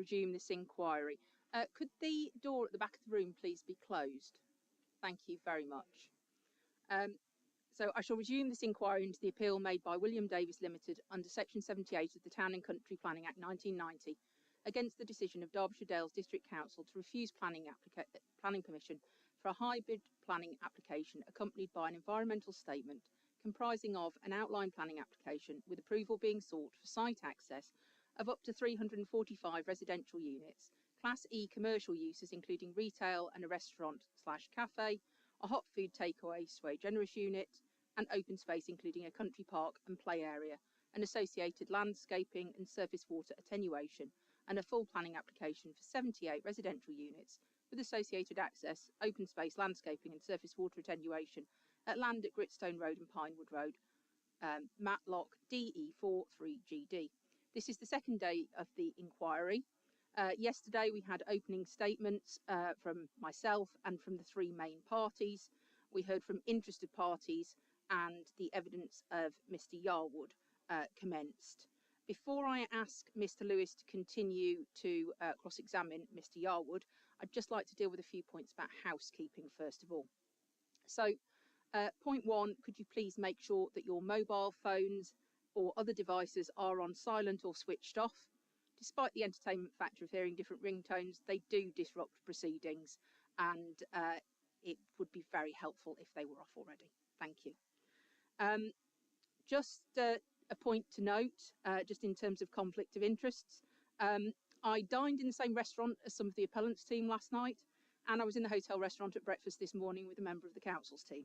resume this inquiry. Could the door at the back of the room please be closed? Thank you very much. So I shall resume this inquiry into the appeal made by William Davis Limited under Section 78 of the Town and Country Planning Act 1990 against the decision of Derbyshire Dales District Council to refuse planning permission for a hybrid planning application accompanied by an environmental statement comprising of an outline planning application with approval being sought for site access of up to 345 residential units, Class E commercial uses including retail and a restaurant/cafe, a hot food takeaway sui generis unit, and open space including a country park and play area, and associated landscaping and surface water attenuation, and a full planning application for 78 residential units with associated access, open space, landscaping and surface water attenuation at land at Gritstone Road and Pinewood Road, Matlock DE4 3GD. This is the second day of the inquiry. Yesterday we had opening statements from myself and from the three main parties. We heard from interested parties and the evidence of Mr. Yarwood commenced. Before I ask Mr. Lewis to continue to cross-examine Mr. Yarwood, I'd just like to deal with a few points about housekeeping first of all. So point one, could you please make sure that your mobile phones or other devices are on silent or switched off? Despite the entertainment factor of hearing different ringtones, they do disrupt proceedings, and it would be very helpful if they were off already. Thank you. Just a point to note, just in terms of conflict of interests. I dined in the same restaurant as some of the appellant's team last night, and I was in the hotel restaurant at breakfast this morning with a member of the council's team.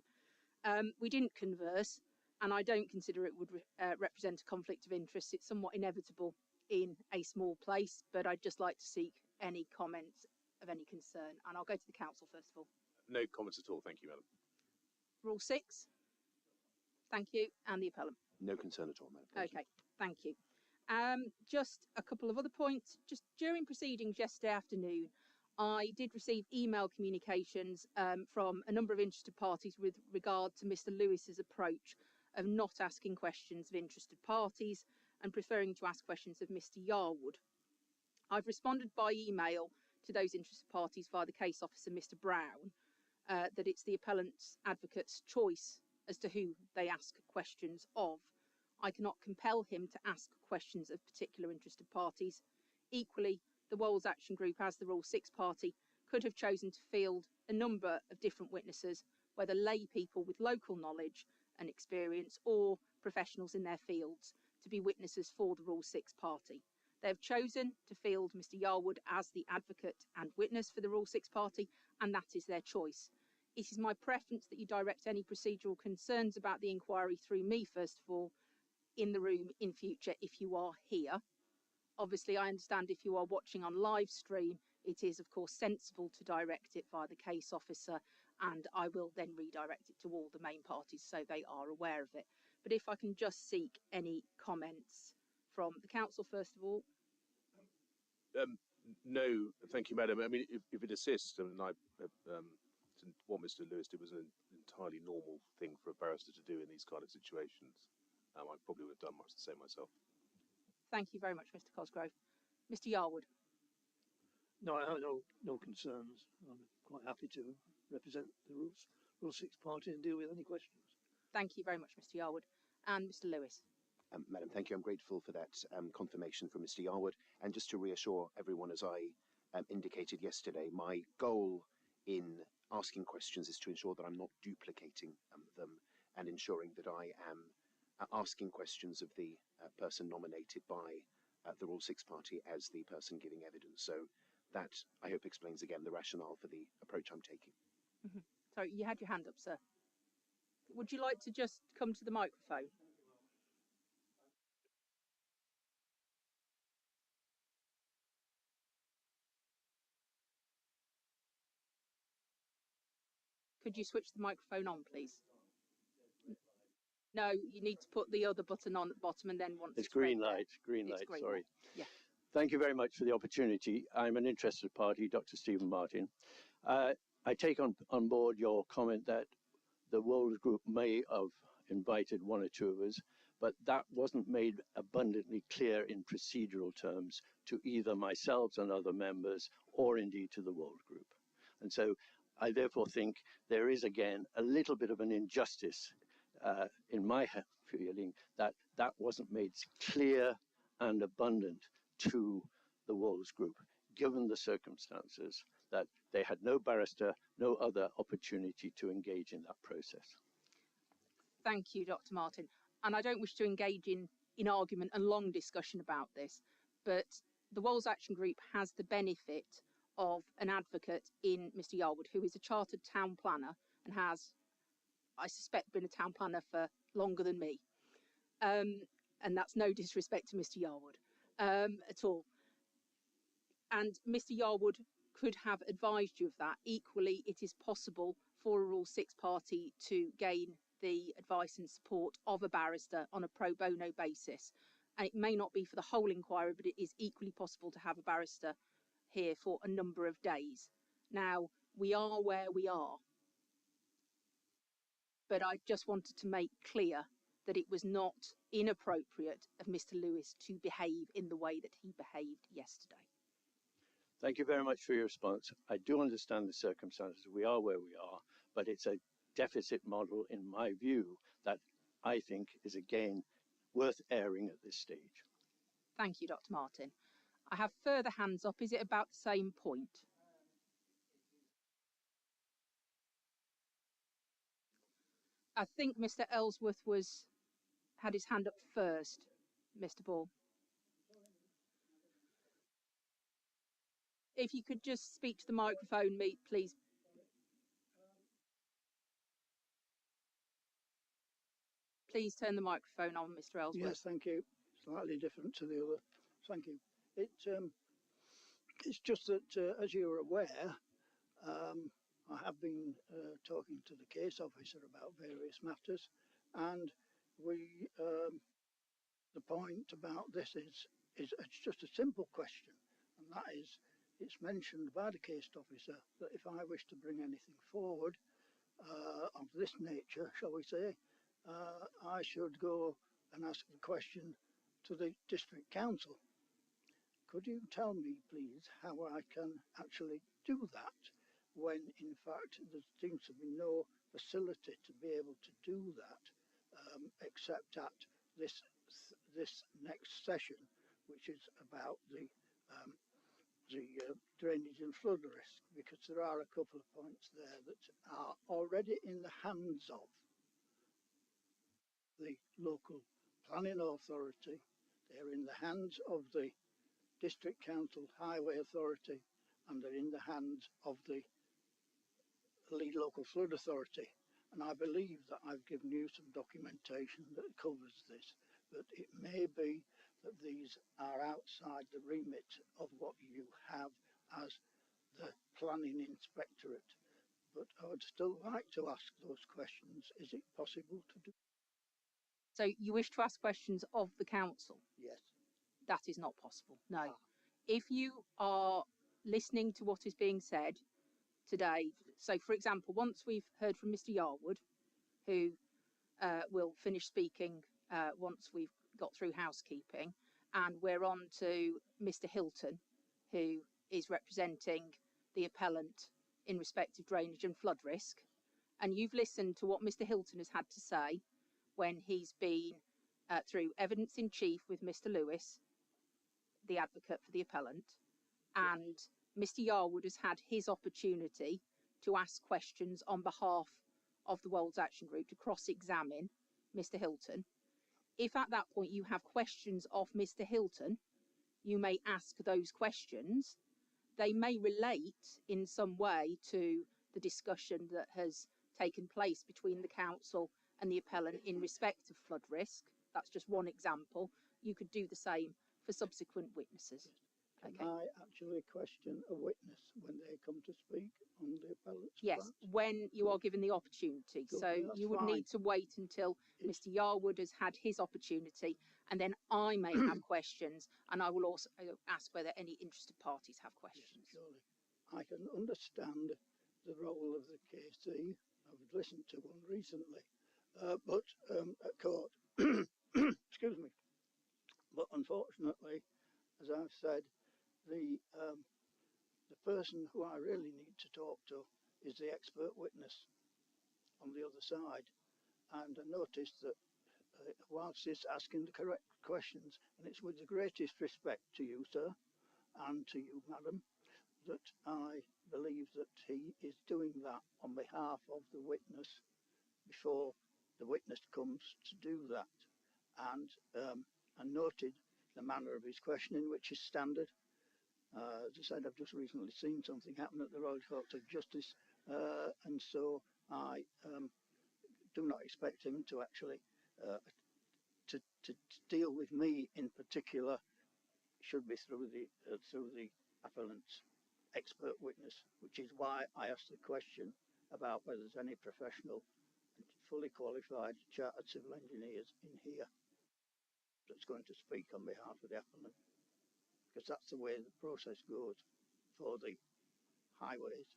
We didn't converse, and I don't consider it would represent a conflict of interest. It's somewhat inevitable in a small place, but I'd just like to seek any comments of any concern. And I'll go to the council first of all. No comments at all, thank you, madam. Rule 6. Thank you. And the appellant. No concern at all, madam. Okay, thank you. Just a couple of other points. Just during proceedings yesterday afternoon, I did receive email communications from a number of interested parties with regard to Mr. Lewis's approach of not asking questions of interested parties and preferring to ask questions of Mr. Yarwood. I've responded by email to those interested parties via the case officer, Mr. Brown, that it's the appellant's advocate's choice as to who they ask questions of. I cannot compel him to ask questions of particular interested parties. Equally, the Wolds Action Group, as the Rule 6 party, could have chosen to field a number of different witnesses, whether lay people with local knowledge and experience or professionals in their fields, to be witnesses for the Rule 6 party. They have chosen to field Mr. Yarwood as the advocate and witness for the Rule 6 party, and that is their choice. It is my preference that you direct any procedural concerns about the inquiry through me, first of all, in the room in future if you are here. Obviously, I understand if you are watching on live stream, it is, of course, sensible to direct it via the case officer, and I will then redirect it to all the main parties so they are aware of it. But if I can just seek any comments from the council, first of all. No, thank you, madam. I mean, if it assists, and what Mr. Lewis did was an entirely normal thing for a barrister to do in these kind of situations. I probably would have done much the same myself. Thank you very much, Mr. Cosgrove. Mr. Yarwood. No, I have no concerns. I'm quite happy to represent the Rule 6 party and deal with any questions. Thank you very much, Mr. Yarwood. And Mr. Lewis. Madam, thank you. I'm grateful for that confirmation from Mr. Yarwood. And just to reassure everyone, as I indicated yesterday, my goal in asking questions is to ensure that I'm not duplicating them and ensuring that I am asking questions of the person nominated by the Rule 6 party as the person giving evidence. So that, I hope, explains again the rationale for the approach I'm taking. Mm-hmm. Sorry, you had your hand up, sir. Would you like to just come to the microphone? Could you switch the microphone on, please? No, you need to put the other button on at the bottom and then once it's green light, sorry. Yeah. Thank you very much for the opportunity. I'm an interested party, Dr. Stephen Martin. I take on board your comment that the Wolds Group may have invited one or two of us, but that wasn't made abundantly clear in procedural terms to either myself and other members or indeed to the World Group. And so I therefore think there is again a little bit of an injustice in my feeling that that wasn't made clear and abundant to the Wolves Group, given the circumstances that they had no barrister, no other opportunity to engage in that process. Thank you, Dr. Martin. And I don't wish to engage in argument and long discussion about this, but the Wolves Action Group has the benefit of an advocate in Mr. Yarwood, who is a chartered town planner and has, I suspect, been a town planner for longer than me. And that's no disrespect to Mr. Yarwood at all. And Mr. Yarwood could have advised you of that. Equally, it is possible for a Rule 6 party to gain the advice and support of a barrister on a pro bono basis. And it may not be for the whole inquiry, but it is equally possible to have a barrister here for a number of days. Now, we are where we are. But I just wanted to make clear that it was not inappropriate of Mr. Lewis to behave in the way that he behaved yesterday. Thank you very much for your response. I do understand the circumstances. We are where we are, but it's a deficit model, in my view, that I think is again worth airing at this stage. Thank you, Dr. Martin. I have further hands up. Is it about the same point? I think Mr. Ellsworth had his hand up first, Mr. Ball. If you could just speak to the microphone, please. Please turn the microphone on, Mr. Ellsworth. Yes, thank you. Slightly different to the other. Thank you. It's just that, as you're aware, I have been talking to the case officer about various matters, and the point about this is it's just a simple question, and that is, it's mentioned by the case officer that if I wish to bring anything forward of this nature, shall we say, I should go and ask the question to the district council. Could you tell me, please, how I can actually do that when, in fact, there seems to be no facility to be able to do that, except at this next session, which is about the drainage and flood risk, because there are a couple of points there that are already in the hands of the local planning authority. They're in the hands of the district council highway authority, and they're in the hands of the lead local flood authority. And I believe that I've given you some documentation that covers this, but it may be that these are outside the remit of what you have as the planning inspectorate. But I would still like to ask those questions. Is it possible to do? So you wish to ask questions of the council? Yes. That is not possible, no. If you are listening to what is being said today, so for example, once we've heard from Mr. Yarwood, who will finish speaking once we've got through housekeeping, and we're on to Mr. Hilton, who is representing the appellant in respect of drainage and flood risk, and you've listened to what Mr. Hilton has had to say when he's been through evidence in chief with Mr. Lewis, the advocate for the appellant, and Mr. Yarwood has had his opportunity to ask questions on behalf of the Wolds Action Group to cross-examine Mr. Hilton. If at that point you have questions of Mr. Hilton, you may ask those questions. They may relate in some way to the discussion that has taken place between the council and the appellant in respect of flood risk. That's just one example. You could do the same for subsequent witnesses. Can I actually question a witness when they come to speak on the appellant's Yes, part? when you are given the opportunity. Good, So that's you would fine. need to wait until Mr. Yarwood has had his opportunity, and then I may have questions, and I will also ask whether any interested parties have questions. Yes, surely. I can understand the role of the KC. I've listened to one recently, but at court, excuse me. But unfortunately, as I've said, the person who I really need to talk to is the expert witness on the other side. And I noticed that whilst it's asking the correct questions, and it's with the greatest respect to you, sir, and to you, madam, that I believe that he is doing that on behalf of the witness before the witness comes to do that. And I noted the manner of his questioning, which is standard. As I said, I've just recently seen something happen at the Royal Court of Justice, and so I do not expect him to actually to deal with me in particular. Should be through the appellant's expert witness, which is why I asked the question about whether there's any professional, fully qualified chartered civil engineers in here that's going to speak on behalf of the appellant, because that's the way the process goes for the highways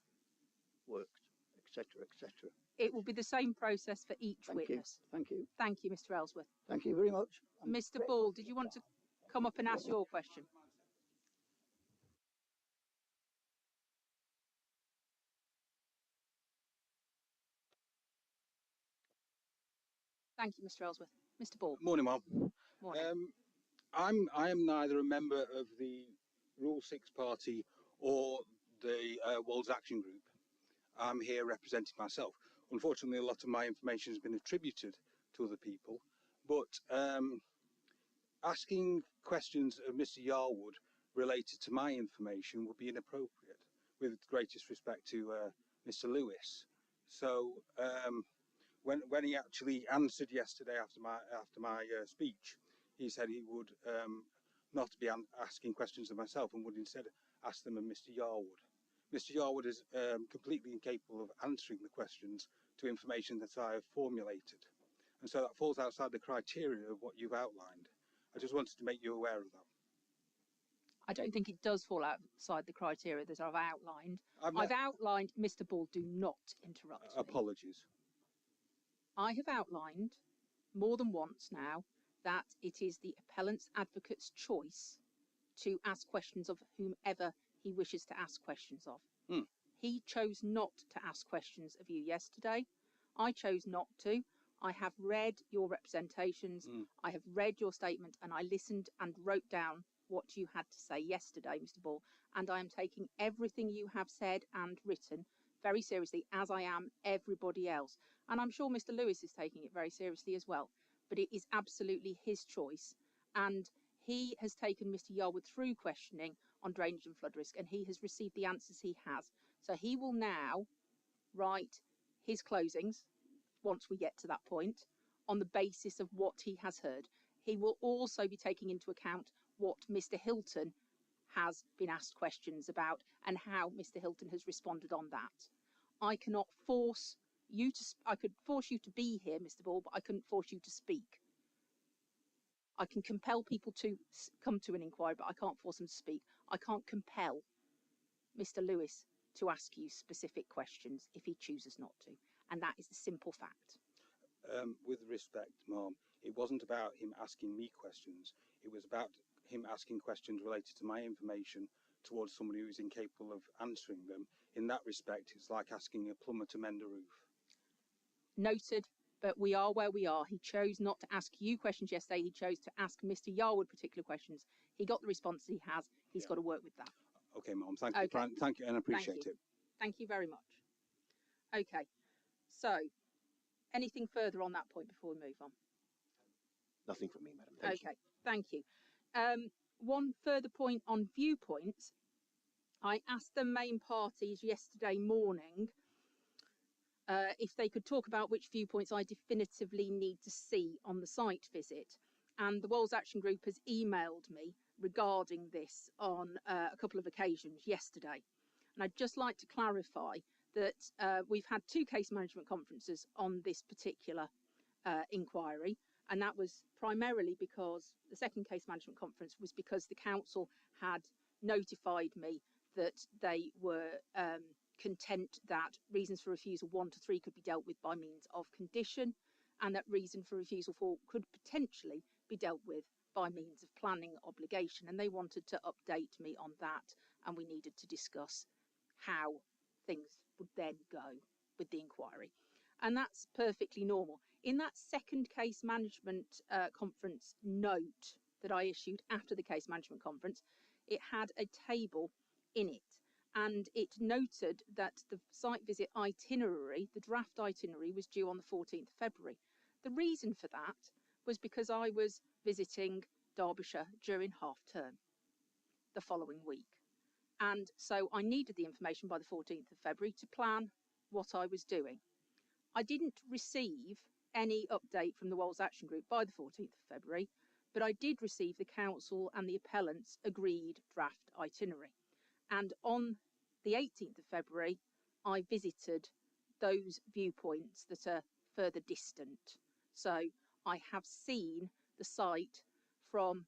works, etc., etc. It will be the same process for each witness. Thank you. Thank you, Mr. Ellsworth. Thank you very much. Mr. Ball, did you want to come up and ask your question? Thank you, Mr. Ellsworth. Mr. Ball. Morning, Mum. Morning. I am neither a member of the Rule 6 party or the Wolds Action Group. I'm here representing myself. Unfortunately, a lot of my information has been attributed to other people, but asking questions of Mr. Yarwood related to my information would be inappropriate, with greatest respect to Mr. Lewis. So when he actually answered yesterday after my speech, he said he would not be asking questions of myself and would instead ask them of Mr. Yarwood. Mr. Yarwood is completely incapable of answering the questions to information that I have formulated, and so that falls outside the criteria of what you've outlined. I just wanted to make you aware of that. I don't think it does fall outside the criteria that I've outlined. I've outlined, Mr. Ball, do not interrupt me. Apologies. I have outlined more than once now that it is the appellant's advocate's choice to ask questions of whomever he wishes to ask questions of. He chose not to ask questions of you yesterday. I chose not to. I have read your representations. I have read your statement, and I listened and wrote down what you had to say yesterday, Mr. Ball, and I am taking everything you have said and written very seriously, as I am everybody else. And I'm sure Mr. Lewis is taking it very seriously as well. But it is absolutely his choice. And he has taken Mr. Yarwood through questioning on drainage and flood risk, and he has received the answers he has. So he will now write his closings, once we get to that point, on the basis of what he has heard. He will also be taking into account what Mr. Hilton has been asked questions about and how Mr. Hilton has responded on that. I cannot force you to, I could force you to be here, Mr. Ball, but I couldn't force you to speak. I can compel people to come to an inquiry, but I can't force them to speak. I can't compel Mr. Lewis to ask you specific questions if he chooses not to. And that is the simple fact. With respect, Mum, it wasn't about him asking me questions. It was about him asking questions related to my information towards somebody who is incapable of answering them. In that respect, it's like asking a plumber to mend a roof. Noted, but we are where we are. He chose not to ask you questions yesterday. He chose to ask Mr. Yarwood particular questions. He got the response he has. He's got to work with that. Okay, Mum, thank you. Thank you, and I appreciate it. Thank you very much. Okay, so anything further on that point before we move on? Nothing from me, madam. Thank you. One further point on viewpoints. I asked the main parties yesterday morning if they could talk about which viewpoints I definitively need to see on the site visit. And the Wolds Action Group has emailed me regarding this on a couple of occasions yesterday. And I'd just like to clarify that we've had 2 case management conferences on this particular inquiry. And that was primarily because the second case management conference was because the council had notified me that they were content that reasons for refusal 1 to 3 could be dealt with by means of condition, and that reason for refusal 4 could potentially be dealt with by means of planning obligation, and they wanted to update me on that, and we needed to discuss how things would then go with the inquiry. And that's perfectly normal. In that second case management conference note that I issued after the case management conference, it had a table in it, and it noted that the site visit itinerary, the draft itinerary, was due on the 14th of February. The reason for that was because I was visiting Derbyshire during half term the following week. And so I needed the information by the 14th of February to plan what I was doing. I didn't receive any update from the Wolds Action Group by the 14th of February, but I did receive the council and the appellant's agreed draft itinerary. And on the 18th of February, I visited those viewpoints that are further distant. So I have seen the site from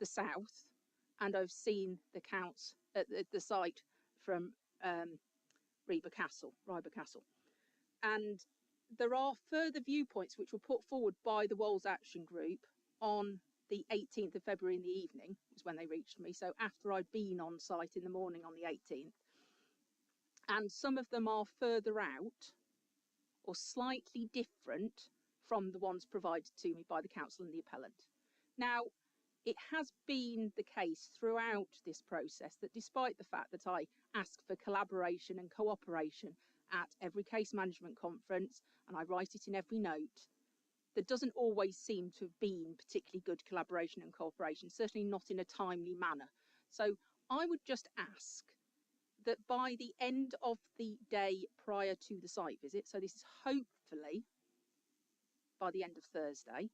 the south, and I've seen the site from Ryber Castle. And there are further viewpoints which were put forward by the Wolds Action Group on the 18th of February in the evening, was when they reached me. So after I'd been on site in the morning on the 18th. And some of them are further out or slightly different from the ones provided to me by the council and the appellant. Now, it has been the case throughout this process that despite the fact that I ask for collaboration and cooperation at every case management conference, and I write it in every note, there doesn't always seem to have been particularly good collaboration and cooperation, certainly not in a timely manner. So I would just ask that by the end of the day prior to the site visit, so this is hopefully by the end of Thursday,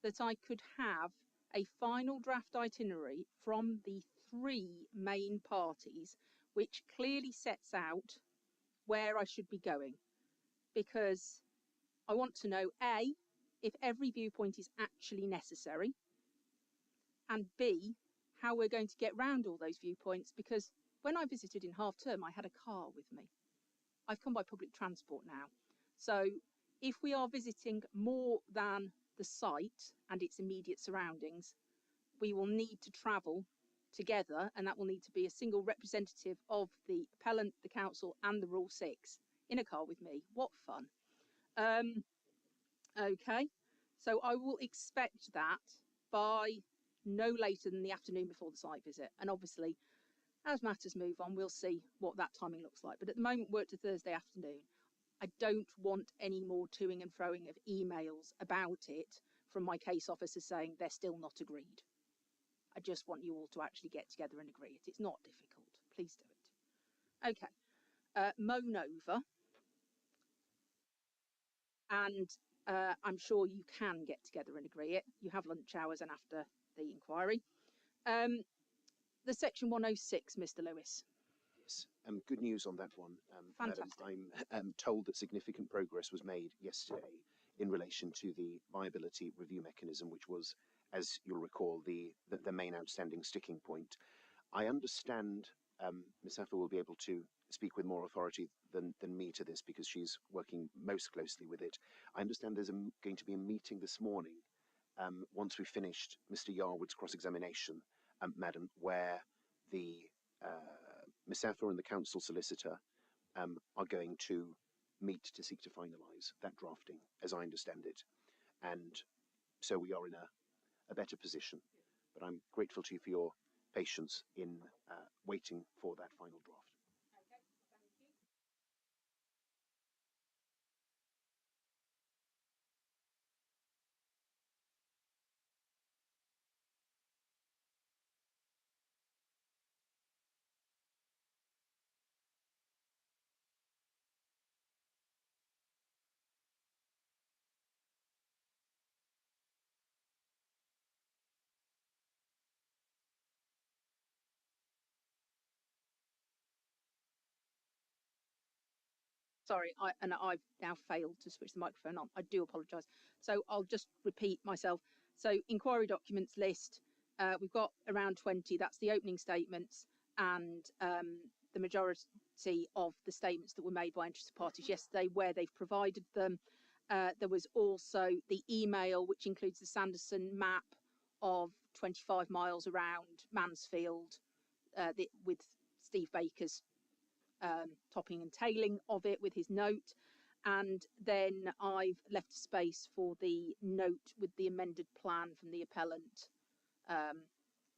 that I could have a final draft itinerary from the three main parties, which clearly sets out where I should be going. Because I want to know, A, if every viewpoint is actually necessary, and B, how we're going to get round all those viewpoints, because when I visited in half term, I had a car with me. I've come by public transport now. So if we are visiting more than the site and its immediate surroundings, we will need to travel together, and that will need to be a single representative of the appellant, the council, and the Rule 6 in a car with me. What fun. Okay, so I will expect that by no later than the afternoon before the site visit. And obviously, as matters move on, we'll see what that timing looks like. But at the moment, work to Thursday afternoon. I don't want any more toing and froing of emails about it from my case officers saying they're still not agreed. I just want you all to actually get together and agree it. It's not difficult. Please do it. Okay. Moan over. And I'm sure you can get together and agree it. You have lunch hours and after the inquiry. The section 106, Mr. Lewis. Yes, good news on that one. Madam, I'm told that significant progress was made yesterday in relation to the viability review mechanism, which was, as you'll recall, the main outstanding sticking point. I understand Ms. Affer will be able to speak with more authority than me to this because she's working most closely with it. I understand there's going to be a meeting this morning once we've finished Mr. Yarwood's cross-examination, Madam, where the Ms. Affer and the council solicitor are going to meet to seek to finalise that drafting, as I understand it. And so we are in a better position. But I'm grateful to you for your patience in waiting for that final draft. Sorry, I've now failed to switch the microphone on. I do apologise. So I'll just repeat myself. So inquiry documents list, we've got around 20. That's the opening statements and the majority of the statements that were made by interested parties yesterday, where they've provided them. There was also the email, which includes the Sanderson map of 25 miles around Mansfield with Steve Baker's topping and tailing of it with his note. And then I've left a space for the note with the amended plan from the appellant,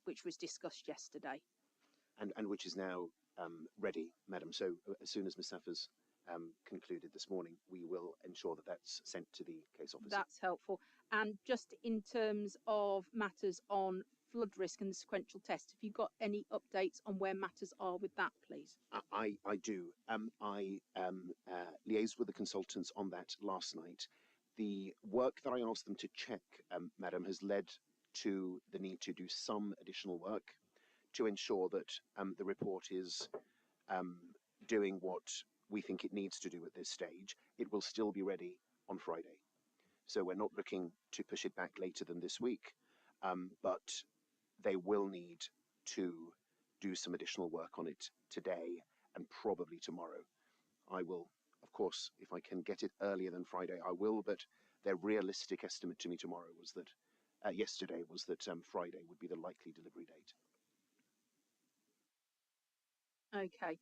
which was discussed yesterday. And which is now ready, Madam. So as soon as Ms. Saffers concluded this morning, we will ensure that that's sent to the case officer. That's helpful. And just in terms of matters on flood risk and the sequential test, have you got any updates on where matters are with that, please? I do. I liaised with the consultants on that last night. The work that I asked them to check, Madam, has led to the need to do some additional work to ensure that the report is doing what we think it needs to do at this stage. It will still be ready on Friday. So we're not looking to push it back later than this week, but they will need to do some additional work on it today and probably tomorrow. I will, of course, if I can get it earlier than Friday, I will, but their realistic estimate to me tomorrow was that, yesterday was that Friday would be the likely delivery date. Okay.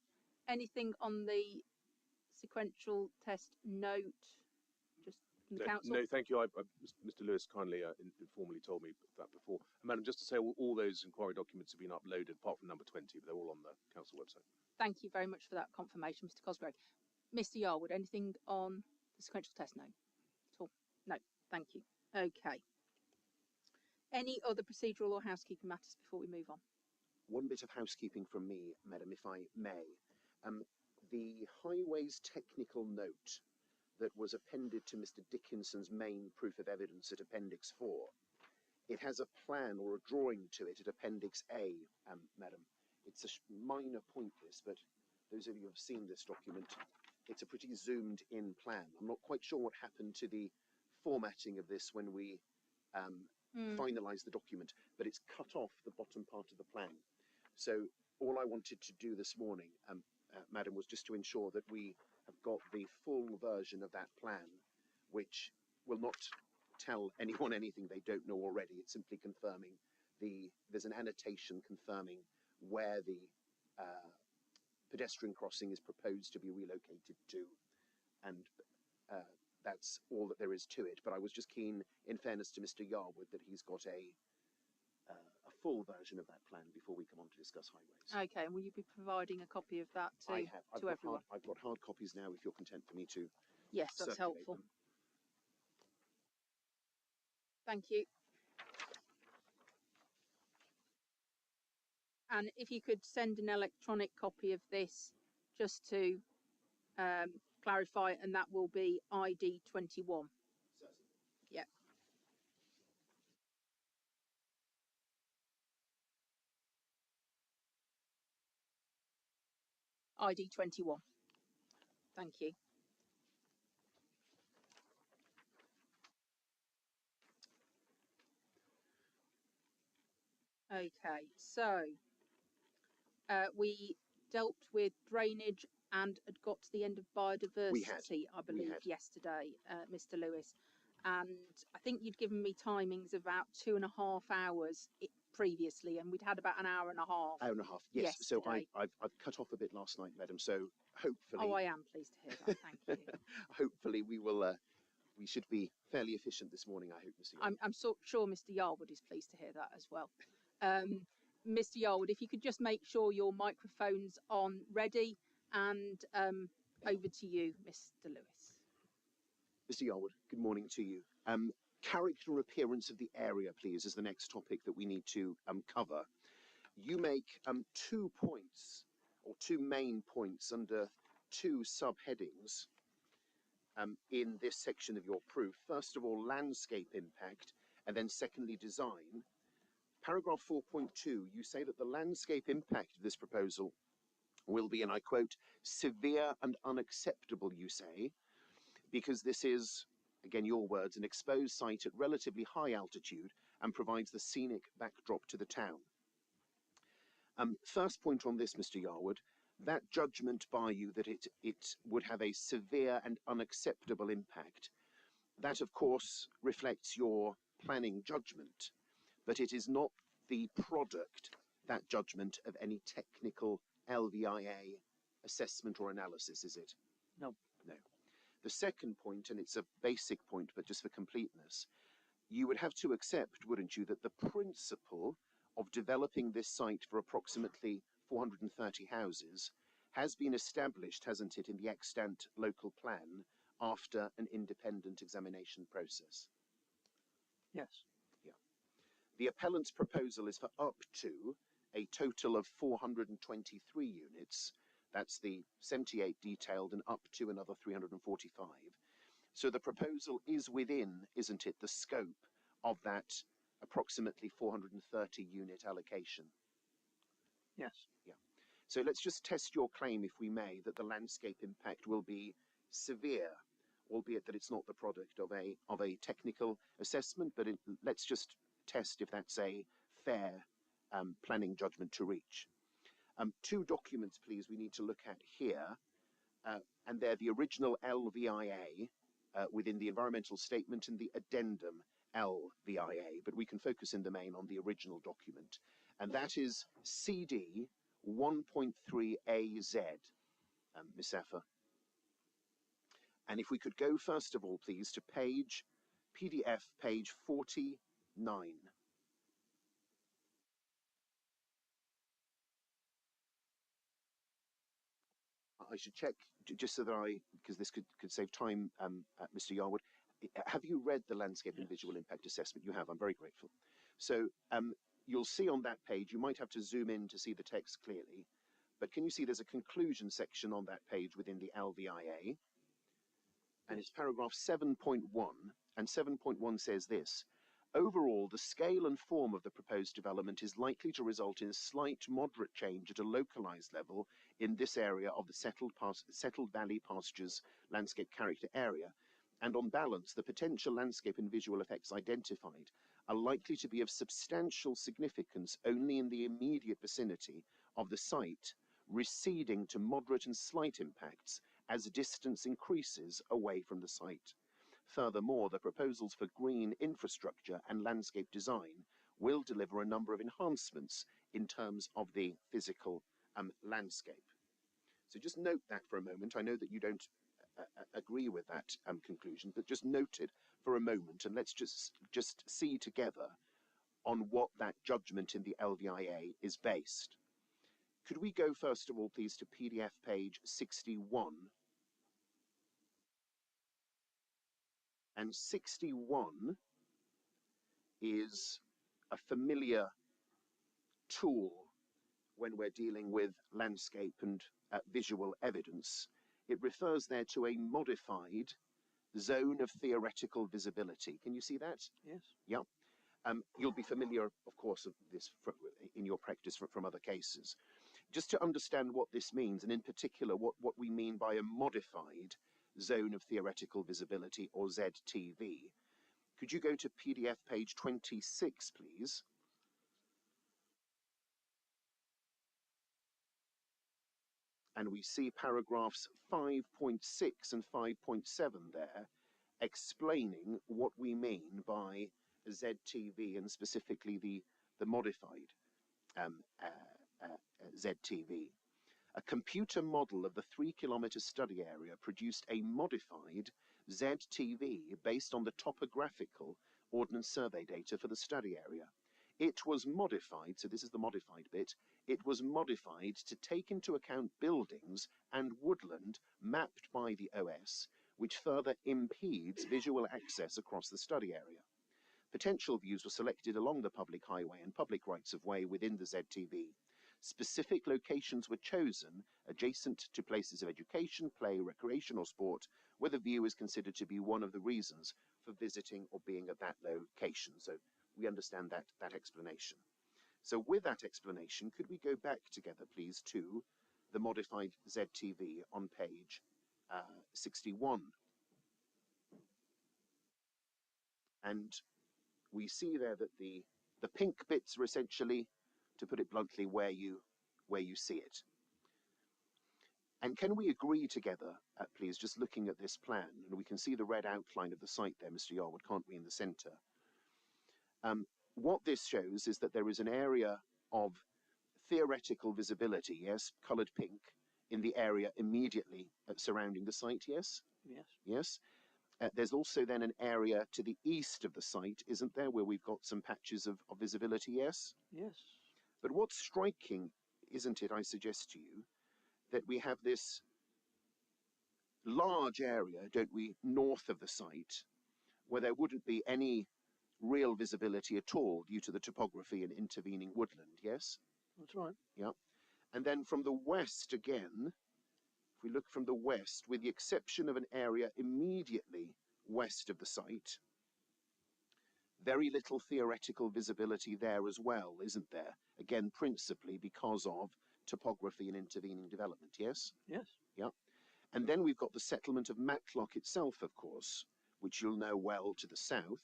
Anything on the sequential test note, just from the council? No, thank you. Mr. Lewis kindly informally told me that before. And Madam, just to say, all those inquiry documents have been uploaded, apart from number 20, but they're all on the council website. Thank you very much for that confirmation, Mr. Cosgrave. Mr. Yarwood, anything on the sequential test note at all? No, thank you. Okay. Any other procedural or housekeeping matters before we move on? One bit of housekeeping from me, Madam, if I may. The highways technical note that was appended to Mr. Dickinson's main proof of evidence at Appendix 4, it has a plan or a drawing to it at Appendix A, Madam. It's a minor point, this, but those of you who have seen this document, it's a pretty zoomed in plan. I'm not quite sure what happened to the formatting of this when we finalised the document, but it's cut off the bottom part of the plan. So all I wanted to do this morning, Madam, was just to ensure that we have got the full version of that plan, which will not tell anyone anything they don't know already. It's simply confirming there's an annotation confirming where the pedestrian crossing is proposed to be relocated to, and that's all that there is to it. But I was just keen, in fairness to Mr. Yarwood, that he's got a full version of that plan before we come on to discuss highways. Okay, and will you be providing a copy of that to everyone? I've got hard copies now, if you're content for me to. Yes, that's helpful. Them. Thank you. And if you could send an electronic copy of this just to clarify, and that will be ID 21. Yep. ID 21. Thank you. Okay, so we dealt with drainage and had got to the end of biodiversity, I believe, yesterday, Mr. Lewis. And I think you'd given me timings of about 2.5 hours previously, and we'd had about an hour and a half. Hour and a half, yes. Yesterday. So I've cut off a bit last night, Madam. So hopefully. Oh, I am pleased to hear that. Thank you. Hopefully we will. We should be fairly efficient this morning, I hope, Mr. Yarwood. I'm sure Mr. Yarwood is pleased to hear that as well. Mr. Yarwood, if you could just make sure your microphone's on ready, and over to you, Mr. Lewis. Mr. Yarwood, good morning to you. Character and appearance of the area, please, is the next topic that we need to cover. You make 2 points, or 2 main points, under 2 subheadings in this section of your proof. First of all, landscape impact, and then secondly, design. Paragraph 4.2, you say that the landscape impact of this proposal will be, and I quote, severe and unacceptable, you say, because this is, again your words, an exposed site at relatively high altitude and provides the scenic backdrop to the town. First point on this, Mr. Yarwood, that judgment by you that it would have a severe and unacceptable impact, that of course reflects your planning judgment. but it is not the product, that judgment, of any technical LVIA assessment or analysis, is it? No. No. The second point, and it's a basic point, but just for completeness, you would have to accept, wouldn't you, that the principle of developing this site for approximately 430 houses has been established, hasn't it, in the extant local plan after an independent examination process? Yes. Yeah. The appellant's proposal is for up to a total of 423 units. That's the 78 detailed and up to another 345. So the proposal is within, isn't it, the scope of that approximately 430 unit allocation. Yes. Yeah. So let's just test your claim, if we may, that the landscape impact will be severe, albeit that it's not the product of a technical assessment, but let's just test if that's a fair planning judgment to reach. Two documents, please, we need to look at here, and they're the original LVIA within the environmental statement and the addendum LVIA, but we can focus in the main on the original document, and that is CD 1.3AZ, Miss Saffa. And if we could go first of all, please, to PDF page 49. I should check, just so that because this could save time, Mr. Yarwood. Have you read the landscape and visual impact assessment? You have. I'm very grateful. So you'll see on that page, you might have to zoom in to see the text clearly, but can you see there's a conclusion section on that page within the LVIA? And it's paragraph 7.1, and 7.1 says this: overall, the scale and form of the proposed development is likely to result in a slight moderate change at a localized level in this area of the settled valley pastures landscape character area, and on balance, the potential landscape and visual effects identified are likely to be of substantial significance only in the immediate vicinity of the site, receding to moderate and slight impacts as distance increases away from the site. Furthermore, the proposals for green infrastructure and landscape design will deliver a number of enhancements in terms of the physical landscape. So just note that for a moment. I know that you don't agree with that conclusion, but just note it for a moment, and let's just see together on what that judgment in the LVIA is based. Could we go first of all, please, to PDF page 61? And 61 is a familiar tool when we're dealing with landscape and visual evidence. It refers there to a modified zone of theoretical visibility. Can you see that? Yes. Yeah. You'll be familiar, of course, of this in your practice from other cases. Just to understand what this means, and in particular what we mean by a modified zone of theoretical visibility, or ZTV, could you go to PDF page 26, please? And we see paragraphs 5.6 and 5.7 there, explaining what we mean by ZTV, and specifically the modified ZTV. A computer model of the 3-kilometre study area produced a modified ZTV based on the topographical Ordnance Survey data for the study area. It was modified, so this is the modified bit, it was modified to take into account buildings and woodland mapped by the OS, which further impedes visual access across the study area. Potential views were selected along the public highway and public rights of way within the ZTV. Specific locations were chosen adjacent to places of education, play, recreation, or sport, where the view is considered to be one of the reasons for visiting or being at that location. So we understand that explanation. So with that explanation, could we go back together, please, to the modified ZTV on page 61? And we see there that the pink bits are essentially, to put it bluntly, where you see it. And can we agree together, please, just looking at this plan, and we can see the red outline of the site there, Mr. Yarwood, can't we, in the centre? what this shows is that there is an area of theoretical visibility, yes, coloured pink, in the area immediately surrounding the site, yes? Yes. Yes. There's also then an area to the east of the site, isn't there, where we've got some patches of visibility, yes? Yes. But what's striking, isn't it, I suggest to you, that we have this large area, don't we, north of the site, where there wouldn't be any real visibility at all due to the topography and intervening woodland, yes? That's right. Yeah. And then from the west again, if we look from the west, with the exception of an area immediately west of the site, very little theoretical visibility there as well, isn't there? Again, principally because of topography and intervening development, yes? Yes. Yeah. And then we've got the settlement of Matlock itself, of course, which you'll know well to the south.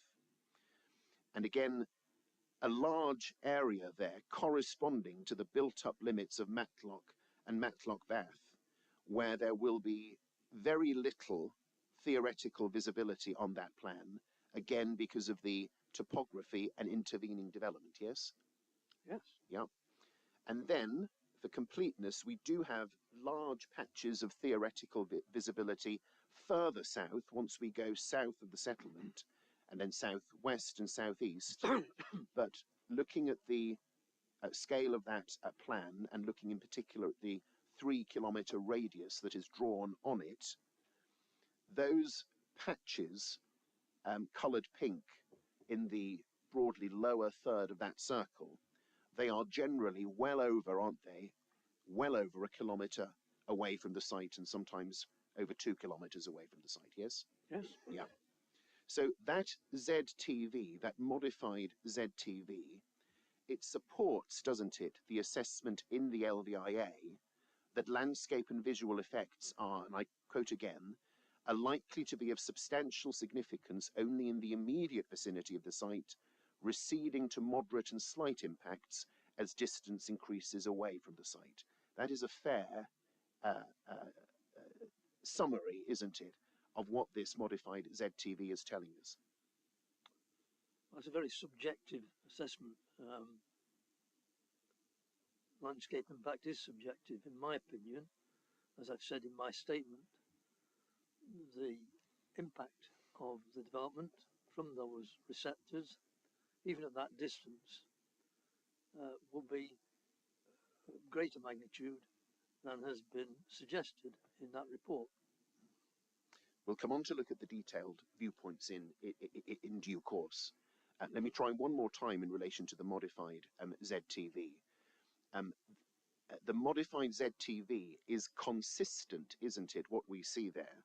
And again, a large area there corresponding to the built-up limits of Matlock and Matlock Bath, where there will be very little theoretical visibility on that plan, again because of the topography and intervening development, yes? Yes. Yeah. And then, for completeness, we do have large patches of theoretical visibility further south, once we go south of the settlement, and then southwest and southeast. But looking at the scale of that plan, and looking in particular at the 3-kilometre radius that is drawn on it, those patches, coloured pink in the broadly lower third of that circle, they are generally well over, aren't they? Well over 1 kilometre away from the site, and sometimes over 2 kilometres away from the site, yes? Yes. Yeah. So that ZTV, that modified ZTV, it supports, doesn't it, the assessment in the LVIA that landscape and visual effects are, and I quote again, are likely to be of substantial significance only in the immediate vicinity of the site, receding to moderate and slight impacts as distance increases away from the site. That is a fair summary, isn't it, of what this modified ZTV is telling us. That's a very subjective assessment. Landscape impact is subjective, in my opinion. As I've said in my statement, the impact of the development from those receptors, even at that distance, will be greater magnitude than has been suggested in that report. We'll come on to look at the detailed viewpoints in due course. Let me try one more time in relation to the modified ZTV. The modified ZTV is consistent, isn't it, what we see there,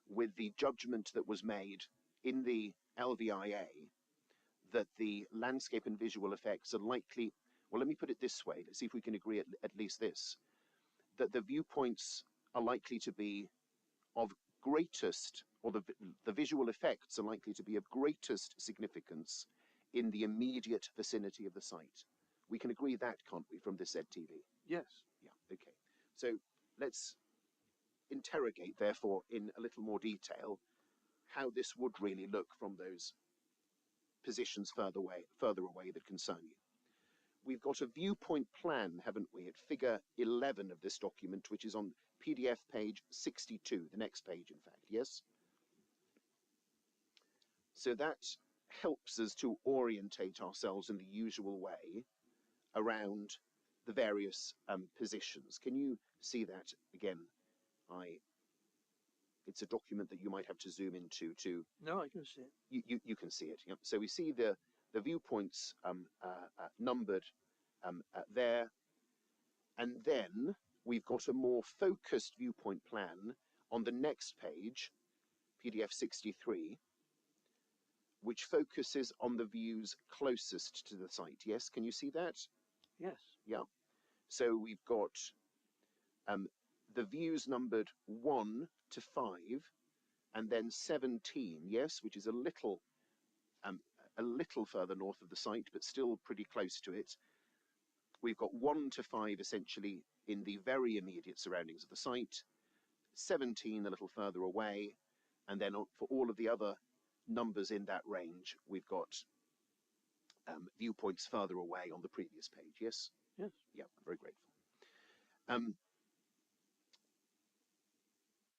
with the judgment that was made in the LVIA that the landscape and visual effects are likely, well, let me put it this way, let's see if we can agree at least this, that the viewpoints are likely to be of greatest, or the visual effects are likely to be of greatest significance in the immediate vicinity of the site. We can agree that, can't we, from this ZTV? Yes. Yeah, okay. So let's interrogate, therefore, in a little more detail, how this would really look from those positions further away that concern you. We've got a viewpoint plan, haven't we, at figure 11 of this document, which is on PDF page 62, the next page, in fact, yes? So that helps us to orientate ourselves in the usual way around the various positions. Can you see that again? It's a document that you might have to zoom into to. No, I can see it. You can see it. Yeah. So we see the viewpoints numbered there, and then we've got a more focused viewpoint plan on the next page, PDF 63, which focuses on the views closest to the site. Yes, can you see that? Yes. Yeah. So we've got the views numbered 1 to 5, and then 17, yes, which is a little further north of the site, but still pretty close to it. We've got 1 to 5 essentially in the very immediate surroundings of the site, 17 a little further away, and then for all of the other numbers in that range, we've got viewpoints further away on the previous page. Yes? Yes. Yeah, I'm very grateful.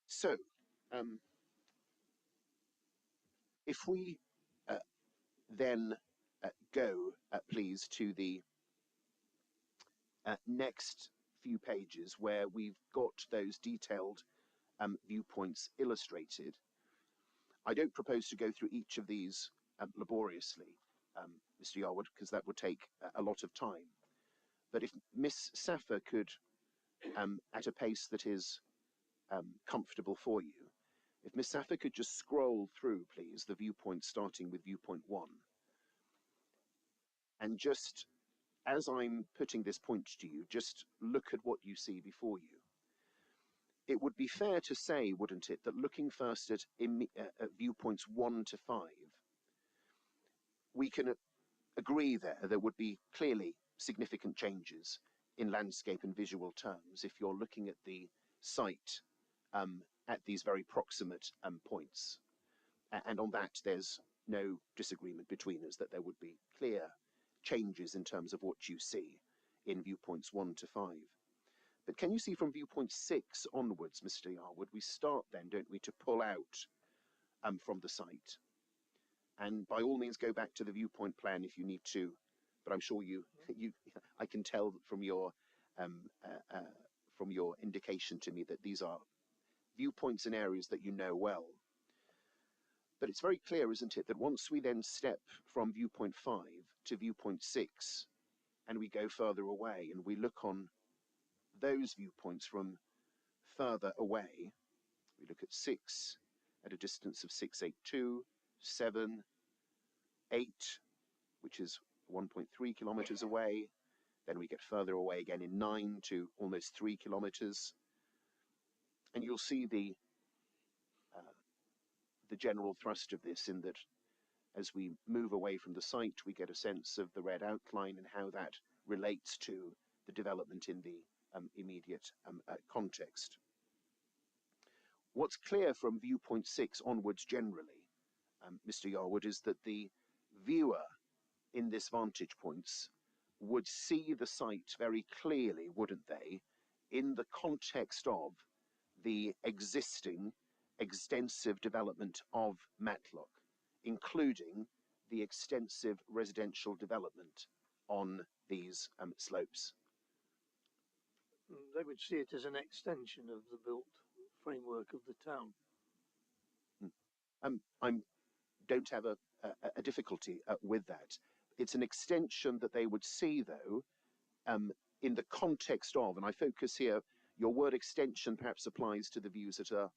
So, if we then go, please, to the next few pages where we've got those detailed viewpoints illustrated. I don't propose to go through each of these laboriously, Mr. Yarwood, because that would take a lot of time. But if Miss Safa could, at a pace that is comfortable for you, if Miss Safa could just scroll through, please, the viewpoints starting with viewpoint 1. And just, as I'm putting this point to you, just look at what you see before you. It would be fair to say, wouldn't it, that looking first at viewpoints 1 to 5, we can agree there would be clearly significant changes in landscape and visual terms if you're looking at the site at these very proximate points. And on that, there's no disagreement between us that there would be clear changes in terms of what you see in viewpoints 1 to 5. But can you see from viewpoint 6 onwards, Mr. Yarwood, we start then, don't we, to pull out from the site. And by all means, go back to the viewpoint plan if you need to. But I'm sure I can tell from your indication to me that these are viewpoints in areas that you know well. But it's very clear, isn't it, that once we then step from viewpoint 5 to viewpoint 6, and we go further away, and we look on those viewpoints from further away, we look at 6 at a distance of 682, 7, 8, which is 1.3 kilometers away. Then we get further away again in 9 to almost 3 kilometers. And you'll see the general thrust of this in that as we move away from the site, we get a sense of the red outline and how that relates to the development in the immediate context. What's clear from viewpoint 6 onwards generally, Mr. Yarwood, is that the viewer in this vantage points would see the site very clearly, wouldn't they, in the context of the existing extensive development of Matlock, including the extensive residential development on these slopes. They would see it as an extension of the built framework of the town. I don't have a difficulty with that. It's an extension that they would see, though, in the context of, and I focus here, your word extension perhaps applies to the views that are,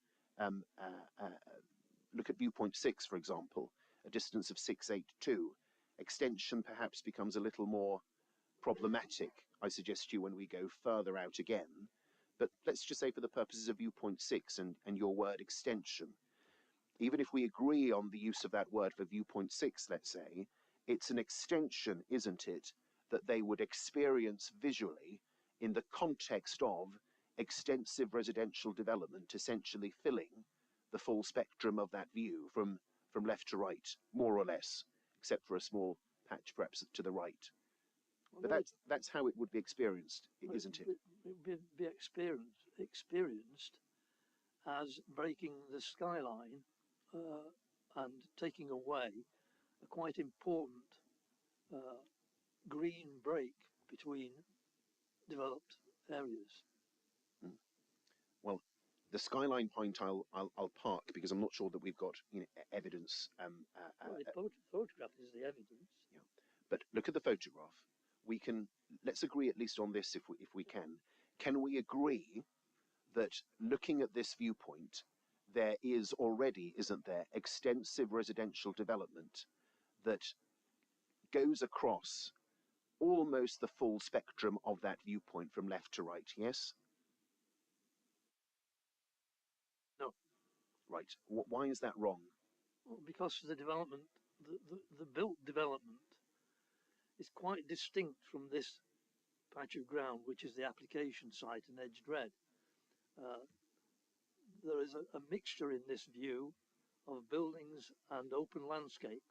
look at viewpoint 6, for example, a distance of 682. Extension perhaps becomes a little more problematic, I suggest to you, when we go further out again. But let's just say for the purposes of viewpoint 6 and your word extension, even if we agree on the use of that word for viewpoint 6, let's say, it's an extension, isn't it, that they would experience visually in the context of extensive residential development, essentially filling the full spectrum of that view from left to right, more or less, except for a small patch perhaps to the right. But that's how it would be experienced, isn't it? It would be experienced as breaking the skyline and taking away a quite important green break between developed areas. Well, the skyline point I'll park because I'm not sure that we've got evidence. The photograph is the evidence. Yeah. But look at the photograph. Let's agree at least on this if we can. Can we agree that looking at this viewpoint, there is already, isn't there, extensive residential development that goes across almost the full spectrum of that viewpoint from left to right, yes? No. Right. Why is that wrong? Well, because the development, the built development is quite distinct from this patch of ground, which is the application site in Edged Red. There is a mixture in this view of buildings and open landscape.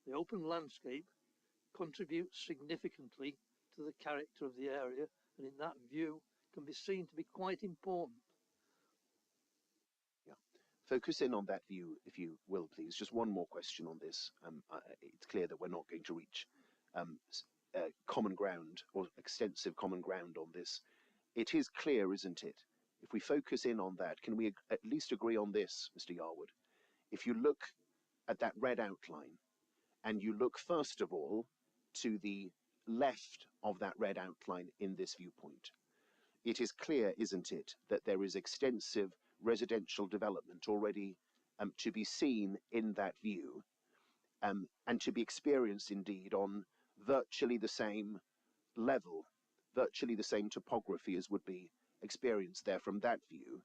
The open landscape contributes significantly to the character of the area, and in that view can be seen to be quite important. Yeah. Focus in on that view, if you will, please. Just one more question on this. It's clear that we're not going to reach common ground or extensive common ground on this. It is clear, isn't it? If we focus in on that, can we at least agree on this, Mr. Yarwood? If you look at that red outline, and you look first of all to the left of that red outline in this viewpoint, it is clear, isn't it, that there is extensive residential development already to be seen in that view, and to be experienced indeed on virtually the same level, virtually the same topography as would be experienced there from that view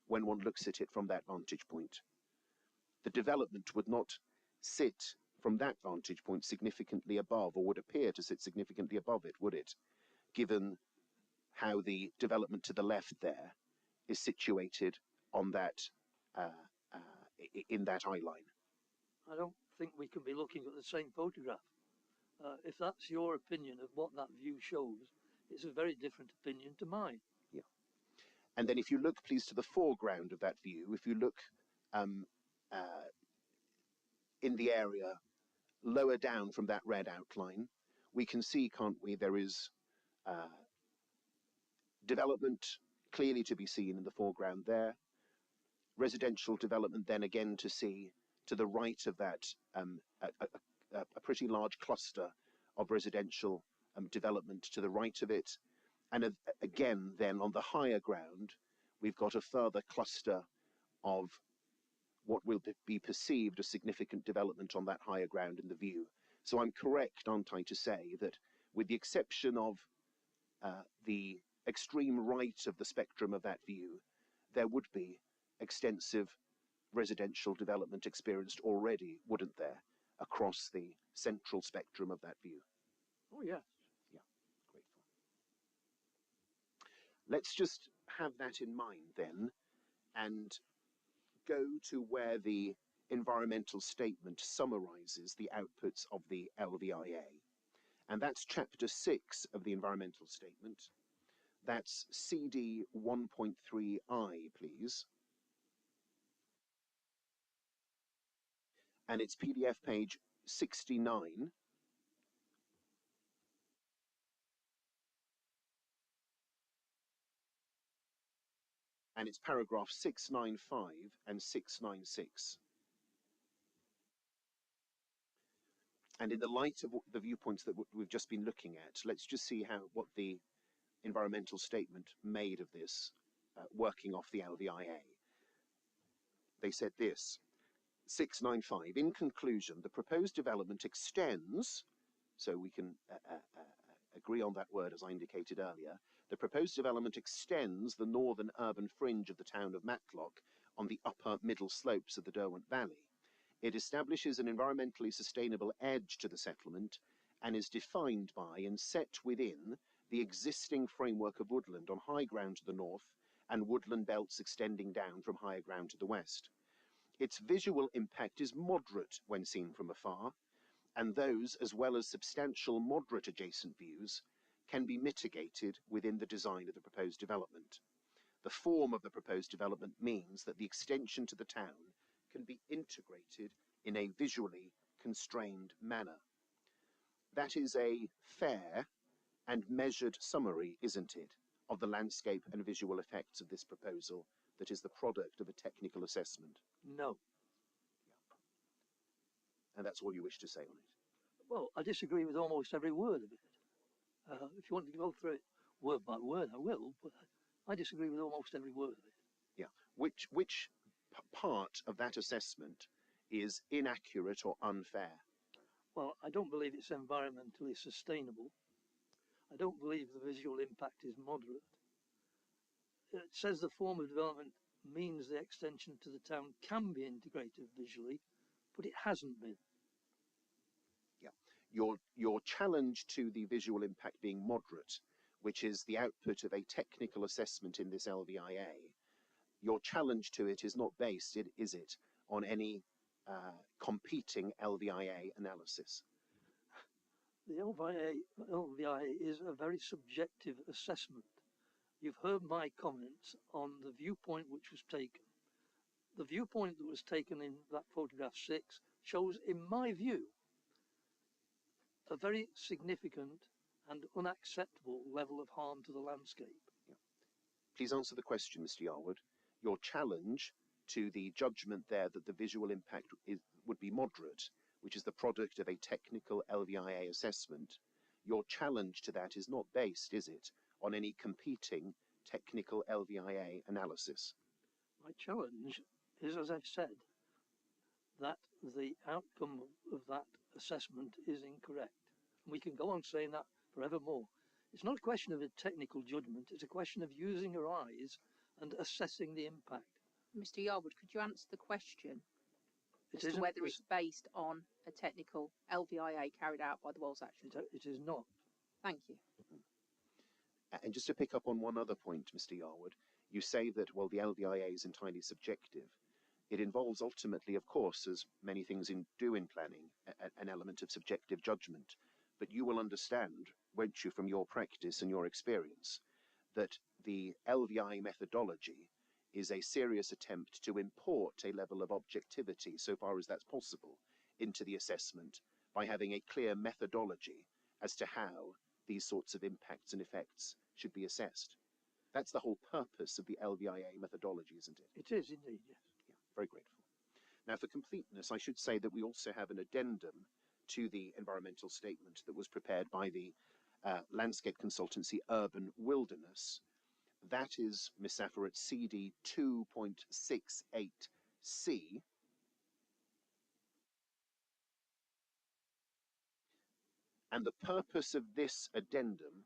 when one looks at it from that vantage point. The development would not sit from that vantage point significantly above, or would appear to sit significantly above it, would it? Given how the development to the left there is situated on that, in that eye line. I don't think we can be looking at the same photograph. If that's your opinion of what that view shows, it's a very different opinion to mine. Yeah. And then if you look, please, to the foreground of that view, if you look in the area lower down from that red outline, we can see, can't we, there is development clearly to be seen in the foreground there. Residential development then again to see to the right of that, a pretty large cluster of residential development to the right of it. And again, then on the higher ground, we've got a further cluster of what will be perceived as significant development on that higher ground in the view. So I'm correct, aren't I, to say that with the exception of the extreme right of the spectrum of that view, there would be extensive residential development experienced already, wouldn't there, across the central spectrum of that view? Oh, yes. Yeah, grateful. Let's just have that in mind then, and go to where the environmental statement summarizes the outputs of the LVIA. And that's chapter 6 of the environmental statement. That's CD 1.3i, please. And it's PDF page 69. And it's paragraph 695 and 696. And in the light of the viewpoints that we've just been looking at, let's just see what the environmental statement made of this, working off the LVIA. They said this, 695, in conclusion, the proposed development extends, so we can agree on that word as I indicated earlier, the proposed development extends the northern urban fringe of the town of Matlock on the upper middle slopes of the Derwent Valley. It establishes an environmentally sustainable edge to the settlement and is defined by and set within the existing framework of woodland on high ground to the north and woodland belts extending down from higher ground to the west. Its visual impact is moderate when seen from afar, and those, as well as substantial moderate adjacent views, can be mitigated within the design of the proposed development. The form of the proposed development means that the extension to the town can be integrated in a visually constrained manner. That is a fair and measured summary, isn't it, of the landscape and visual effects of this proposal that is the product of a technical assessment? No. And that's all you wish to say on it? Well, I disagree with almost every word of it. If you want to go through it word by word, I will, but I disagree with almost every word of it. Yeah. Which part of that assessment is inaccurate or unfair? Well, I don't believe it's environmentally sustainable. I don't believe the visual impact is moderate. It says the form of development means the extension to the town can be integrated visually, but it hasn't been. Yeah. Your challenge to the visual impact being moderate, which is the output of a technical assessment in this LVIA, your challenge to it is not based, is it, on any competing LVIA analysis? The LVIA is a very subjective assessment. You've heard my comments on the viewpoint which was taken. The viewpoint that was taken in that photograph 6 shows, in my view, a very significant and unacceptable level of harm to the landscape. Please answer the question, Mr. Yarwood. Your challenge to the judgment there that the visual impact would be moderate, which is the product of a technical LVIA assessment, your challenge to that is not based, is it, on any competing technical LVIA analysis? My challenge is, as I've said, that the outcome of that assessment is incorrect. And we can go on saying that forevermore. It's not a question of a technical judgment, it's a question of using your eyes and assessing the impact. Mr. Yarwood, could you answer the question as to whether it's based on a technical LVIA carried out by the World's Action? It is not. Thank you. And just to pick up on one other point, Mr. Yarwood, you say that, well, the LVIA is entirely subjective. It involves ultimately, of course, as many things do in planning, an element of subjective judgment. But you will understand, won't you, from your practice and your experience, that the LVI methodology is a serious attempt to import a level of objectivity, so far as that's possible, into the assessment by having a clear methodology as to how these sorts of impacts and effects should be assessed. That's the whole purpose of the LVIA methodology, isn't it? It is indeed, yes. Yeah, very grateful. Now, for completeness, I should say that we also have an addendum to the environmental statement that was prepared by the landscape consultancy Urban Wilderness. That is, Ms. Saffer, at CD 2.68C. And the purpose of this addendum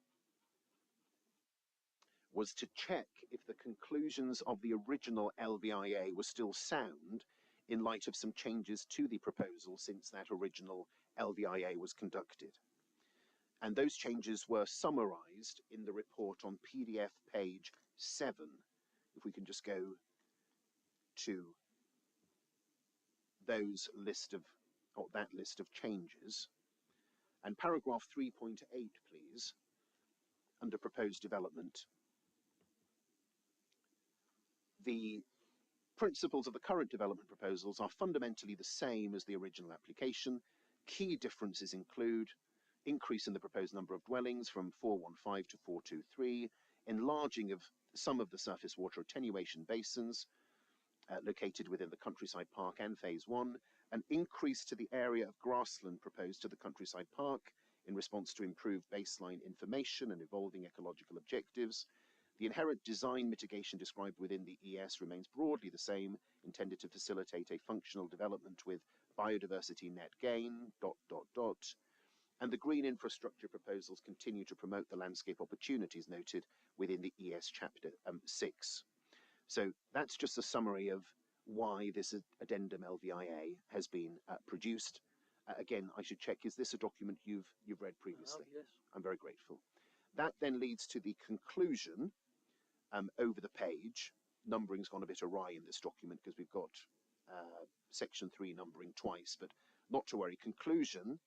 was to check if the conclusions of the original LVIA were still sound in light of some changes to the proposal since that original LVIA was conducted. And those changes were summarized in the report on PDF page 7. If we can just go to that list of changes. And paragraph 3.8, please, under proposed development. The principles of the current development proposals are fundamentally the same as the original application. Key differences include increase in the proposed number of dwellings from 415 to 423, enlarging of some of the surface water attenuation basins located within the Countryside Park and Phase 1, an increase to the area of grassland proposed to the Countryside Park in response to improved baseline information and evolving ecological objectives. The inherent design mitigation described within the ES remains broadly the same, intended to facilitate a functional development with biodiversity net gain, ... And the green infrastructure proposals continue to promote the landscape opportunities noted within the ES Chapter 6. So that's just a summary of why this addendum LVIA has been produced. Again, I should check, is this a document you've read previously? Yes. I'm very grateful. That then leads to the conclusion over the page. Numbering's gone a bit awry in this document because we've got section 3 numbering twice, but not to worry. Conclusion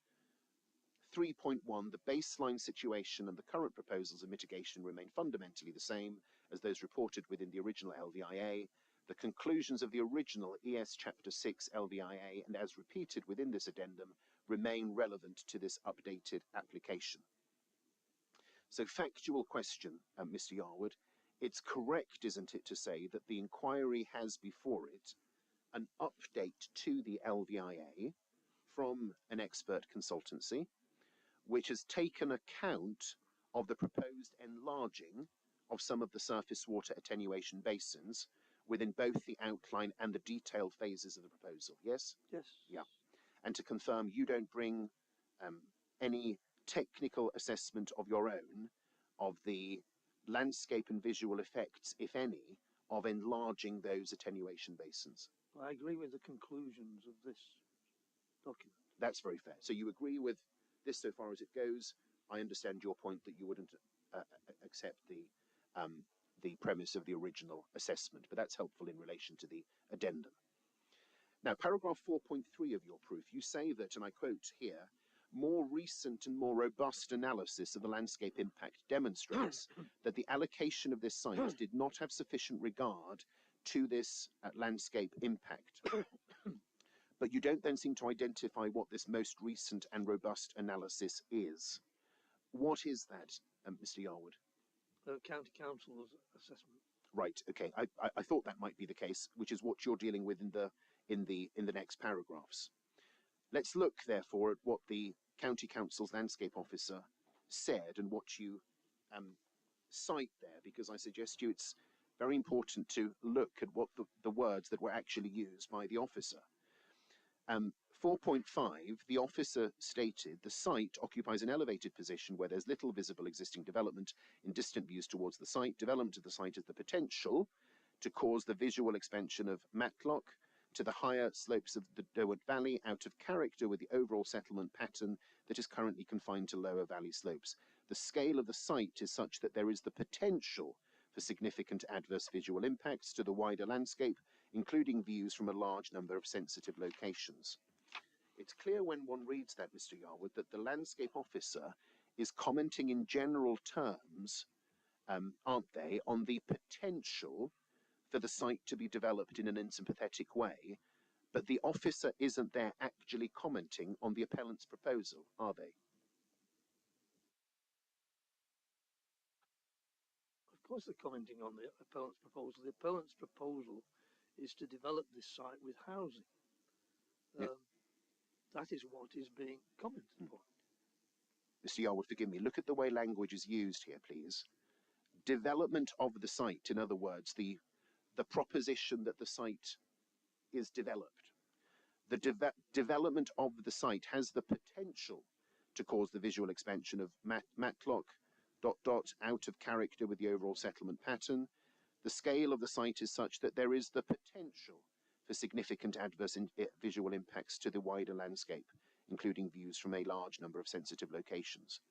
3.1, the baseline situation and the current proposals of mitigation remain fundamentally the same as those reported within the original LVIA. The conclusions of the original ES Chapter 6 LVIA, and as repeated within this addendum, remain relevant to this updated application. So, factual question, Mr. Yarwood. It's correct, isn't it, to say that the inquiry has before it an update to the LVIA from an expert consultancy, which has taken account of the proposed enlarging of some of the surface water attenuation basins within both the outline and the detailed phases of the proposal, yes? Yes. Yeah. And to confirm, you don't bring any technical assessment of your own of the landscape and visual effects, if any, of enlarging those attenuation basins. I agree with the conclusions of this document. That's very fair. So you agree with this so far as it goes. I understand your point that you wouldn't accept the premise of the original assessment, but that's helpful in relation to the addendum. Now, paragraph 4.3 of your proof, you say that, and I quote here, more recent and more robust analysis of the landscape impact demonstrates that the allocation of this site did not have sufficient regard to this landscape impact. But you don't then seem to identify what this most recent and robust analysis is. What is that, Mr. Yarwood? County Council's assessment. Right. Okay. I thought that might be the case, which is what you're dealing with in the next paragraphs. Let's look, therefore, at what the County Council's landscape officer said and what you cite there, because I suggest you it's very important to look at what the words that were actually used by the officer. 4.5, the officer stated, the site occupies an elevated position where there's little visible existing development in distant views towards the site. Development of the site has the potential to cause the visual expansion of Matlock to the higher slopes of the Derwent Valley, out of character with the overall settlement pattern that is currently confined to lower valley slopes. The scale of the site is such that there is the potential for significant adverse visual impacts to the wider landscape, including views from a large number of sensitive locations. It's clear when one reads that, Mr. Yarwood, that the landscape officer is commenting in general terms, aren't they, on the potential for the site to be developed in an unsympathetic way, but the officer isn't there actually commenting on the appellant's proposal, are they? Of course they're commenting on the appellant's proposal. The appellant's proposal is to develop this site with housing. That is what is being commented upon. Mr. Yarwood, forgive me, look at the way language is used here, please. Development of the site, in other words, the proposition that the site is developed. The development of the site has the potential to cause the visual expansion of Matlock, ... out of character with the overall settlement pattern. The scale of the site is such that there is the potential for significant adverse visual impacts to the wider landscape, including views from a large number of sensitive locations.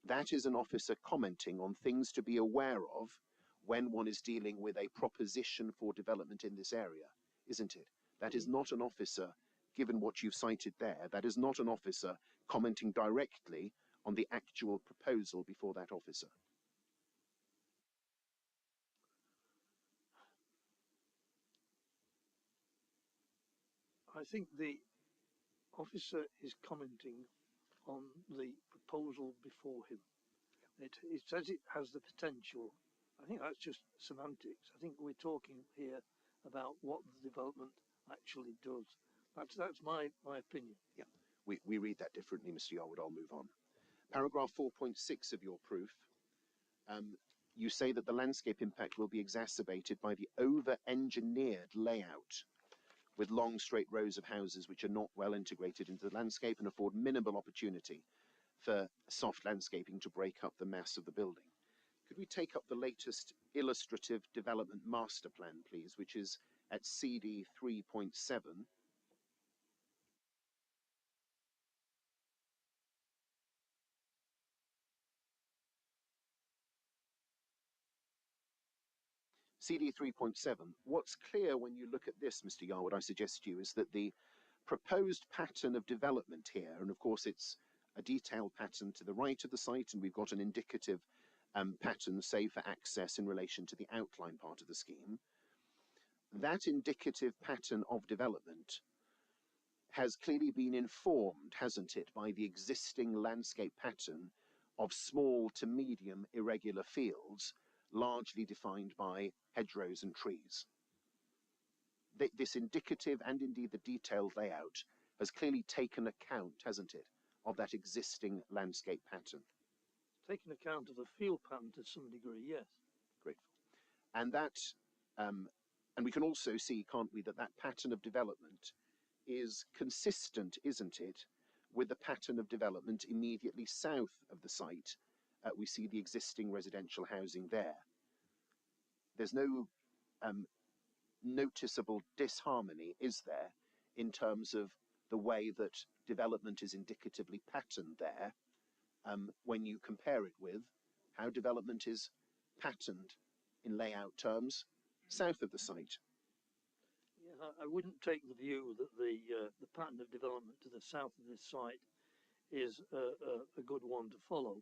That is an officer commenting on things to be aware of when one is dealing with a proposition for development in this area, isn't it? That is not an officer, given what you've cited there, that is not an officer commenting directly on the actual proposal before that officer. I think the officer is commenting on the proposal before him. It says it has the potential. I think that's just semantics. I think we're talking here about what the development actually does. That's my opinion. Yeah, we read that differently, Mr. Yarwood. I'll move on. Paragraph 4.6 of your proof, you say that the landscape impact will be exacerbated by the over-engineered layout with long straight rows of houses which are not well integrated into the landscape and afford minimal opportunity for soft landscaping to break up the mass of the building. Could we take up the latest illustrative development master plan, please, which is at CD 3.7. CD 3.7, what's clear when you look at this, Mr. Yarwood, I suggest to you, is that the proposed pattern of development here, and of course it's a detailed pattern to the right of the site, and we've got an indicative pattern, say, for access in relation to the outline part of the scheme. That indicative pattern of development has clearly been informed, hasn't it, by the existing landscape pattern of small to medium irregular fields, largely defined by hedgerows and trees. This indicative and indeed the detailed layout has clearly taken account, hasn't it, of that existing landscape pattern. Taken account of the field pattern to some degree, yes. Grateful. And that, and we can also see, can't we, that that pattern of development is consistent, isn't it, with the pattern of development immediately south of the site. We see the existing residential housing there. There's no noticeable disharmony, is there, in terms of the way that development is indicatively patterned there, when you compare it with how development is patterned in layout terms south of the site? Yeah, I wouldn't take the view that the pattern of development to the south of this site is a good one to follow.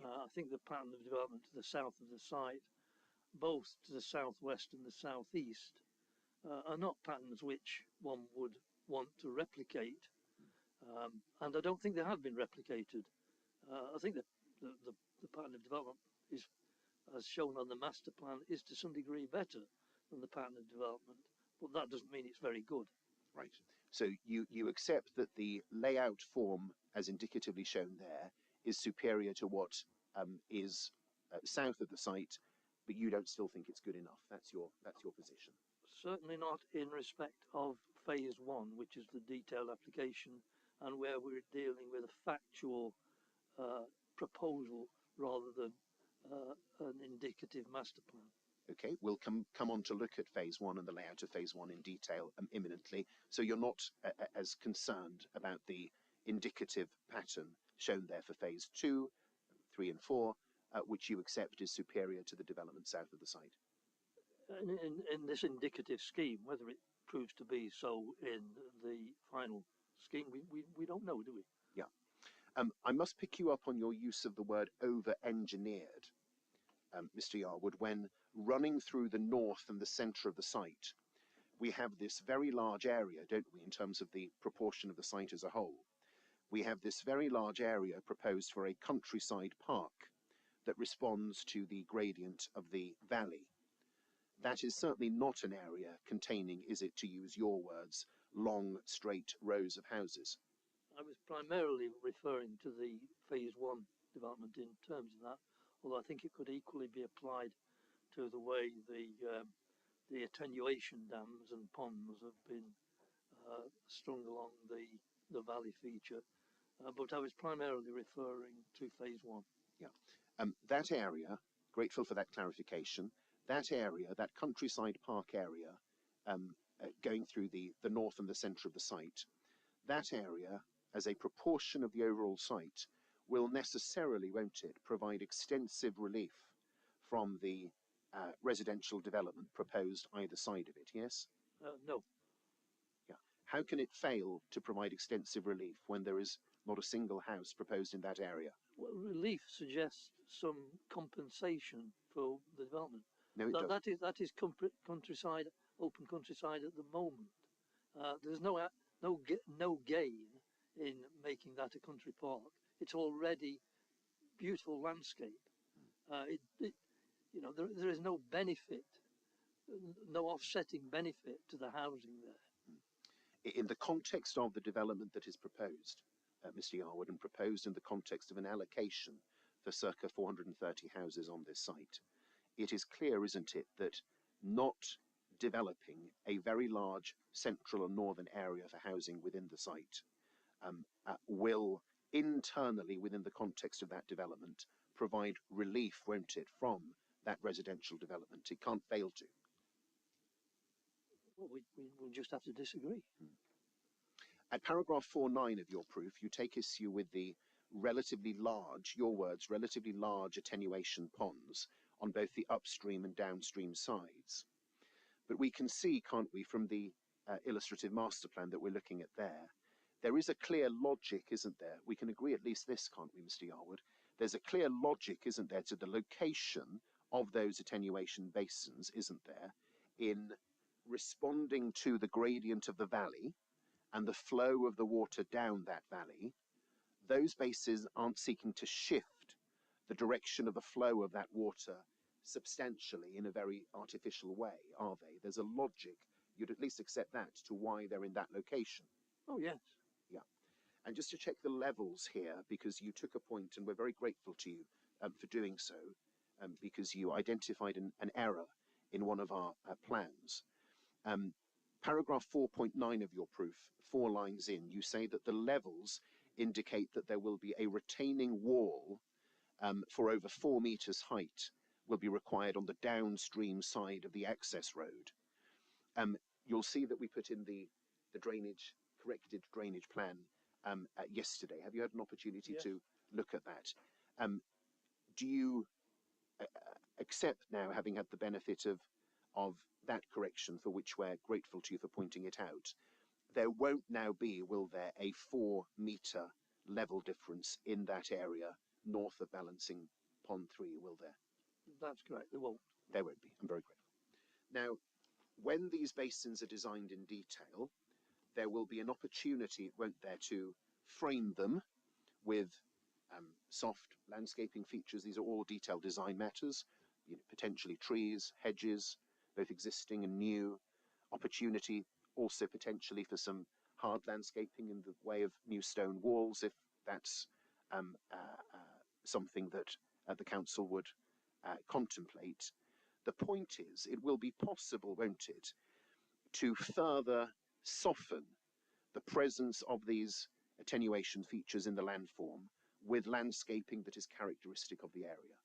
I think the pattern of development to the south of the site, both to the southwest and the southeast, are not patterns which one would want to replicate, and I don't think they have been replicated. I think the pattern of development is, as shown on the master plan, is to some degree better than the pattern of development, but that doesn't mean it's very good. Right. So you accept that the layout form, as indicatively shown there, is superior to what is south of the site, but you don't still think it's good enough. That's your position. Certainly not in respect of phase one, which is the detailed application, and where we're dealing with a factual proposal rather than an indicative master plan. Okay, we'll come on to look at phase one and the layout of phase one in detail imminently. So you're not as concerned about the indicative pattern shown there for phase 2, 3 and 4, which you accept is superior to the development south of the site. In this indicative scheme, whether it proves to be so in the final scheme, we don't know, do we? Yeah. I must pick you up on your use of the word over-engineered, Mr. Yarwood, when running through the north and the centre of the site. We have this very large area, don't we, in terms of the proportion of the site as a whole. We have this very large area proposed for a countryside park that responds to the gradient of the valley. That is certainly not an area containing, is it, to use your words, long, straight rows of houses? I was primarily referring to the phase one development in terms of that, although I think it could equally be applied to the way the attenuation dams and ponds have been strung along the valley feature, but I was primarily referring to phase one. Yeah, that area, grateful for that clarification, that area, that countryside park area, going through the north and the centre of the site, that area, as a proportion of the overall site, will necessarily, won't it, provide extensive relief from the residential development proposed either side of it, yes? No. Yeah. How can it fail to provide extensive relief when there is not a single house proposed in that area? Well, relief suggests some compensation for the development. No, it doesn't. That is countryside, open countryside at the moment. There's no gain in making that a country park. It's already beautiful landscape. There is no benefit, no offsetting benefit to the housing there. In the context of the development that is proposed, Mr. Yarwood, and proposed in the context of an allocation for circa 430 houses on this site, it is clear, isn't it, that not developing a very large central and northern area for housing within the site will internally, within the context of that development, provide relief, won't it, from that residential development? It can't fail to. Well, we'll just have to disagree. At paragraph 4.9 of your proof, you take issue with the relatively large, your words, relatively large attenuation ponds on both the upstream and downstream sides. But we can see, can't we, from the illustrative master plan that we're looking at there is a clear logic, isn't there? We can agree at least this, can't we, Mr. Yarwood? There's a clear logic, isn't there, to the location of those attenuation basins, isn't there, in responding to the gradient of the valley and the flow of the water down that valley. Those basins aren't seeking to shift the direction of the flow of that water substantially in a very artificial way, are they? There's a logic, you'd at least accept that, to why they're in that location. Oh, yes. Yeah. And just to check the levels here, because you took a point, and we're very grateful to you for doing so, because you identified an error in one of our plans. Paragraph 4.9 of your proof, 4 lines in, you say that the levels indicate that there will be a retaining wall for over 4 meters height will be required on the downstream side of the access road. You'll see that we put in the corrected drainage plan yesterday. Have you had an opportunity Yes. to look at that? Do you accept now, having had the benefit of that correction, for which we're grateful to you for pointing it out, there won't now be, will there, a 4 meter level difference in that area north of Balancing Pond 3, will there? That's correct, there won't. There won't be. I'm very grateful. Now, when these basins are designed in detail, there will be an opportunity, won't there, to frame them with soft landscaping features. These are all detailed design matters, potentially trees, hedges, both existing and new. Opportunity also potentially for some hard landscaping in the way of new stone walls, if that's something that the council would contemplate. The point is, it will be possible, won't it, to further soften the presence of these attenuation features in the landform with landscaping that is characteristic of the area.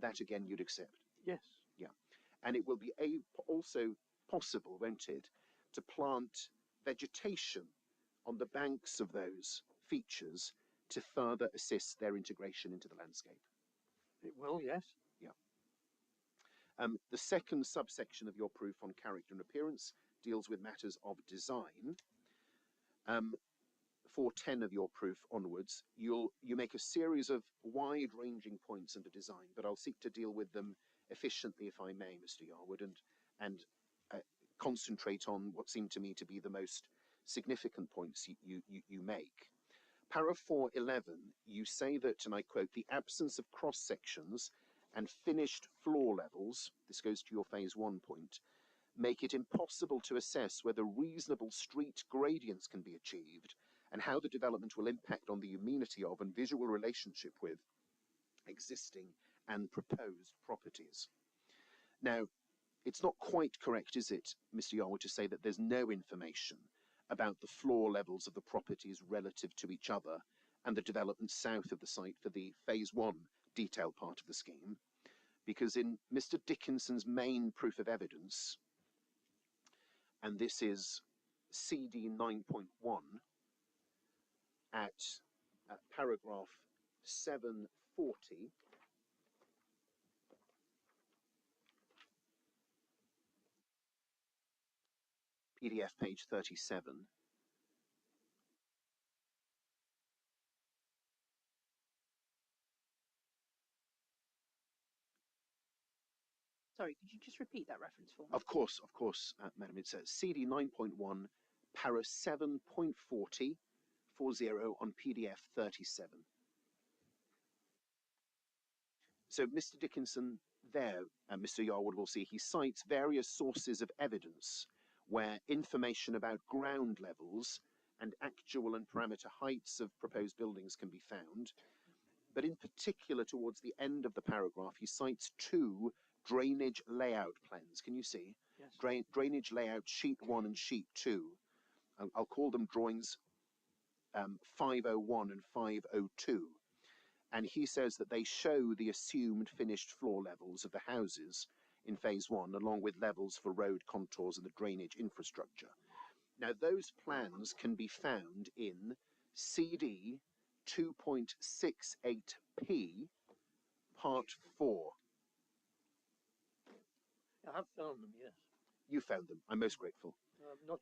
That again you'd accept? Yes. Yeah. And it will be also possible, won't it, to plant vegetation on the banks of those features to further assist their integration into the landscape. It will, yes. Yeah. The second subsection of your proof on character and appearance deals with matters of design. For 10 of your proof onwards, you make a series of wide-ranging points under design, but I'll seek to deal with them efficiently, if I may, Mr. Yarwood, and concentrate on what seem to me to be the most significant points you make. Para 411, you say that, and I quote, the absence of cross-sections and finished floor levels, this goes to your phase 1 point, make it impossible to assess whether reasonable street gradients can be achieved and how the development will impact on the amenity of and visual relationship with existing and proposed properties. Now, it's not quite correct, is it, Mr. Yarwood, to say that there's no information about the floor levels of the properties relative to each other and the development south of the site for the phase 1 detailed part of the scheme, because in Mr. Dickinson's main proof of evidence, and this is CD 9.1 at paragraph 740, PDF page 37. Sorry, could you just repeat that reference for me? Of course, Madam. It's CD 9.1, para 7.40, 40 on PDF 37. So Mr. Dickinson there, Mr. Yarwood will see, he cites various sources of evidence where information about ground levels and actual and parameter heights of proposed buildings can be found. But in particular, towards the end of the paragraph, he cites 2 drainage layout plans. Can you see? Yes. Drainage layout sheet 1 and sheet 2. I'll call them drawings 501 and 502. And he says that they show the assumed finished floor levels of the houses in phase 1, along with levels for road contours and the drainage infrastructure. Now, those plans can be found in CD 2.68p, part 4. I have found them, yes. You found them. I'm most grateful. Not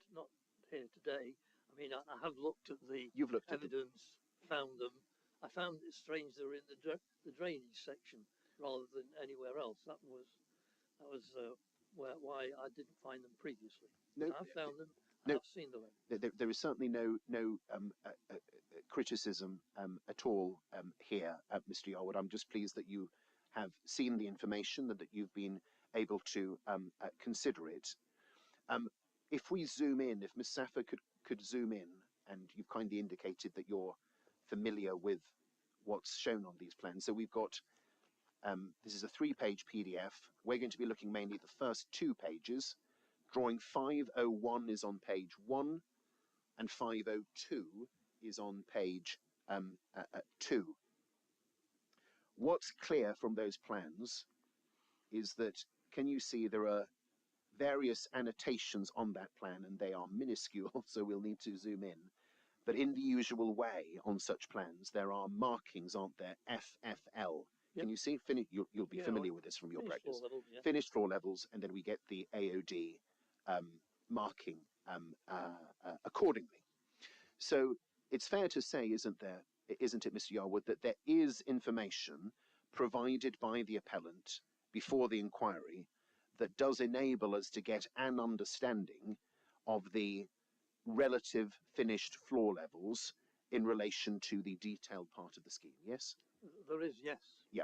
here today. I mean, I have looked at the You've looked at evidence, found them. I found it strange they were in the drainage section rather than anywhere else. That was why I didn't find them previously. No, I've found them. no, I've seen them. There is certainly no criticism at all here, Mr. Yarwood. I'm just pleased that you have seen the information and that you've been able to consider it. If we zoom in, if Ms. Saffa could zoom in, and you've kindly indicated that you're familiar with what's shown on these plans. So we've got, this is a 3-page PDF. We're going to be looking mainly at the first 2 pages. Drawing 501 is on page 1, and 502 is on page 2. What's clear from those plans is that, can you see there are various annotations on that plan, and they are minuscule, so we'll need to zoom in. But in the usual way on such plans, there are markings, aren't there? FFL. Yep. Can you see? You'll be familiar with this from your practice. Floor levels, yeah. Finished floor levels, and then we get the AOD marking accordingly. So it's fair to say, isn't there, isn't it, Mr. Yarwood, that there is information provided by the appellant before the inquiry that does enable us to get an understanding of the relative finished floor levels in relation to the detailed part of the scheme, yes? There is, yes. Yeah.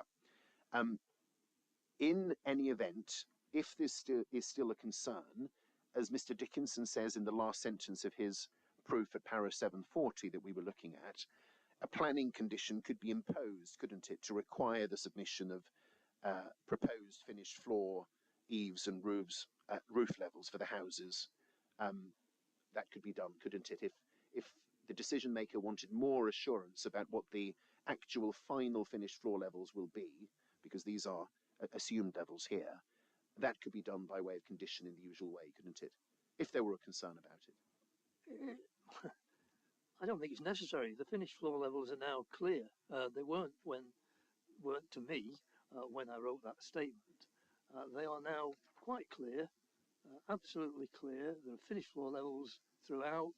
In any event, if this is still a concern, as Mr. Dickinson says in the last sentence of his proof at para 740 that we were looking at, a planning condition could be imposed, couldn't it, to require the submission of proposed finished floor, eaves and roofs, roof levels for the houses. That could be done, couldn't it? If the decision maker wanted more assurance about what the actual final finished floor levels will be, because these are assumed levels here, that could be done by way of condition in the usual way, couldn't it? If there were a concern about it. I don't think it's necessary. The finished floor levels are now clear. They weren't to me when I wrote that statement. They are now quite clear, absolutely clear. There are finished floor levels throughout.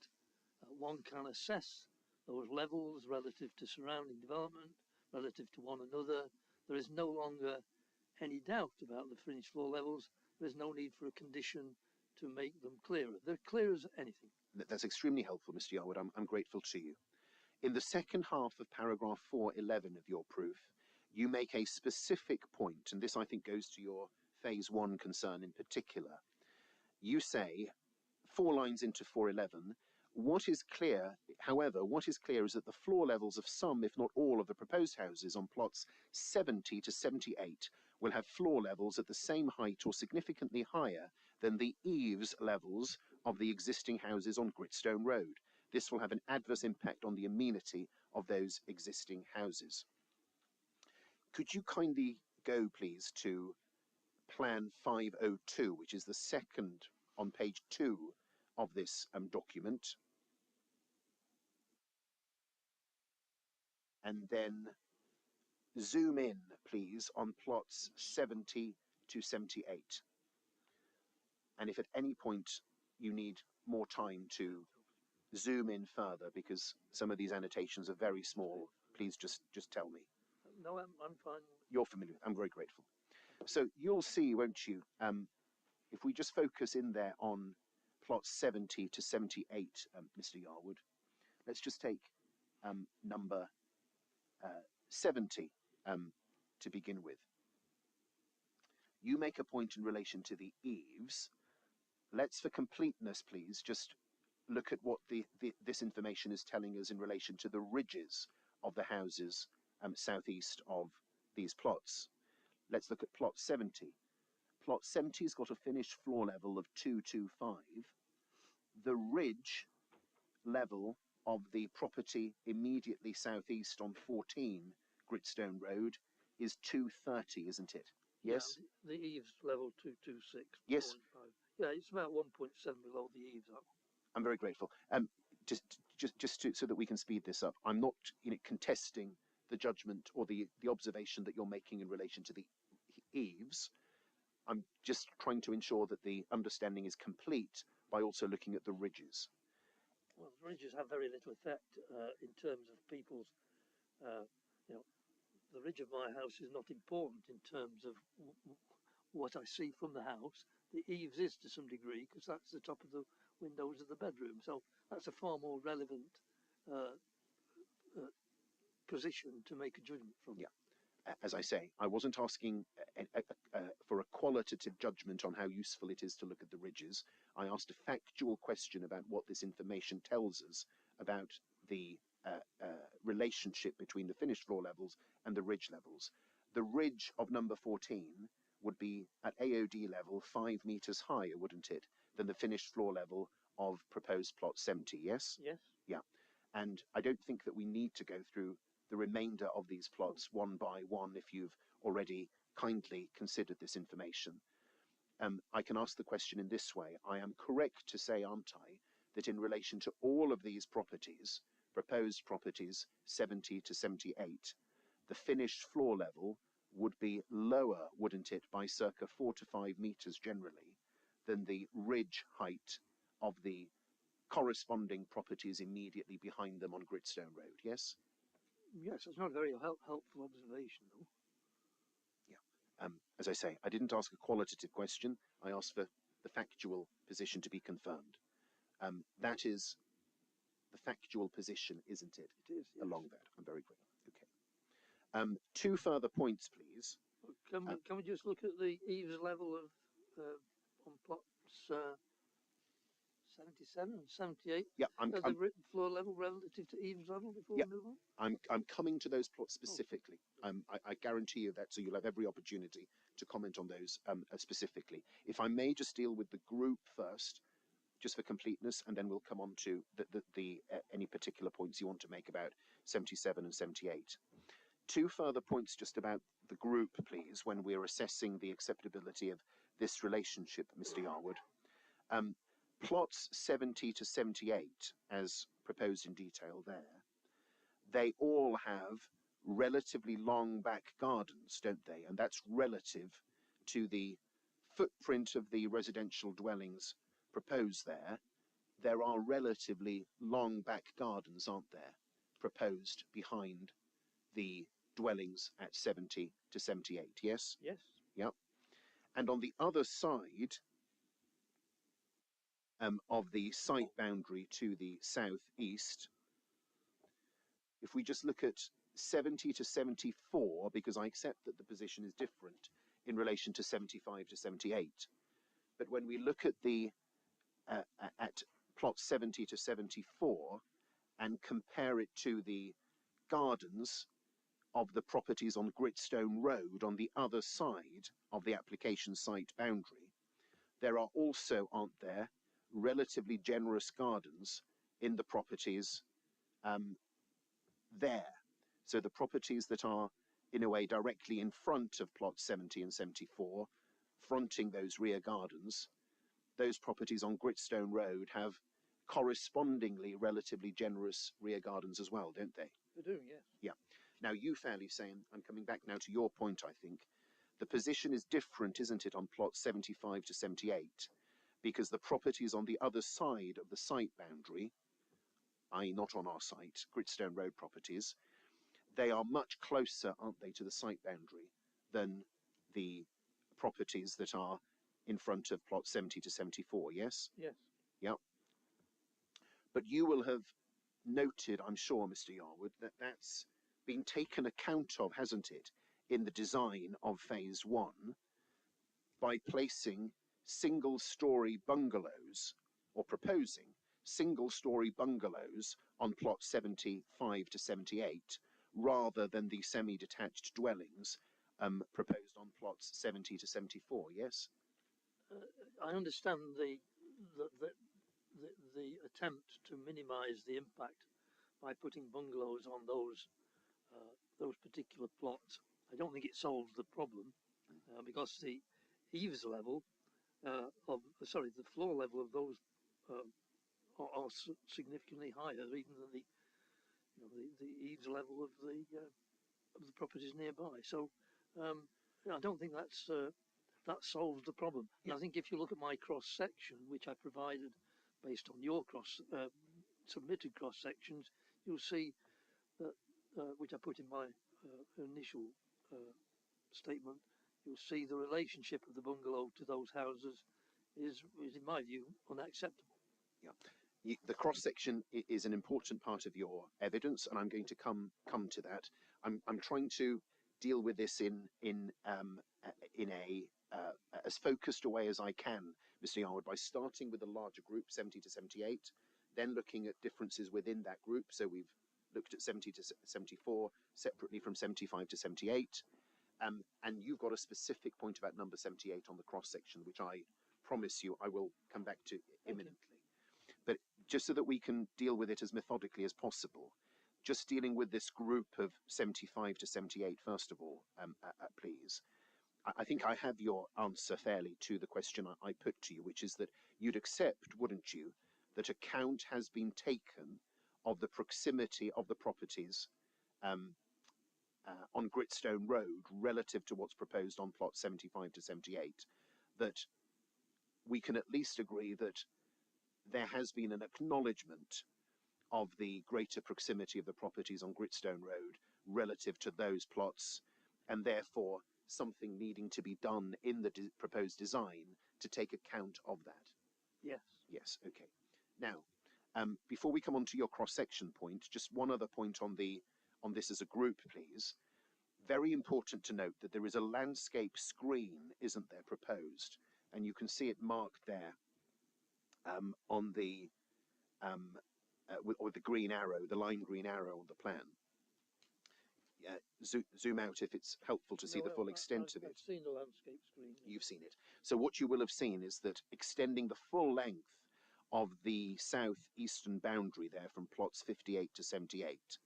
One can assess those levels relative to surrounding development, relative to one another. There is no longer any doubt about the finished floor levels. There's no need for a condition to make them clearer. They're clear as anything. That's extremely helpful, Mr. Yarwood. I'm grateful to you. In the second half of paragraph 411 of your proof, you make a specific point, and this I think goes to your phase 1 concern in particular. You say, 4 lines into 411, what is clear, however, what is clear is that the floor levels of some, if not all, of the proposed houses on plots 70 to 78 will have floor levels at the same height or significantly higher than the eaves levels of the existing houses on Gritstone Road. This will have an adverse impact on the amenity of those existing houses. Could you kindly go, please, to Plan 502, which is the second on page 2 of this document, and then zoom in, please, on plots 70 to 78. And if at any point you need more time to zoom in further, because some of these annotations are very small, please just tell me. No, I'm fine. You're familiar. I'm very grateful. So you'll see, won't you, if we just focus in there on plots 70 to 78, Mr. Yarwood, let's just take number 70 to begin with. You make a point in relation to the eaves. Let's, for completeness, please, just look at what this information is telling us in relation to the ridges of the houses southeast of these plots. Let's look at plot 70. Plot 70 has got a finished floor level of 225. The ridge level of the property immediately southeast on 14 Gritstone Road is 230, isn't it? Yes? Yeah, the eaves level 226. Yes. 5. Yeah, it's about 1.7 below the eaves. I'm very grateful. So that we can speed this up, I'm not contesting the judgment or the observation that you're making in relation to the eaves. I'm just trying to ensure that the understanding is complete by also looking at the ridges. Well, the ridges have very little effect in terms of people's, the ridge of my house is not important in terms of what I see from the house. The eaves is to some degree, because that's the top of the windows of the bedroom. So that's a far more relevant position to make a judgment from. Yeah. As I say, I wasn't asking for a qualitative judgment on how useful it is to look at the ridges. I asked a factual question about what this information tells us about the relationship between the finished floor levels and the ridge levels. The ridge of number 14 would be at AOD level 5 meters higher, wouldn't it, than the finished floor level of proposed plot 70, yes? Yes. Yeah. And I don't think that we need to go through the remainder of these plots one by one if you've already kindly considered this information. I can ask the question in this way. I am correct to say, aren't I, that in relation to all of these properties, proposed properties 70 to 78, the finished floor level would be lower, wouldn't it, by circa 4 to 5 meters generally, than the ridge height of the corresponding properties immediately behind them on Gritstone Road, yes? Yes, it's not a very helpful observation, though. As I say, I didn't ask a qualitative question. I asked for the factual position to be confirmed. That is the factual position, isn't it? It is, yes. Along that, I'm very grateful. Okay. Two further points, please. Can we just look at the eaves level of on plots 77 and 78? Yeah, The floor level relative to eaves level before we move on? I'm coming to those plots specifically. I guarantee you that, so you'll have every opportunity to comment on those specifically. If I may just deal with the group first, just for completeness, and then we'll come on to any particular points you want to make about 77 and 78. Two further points just about the group, please, when we're assessing the acceptability of this relationship, Mr. Yarwood. Plots 70 to 78, as proposed in detail there, they all have relatively long back gardens, don't they? And that's relative to the footprint of the residential dwellings proposed there. There are relatively long back gardens, aren't there, proposed behind the dwellings at 70 to 78, yes? Yes. Yep. And on the other side of the site boundary to the southeast, if we just look at 70 to 74, because I accept that the position is different in relation to 75 to 78, but when we look at the at plot 70 to 74 and compare it to the gardens of the properties on Gritstone Road on the other side of the application site boundary, there are also, aren't there, relatively generous gardens in the properties there. So the properties that are in a way directly in front of plot 70 and 74, fronting those rear gardens, those properties on Gritstone Road have correspondingly relatively generous rear gardens as well, don't they? They do, yes. Yeah. Now you fairly say, and I'm coming back now to your point, I think, the position is different, isn't it, on plot 75 to 78, because the properties on the other side of the site boundary, i.e. not on our site, Gritstone Road properties, they are much closer, aren't they, to the site boundary than the properties that are in front of plot 70 to 74, yes? Yes. Yep. But you will have noted, I'm sure, Mr. Yarwood, that that's been taken account of, hasn't it, in the design of phase one by placing single-story bungalows, or proposing single-story bungalows on plot 75 to 78, rather than the semi-detached dwellings proposed on plots 70 to 74, yes? I understand the attempt to minimise the impact by putting bungalows on those particular plots. I don't think it solves the problem because the eaves level the floor level of those are significantly higher even than the eaves level of the properties nearby. So I don't think that solves the problem. And I think if you look at my cross section, which I provided based on your submitted cross sections, you'll see that which I put in my initial statement. You'll see the relationship of the bungalow to those houses is in my view, unacceptable. Yeah. The cross-section is an important part of your evidence, and I'm going to come to that. I'm trying to deal with this in a as focused a way as I can, Mr. Yarwood, by starting with a larger group, 70 to 78, then looking at differences within that group. So we've looked at 70 to 74 separately from 75 to 78. And you've got a specific point about number 78 on the cross-section, which I promise you I will come back to imminently. But just so that we can deal with it as methodically as possible, just dealing with this group of 75 to 78, first of all, please. I think I have your answer fairly to the question I put to you, which is that you'd accept, wouldn't you, that account has been taken of the proximity of the properties on Gritstone Road relative to what's proposed on plot 75 to 78, that we can at least agree that there has been an acknowledgement of the greater proximity of the properties on Gritstone Road relative to those plots, and therefore something needing to be done in the proposed design to take account of that? Yes. Yes, okay. Now, before we come on to your cross-section point, just one other point on this as a group, please. Very important to note that there is a landscape screen, isn't there, proposed, and you can see it marked there on the with the green arrow, the lime green arrow on the plan. Zoom out if it's helpful to see the full extent of it. I've seen the landscape screen. You've seen it. So what you will have seen is that extending the full length of the southeastern boundary there from plots 58 to 78,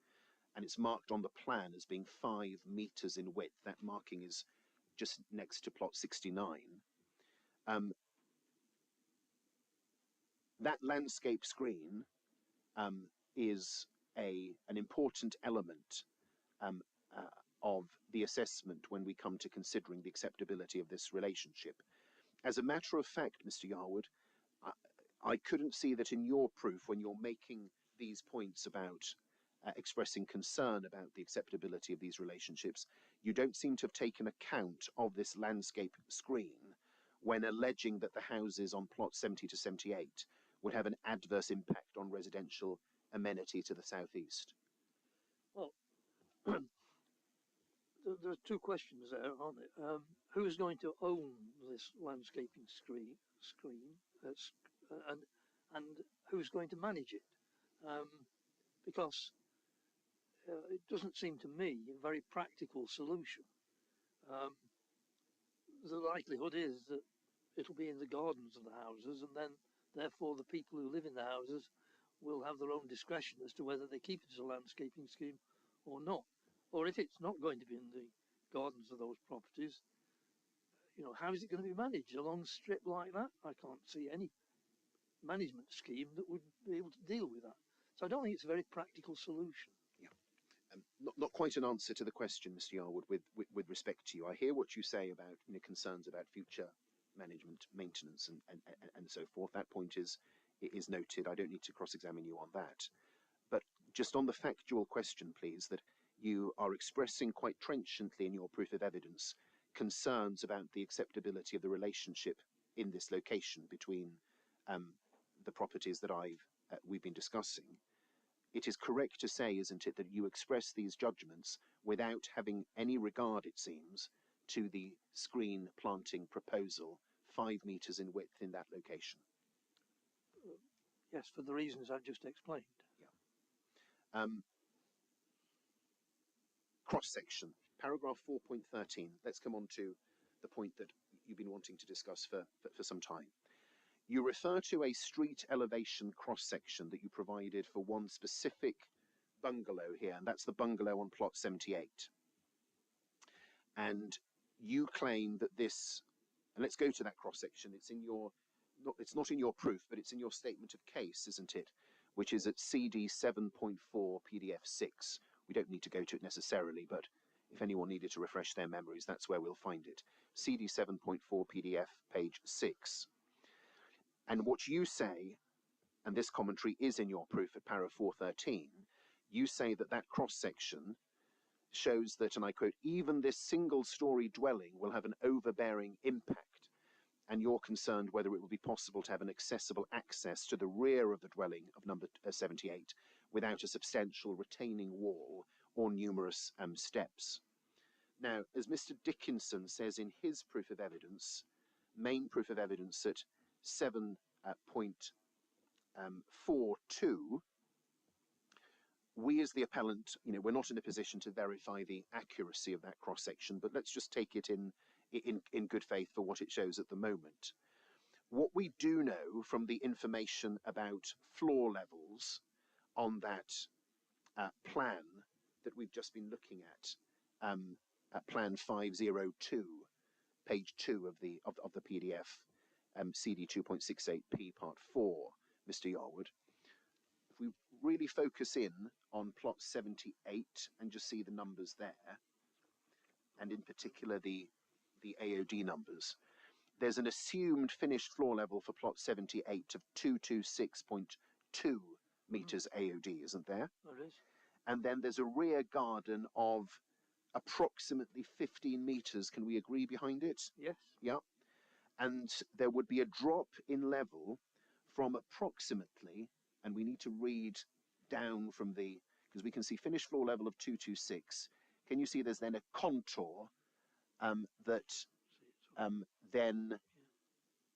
and it's marked on the plan as being 5 meters in width. That marking is just next to plot 69. That landscape screen is an important element of the assessment when we come to considering the acceptability of this relationship. As a matter of fact, Mr. Yarwood, I couldn't see that in your proof, when you're making these points about expressing concern about the acceptability of these relationships, you don't seem to have taken account of this landscape screen when alleging that the houses on plot 70 to 78 would have an adverse impact on residential amenity to the southeast. Well, there are two questions there, aren't there? Who's going to own this landscaping screen, and who's going to manage it? Because it doesn't seem to me a very practical solution. The likelihood is that it'll be in the gardens of the houses, and then therefore the people who live in the houses will have their own discretion as to whether they keep it as a landscaping scheme or not. Or if it's not going to be in the gardens of those properties, you know, how is it going to be managed? A long strip like that? I can't see any management scheme that would be able to deal with that. So I don't think it's a very practical solution. Yeah, not quite an answer to the question, Mr. Yarwood, with respect to you. I hear what you say about concerns about future management, maintenance, and so forth. That point is noted. I don't need to cross-examine you on that. But just on the factual question, please, that you are expressing quite trenchantly in your proof of evidence concerns about the acceptability of the relationship in this location between the properties that we've been discussing. It is correct to say, isn't it, that you express these judgments without having any regard, it seems, to the screen planting proposal 5 meters in width in that location? Yes, for the reasons I've just explained. Yeah. Cross-section, paragraph 4.13. Let's come on to the point that you've been wanting to discuss for some time. You refer to a street elevation cross-section that you provided for one specific bungalow here, and that's the bungalow on plot 78. And you claim that this, and let's go to that cross-section, it's not in your proof, but it's in your statement of case, isn't it? Which is at CD 7.4 PDF 6. We don't need to go to it necessarily, but if anyone needed to refresh their memories, that's where we'll find it. CD 7.4 PDF, page 6. And what you say, and this commentary is in your proof at para 413, you say that that cross-section shows that, and I quote, even this single-story dwelling will have an overbearing impact, and you're concerned whether it will be possible to have an accessible access to the rear of the dwelling of number 78 without a substantial retaining wall or numerous steps. Now, as Mr. Dickinson says in his proof of evidence, main proof of evidence at 7.42, we as the appellant, we're not in a position to verify the accuracy of that cross-section, but let's just take it in good faith for what it shows at the moment. What we do know from the information about floor levels on that plan that we've just been looking at plan 502, page 2 of the PDF, CD 2.68p part 4, Mr. Yarwood. If we really focus in on plot 78 and just see the numbers there, and in particular the AOD numbers, there's an assumed finished floor level for plot 78 of 226.2 meters AOD, isn't there? There is. And then there's a rear garden of approximately 15 meters. Can we agree behind it? Yes. Yeah. And there would be a drop in level from approximately, and we need to read down from the, because we can see finished floor level of 226. Can you see there's then a contour that then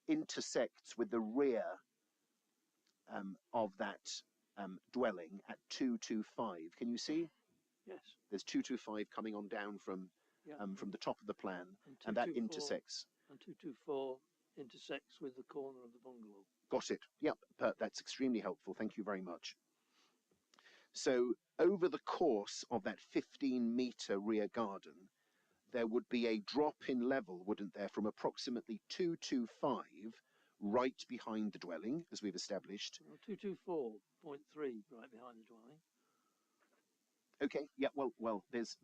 intersects with the rear of that dwelling at 225. Can you see? Yes. There's 225 coming on down from the top of the plan, and that intersects. And 224 intersects with the corner of the bungalow. Got it. Yep, that's extremely helpful. Thank you very much. So over the course of that 15-meter rear garden, there would be a drop in level, wouldn't there, from approximately 225 right behind the dwelling, as we've established. 224.3 right behind the dwelling. Okay, yeah, well, there's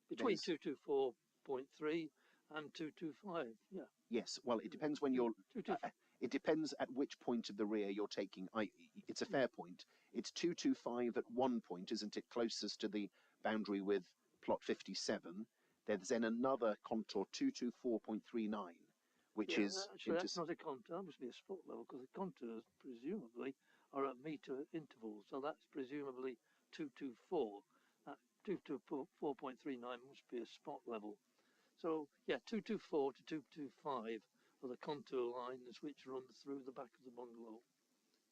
between 224.3 and 225, yeah. Yes, well, it depends when you're. It depends at which point of the rear you're taking. It's a fair point. It's 225 at one point, isn't it, closest to the boundary with plot 57? There's then another contour, 224.39, which is. Actually, that's not a contour. That must be a spot level, because the contours presumably are at meter intervals. So that's presumably 224. That 224.39 must be a spot level. So yeah, 224 to 225 are the contour lines which run through the back of the bungalow.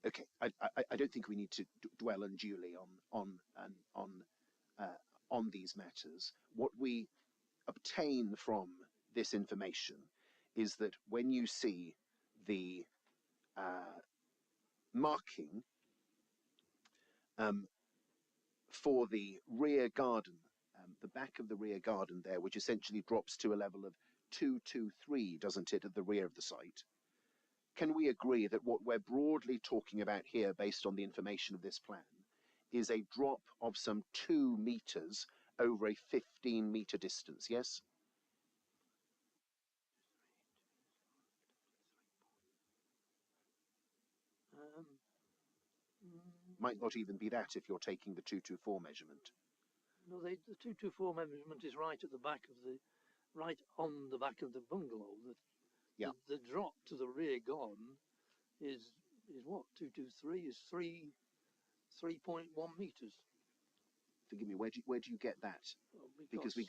Okay, I don't think we need to dwell unduly on these matters. What we obtain from this information is that when you see the marking for the rear garden, the back of the rear garden there, which essentially drops to a level of 223, doesn't it, at the rear of the site? Can we agree that what we're broadly talking about here, based on the information of this plan, is a drop of some 2 meters over a 15-meter distance, yes? Might not even be that if you're taking the 224 measurement. No, the 224 measurement is right at the back of right on the back of the bungalow. The drop to the rear garden is what? 223 is 3.1 meters. Forgive me, where do you get that? Well, because we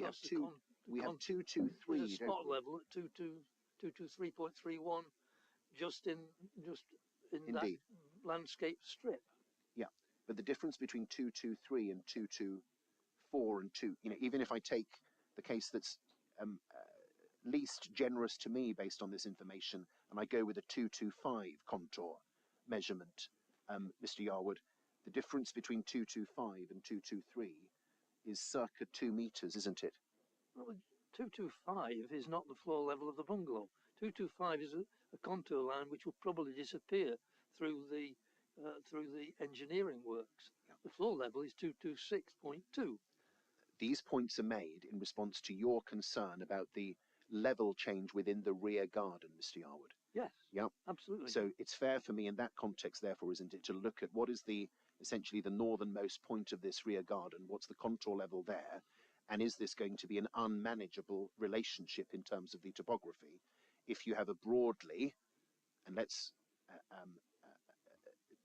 have 223. There's a spot level at 223.31 just in Indeed. that landscape strip. Yeah, but the difference between 223 and 224 and 2, even if I take the case that's least generous to me based on this information, and I go with a 225 contour measurement, Mr. Yarwood, the difference between 225 and 223 is circa 2 meters, isn't it? Well, 225 is not the floor level of the bungalow. 225 is a contour line which will probably disappear through the engineering works. Yeah. The floor level is 226.2. These points are made in response to your concern about the level change within the rear garden, Mr. Yarwood. Yes. Yeah. Absolutely. So it's fair for me in that context, therefore, isn't it, to look at what is essentially the northernmost point of this rear garden, what's the contour level there, and is this going to be an unmanageable relationship in terms of the topography? If you have a broadly, and let's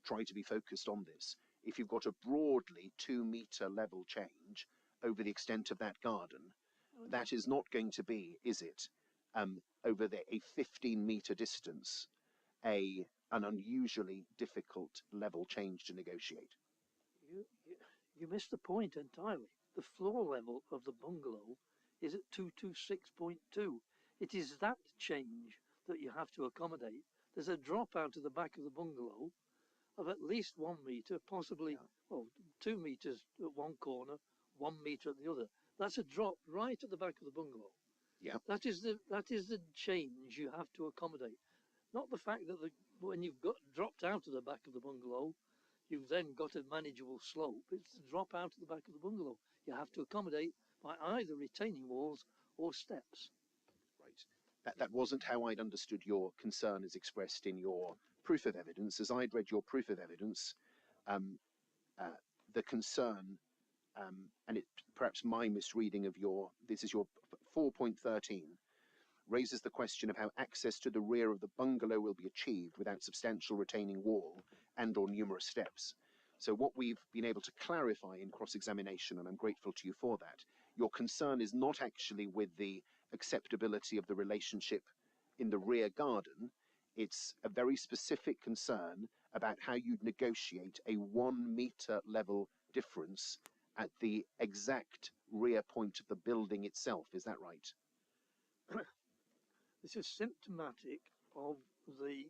try to be focused on this, if you've got a broadly 2 meter level change over the extent of that garden, that is not going to be, is it, over a 15-meter distance, an unusually difficult level change to negotiate? You missed the point entirely. The floor level of the bungalow is at 226.2. It is that change that you have to accommodate. There's a drop out of the back of the bungalow of at least 1 meter, possibly 2 meters at one corner, 1 meter at the other. That's a drop right at the back of the bungalow. Yeah. That is the change you have to accommodate. Not the fact that when you've got dropped out of the back of the bungalow, you've then got a manageable slope. It's the drop out of the back of the bungalow. You have to accommodate by either retaining walls or steps. Right. That wasn't how I'd understood your concern as expressed in your proof of evidence. As I'd read your proof of evidence, the concern, and it perhaps my misreading of this is your 4.13, raises the question of how access to the rear of the bungalow will be achieved without substantial retaining wall and or numerous steps. So what we've been able to clarify in cross-examination, and I'm grateful to you for that, your concern is not actually with the acceptability of the relationship in the rear garden. It's a very specific concern about how you'd negotiate a 1 meter level difference at the exact rear point of the building itself. Is that right? This is symptomatic of the.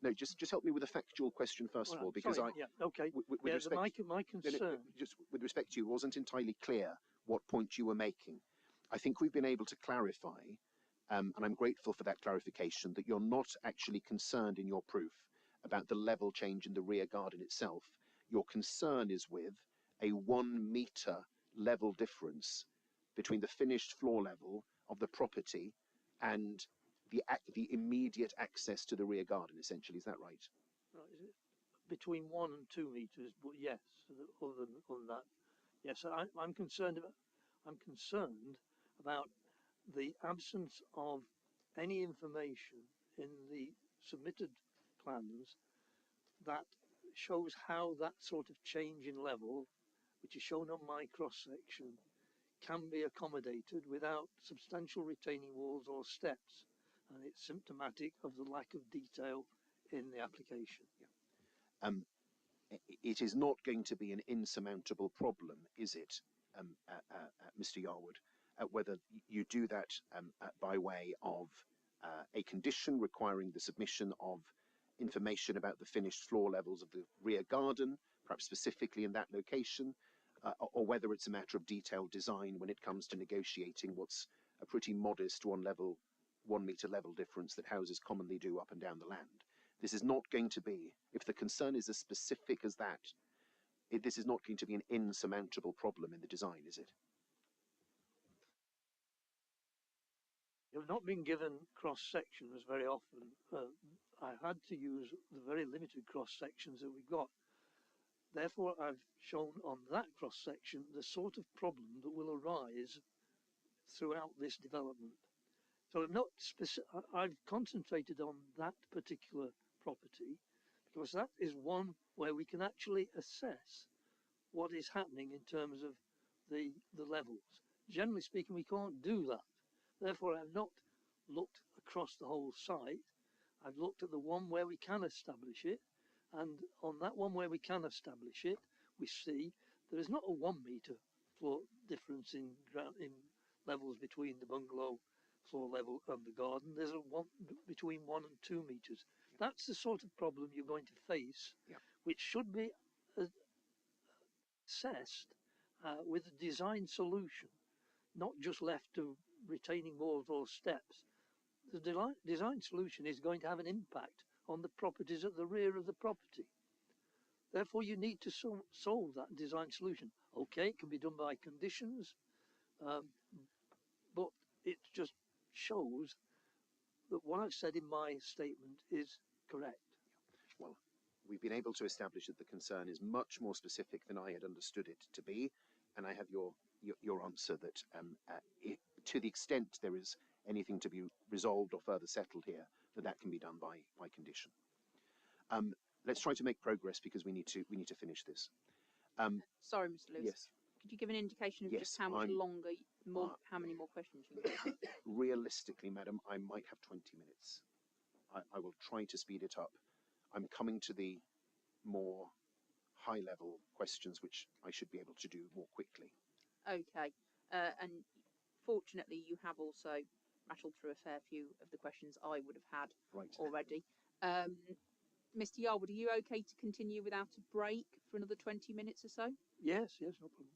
No, just help me with a factual question first of all, because sorry, okay. With respect, my concern. Just with respect to you, it wasn't entirely clear what point you were making. I think we've been able to clarify, and I'm grateful for that clarification, that you're not actually concerned in your proof about the level change in the rear garden itself. Your concern is with a 1 meter level difference between the finished floor level of the property and the immediate access to the rear garden, essentially. Is that right? Right, is it between 1 and 2 meters? But yes, other than that, yes. I'm concerned about the absence of any information in the submitted plans that shows how that sort of change in level, which is shown on my cross section, can be accommodated without substantial retaining walls or steps. And it's symptomatic of the lack of detail in the application. It is not going to be an insurmountable problem, is it, Mr. Yarwood, whether you do that by way of a condition requiring the submission of information about the finished floor levels of the rear garden, perhaps specifically in that location, or whether it's a matter of detailed design when it comes to negotiating what's a pretty modest 1 meter level difference that houses commonly do up and down the land. This is not going to be, if the concern is as specific as that, this is not going to be an insurmountable problem in the design, is it? You've not been given cross sections very often. I had to use the very limited cross sections that we got. Therefore, I've shown on that cross section the sort of problem that will arise throughout this development. So I've concentrated on that particular property because that is one where we can actually assess what is happening in terms of the levels. Generally speaking, we can't do that. Therefore, I've not looked across the whole site. I've looked at the one where we can establish it. And on that one where we can establish it, we see there is not a 1 meter floor difference in levels between the bungalow floor level and the garden. There's between 1 and 2 meters. That's the sort of problem you're going to face, which should be assessed with a design solution, not just left to retaining walls or steps. The design solution is going to have an impact on the properties at the rear of the property. Therefore, you need to solve that design solution. Okay, it can be done by conditions, but it just shows that what I've said in my statement is correct. Well, we've been able to establish that the concern is much more specific than I had understood it to be, and I have your answer that to the extent there is anything to be resolved or further settled here, that can be done by condition. Let's try to make progress because we need to finish this. Sorry, Mr. Lewis. Yes. Could you give an indication of Yes, just how much longer, how many more questions you have? Realistically, madam, I might have 20 minutes. I will try to speed it up. I'm coming to the more high-level questions, which I should be able to do more quickly. Okay. And fortunately, you have also rattled through a fair few of the questions I would have had already. Mr. Yarwood, are you okay to continue without a break for another 20 minutes or so? Yes, no problem.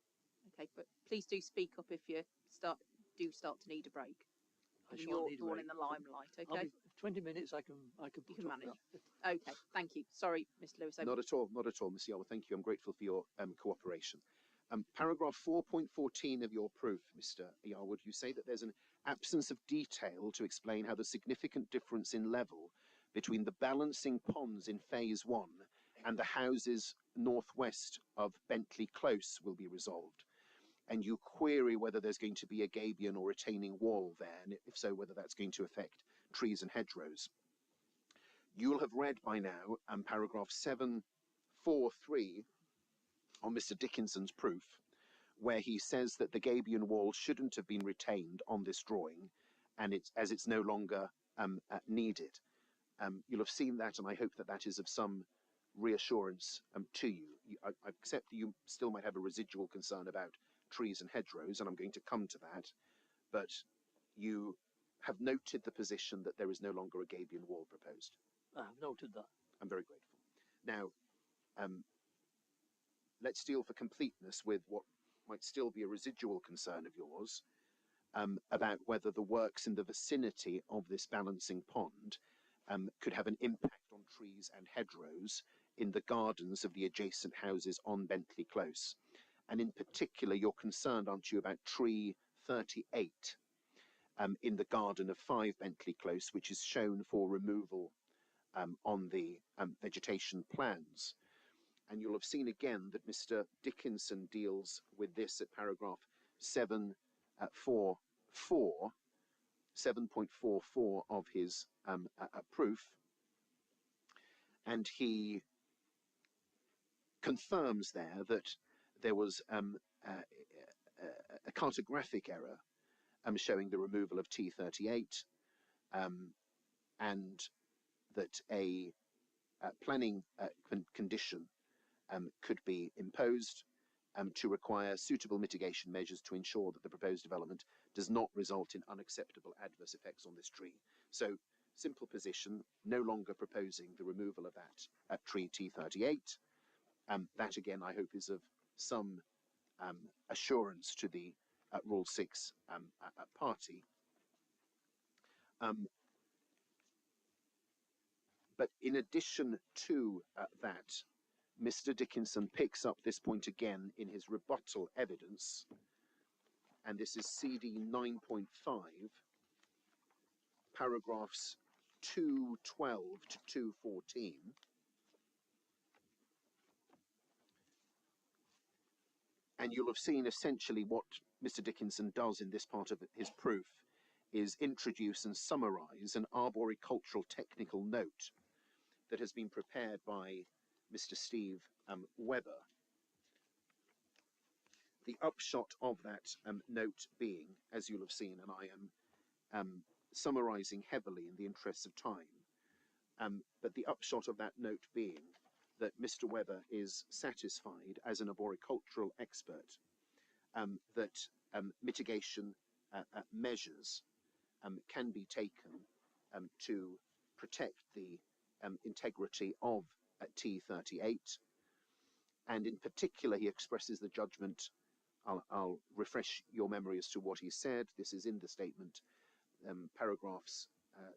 Okay, but please do speak up if you start to need a break. You're the one in the limelight, okay? 20 minutes I can manage. Okay, thank you. Sorry, Mr. Lewis. Not at all, Mr. Yarwood. Thank you. I'm grateful for your cooperation. Paragraph 4.14 of your proof, Mr. Yarwood, you say that there's an absence of detail to explain how the significant difference in level between the balancing ponds in phase 1 and the houses northwest of Bentley Close will be resolved. And you query whether there's going to be a gabion or retaining wall there, and if so, whether that's going to affect trees and hedgerows. You'll have read by now paragraph 743 on Mr. Dickinson's proof, where he says that the gabion wall shouldn't have been retained on this drawing, and it's no longer needed. You'll have seen that, and I hope that that is of some reassurance to you. I accept that you still might have a residual concern about trees and hedgerows, and I'm going to come to that, but you have noted the position that there is no longer a gabion wall proposed. I have noted that. I'm very grateful. Now, let's deal for completeness with what might still be a residual concern of yours about whether the works in the vicinity of this balancing pond could have an impact on trees and hedgerows in the gardens of the adjacent houses on Bentley Close. And in particular, you're concerned, aren't you, about tree 38 in the garden of 5 Bentley Close, which is shown for removal on the vegetation plans. And you'll have seen again that Mr. Dickinson deals with this at paragraph 7.44 of his proof, and he confirms there that there was a cartographic error showing the removal of T38, and that a planning condition could be imposed to require suitable mitigation measures to ensure that the proposed development does not result in unacceptable adverse effects on this tree. So, simple position, no longer proposing the removal of that tree T38. That again, I hope, is of some assurance to the Rule 6 party. But in addition to that, Mr. Dickinson picks up this point again in his rebuttal evidence, and this is CD 9.5, paragraphs 212 to 214. And you'll have seen essentially what Mr. Dickinson does in this part of his proof is introduce and summarize an arboricultural technical note that has been prepared by Mr. Steve Webber. The upshot of that note being, as you'll have seen, and I am summarizing heavily in the interests of time, but the upshot of that note being that Mr. Webber is satisfied as an arboricultural expert that mitigation measures can be taken to protect the integrity of T38, and in particular he expresses the judgment. I'll refresh your memory as to what he said. This is in the statement, paragraphs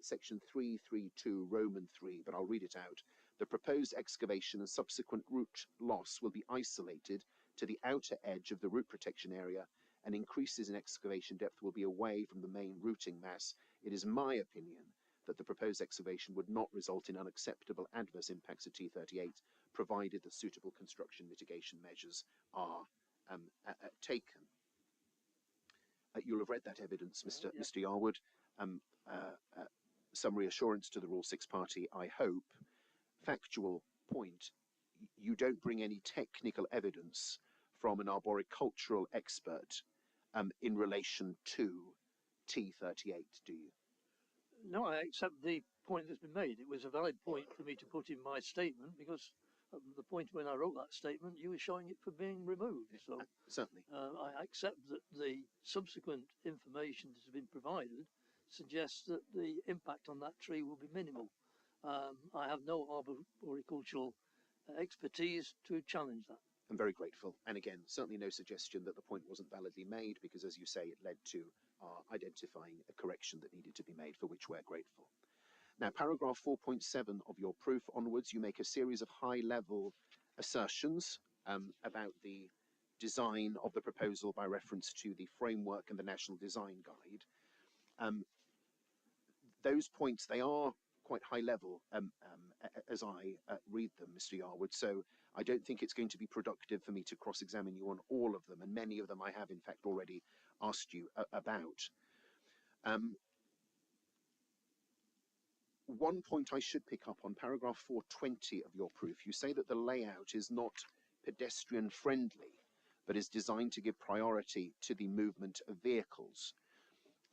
section 332 Roman 3, but I'll read it out. The proposed excavation and subsequent root loss will be isolated to the outer edge of the root protection area, and increases in excavation depth will be away from the main rooting mass. It is my opinion that the proposed excavation would not result in unacceptable adverse impacts of T38, provided that suitable construction mitigation measures are taken. You'll have read that evidence, Mr. Yarwood. Some reassurance to the Rule 6 party, I hope. Factual point, you don't bring any technical evidence from an arboricultural expert in relation to T38, do you? No, I accept the point that's been made. It was a valid point for me to put in my statement, because at the point when I wrote that statement, you were showing it for being removed. So certainly, I accept that the subsequent information that has been provided suggests that the impact on that tree will be minimal. I have no arboricultural expertise to challenge that. I'm very grateful. And again, certainly no suggestion that the point wasn't validly made, because as you say, it led to our identifying a correction that needed to be made, for which we're grateful. Now, paragraph 4.7 of your proof onwards, you make a series of high-level assertions about the design of the proposal by reference to the framework and the National Design Guide. Those points, they are quite high level as I read them, Mr. Yarwood. So I don't think it's going to be productive for me to cross-examine you on all of them, and many of them I have in fact already asked you about. One point I should pick up on, paragraph 420 of your proof. You say that the layout is not pedestrian friendly, but is designed to give priority to the movement of vehicles.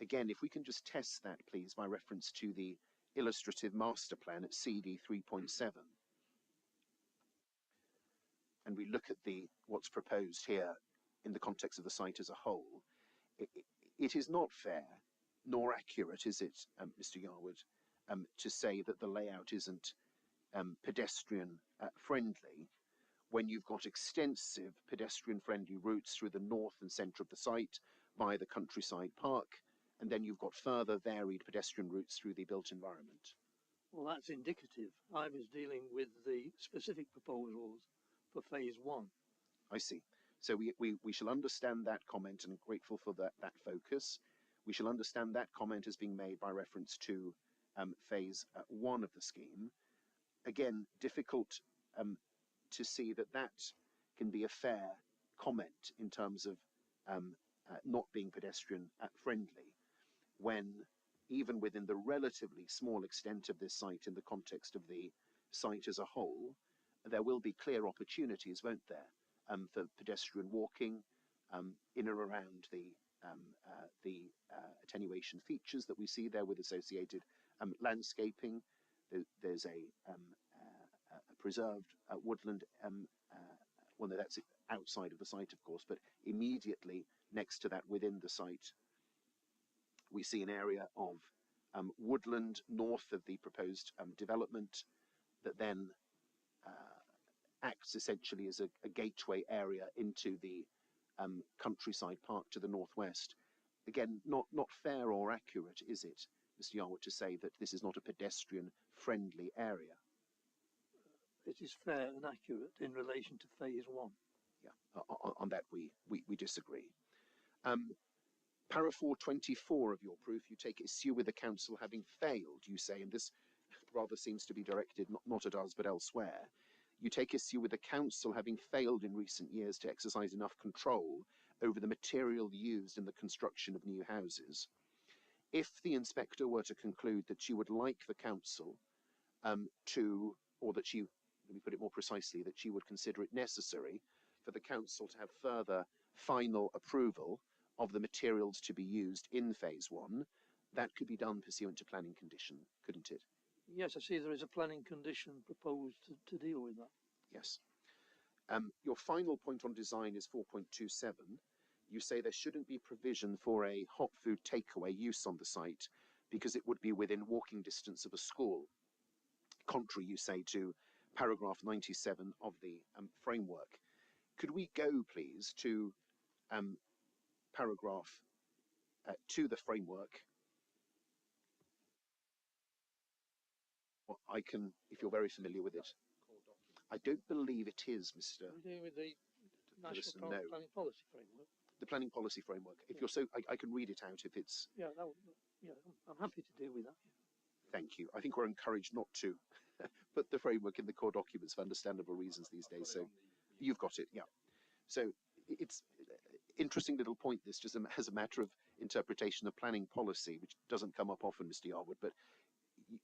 Again, if we can just test that, please, by reference to the illustrative master plan at CD 3.7. And we look at what's proposed here in the context of the site as a whole. It is not fair nor accurate, is it, Mr. Yarwood, to say that the layout isn't pedestrian friendly when you've got extensive pedestrian friendly routes through the north and centre of the site via the countryside park, and then you've got further varied pedestrian routes through the built environment. Well, that's indicative. I was dealing with the specific proposals for phase 1. I see. So we shall understand that comment, and grateful for that focus. We shall understand that comment as being made by reference to phase 1 of the scheme. Again, difficult to see that can be a fair comment in terms of not being pedestrian friendly, when even within the relatively small extent of this site in the context of the site as a whole, there will be clear opportunities, won't there, for pedestrian walking in and around the attenuation features that we see there with associated landscaping. There's a preserved woodland, well, no, that's outside of the site, of course, but immediately next to that within the site, we see an area of woodland north of the proposed development that then acts essentially as a gateway area into the countryside park to the northwest. Again, not fair or accurate, is it, Mr. Yarwood, to say that this is not a pedestrian-friendly area? It is fair and accurate in relation to phase 1. Yeah, on that we disagree. Para 424 of your proof, you take issue with the council having failed, you say, and this rather seems to be directed not at us but elsewhere. You take issue with the council having failed in recent years to exercise enough control over the material used in the construction of new houses. If the inspector were to conclude that you would like the council or that you, let me put it more precisely, that you would consider it necessary for the council to have further final approval of the materials to be used in phase 1, that could be done pursuant to planning condition, couldn't it? Yes, I see there is a planning condition proposed to deal with that. Yes. Your final point on design is 4.27. You say there shouldn't be provision for a hot food takeaway use on the site because it would be within walking distance of a school. Contrary, you say, to paragraph 97 of the framework. Could we go, please, to paragraph to the framework? Well, I can, if you're very familiar with it. I don't believe it is, Mr. We deal with the National Planning Policy Framework. The planning policy framework. If you're so, I can read it out if it's. Yeah, I'm happy to deal with that. Thank you. I think we're encouraged not to put the framework in the core documents for understandable reasons these days. So you've got it, yeah. So it's interesting little point, this, just as a matter of interpretation of planning policy, which doesn't come up often, Mr. Yarwood, but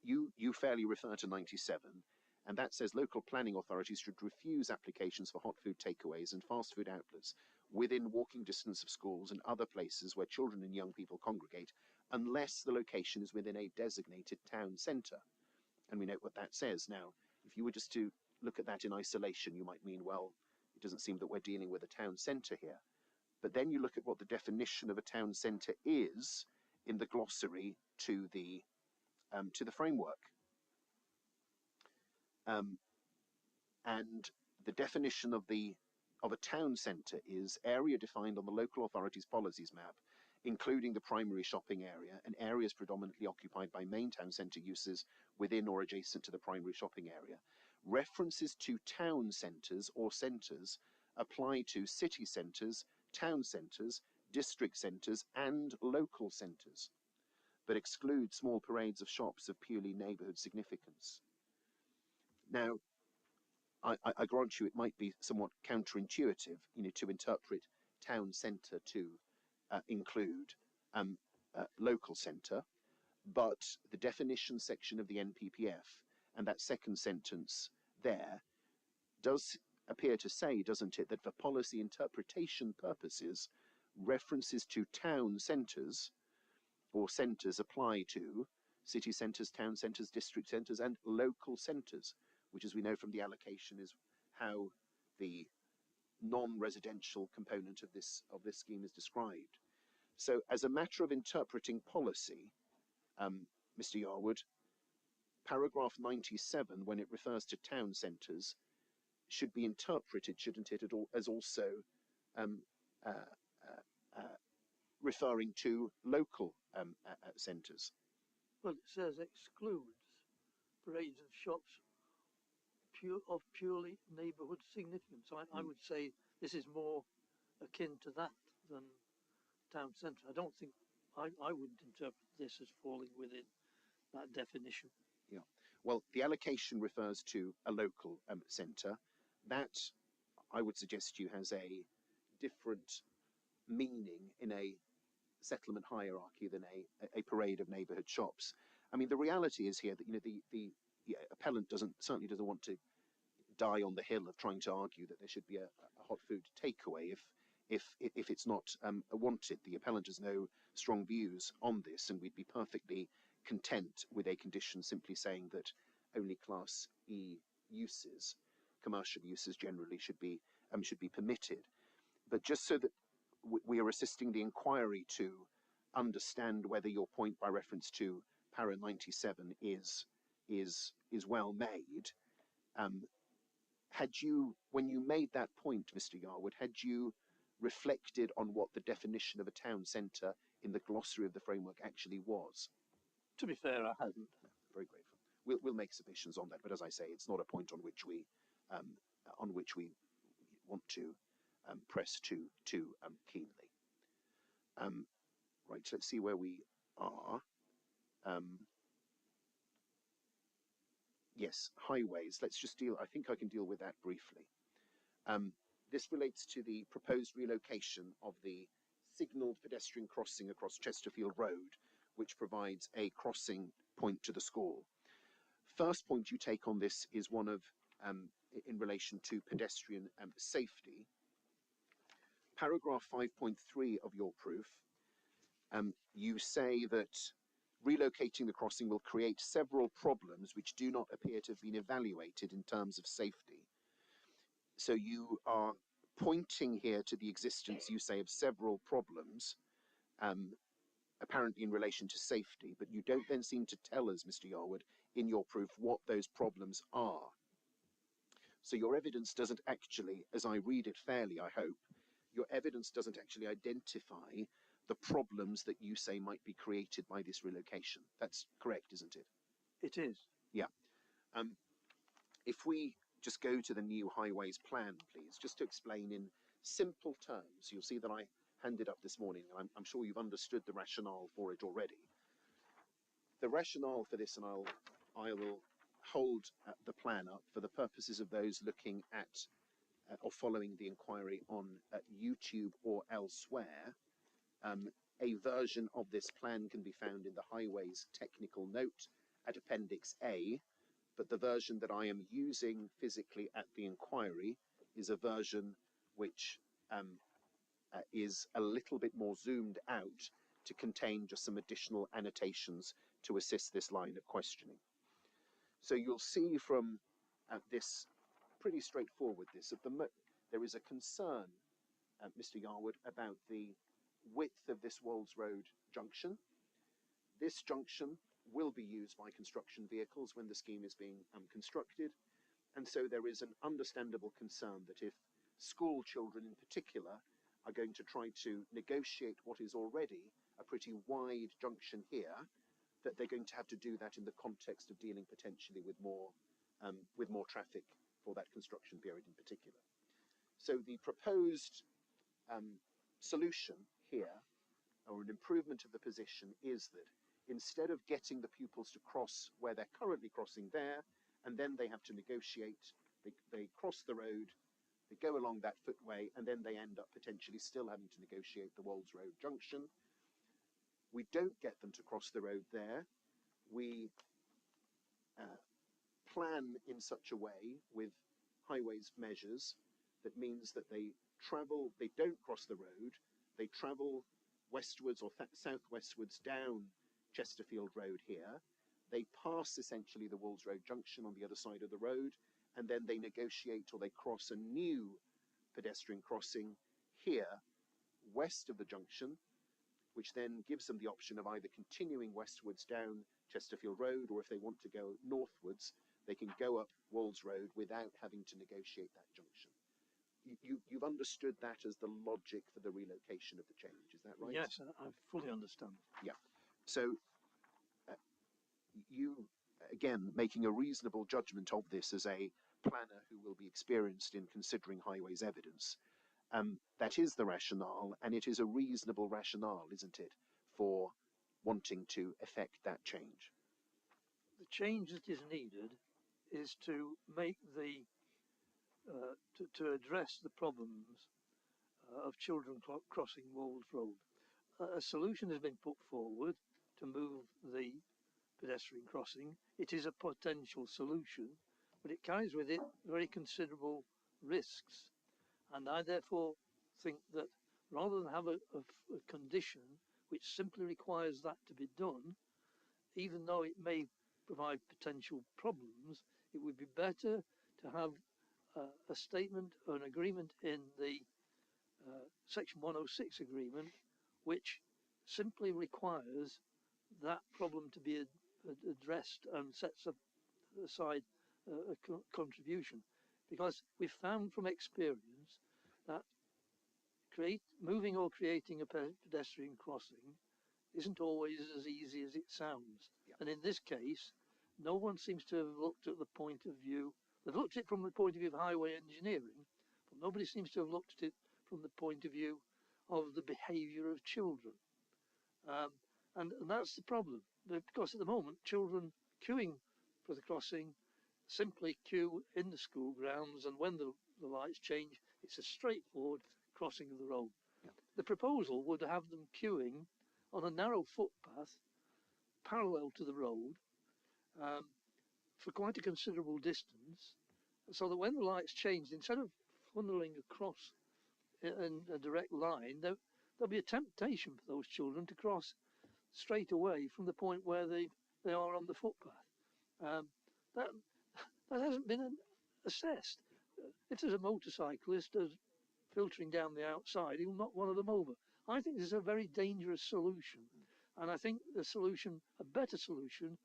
you fairly refer to 97, and that says local planning authorities should refuse applications for hot food takeaways and fast food outlets within walking distance of schools and other places where children and young people congregate, unless the location is within a designated town centre. And we note what that says. Now, if you were just to look at that in isolation, you might mean, well, it doesn't seem that we're dealing with a town centre here. But then you look at what the definition of a town centre is in the glossary to the framework. And the definition of a town centre is area defined on the local authority's policies map, including the primary shopping area and areas predominantly occupied by main town centre uses within or adjacent to the primary shopping area. References to town centres or centres apply to city centres, town centres, district centres and local centres. but exclude small parades of shops of purely neighbourhood significance. Now, I grant you it might be somewhat counterintuitive, to interpret town centre to include local centre, but the definition section of the NPPF and that second sentence there does appear to say, doesn't it, that for policy interpretation purposes, references to town centres or centres apply to city centres, town centres, district centres, and local centres, which, as we know from the allocation, is how the non-residential component of this scheme is described. So, as a matter of interpreting policy, Mr. Yarwood, paragraph 97, when it refers to town centres, should be interpreted, shouldn't it, as also referring to local centres? Well, it says excludes parades of shops of purely neighbourhood significance. I would say this is more akin to that than town centre. I don't think I wouldn't interpret this as falling within that definition. Yeah. Well, the allocation refers to a local centre. That, I would suggest to you, has a different meaning in a settlement hierarchy than a parade of neighbourhood shops. I mean, the reality is here that the appellant certainly doesn't want to die on the hill of trying to argue that there should be a hot food takeaway if it's not wanted. The appellant has no strong views on this, and we'd be perfectly content with a condition simply saying that only Class E uses, commercial uses generally, should be permitted. But just so that we are assisting the inquiry to understand whether your point by reference to para 97 is well made, had you, when you made that point, Mr. Yarwood, had you reflected on what the definition of a town centre in the glossary of the framework actually was? To be fair, I hadn't. Very grateful. We'll make submissions on that, but as I say, it's not a point on which we want to press too keenly. Right, let's see where we are. Yes, highways. Let's just deal. I think I can deal with that briefly. This relates to the proposed relocation of the signalled pedestrian crossing across Chesterfield Road, which provides a crossing point to the school. First point you take on this is one of in relation to pedestrian safety. Paragraph 5.3 of your proof, you say that relocating the crossing will create several problems which do not appear to have been evaluated in terms of safety. So you are pointing here to the existence, you say, of several problems, apparently in relation to safety, but you don't then seem to tell us, Mr. Yarwood, in your proof what those problems are. So your evidence doesn't actually, as I read it fairly, I hope, your evidence doesn't actually identify the problems that you say might be created by this relocation. That's correct, isn't it? It is. Yeah. If we just go to the new highways plan, please, just to explain in simple terms. You'll see that I handed up this morning, and I'm sure you've understood the rationale for it already. The rationale for this, and I will hold the plan up for the purposes of those looking at or following the inquiry on YouTube or elsewhere. A version of this plan can be found in the Highways Technical Note at Appendix A, but the version that I am using physically at the inquiry is a version which is a little bit more zoomed out to contain just some additional annotations to assist this line of questioning. So you'll see from this pretty straightforward there is a concern, Mr. Yarwood, about the width of this Wolds Road junction. This junction will be used by construction vehicles when the scheme is being constructed, and so there is an understandable concern that if school children in particular are going to try to negotiate what is already a pretty wide junction here, that they're going to have to do that in the context of dealing potentially with more traffic for that construction period in particular. So the proposed solution here, or an improvement of the position, is that instead of getting the pupils to cross where they're currently crossing there, and then they have to negotiate, they cross the road, they go along that footway, and then they end up potentially still having to negotiate the Wolds Road junction. We don't get them to cross the road there. We plan in such a way with highways measures that means that they don't cross the road, they travel westwards or southwestwards down Chesterfield Road here. They pass essentially the Wolds Road junction on the other side of the road, and then they negotiate or they cross a new pedestrian crossing here west of the junction, which then gives them the option of either continuing westwards down Chesterfield Road, or if they want to go northwards, they can go up Wolds Road without having to negotiate that junction. You've understood that as the logic for the relocation of the change, is that right? Yes, I fully understand. Yeah. So you, again, making a reasonable judgment of this as a planner who will be experienced in considering highways evidence, that is the rationale, and it is a reasonable rationale, isn't it, for wanting to effect that change? The change that is needed is to make the to address the problems of children crossing Wolds Road. A solution has been put forward to move the pedestrian crossing. It is a potential solution, but it carries with it very considerable risks. And I therefore think that rather than have a condition which simply requires that to be done, even though it may provide potential problems, it would be better to have a statement or an agreement in the Section 106 agreement which simply requires that problem to be addressed and sets aside a contribution. Because we've found from experience that moving or creating a pedestrian crossing isn't always as easy as it sounds. Yeah. And in this case, no one seems to have looked at the point of view, they've looked at it from the point of view of highway engineering, but nobody seems to have looked at it from the point of view of the behaviour of children. And that's the problem, because at the moment, children queuing for the crossing simply queue in the school grounds, and when the lights change, it's a straightforward crossing of the road. Yeah. The proposal would have them queuing on a narrow footpath parallel to the road for quite a considerable distance, so that when the lights change, instead of funneling across in a direct line, there'll be a temptation for those children to cross straight away from the point where they are on the footpath. That hasn't been assessed. If there's a motorcyclist filtering down the outside, he'll knock one of them over. I think this is a very dangerous solution. And I think a better solution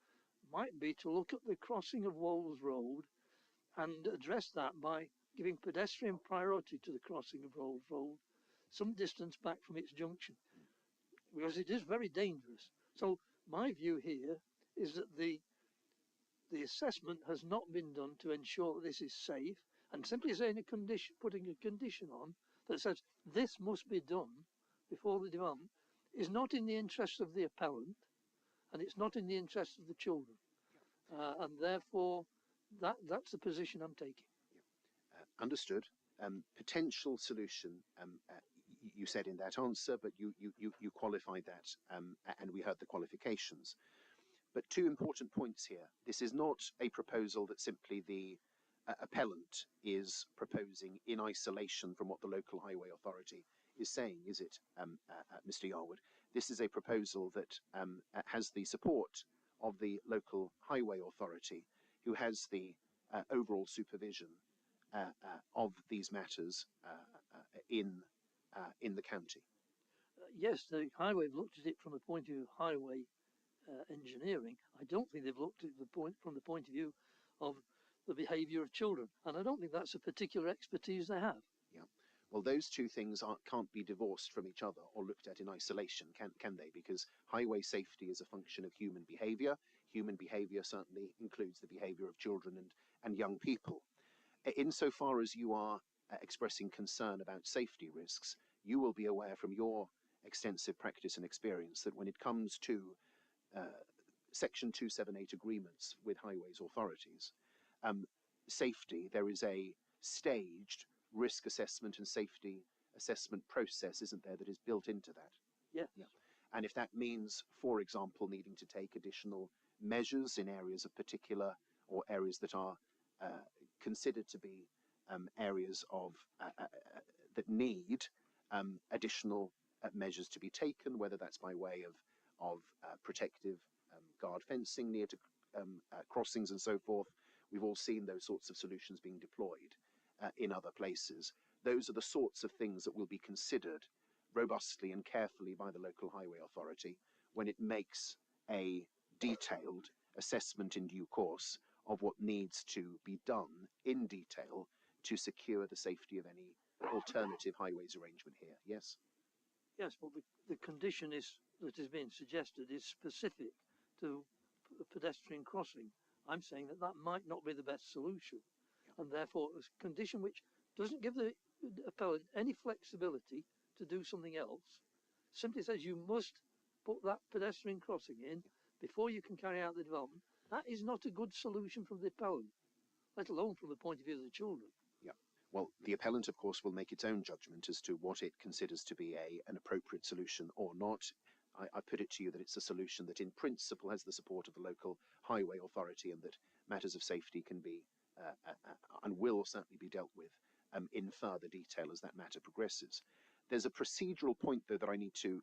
might be to look at the crossing of Wolds Road and address that by giving pedestrian priority to the crossing of Wolds Road some distance back from its junction, because it is very dangerous. So my view here is that the assessment has not been done to ensure that this is safe, and simply saying putting a condition on that says this must be done before the development is not in the interest of the appellant, and it's not in the interest of the children. And therefore, that's the position I'm taking. Understood. Potential solution, you said in that answer, but you qualified that, and we heard the qualifications. But two important points here. This is not a proposal that simply the appellant is proposing in isolation from what the local highway authority is saying, is it, Mr. Yarwood? This is a proposal that has the support of the local highway authority, who has the overall supervision of these matters in the county. Yes, the highway have looked at it from the point of view of highway engineering. I don't think they've looked at from the point of view of the behaviour of children, and I don't think that's a particular expertise they have. Yeah, well, those two things can't be divorced from each other or looked at in isolation, can they? Because highway safety is a function of human behaviour. Human behaviour certainly includes the behaviour of children and young people. Insofar as you are expressing concern about safety risks, you will be aware from your extensive practice and experience that when it comes to Section 278 agreements with highways authorities, safety, there is a staged risk assessment and safety assessment process, isn't there, that is built into that? Yes. Yeah. And if that means, for example, needing to take additional measures in areas of particular or areas that are considered to be areas of that need additional measures to be taken, whether that's by way of protective guard fencing near to crossings and so forth. We've all seen those sorts of solutions being deployed in other places. Those are the sorts of things that will be considered robustly and carefully by the local highway authority when it makes a detailed assessment in due course of what needs to be done in detail to secure the safety of any alternative highways arrangement here. Yes? Yes, but the condition that is being suggested is specific to a pedestrian crossing. I'm saying that might not be the best solution, and therefore a condition which doesn't give the appellant any flexibility to do something else, simply says you must put that pedestrian crossing in before you can carry out the development. That is not a good solution from the appellant, let alone from the point of view of the children. Yeah. Well, the appellant, of course, will make its own judgment as to what it considers to be an appropriate solution or not. I put it to you that it's a solution that in principle has the support of the local highway authority, and that matters of safety can be and will certainly be dealt with in further detail as that matter progresses. There's a procedural point, though, that I need to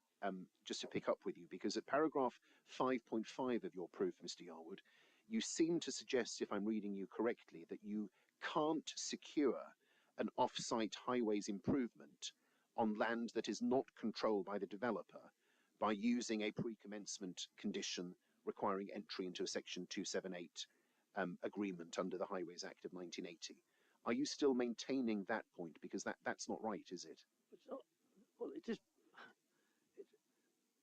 just to pick up with you, because at paragraph 5.5 of your proof, Mr. Yarwood, you seem to suggest, if I'm reading you correctly, that you can't secure an off-site highways improvement on land that is not controlled by the developer by using a pre-commencement condition requiring entry into a section 278 agreement under the Highways Act of 1980. Are you still maintaining that point? Because that's not right, is it? It's not, well, it is.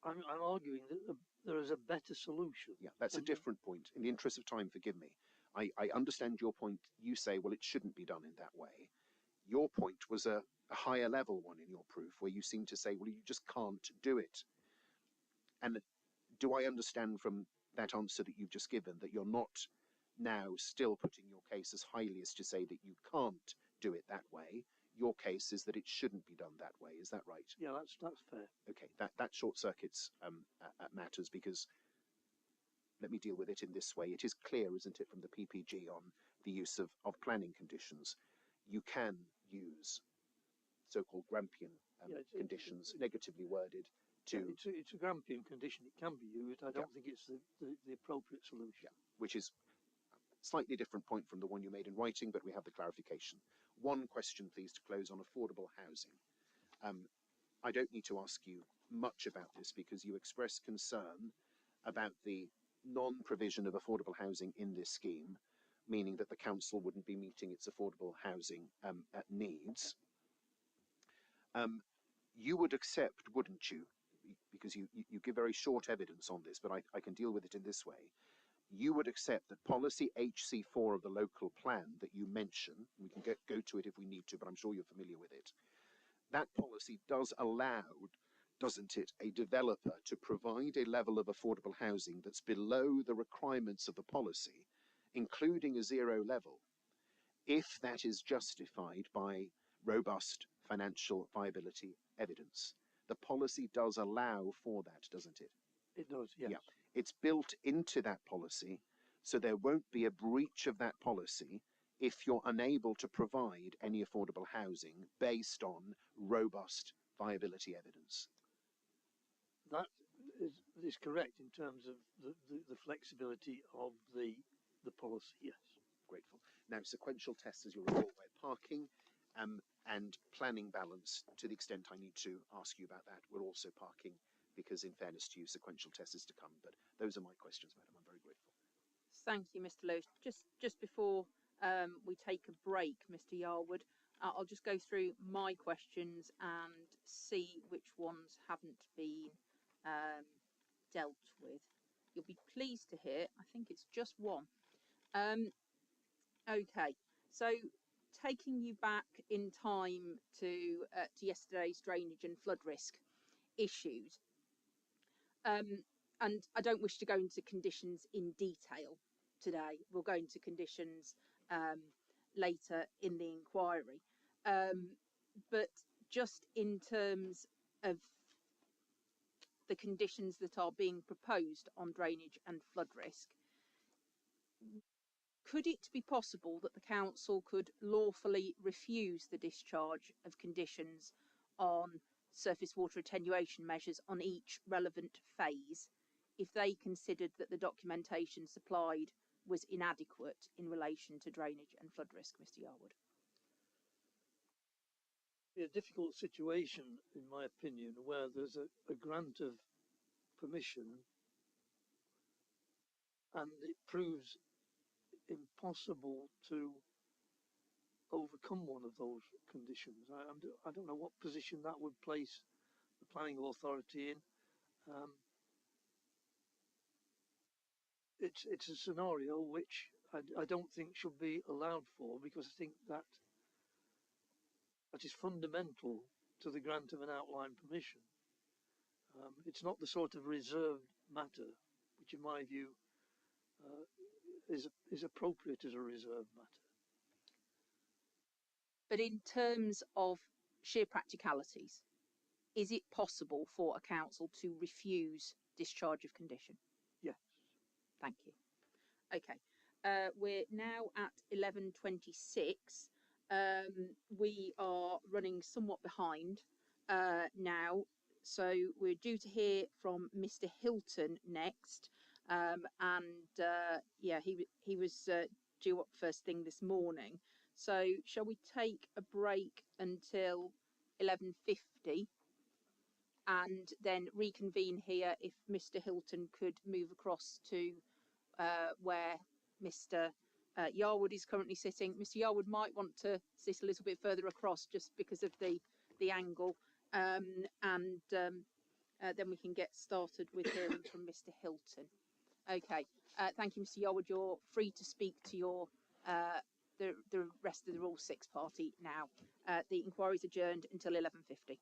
I'm arguing that there is a better solution. Yeah, that's a different point. In the interest of time, forgive me. I understand your point. You say, well, it shouldn't be done in that way. Your point was a higher level one in your proof, where you seem to say, well, you just can't do it. And do I understand from that answer that you've just given that you're not now still putting your case as highly as to say that you can't do it that way? Your case is that it shouldn't be done that way. Is that right? Yeah, that's fair. Okay, that short circuits matters, because let me deal with it in this way. It is clear, isn't it, from the PPG on the use of planning conditions. You can use so-called Grampian conditions, negatively worded, to... It's a Grampian condition. It can be used. I don't think it's the appropriate solution. Yeah, which is a slightly different point from the one you made in writing, but we have the clarification. One question, please, to close on affordable housing. I don't need to ask you much about this, because you express concern about the non-provision of affordable housing in this scheme, meaning that the council wouldn't be meeting its affordable housing needs. You would accept, wouldn't you, because you give very short evidence on this, but I can deal with it in this way. You would accept that policy HC4 of the local plan that you mention, we can go to it if we need to, but I'm sure you're familiar with it, that policy does allow, doesn't it, a developer to provide a level of affordable housing that's below the requirements of the policy, including a zero level, if that is justified by robust financial viability evidence. The policy does allow for that, doesn't it? It does, yes. Yeah. It's built into that policy, so there won't be a breach of that policy if you're unable to provide any affordable housing based on robust viability evidence. That is correct in terms of the flexibility of the policy, yes. Grateful. Now, sequential tests, as you're aware, parking and planning balance, to the extent I need to ask you about that, we're also parking, because in fairness to you, sequential tests is to come. But those are my questions, madam. I'm very grateful. Thank you, Mr. Lewis. Just before we take a break, Mr. Yarwood, I'll just go through my questions and see which ones haven't been dealt with. You'll be pleased to hear, I think it's just one. Okay, so taking you back in time to yesterday's drainage and flood risk issues. and I don't wish to go into conditions in detail today. We'll go into conditions later in the inquiry. But just in terms of the conditions that are being proposed on drainage and flood risk, could it be possible that the council could lawfully refuse the discharge of conditions on surface water attenuation measures on each relevant phase if they considered that the documentation supplied was inadequate in relation to drainage and flood risk, Mr. Yarwood? Be a difficult situation, in my opinion, where there's a grant of permission and it proves impossible to overcome one of those conditions. I don't know what position that would place the planning authority in. It's a scenario which I don't think should be allowed for, because I think that is fundamental to the grant of an outline permission. It's not the sort of reserved matter which, in my view, is appropriate as a reserved matter. But in terms of sheer practicalities, is it possible for a council to refuse discharge of condition? Yes. Thank you. Okay, we're now at 11:26. We are running somewhat behind now, so we're due to hear from Mr. Hilton next. Yeah, he was due up first thing this morning. So shall we take a break until 11:50 and then reconvene here if Mr. Hilton could move across to where Mr. Yarwood is currently sitting. Mr. Yarwood might want to sit a little bit further across just because of the angle, and then we can get started with hearing from Mr. Hilton. Okay, thank you, Mr. Yarwood. You're free to speak to your the rest of the Rule 6 party now. The inquiry is adjourned until 11:50.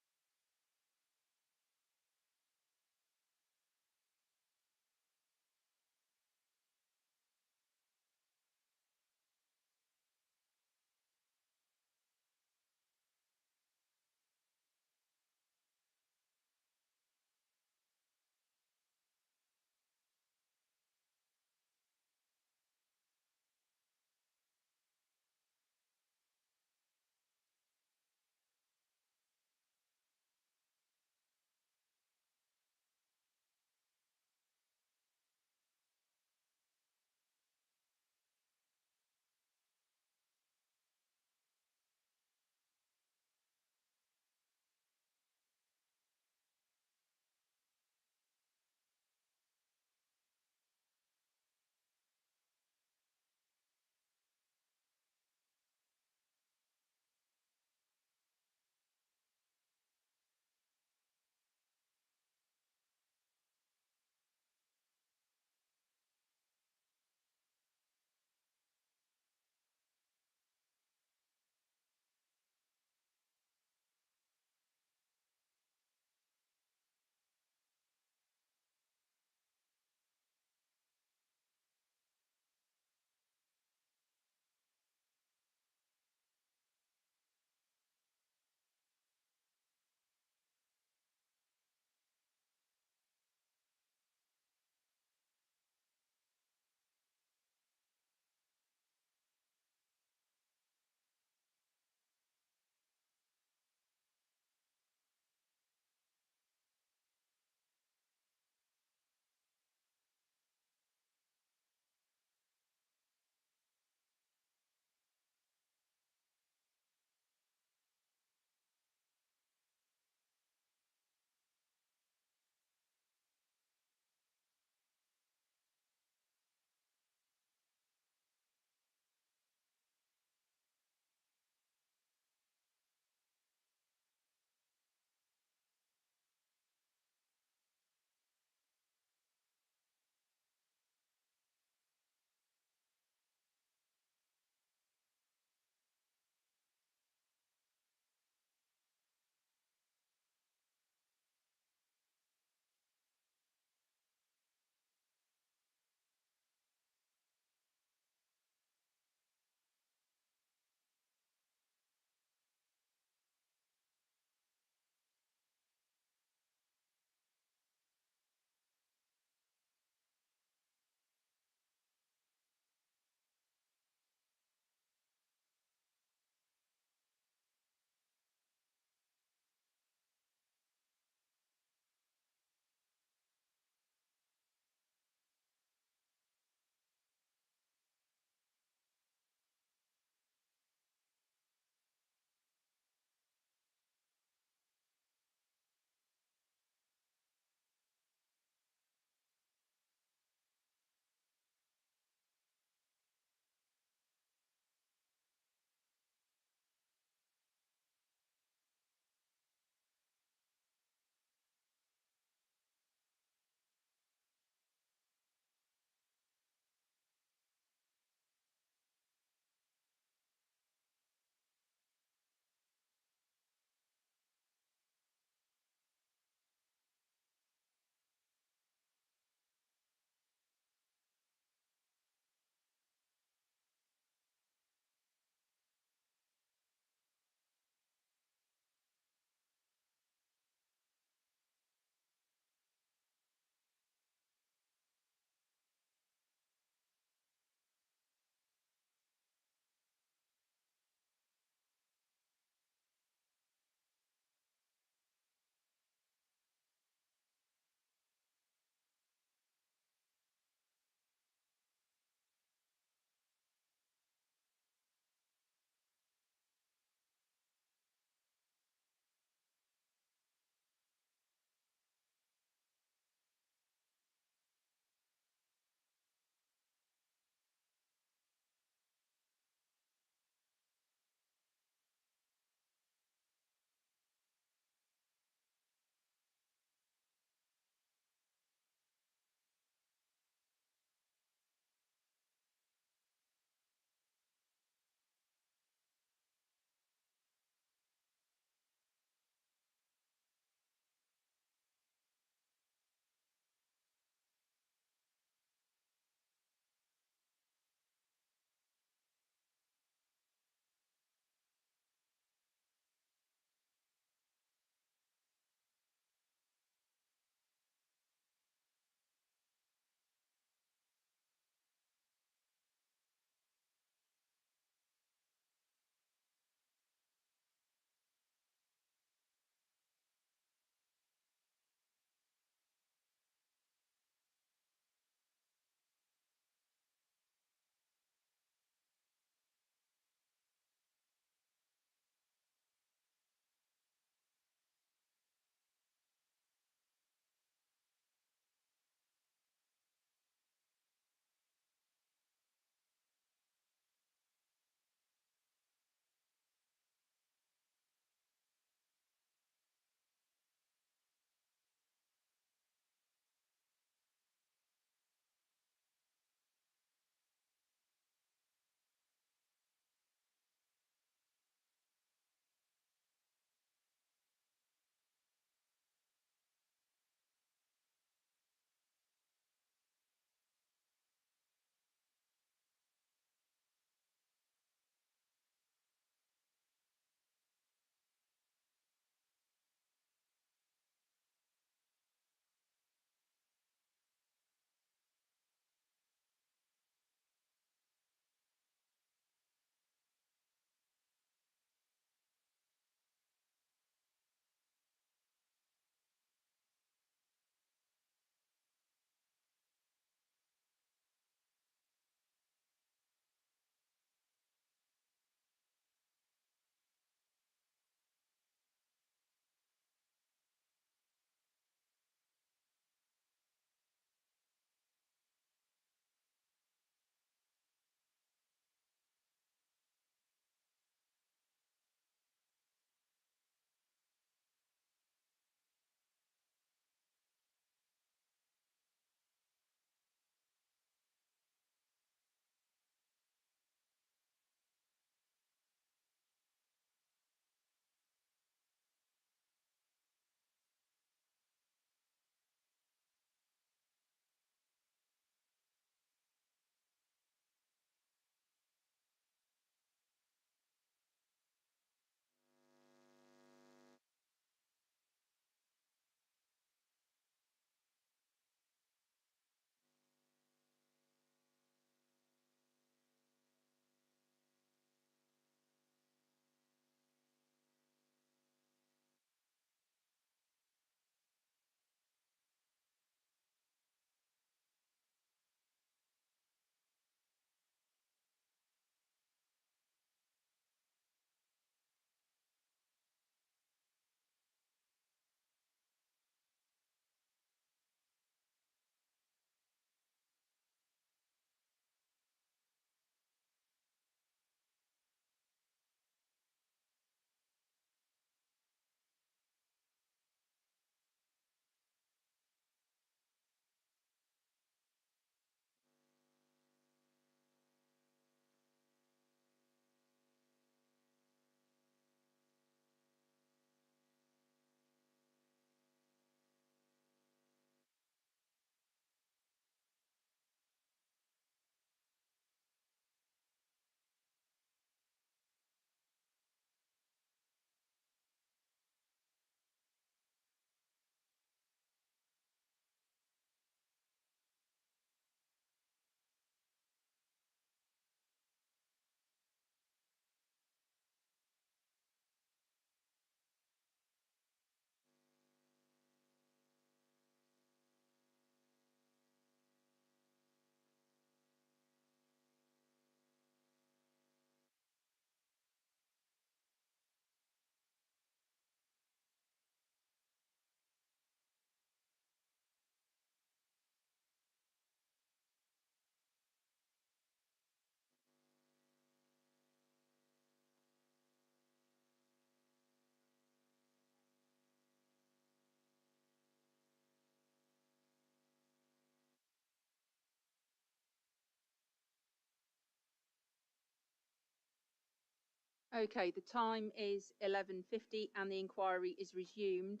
Okay, the time is 11:50 and the inquiry is resumed.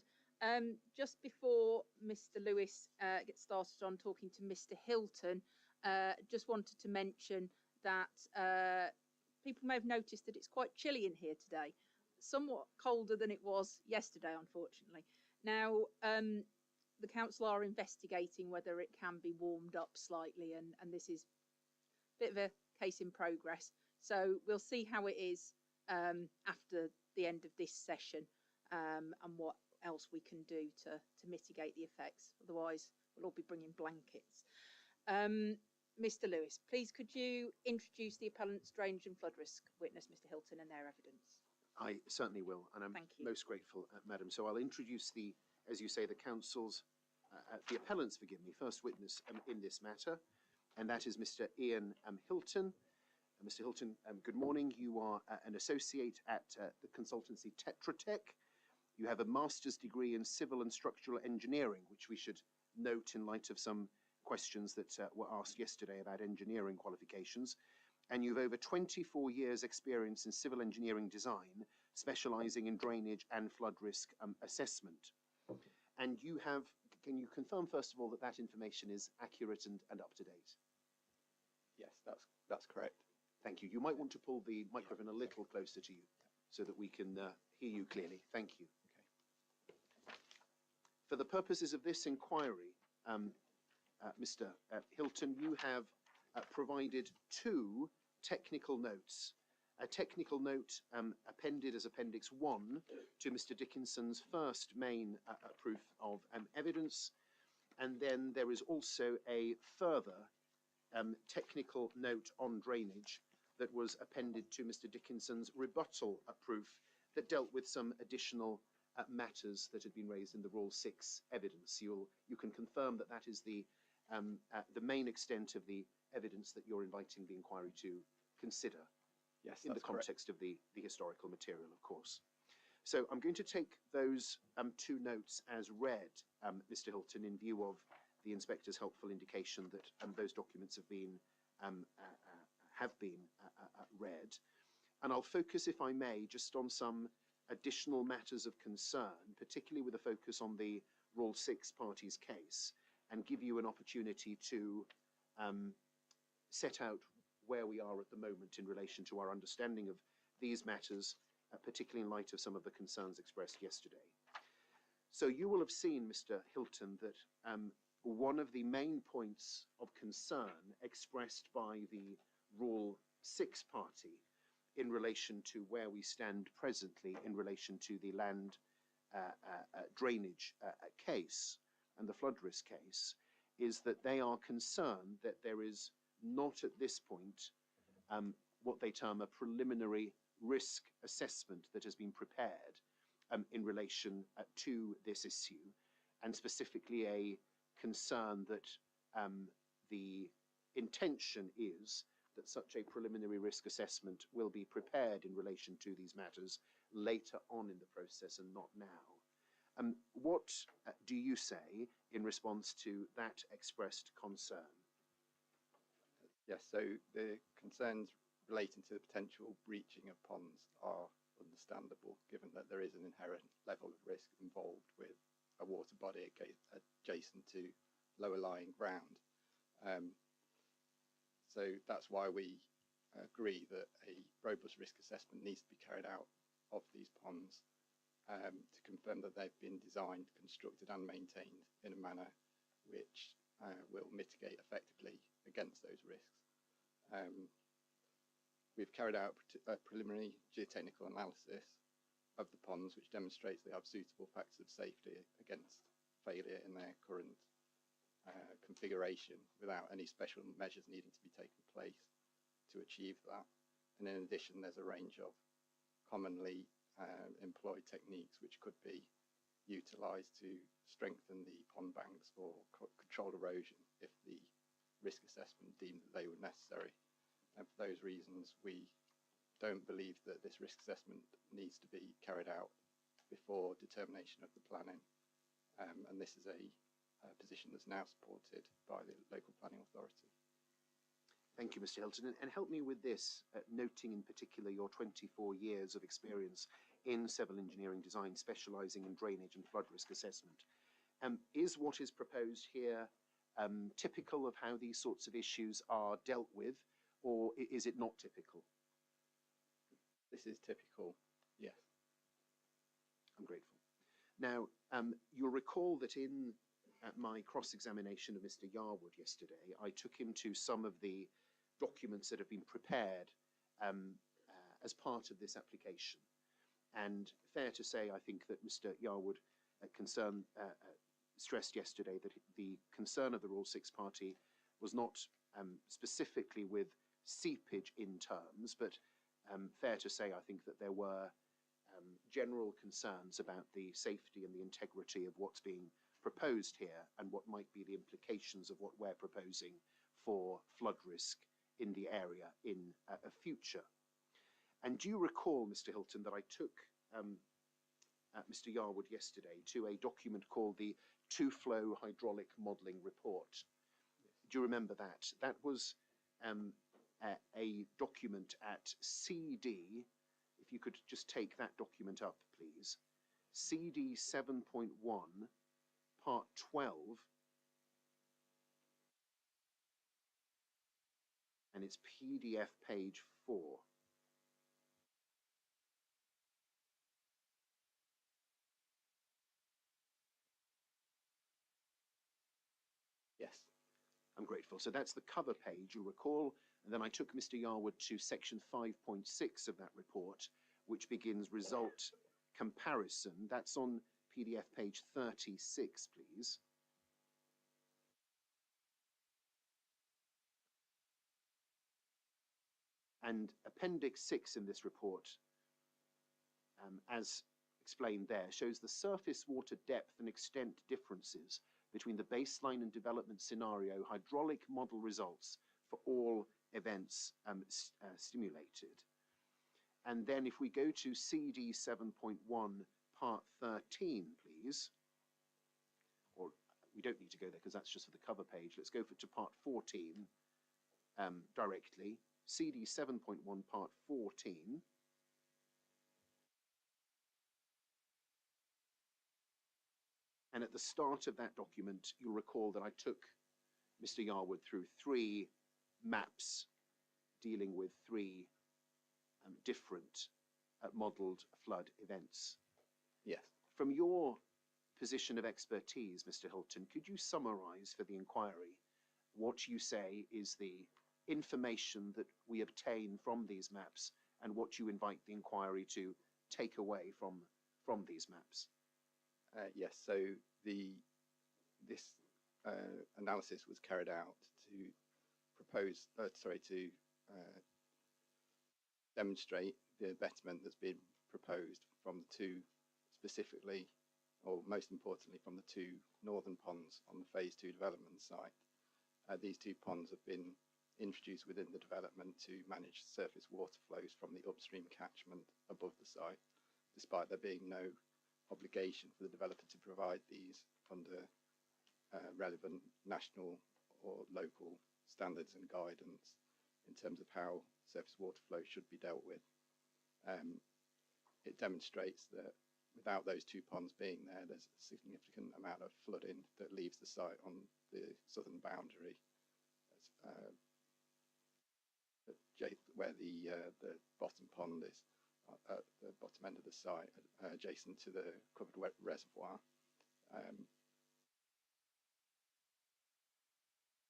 Just before Mr. Lewis gets started on talking to Mr. Hilton, just wanted to mention that people may have noticed that it's quite chilly in here today, somewhat colder than it was yesterday, unfortunately. Now, the council are investigating whether it can be warmed up slightly, and this is a bit of a case in progress. So we'll see how it is after the end of this session, and what else we can do to mitigate the effects. Otherwise, we'll all be bringing blankets. Mr. Lewis, please could you introduce the appellant's drainage and flood risk witness, Mr. Hilton, and their evidence? I certainly will, and I'm most grateful, Madam. So I'll introduce the, as you say, the council's, the appellant's, forgive me, first witness in this matter, and that is Mr. Ian Hilton. Mr. Hilton, good morning. You are an associate at the consultancy Tetra Tech. You have a master's degree in civil and structural engineering, which we should note in light of some questions that were asked yesterday about engineering qualifications. And you've over 24 years experience in civil engineering design, specializing in drainage and flood risk assessment. And you have, can you confirm first of all that that information is accurate and up to date? Yes, that's correct. Thank you. You might want to pull the microphone a little closer to you so that we can hear you clearly. Thank you. Okay. For the purposes of this inquiry, Mr. Hilton, you have provided two technical notes. A technical note appended as Appendix 1 to Mr. Dickinson's first main proof of evidence, and then there is also a further technical note on drainage that was appended to Mr. Dickinson's rebuttal proof that dealt with some additional matters that had been raised in the Rule 6 evidence. You can confirm that that is the main extent of the evidence that you're inviting the inquiry to consider. Yes, in the context of the historical material, of course. So I'm going to take those two notes as read, Mr. Hilton, in view of the inspector's helpful indication that those documents have been read. And I'll focus, if I may, just on some additional matters of concern, particularly with a focus on the Rule 6 parties case, and give you an opportunity to set out where we are at the moment in relation to our understanding of these matters, particularly in light of some of the concerns expressed yesterday. So you will have seen, Mr. Hilton, that one of the main points of concern expressed by the Rule 6 party in relation to where we stand presently in relation to the land drainage case and the flood risk case is that they are concerned that there is not at this point what they term a preliminary risk assessment that has been prepared in relation to this issue, and specifically a concern that the intention is that such a preliminary risk assessment will be prepared in relation to these matters later on in the process and not now. What do you say in response to that expressed concern? Yes, so the concerns relating to the potential breaching of ponds are understandable, given that there is an inherent level of risk involved with a water body adjacent to lower lying ground. So that's why we agree that a robust risk assessment needs to be carried out of these ponds to confirm that they've been designed, constructed and maintained in a manner which will mitigate effectively against those risks. We've carried out a preliminary geotechnical analysis of the ponds, which demonstrates they have suitable factors of safety against failure in their current configuration without any special measures needing to be taken place to achieve that. And in addition, there's a range of commonly employed techniques which could be utilised to strengthen the pond banks or control erosion if the risk assessment deemed that they were necessary. And for those reasons, we don't believe that this risk assessment needs to be carried out before determination of the planning. And this is a position that's now supported by the local planning authority. Thank you, Mr. Hilton. And help me with this, noting in particular your 24 years of experience in civil engineering design, specialising in drainage and flood risk assessment. Is what is proposed here typical of how these sorts of issues are dealt with, or is it not typical? This is typical, yes. I'm grateful. Now, you'll recall that in my cross-examination of Mr. Yarwood yesterday, I took him to some of the documents that have been prepared as part of this application. And fair to say, I think that Mr. Yarwood stressed yesterday that the concern of the Rule 6 party was not specifically with seepage in terms, but fair to say, I think that there were general concerns about the safety and the integrity of what's being proposed here and what might be the implications of what we're proposing for flood risk in the area in a future. And do you recall, Mr. Hilton, that I took Mr. Yarwood yesterday to a document called the Two-Flow Hydraulic Modelling Report? Do you remember that? That was a document at CD. If you could just take that document up, please. CD 7.1, part 12. And it's PDF page 4. Yes. I'm grateful. So that's the cover page, you'll recall. And then I took Mr. Yarwood to section 5.6 of that report, which begins result comparison. That's on PDF page 36, please. And Appendix 6 in this report, as explained there, shows the surface water depth and extent differences between the baseline and development scenario hydraulic model results for all events stimulated. And then if we go to CD 7.1 part 13, please, or we don't need to go there because that's just for the cover page. Let's go to part 14 directly. CD 7.1 part 14. And at the start of that document, you'll recall that I took Mr. Yarwood through 3 maps dealing with 3 different modelled flood events. Yes. From your position of expertise, Mr. Hilton, could you summarise for the inquiry what you say is the information that we obtain from these maps and what you invite the inquiry to take away from these maps? Yes, so this analysis was carried out to demonstrate the betterment that's been proposed from the 2 specifically, or most importantly from the 2 northern ponds on the phase 2 development site. These 2 ponds have been introduced within the development to manage surface water flows from the upstream catchment above the site, despite there being no obligation for the developer to provide these under relevant national or local standards and guidance in terms of how surface water flow should be dealt with. It demonstrates that without those 2 ponds being there, there's a significant amount of flooding that leaves the site on the southern boundary, where the bottom pond is at the bottom end of the site, adjacent to the covered wet reservoir.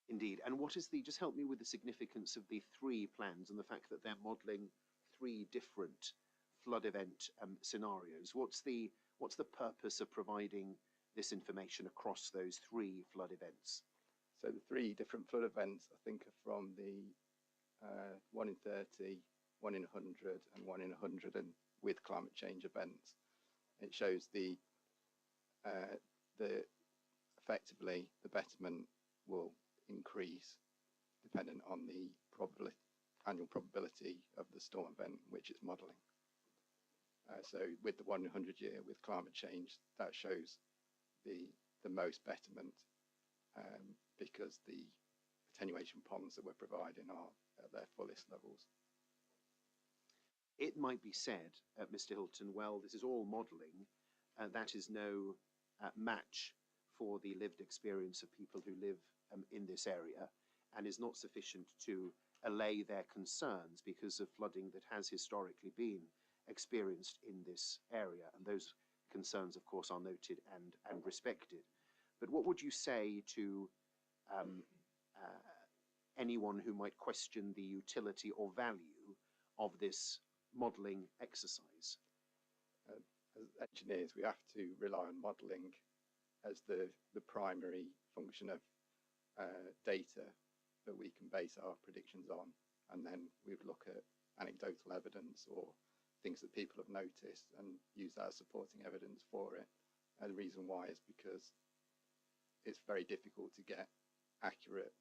Indeed. And what is just help me with the significance of the 3 plans and the fact that they're modelling 3 different flood event scenarios. What's the purpose of providing this information across those 3 flood events? So the 3 different flood events, I think, are from the 1 in 30, 1 in 100, and 1 in 100, and with climate change events. It shows the effectively the betterment will increase dependent on the annual probability of the storm event which it's modelling. So with the 1 in 100 year with climate change, that shows the most betterment because the attenuation ponds that we're providing are at their fullest levels. It might be said, Mr. Hilton, well, this is all modelling, that is no match for the lived experience of people who live in this area, and is not sufficient to allay their concerns because of flooding that has historically been experienced in this area. And those concerns, of course, are noted and respected. But what would you say to anyone who might question the utility or value of this modelling exercise? As engineers, we have to rely on modelling as the primary function of data that we can base our predictions on, and then we would look at anecdotal evidence or things that people have noticed and use that as supporting evidence for it. And the reason why is because it's very difficult to get accurate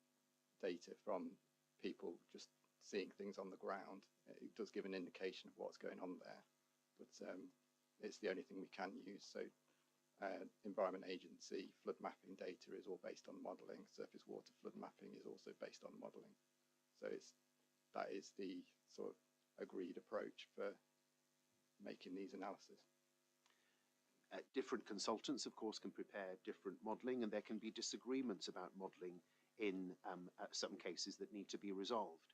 data from people just seeing things on the ground. It does give an indication of what's going on there, but it's the only thing we can use. So Environment Agency flood mapping data is all based on modelling. Surface water flood mapping is also based on modelling. So that is the sort of agreed approach for making these analyses. Different consultants, of course, can prepare different modelling, and there can be disagreements about modelling in some cases that need to be resolved.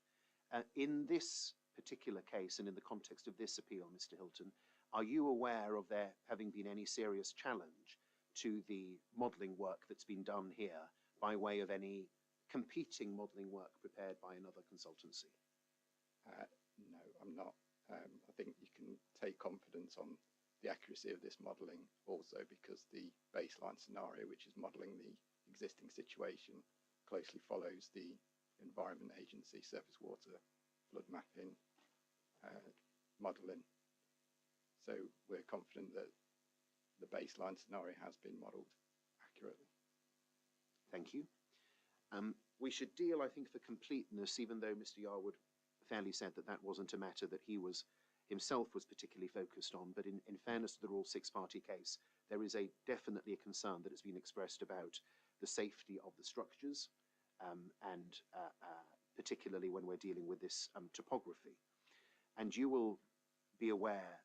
In this particular case and in the context of this appeal, Mr. Hilton, are you aware of there having been any serious challenge to the modelling work that's been done here by way of any competing modelling work prepared by another consultancy? No, I'm not. I think you can take confidence on the accuracy of this modelling also because the baseline scenario, which is modelling the existing situation, closely follows the Environment Agency surface water flood mapping modelling. So we're confident that the baseline scenario has been modelled accurately. Thank you. We should deal, I think, for completeness, even though Mr. Yarwood fairly said that that wasn't a matter that he himself was particularly focused on, but in fairness to the Rule 6-party case, there is definitely a concern that has been expressed about the safety of the structures, and particularly when we're dealing with this topography. And you will be aware,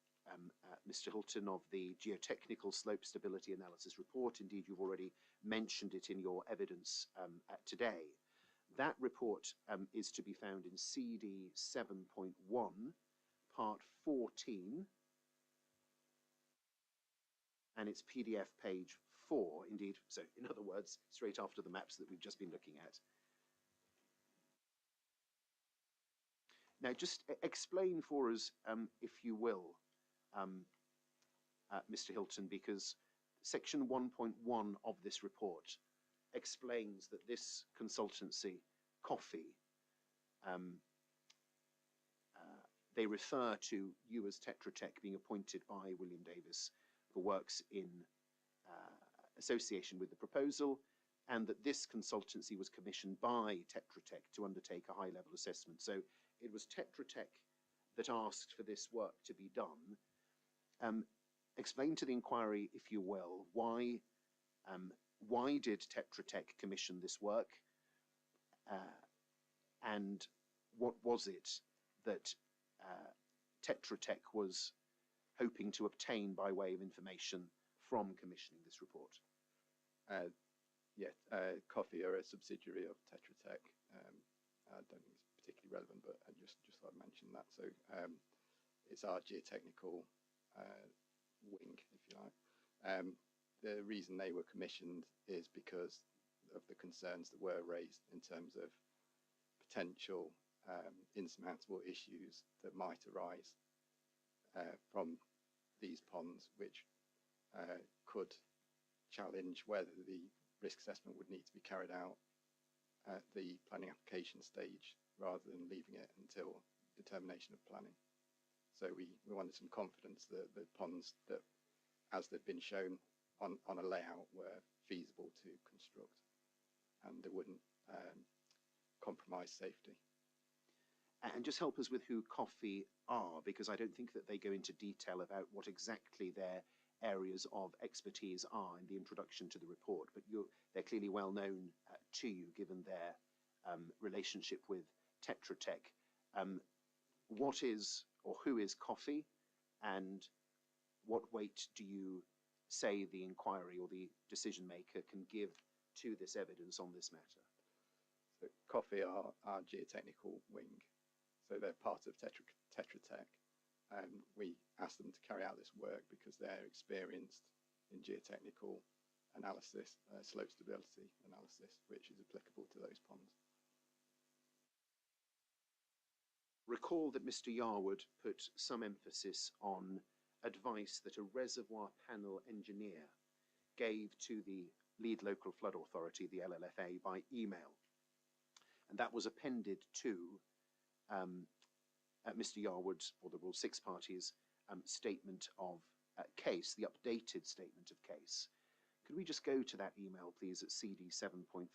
Mr. Hilton, of the geotechnical slope stability analysis report. Indeed, you've already mentioned it in your evidence today. That report is to be found in CD 7.1, part 14, and it's PDF page 4, indeed. So, in other words, straight after the maps that we've just been looking at. Now, just explain for us, if you will, Mr. Hilton, because section 1.1 of this report explains that this consultancy, Coffee, they refer to you as Tetra Tech being appointed by William Davis for works in association with the proposal, and that this consultancy was commissioned by Tetra Tech to undertake a high-level assessment. So it was Tetra Tech that asked for this work to be done. Explain to the inquiry, if you will, why did Tetra Tech commission this work, and what was it that Tetra Tech was hoping to obtain by way of information from commissioning this report? Coffee are a subsidiary of Tetra Tech. I don't think it's particularly relevant, but I just thought I'd mention that. So it's our geotechnical wing, if you like. The reason they were commissioned is because of the concerns that were raised in terms of potential insurmountable issues that might arise from these ponds, which could challenge whether the risk assessment would need to be carried out at the planning application stage rather than leaving it until determination of planning. So we wanted some confidence that the ponds that, as they've been shown on a layout, were feasible to construct and they wouldn't compromise safety. And just help us with who Coffee are, because I don't think that they go into detail about what exactly their areas of expertise are in the introduction to the report, but they're clearly well known to you given their relationship with Tetra Tech. What is or who is Coffee, and what weight do you say the inquiry or the decision maker can give to this evidence on this matter? So Coffee are our geotechnical wing, so they're part of Tetra Tech, and we asked them to carry out this work because they're experienced in geotechnical analysis, slope stability analysis, which is applicable to those ponds. Recall that Mr. Yarwood put some emphasis on advice that a reservoir panel engineer gave to the lead local flood authority, the LLFA, by email. And that was appended to Mr. Yarwood's, or the Rule 6 party's, statement of case, the updated statement of case. Could we just go to that email, please, at CD 7.5?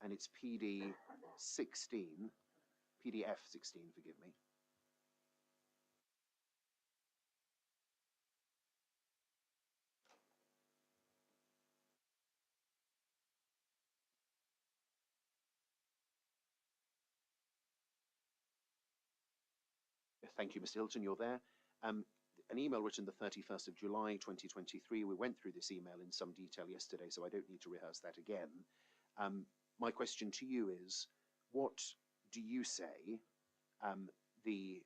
And it's PDF 16, forgive me. Thank you, Mr. Hilton, you're there. An email written the 31st of July 2023. We went through this email in some detail yesterday, so I don't need to rehearse that again. My question to you is, what do you say the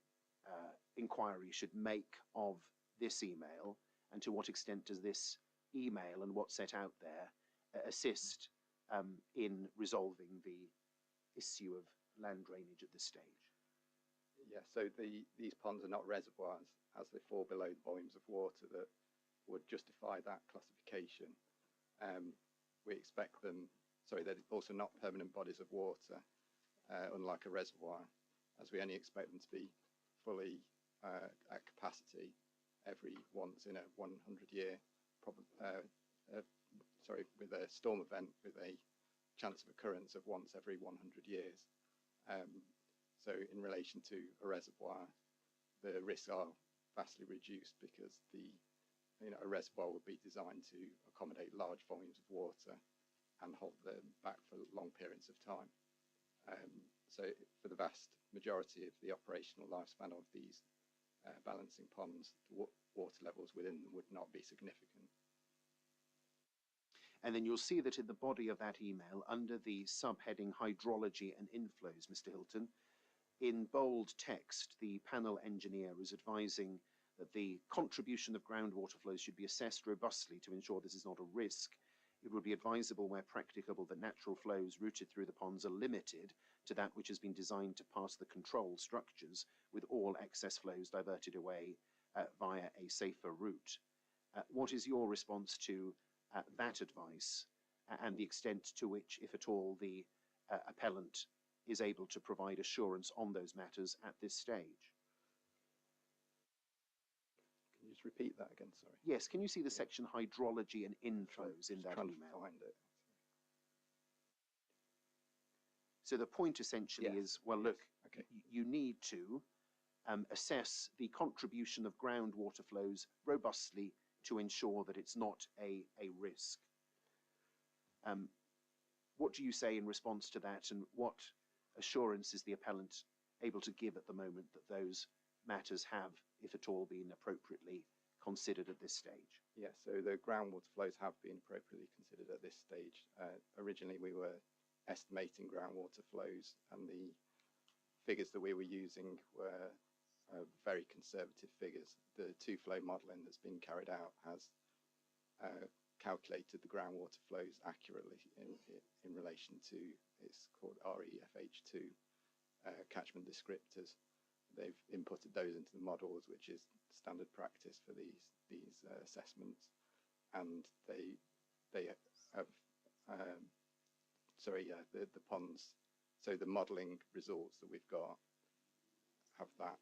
inquiry should make of this email, and to what extent does this email and what's set out there assist in resolving the issue of land drainage at this stage? Yeah, so these ponds are not reservoirs, as they fall below the volumes of water that would justify that classification. We expect them, they're also not permanent bodies of water, unlike a reservoir, as we only expect them to be fully at capacity every once in a 100-year, with a storm event with a chance of occurrence of once every 100 years. So in relation to a reservoir, the risks are vastly reduced because a reservoir would be designed to accommodate large volumes of water and hold them back for long periods of time. So for the vast majority of the operational lifespan of these balancing ponds, the water levels within them would not be significant. And then you'll see that in the body of that email, under the subheading Hydrology and Inflows, Mr. Hilton, in bold text, the panel engineer is advising that the contribution of groundwater flows should be assessed robustly to ensure this is not a risk. It would be advisable where practicable that natural flows routed through the ponds are limited to that which has been designed to pass the control structures, with all excess flows diverted away via a safer route. What is your response to that advice and the extent to which, if at all, the appellant is able to provide assurance on those matters at this stage? Can you just repeat that again, sorry? Yes, can you see the section Hydrology and Inflows in that email? To find it. So the point essentially is, well, look, okay. You need to assess the contribution of groundwater flows robustly to ensure that it's not a risk. What do you say in response to that, and what assurance is the appellant able to give at the moment that those matters have, if at all, been appropriately considered at this stage? Yeah, so the groundwater flows have been appropriately considered at this stage. Originally, we were estimating groundwater flows, and the figures that we were using were very conservative figures. The two-flow modelling that's been carried out has calculated the groundwater flows accurately in relation to, it's called REFH2 catchment descriptors. They've inputted those into the models, which is standard practice for these assessments, and they have the ponds. So the modelling results that we've got have that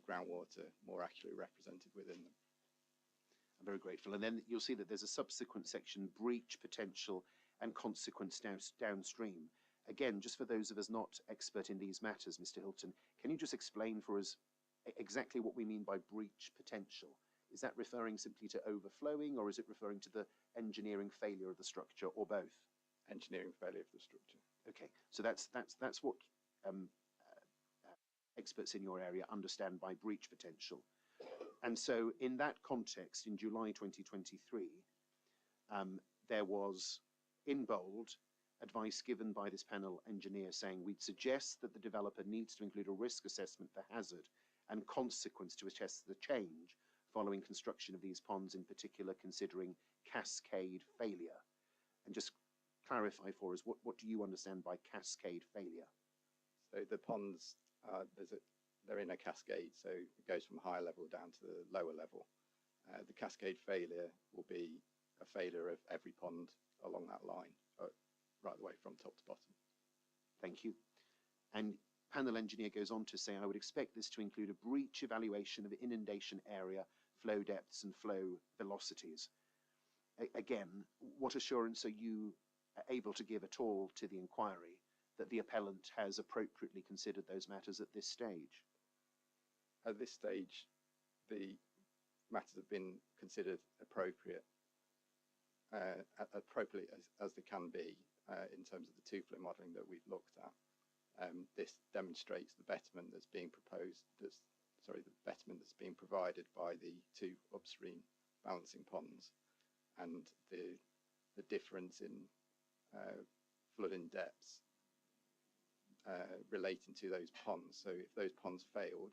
groundwater more accurately represented within them. I'm very grateful. And then you'll see that there's a subsequent section, breach potential and consequence downstream. Again, just for those of us not expert in these matters, Mr. Hilton, can you just explain for us exactly what we mean by breach potential? Is that referring simply to overflowing, or is it referring to the engineering failure of the structure, or both? engineering failure of the structure. Okay, so that's what experts in your area understand by breach potential. And so in that context, in July 2023, there was, in bold, advice given by this panel engineer saying we'd suggest that the developer needs to include a risk assessment for hazard and consequence to assess the change following construction of these ponds, in particular considering cascade failure. And just clarify for us, what do you understand by cascade failure? So the ponds, they're in a cascade, so it goes from higher level down to the lower level. The cascade failure will be a failure of every pond along that line, right the way from top to bottom. Thank you. And panel engineer goes on to say, I would expect this to include a breach evaluation of inundation area, flow depths and flow velocities. Again, what assurance are you able to give at all to the inquiry that the appellant has appropriately considered those matters at this stage? At this stage, the matters have been considered appropriately as they can be in terms of the two-flow modelling that we've looked at. This demonstrates the betterment that's being proposed, the betterment that's being provided by the two upstream balancing ponds, and the difference in flooding depths relating to those ponds. So if those ponds failed,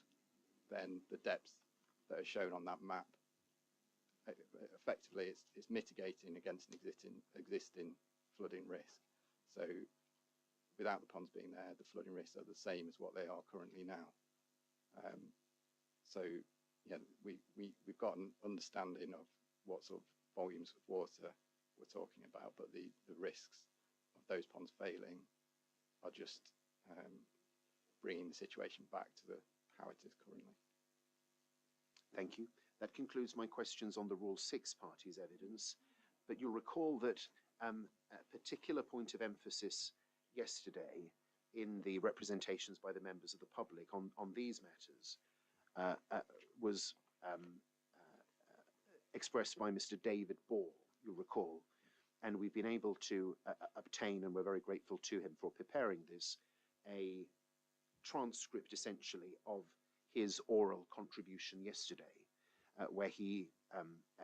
then the depths that are shown on that map, effectively it's mitigating against an existing flooding risk. So without the ponds being there, the flooding risks are the same as what they are currently now. So yeah, we've got an understanding of what sort of volumes of water we're talking about, but the risks of those ponds failing are just bringing the situation back to how it is currently. Thank you. That concludes my questions on the Rule 6 parties evidence, but you'll recall that a particular point of emphasis yesterday in the representations by the members of the public on these matters was expressed by Mr. David Ball, you'll recall, and we've been able to obtain, and we're very grateful to him for preparing this, a transcript essentially of his oral contribution yesterday, where he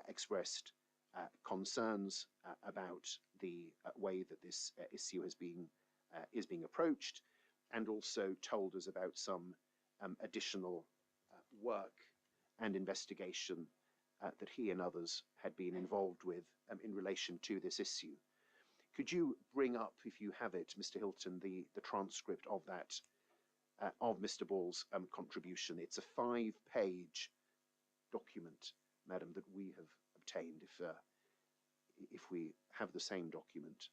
expressed concerns about the way that this issue is being approached, and also told us about some additional work and investigation that he and others had been involved with in relation to this issue. Could you bring up, if you have it, Mr. Hilton, the transcript of that, of Mr. Ball's contribution? It's a 5-page document, madam, that we have obtained, if we have the same document.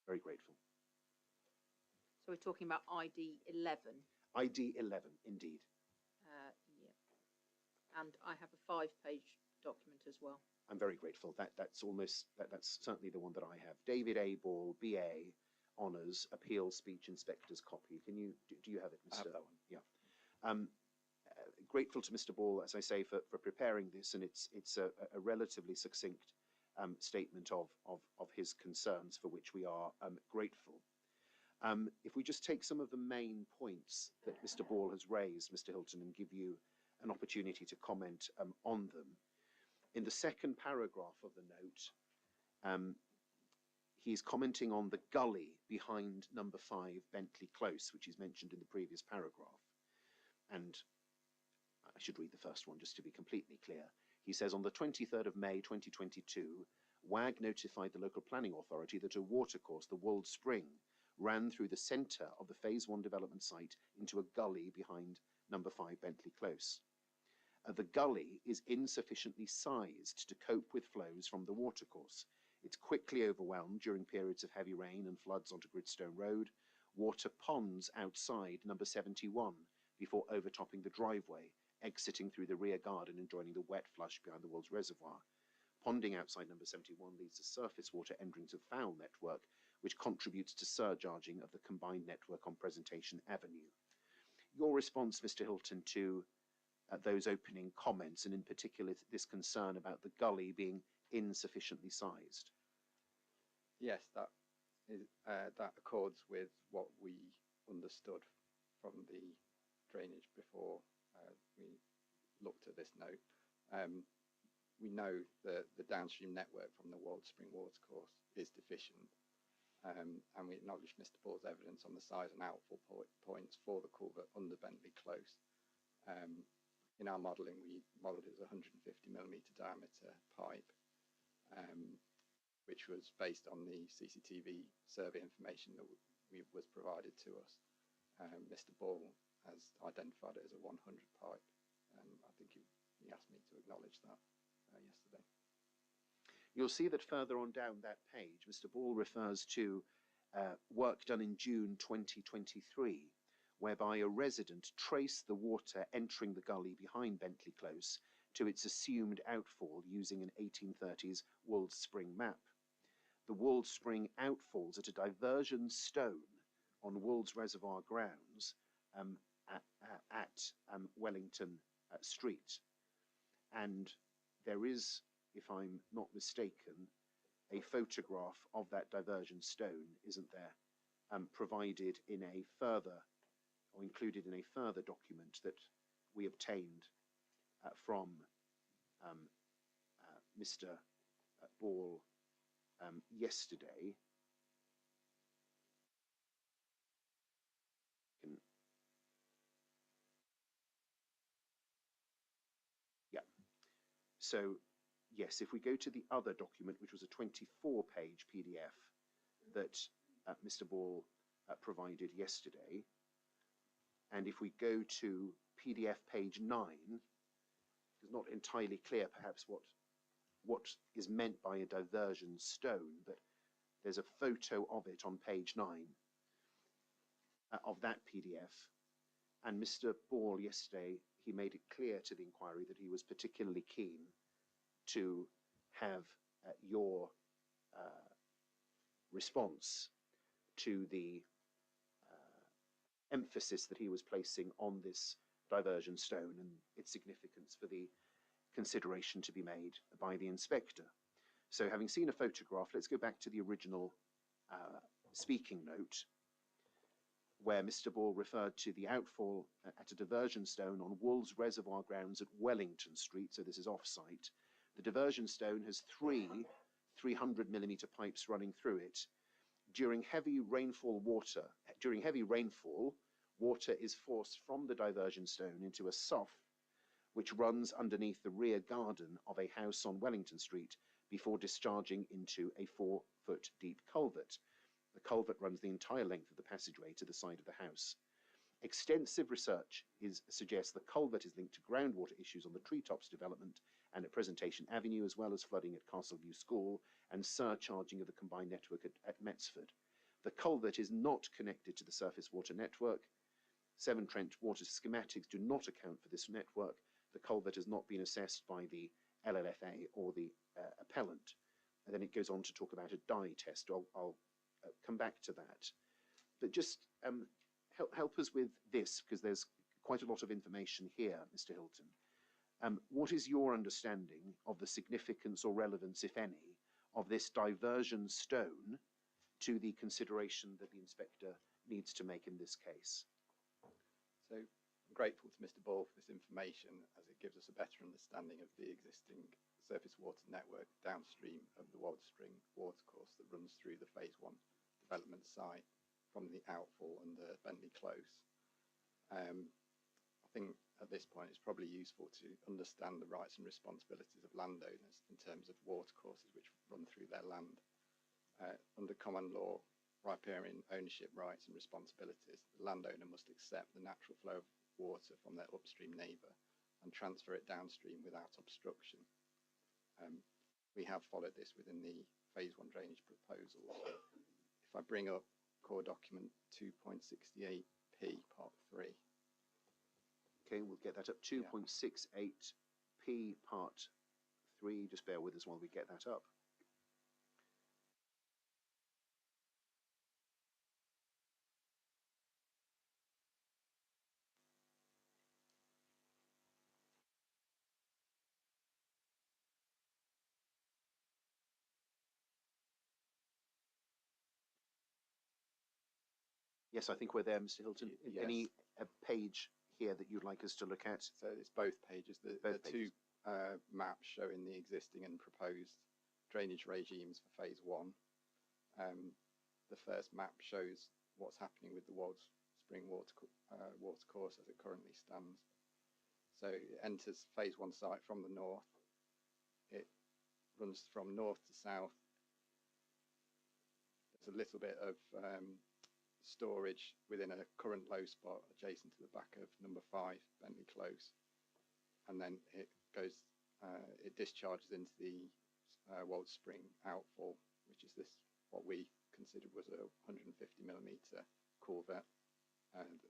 Very grateful. So we're talking about ID 11. ID 11, indeed. Yeah. And I have a 5-page document as well. I'm very grateful. That's certainly the one that I have. David A. Ball, BA, Honours, Appeal Speech Inspector's copy. Do you have it, Mr. I have that one. Yeah. Grateful to Mr. Ball, as I say, for preparing this, and it's a relatively succinct statement of his concerns, for which we are grateful. If we just take some of the main points that Mr. Ball has raised, Mr. Hilton, and give you an opportunity to comment on them. In the second paragraph of the note, he's commenting on the gully behind number 5 Bentley Close, which is mentioned in the previous paragraph. And I should read the first one just to be completely clear. He says, on the 23rd of May 2022, WAG notified the local planning authority that a watercourse, the Wold Spring, ran through the centre of the Phase 1 development site into a gully behind number 5 Bentley Close. The gully is insufficiently sized to cope with flows from the watercourse. It's quickly overwhelmed during periods of heavy rain and floods onto Gritstone Road. Water ponds outside number 71 before overtopping the driveway, exiting through the rear garden and joining the wet flush behind the Wolds Reservoir. Ponding outside number 71 leads to surface water entering to foul network, which contributes to surcharging of the combined network on Presentation Avenue. Your response, Mr. Hilton, to those opening comments, and in particular this concern about the gully being insufficiently sized? Yes, that accords with what we understood from the drainage before we looked at this note. We know that the downstream network from the Wald Spring watercourse is deficient, and we acknowledge Mr. Ball's evidence on the size and outfall points for the culvert under Bentley Close. In our modelling, we modelled it as a 150mm diameter pipe, which was based on the CCTV survey information that was provided to us. Mr. Ball has identified it as a 100 pipe, and I think he asked me to acknowledge that yesterday. You'll see that further on down that page, Mr. Ball refers to work done in June 2023, whereby a resident traced the water entering the gully behind Bentley Close to its assumed outfall using an 1830s Wald Spring map. The Wald Spring outfalls at a diversion stone on Wald's Reservoir grounds at Wellington Street. And there is, if I'm not mistaken, a photograph of that diversion stone, isn't there, provided in a further, or included in a further document that we obtained from Mr. Ball yesterday. Yeah. So, yes, if we go to the other document, which was a 24-page PDF that Mr. Ball provided yesterday, and if we go to PDF page 9, it's not entirely clear perhaps what is meant by a diversion stone, but there's a photo of it on page 9 of that PDF. And Mr. Ball yesterday, he made it clear to the inquiry that he was particularly keen to have your response to the emphasis that he was placing on this diversion stone and its significance for the consideration to be made by the inspector. So having seen a photograph, let's go back to the original speaking note, where Mr. Ball referred to the outfall at a diversion stone on Wool's Reservoir grounds at Wellington Street, so this is off-site. The diversion stone has three 300mm pipes running through it. During heavy rainfall, water is forced from the diversion stone into a sough, which runs underneath the rear garden of a house on Wellington Street before discharging into a 4-foot deep culvert. The culvert runs the entire length of the passageway to the side of the house. Extensive research suggests the culvert is linked to groundwater issues on the Treetops development and at Presentation Avenue, as well as flooding at Castleview School and surcharging of the combined network at Metsford. The culvert is not connected to the surface water network. Severn Trent water schematics do not account for this network. The culvert has not been assessed by the LLFA or the appellant. And then it goes on to talk about a dye test. I'll come back to that. But just help us with this, because there's quite a lot of information here, Mr. Hilton. What is your understanding of the significance or relevance, if any, of this diversion stone to the consideration that the inspector needs to make in this case? So I'm grateful to Mr. Ball for this information, as it gives us a better understanding of the existing surface water network downstream of the Wald Spring watercourse that runs through the Phase 1 development site from the outfall under Bentley Close. I think at this point it's probably useful to understand the rights and responsibilities of landowners in terms of watercourses which run through their land. Under common law, riparian ownership rights and responsibilities, the landowner must accept the natural flow of water from their upstream neighbour and transfer it downstream without obstruction. We have followed this within the Phase 1 drainage proposal. If I bring up core document 2.68p part 3. Okay, we'll get that up. 2.68p part 3. Just bear with us while we get that up. Yes, I think we're there, Mr. Hilton. Yes. Any page here that you'd like us to look at? So it's both pages. The two pages. maps showing the existing and proposed drainage regimes for phase one. The first map shows what's happening with the Wold Spring water course as it currently stands. So it enters phase one site from the north. It runs from north to south. There's a little bit of storage within a current low spot adjacent to the back of number 5 Bentley Close, and then it goes it discharges into the Wold Spring outfall, which is this what we considered was a 150mm culvert, and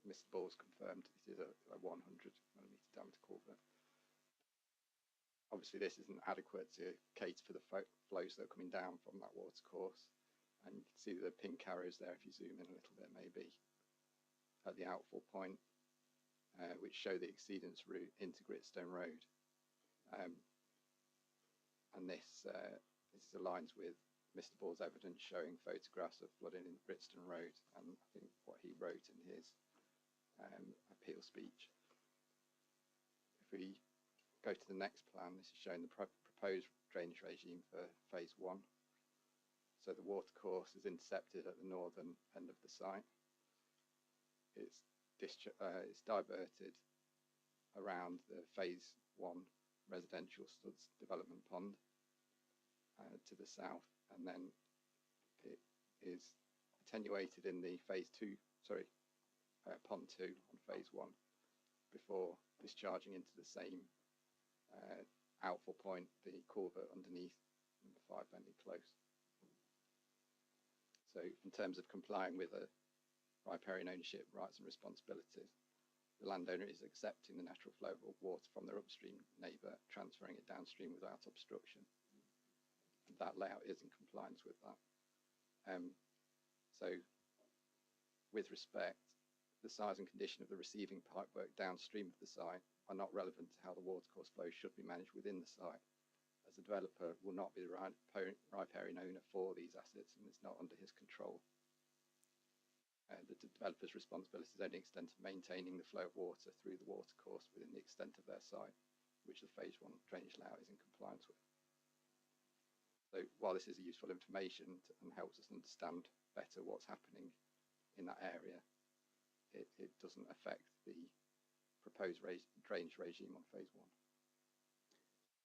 Mr. Ball's confirmed it is a 100mm diameter culvert. Obviously this isn't adequate to cater for the flows that are coming down from that water course. And you can see the pink arrows there if you zoom in a little bit maybe at the outfall point, which show the exceedance route into Gritstone Road. And this aligns with Mr. Ball's evidence showing photographs of flooding in Gritstone Road, and I think what he wrote in his appeal speech. If we go to the next plan, this is showing the proposed drainage regime for phase one. So the water course is intercepted at the northern end of the site. It's diverted around the phase one residential studs development pond to the south, and then it is attenuated in the pond 2 on phase 1 before discharging into the same outfall point, the culvert underneath number 5 Bentley Close. So in terms of complying with the riparian ownership rights and responsibilities, the landowner is accepting the natural flow of water from their upstream neighbour, transferring it downstream without obstruction. And that layout is in compliance with that. So with respect, the size and condition of the receiving pipework downstream of the site are not relevant to how the watercourse flow should be managed within the site, as the developer will not be the riparian owner for these assets and it's not under his control. The developer's responsibility is only extent of maintaining the flow of water through the watercourse within the extent of their site, which the phase 1 drainage layout is in compliance with. So while this is useful information and helps us understand better what's happening in that area, it doesn't affect the proposed drainage regime on phase 1.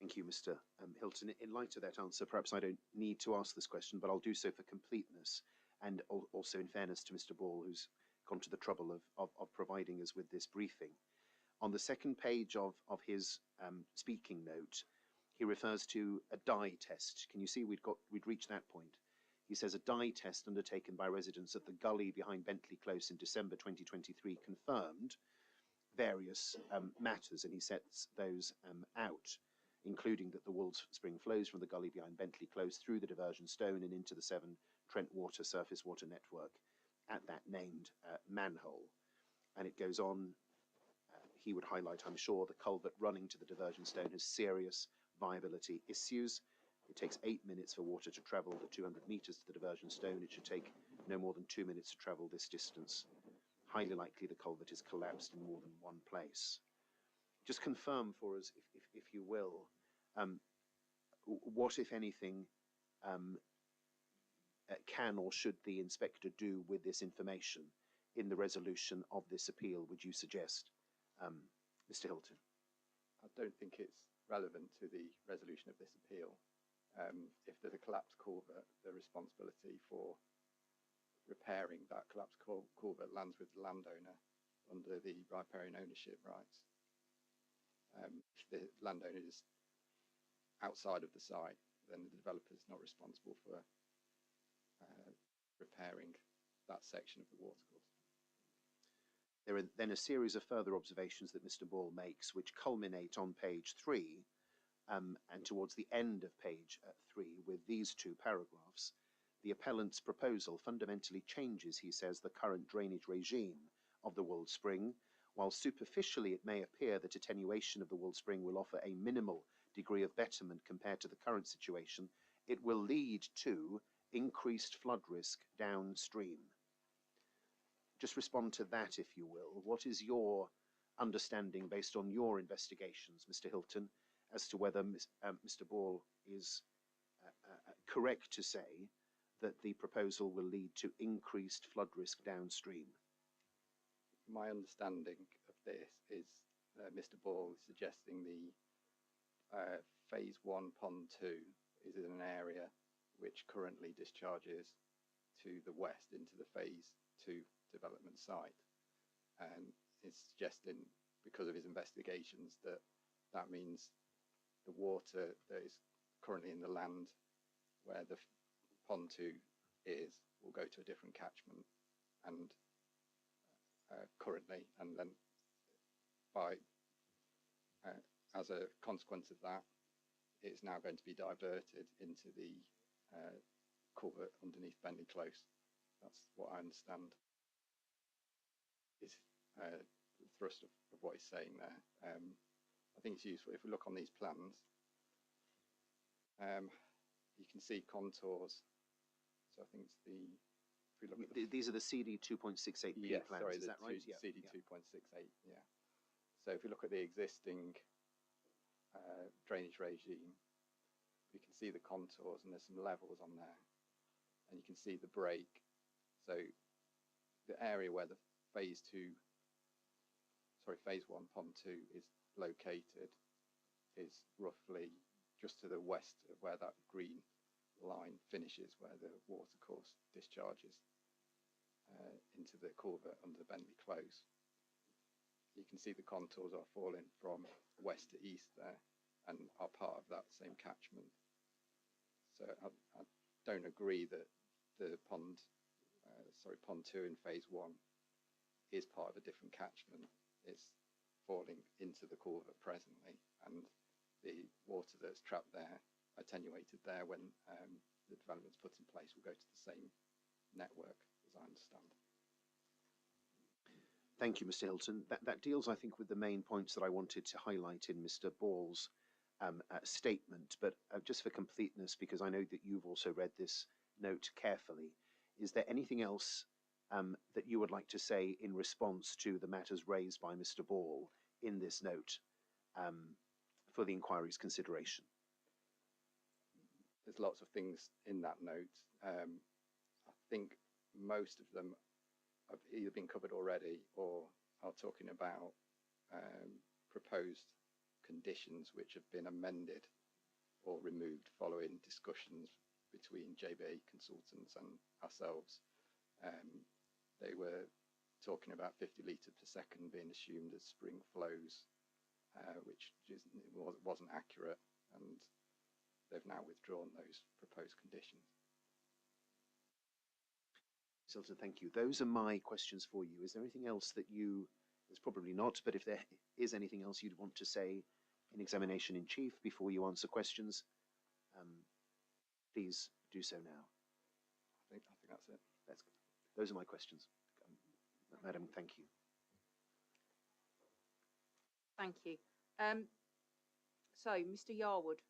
Thank you, Mr. Hilton. In light of that answer, perhaps I don't need to ask this question, but I'll do so for completeness and also in fairness to Mr. Ball, who's gone to the trouble of providing us with this briefing. On the second page of his speaking note, he refers to a dye test. Can you see we'd reached that point? He says a dye test undertaken by residents at the gully behind Bentley Close in December 2023 confirmed various matters, and he sets those out, including that the Wold Spring flows from the gully behind Bentley Close through the diversion stone and into the Severn Trent Water surface water network at that named manhole. And it goes on, he would highlight, I'm sure, the culvert running to the diversion stone has serious viability issues. It takes 8 minutes for water to travel the 200 meters to the diversion stone. It should take no more than 2 minutes to travel this distance. Highly likely the culvert is collapsed in more than one place. Just confirm for us, if you will, what, if anything, can or should the inspector do with this information in the resolution of this appeal, would you suggest, Mr. Hilton? I don't think it's relevant to the resolution of this appeal. If there's a collapsed culvert, the responsibility for repairing that collapsed culvert lands with the landowner under the riparian ownership rights. If the landowner is outside of the site, then the developer is not responsible for repairing that section of the watercourse. There are then a series of further observations that Mr. Ball makes, which culminate on page 3 and towards the end of page 3 with these two paragraphs. The appellant's proposal fundamentally changes, he says, the current drainage regime of the Wold Spring. While superficially it may appear that attenuation of the Wold Spring will offer a minimal degree of betterment compared to the current situation, it will lead to increased flood risk downstream. just respond to that, if you will. What is your understanding, based on your investigations, Mr. Hilton, as to whether Mr. Ball is correct to say that the proposal will lead to increased flood risk downstream? My understanding of this is Mr. Ball is suggesting the phase 1 pond 2 is in an area which currently discharges to the west into the phase 2 development site, and is suggesting, because of his investigations, that that means the water that is currently in the land where the pond 2 is will go to a different catchment, and currently, and then by as a consequence of that, it's now going to be diverted into the culvert underneath Bentley Close. That's what I understand is the thrust of what he's saying there. I think it's useful if we look on these plans. You can see contours. So I think it's the. If we look at these are the CD 2.68P plans. Sorry, is that right? CD 2.68. Yeah. So if we look at the existing drainage regime, we can see the contours, and there's some levels on there, and you can see the break. So the area where the phase 1 pond 2 is located is roughly just to the west of where that green line finishes, where the water course discharges into the culvert under Bentley Close. You can see the contours are falling from west to east there, and are part of that same catchment. So I don't agree that the pond 2 in phase 1 is part of a different catchment. It's falling into the culvert presently, and the water that's trapped there, attenuated there when the development's put in place, will go to the same network, as I understand. Thank you, Mr. Hilton. That deals, I think, with the main points that I wanted to highlight in Mr. Ball's statement. But just for completeness, because I know that you've also read this note carefully, is there anything else that you would like to say in response to the matters raised by Mr. Ball in this note for the inquiry's consideration? There's lots of things in that note. I think most of them have either been covered already or are talking about proposed conditions which have been amended or removed following discussions between JBA consultants and ourselves. They were talking about 50 litres per second being assumed as spring flows, which wasn't accurate, and they've now withdrawn those proposed conditions. Hilton, thank you. Those are my questions for you. Is there anything else that there's probably not, but if there is anything else you'd want to say in examination in chief before you answer questions, please do so now. I think that's it. That's good. Those are my questions. Madam, thank you. Thank you. So, Mr. Yarwood,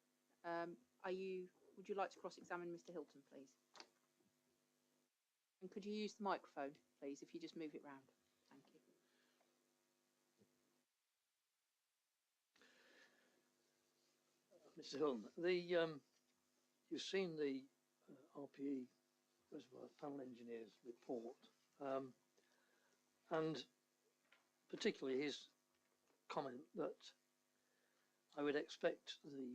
would you like to cross-examine Mr. Hilton, please? And could you use the microphone, please, if you just move it round? Thank you. Mr. Hilton, you've seen the RPE Reservoir Panel Engineer's report, and particularly his comment that I would expect the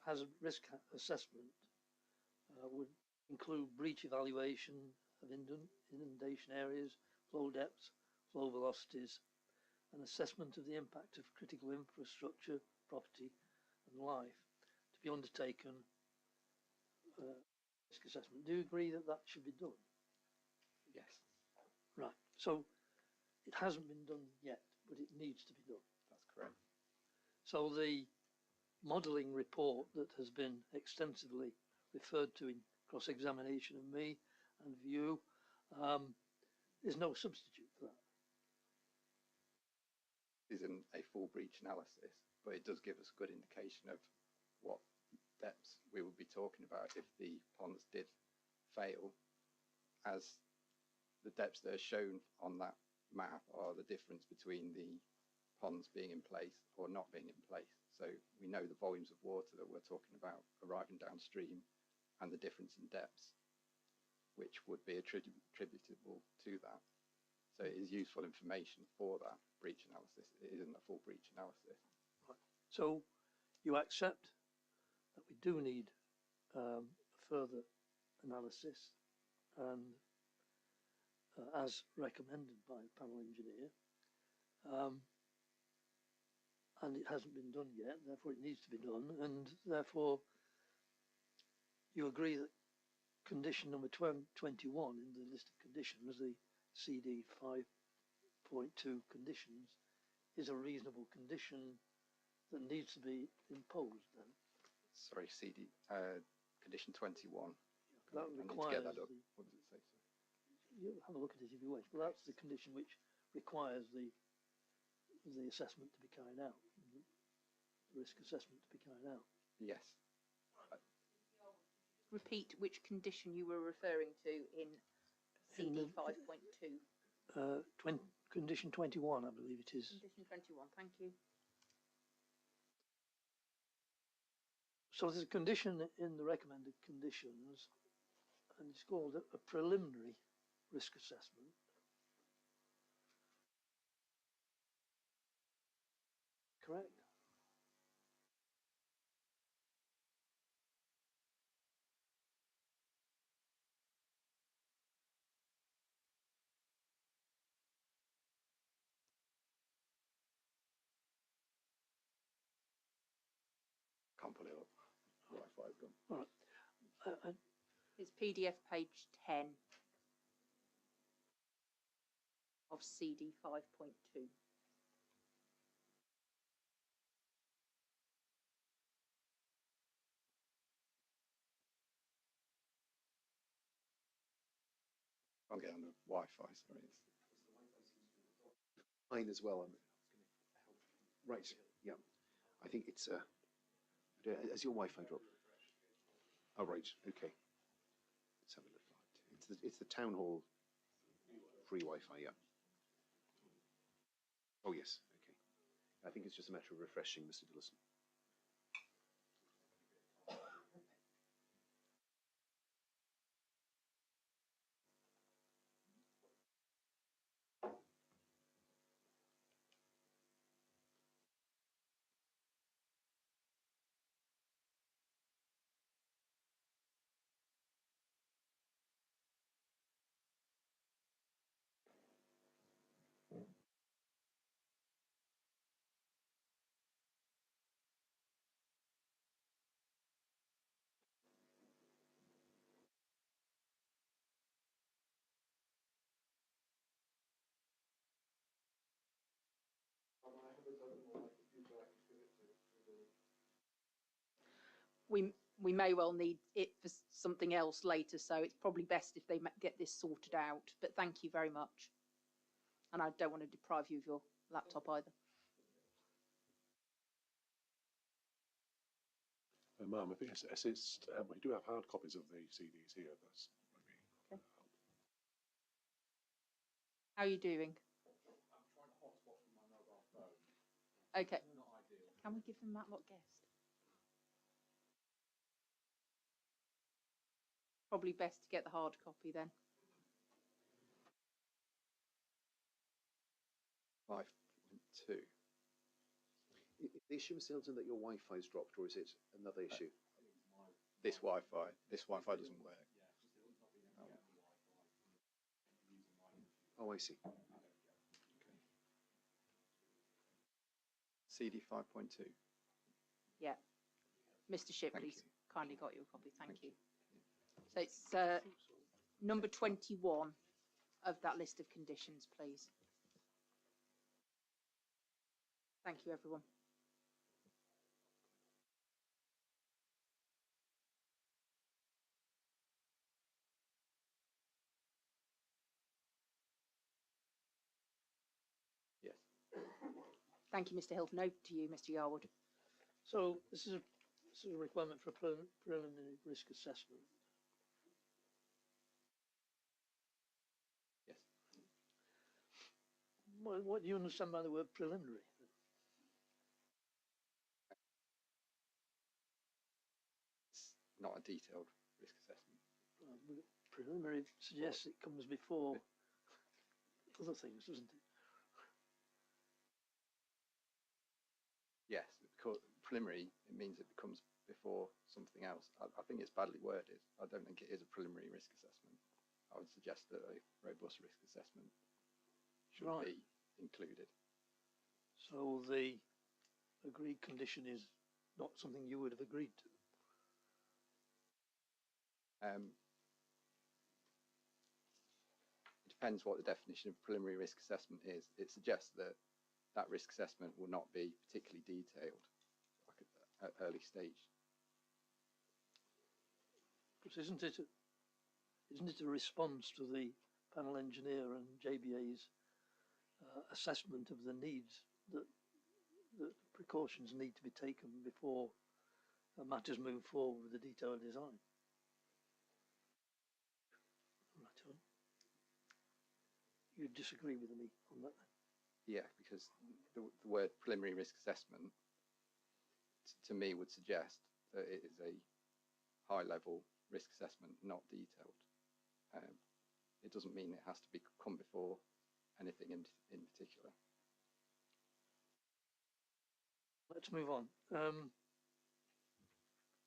hazard risk assessment would include breach evaluation of inundation areas, flow depths, flow velocities, and assessment of the impact of critical infrastructure, property and life to be undertaken. Risk assessment. Do you agree that that should be done? Yes. Right. So it hasn't been done yet, but it needs to be done. That's correct. So the modelling report that has been extensively referred to in cross-examination of me and of you is no substitute for that. Isn't a full breach analysis, but it does give us a good indication of what depths we would be talking about if the ponds did fail. As the depths that are shown on that map are the difference between the ponds being in place or not being in place. So we know the volumes of water that we're talking about arriving downstream and the difference in depths, which would be attributable to that. So it is useful information for that breach analysis. It isn't a full breach analysis. Right. So you accept that we do need further analysis, and as recommended by the panel engineer, and it hasn't been done yet, therefore it needs to be done, and therefore you agree that condition number 21 in the list of conditions, the CD 5.2 conditions, is a reasonable condition that needs to be imposed then. Sorry, CD, condition 21. That requires, what does it say? You have a look at it if you wish, but that's the condition which requires the assessment to be carried out, the risk assessment to be carried out. Yes. Repeat which condition you were referring to in CD 5.2. Condition 21, I believe it is. Condition 21, thank you. So there's a condition in the recommended conditions, and it's called a preliminary risk assessment. Correct? Can't pull it up. Wi-Fi's gone. All right. It's PDF page 10 of CD 5.2. Can't get on the Wi-Fi, sorry. Mine as well. Right, yeah. I think it's, has your Wi-Fi dropped? Oh, right, okay. Let's have a look. It's the town hall free Wi-Fi, yeah. Oh, yes, okay. I think it's just a matter of refreshing, Mr. Dillison. We may well need it for something else later, so it's probably best if they get this sorted out. But thank you very much. And I don't want to deprive you of your laptop either. Ma'am, I think we do have hard copies of the CDs here. That's maybe. Okay. How are you doing? I'm trying to hotspot from my mobile phone. Okay. It's not ideal. Can we give them Matlock guest? Probably best to get the hard copy then. 5.2. Is the issue, Mr. Hilton, that your Wi-Fi's dropped, or is it another issue? This Wi-Fi doesn't work. Oh, I see. CD 5.2. Yeah. Mr. Shipley's you. kindly got you a copy. Thank you. you. So it's number 21 of that list of conditions, please. Thank you, everyone. Yes. Thank you, Mr. Hilton. Over to you, Mr. Yarwood. So this is a requirement for a preliminary risk assessment. Yes. What do you understand by the word preliminary? It's not a detailed risk assessment. Preliminary suggests it comes before other things, doesn't it? Yes, because preliminary, it means it comes before something else. I think it's badly worded. I don't think it is a preliminary risk assessment. I would suggest that a robust risk assessment should be included. So the agreed condition is not something you would have agreed to? It depends what the definition of preliminary risk assessment is. It suggests that that risk assessment will not be particularly detailed at early stage. But isn't it a response to the panel engineer and JBA's assessment of the needs that precautions need to be taken before matters move forward with the detailed design? Right on. You disagree with me on that then? Yeah, because the word preliminary risk assessment to me would suggest that it is a high-level risk assessment, not detailed. It doesn't mean it has to come before anything in particular. Let's move on.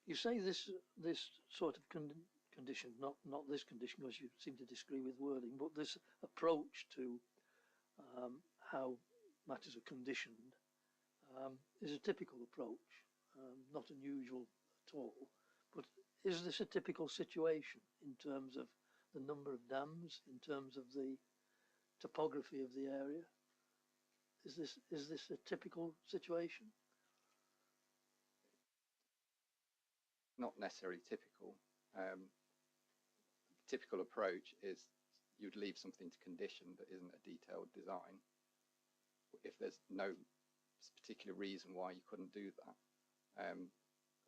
You say this sort of condition, not this condition, because you seem to disagree with wording, but this approach to how matters are conditioned is a typical approach, not unusual at all. But is this a typical situation in terms of the number of dams, in terms of the topography of the area? Is this a typical situation? Not necessarily typical. Typical approach is you'd leave something to condition that isn't a detailed design if there's no particular reason why you couldn't do that.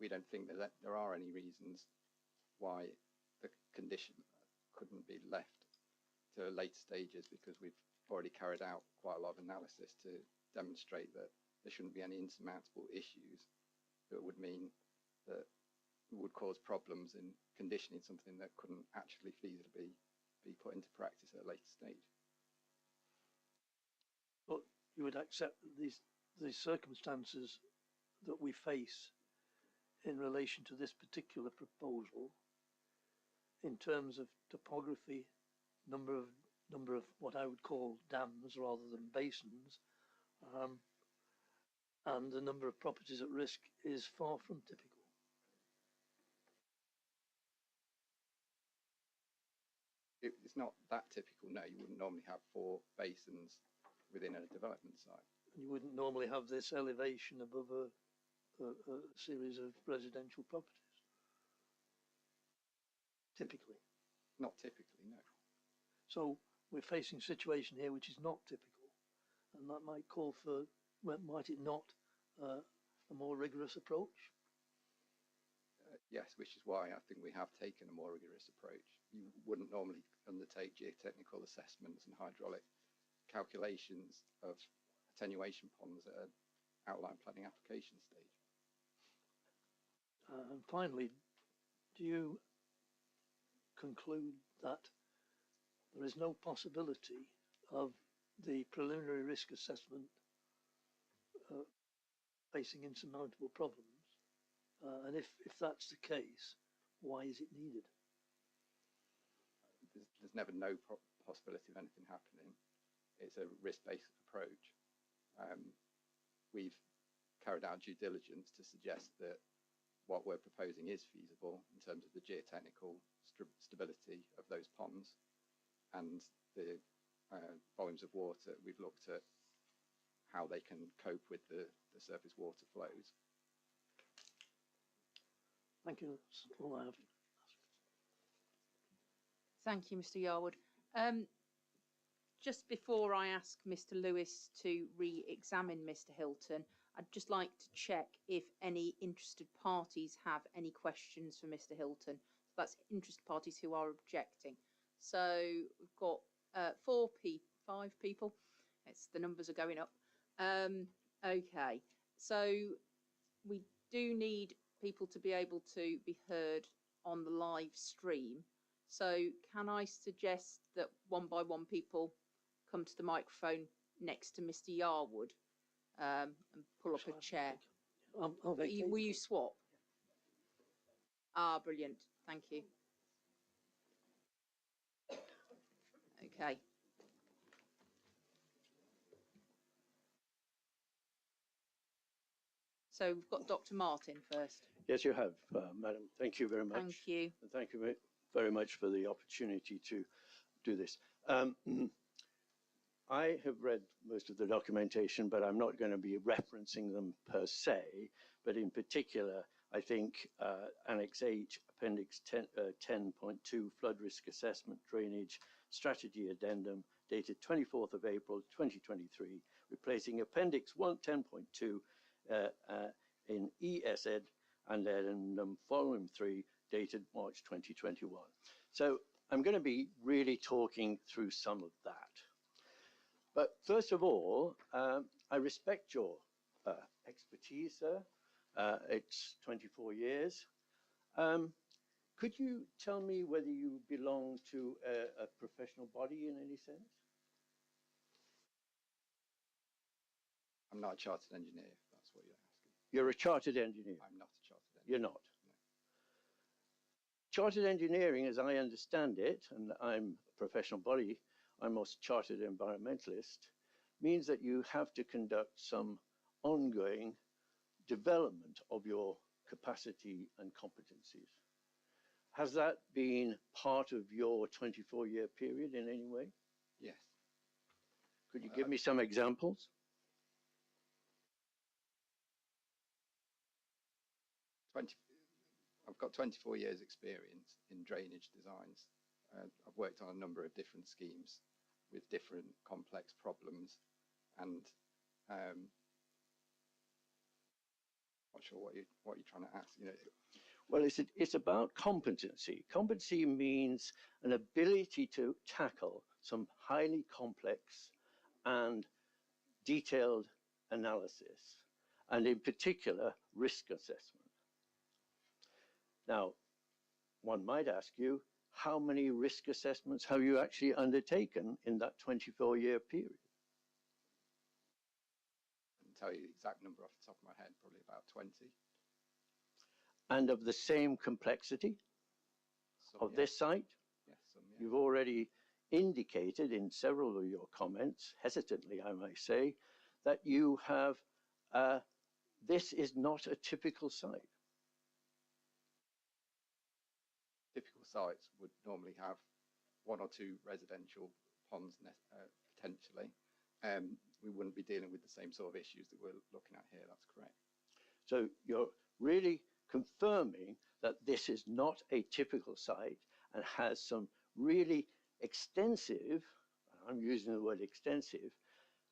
We don't think that there are any reasons why the condition couldn't be left to later stages, because we've already carried out quite a lot of analysis to demonstrate that there shouldn't be any insurmountable issues that would mean that would cause problems in conditioning something that couldn't actually feasibly be put into practice at a later stage. But you would accept that these circumstances that we face in relation to this particular proposal, in terms of topography, number of what I would call dams rather than basins, and the number of properties at risk, is far from typical. It's not that typical, no. You wouldn't normally have 4 basins within a development site. You wouldn't normally have this elevation above a series of residential properties. Typically. Not typically, no. So we're facing a situation here which is not typical, and that might call for, might it not, a more rigorous approach? Yes, which is why I think we have taken a more rigorous approach. You wouldn't normally undertake geotechnical assessments and hydraulic calculations of attenuation ponds at an outline planning application stage. And finally, do you conclude that there is no possibility of the preliminary risk assessment facing insurmountable problems? And if that's the case, why is it needed? There's never no possibility of anything happening. It's a risk-based approach. We've carried out due diligence to suggest that what we're proposing is feasible in terms of the geotechnical stability of those ponds and the volumes of water. We've looked at how they can cope with the surface water flows. Thank you. That's all I have. Thank you, Mr. Yarwood. Just before I ask Mr. Lewis to re-examine Mr. Hilton, I'd just like to check if any interested parties have any questions for Mr. Hilton. So that's interested parties who are objecting. So we've got 5 people. It's the numbers are going up. Okay, so we do need people to be able to be heard on the live stream. So can I suggest that one by one people come to the microphone next to Mr. Yarwood and pull up a chair? Will you swap? Ah, brilliant. Thank you. Okay. So we've got Dr. Martin first. Yes, you have, Madam. Thank you very much. Thank you. And thank you very much for the opportunity to do this. I have read most of the documentation, but I'm not going to be referencing them per se. But in particular, I think Annex H, Appendix 10.2, Flood Risk Assessment Drainage Strategy Addendum, dated 24th of April 2023, replacing Appendix 110.2 in ESED and Addendum Volume 3, dated March 2021. So I'm going to be really talking through some of that. But first of all, I respect your expertise, sir. It's 24 years. Could you tell me whether you belong to a professional body in any sense? I'm not a chartered engineer, if that's what you're asking. You're a chartered engineer? I'm not a chartered engineer. You're not? No. Chartered engineering, as I understand it, and I'm a professional body, I'm a chartered environmentalist, means that you have to conduct some ongoing development of your capacity and competencies. Has that been part of your 24-year period in any way? Yes. Could you give me some examples? I've got 24 years experience in drainage designs. I've worked on a number of different schemes with different complex problems, and not sure what you're trying to ask. You know, well, it's about competency. Competency means an ability to tackle some highly complex and detailed analysis, and in particular, risk assessment. Now, one might ask you, how many risk assessments have you actually undertaken in that 24-year period? I can tell you the exact number off the top of my head, probably about 20. And of the same complexity of this site? Yes, some, yeah. You've already indicated in several of your comments, hesitantly I may say, that you have, this is not a typical site. Typical sites would normally have one or two residential ponds potentially. We wouldn't be dealing with the same sort of issues that we're looking at here, that's correct. So you're really confirming that this is not a typical site and has some really extensive, I'm using the word extensive,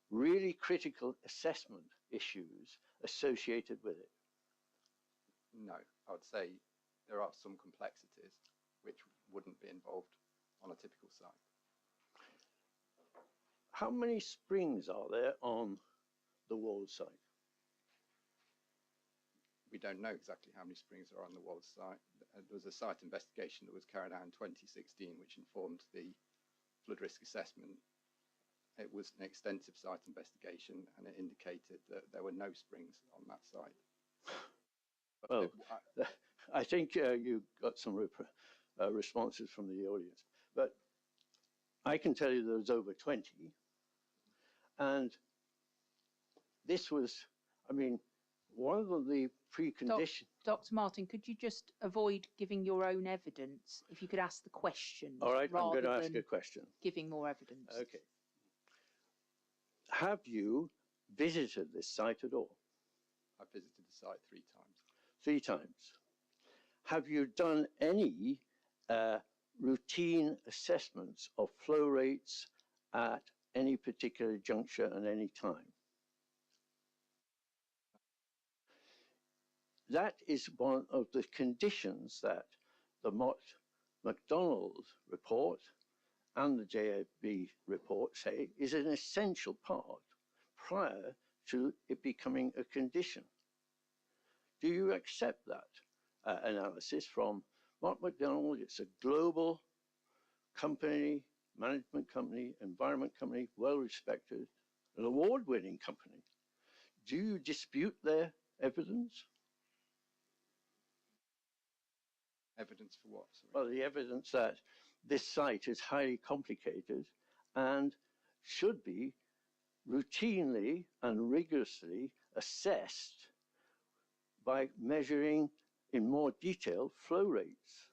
really critical assessment issues associated with it. No, I would say there are some complexities which wouldn't be involved on a typical site. How many springs are there on the Wold site? We don't know exactly how many springs are on the Wold site. There was a site investigation that was carried out in 2016 which informed the flood risk assessment. It was an extensive site investigation and it indicated that there were no springs on that site. Well, I think you got some responses from the audience, but I can tell you there's over 20. And this was, I mean, one of the preconditions. Dr. Martin, could you just avoid giving your own evidence? If you could ask the question. All right, I'm going to ask a question. Giving more evidence. Okay. Have you visited this site at all? I visited the site 3 times. 3 times. Have you done any routine assessments of flow rates at any particular juncture and any time? That is one of the conditions that the McDonald report and the JAB report say is an essential part prior to it becoming a condition. Do you accept that analysis from Mark McDonald? It's a global company, management company, environment company, well-respected, an award-winning company. Do you dispute their evidence? Evidence for what? Sorry. Well, the evidence that this site is highly complicated and should be routinely and rigorously assessed by measuring in more detail flow rates,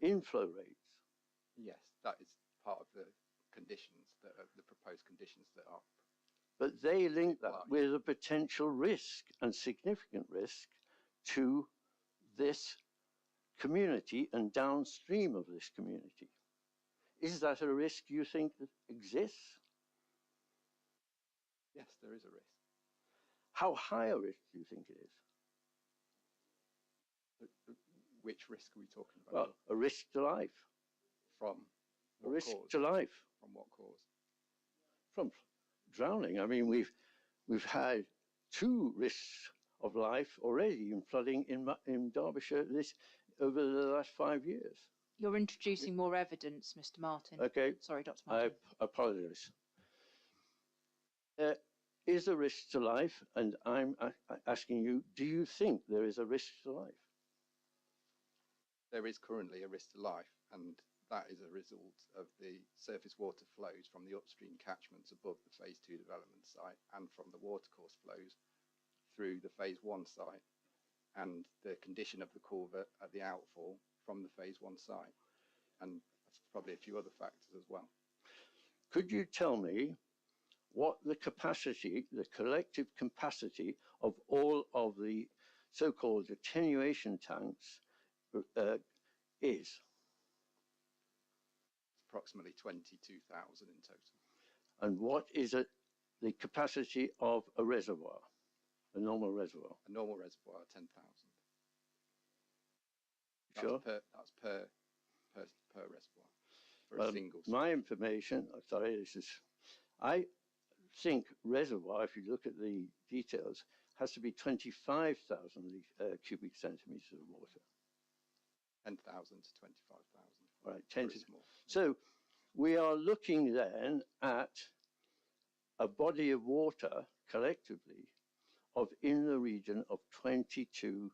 inflow rates. Yes, that is part of the conditions, that are the proposed conditions that are. But they link that with a potential risk and significant risk to this community and downstream of this community. Is that a risk you think that exists? Yes, there is a risk. How high a risk do you think it is? Which risk are we talking about? Well, a risk to life. From a what risk cause? to life. From what cause? From drowning. I mean, we've had 2 risks of life already in flooding in Derbyshire over the last 5 years. You're introducing more evidence, Mr. Martin. Okay. Sorry, Dr. Martin. I apologise. There is a risk to life, and I'm asking you, do you think there is a risk to life? There is currently a risk to life, and that is a result of the surface water flows from the upstream catchments above the Phase 2 development site and from the watercourse flows through the Phase 1 site and the condition of the culvert at the outfall from the Phase 1 site, and probably a few other factors as well. Could you tell me what the capacity, the collective capacity of all of the so-called attenuation tanks is? Approximately 22,000 in total. And what is the capacity of a reservoir, a normal reservoir? A normal reservoir, 10,000. Sure. That's per reservoir for a single. My information, sorry, I think reservoir, if you look at the details, has to be 25,000 cubic centimeters of water. 10,000 to 25,000. Right, 10 to more. So we are looking then at a body of water collectively of in the region of 22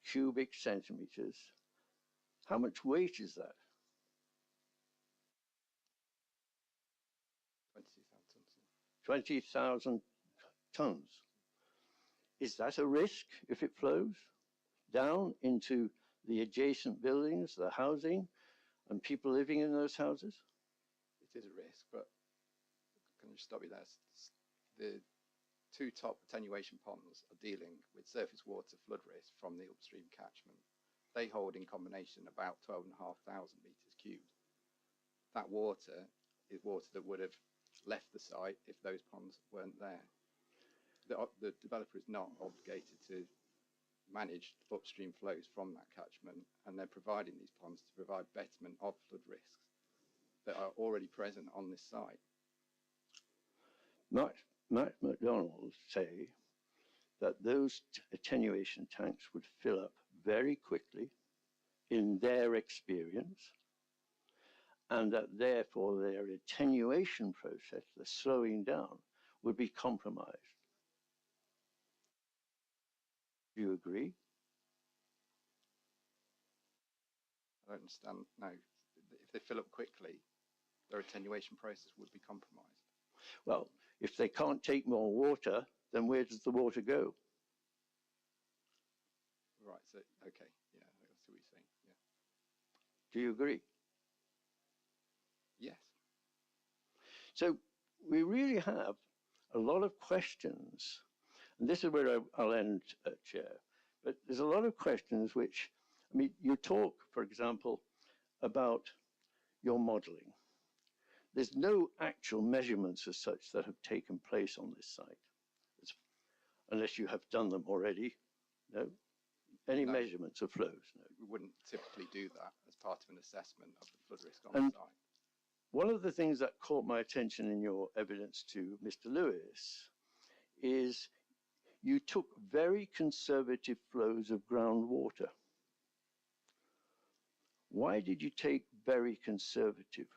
cubic centimeters. How much weight is that? 20,000 tons. Is that a risk if it flows down into the adjacent buildings, the housing, and people living in those houses? It is a risk, but can I just stop you there? The 2 top attenuation ponds are dealing with surface water flood risk from the upstream catchment. They hold in combination about 12,500 metres cubed. That water is water that would have left the site if those ponds weren't there. The developer is not obligated to manage upstream flows from that catchment, and they're providing these ponds to provide betterment of flood risks that are already present on this site. Matt McDonald say that those attenuation tanks would fill up very quickly in their experience, and that therefore their attenuation process, the slowing down, would be compromised. Do you agree? I don't understand. No, if they fill up quickly, their attenuation process would be compromised. Well, if they can't take more water, then where does the water go? Right, so, okay, yeah, I see what you're saying, yeah. Do you agree? Yes. So we really have a lot of questions, and this is where I'll end, Chair, but there's a lot of questions which, I mean, you talk, for example, about your modelling. There's no actual measurements as such that have taken place on this site, unless you have done them already. No? Any measurements of flows? No. We wouldn't typically do that as part of an assessment of the flood risk on the site. one of the things that caught my attention in your evidence to Mr. Lewis is you took very conservative flows of groundwater. Why did you take very conservative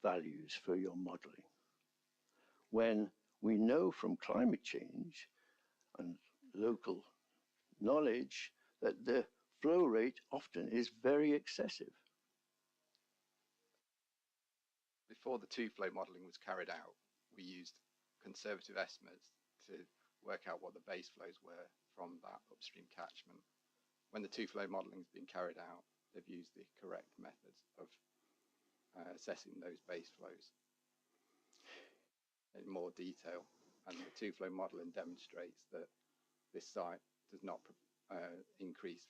values for your modeling when we know from climate change and local knowledge that the flow rate often is very excessive? Before the two-flow modelling was carried out, we used conservative estimates to work out what the base flows were from that upstream catchment. When the two-flow modelling has been carried out, they've used the correct methods of assessing those base flows in more detail, and the two-flow modelling demonstrates that this site does not increase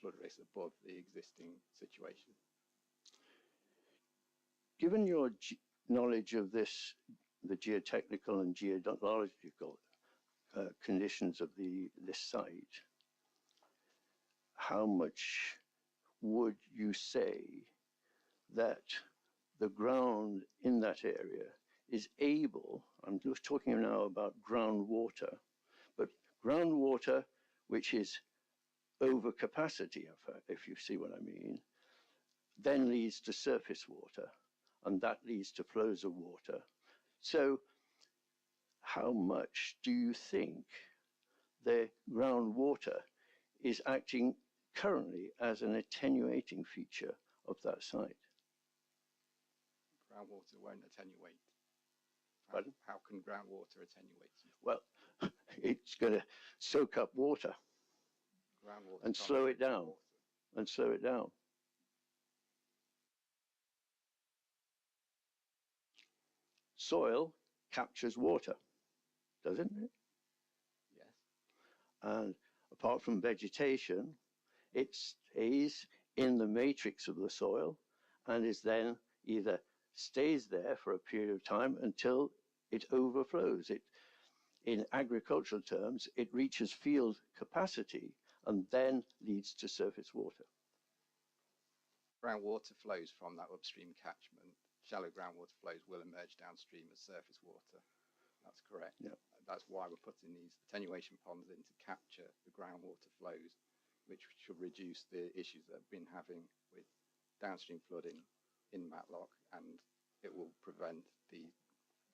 flood risk above the existing situation. Given your knowledge of this, the geotechnical and geological conditions of this site, how much would you say that the ground in that area is able, I'm just talking now about groundwater, but groundwater which is over capacity, if you see what I mean, then leads to surface water, and that leads to flows of water. So how much do you think the groundwater is acting currently as an attenuating feature of that site? Groundwater won't attenuate. Pardon? How can groundwater attenuate? Well, it's going to soak up water Groundwater and can't slow it soak up down, water. and slow it down. Soil captures water, doesn't it? Yes. And apart from vegetation, it stays in the matrix of the soil and is then either stays there for a period of time until it overflows. In agricultural terms, it reaches field capacity and then leads to surface water. Groundwater flows from that upstream catchment. Shallow groundwater flows will emerge downstream as surface water. That's correct. Yeah. That's why we're putting these attenuation ponds in to capture the groundwater flows, which should reduce the issues that we've been having with downstream flooding in Matlock, and it will prevent the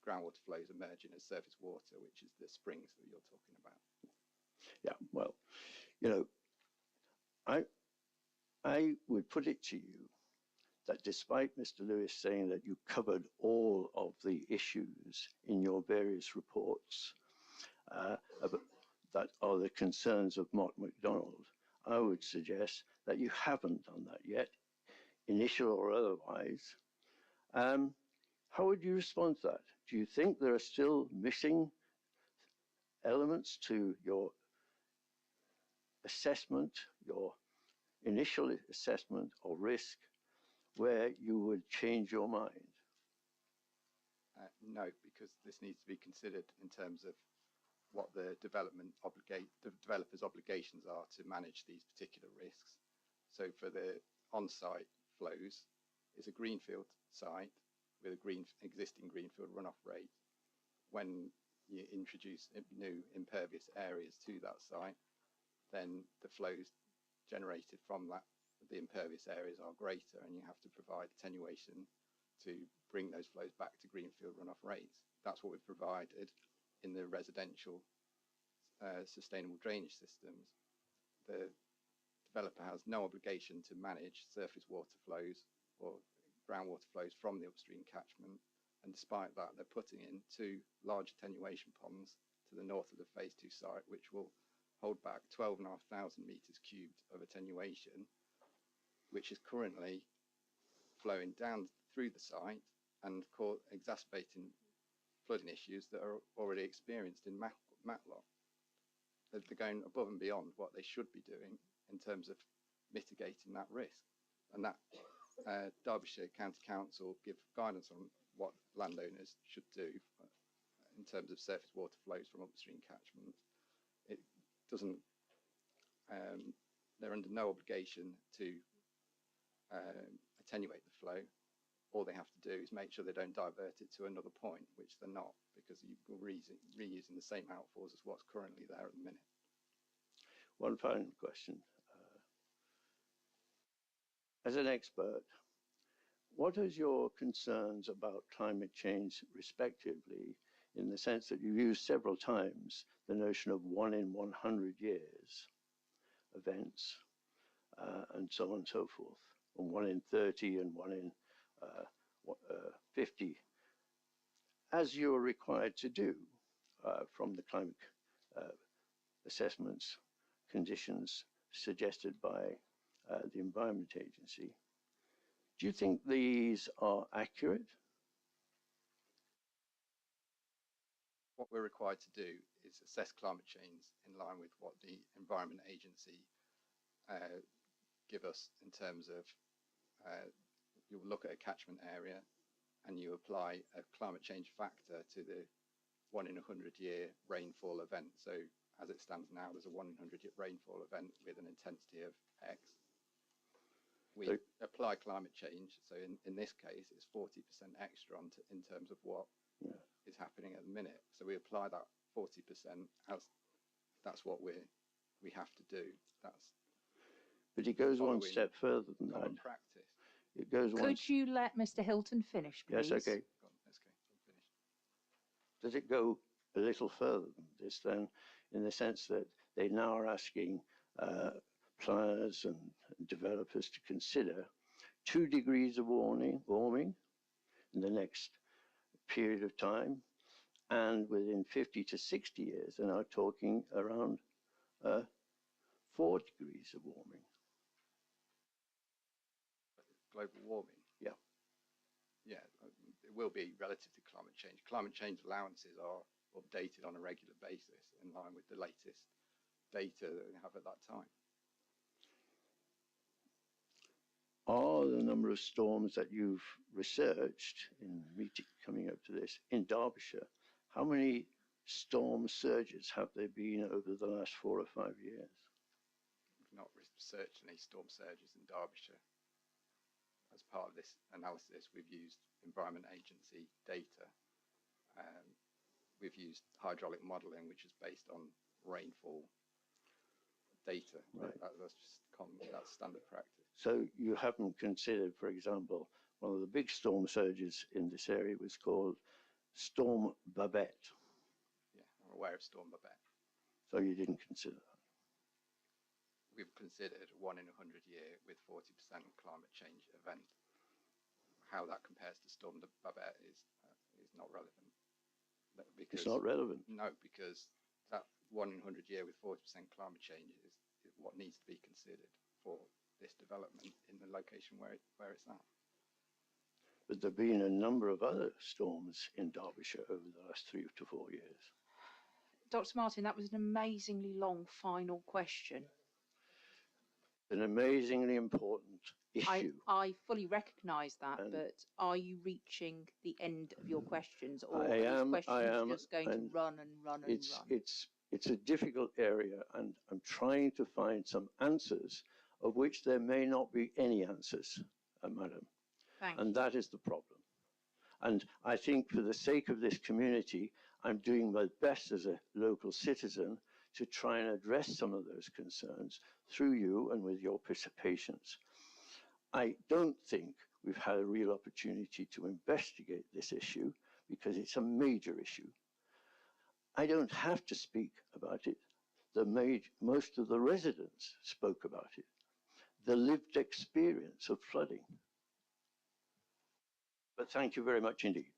groundwater flows emerging as surface water, which is the springs that you're talking about. Yeah, well, you know, I would put it to you that despite Mr. Lewis saying that you covered all of the issues in your various reports that are the concerns of Mark MacDonald, I would suggest that you haven't done that yet, initial or otherwise. How would you respond to that? Do you think there are still missing elements to your assessment, your initial assessment of risk, where you would change your mind? No, because this needs to be considered in terms of what the developer's obligations are to manage these particular risks. So for the on-site flows, it's a greenfield site with a existing greenfield runoff rate. When you introduce new impervious areas to that site, then the flows generated from the impervious areas are greater, and you have to provide attenuation to bring those flows back to greenfield runoff rates. That's what we've provided in the residential sustainable drainage systems. The developer has no obligation to manage surface water flows or groundwater flows from the upstream catchment, and despite that, they're putting in 2 large attenuation ponds to the north of the phase 2 site, which will hold back 12,500 meters cubed of attenuation, which is currently flowing down through the site and exacerbating flooding issues that are already experienced in Matlock. They're going above and beyond what they should be doing in terms of mitigating that risk. And that Derbyshire County Council give guidance on what landowners should do in terms of surface water flows from upstream catchment. It doesn't, they're under no obligation to attenuate the flow. all they have to do is make sure they don't divert it to another point, which they're not, because you're reusing the same outfalls as what's currently there at the minute. One final question. As an expert, what is your concerns about climate change respectively, in the sense that you've used several times the notion of 1 in 100 years events, and so on and so forth, and 1 in 30 and 1 in 50, as you are required to do from the climate assessments conditions suggested by the Environment Agency. Do you think these are accurate? What we're required to do is assess climate change in line with what the Environment Agency give us in terms of you look at a catchment area and you apply a climate change factor to the 1 in 100 year rainfall event. So as it stands now, there's a 1 in 100 year rainfall event with an intensity of X. We apply climate change. So in this case, it's 40% extra in terms of what is happening at the minute. So we apply that 40% as that's what we have to do. But it goes one step further than that. Practice. It goes one. Could you let Mr. Hilton finish, please? Yes, okay. Does it go a little further than this then, in the sense that they now are asking planners and developers to consider 2 degrees of warming in the next period of time, and within 50 to 60 years, they're now talking around 4 degrees of warming. Global warming? Yeah. Yeah, it will be relative to climate change. Climate change allowances are updated on a regular basis in line with the latest data that we have at that time. Are the number of storms that you've researched in coming up to this in Derbyshire, how many storm surges have there been over the last 4 or 5 years? We've not researched any storm surges in Derbyshire. As part of this analysis, we've used Environment Agency data. We've used hydraulic modelling, which is based on rainfall data. Right. That's just that's standard practice. So you haven't considered, for example, one of the big storm surges in this area was called Storm Babette. Yeah, I'm aware of Storm Babette. So you didn't consider that? We've considered 1 in 100 year with 40% climate change event. How that compares to Storm Babette is not relevant. It's not relevant? No, because that 1 in 100 year with 40% climate change is what needs to be considered for this development in the location where it's at. But there have been a number of other storms in Derbyshire over the last 3 to 4 years. Dr. Martin, that was an amazingly long final question. An amazingly important issue. I fully recognise that, but are you reaching the end of your questions, or I am just going to run and run and run? It's a difficult area, and I'm trying to find some answers, of which there may not be any answers, madam. And that is the problem. And I think for the sake of this community, I'm doing my best as a local citizen to try and address some of those concerns through you and with your patience. I don't think we've had a real opportunity to investigate this issue because it's a major issue. I don't have to speak about it. Most of the residents spoke about it. The lived experience of flooding. But thank you very much indeed.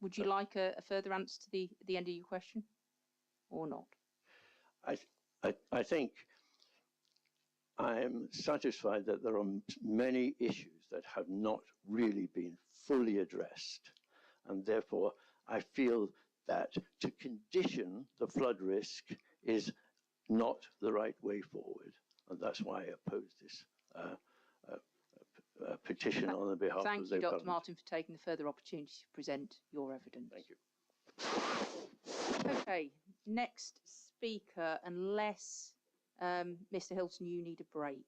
Would you like a further answer to the end of your question, or not? I think I am satisfied that there are many issues that have not really been fully addressed, and therefore I feel that to condition the flood risk is not the right way forward, and that's why I oppose this petition on the behalf of the Thank you, Dr. Parliament. Martin, for taking the further opportunity to present your evidence. Thank you. Okay, next speaker, unless Mr. Hilton, you need a break.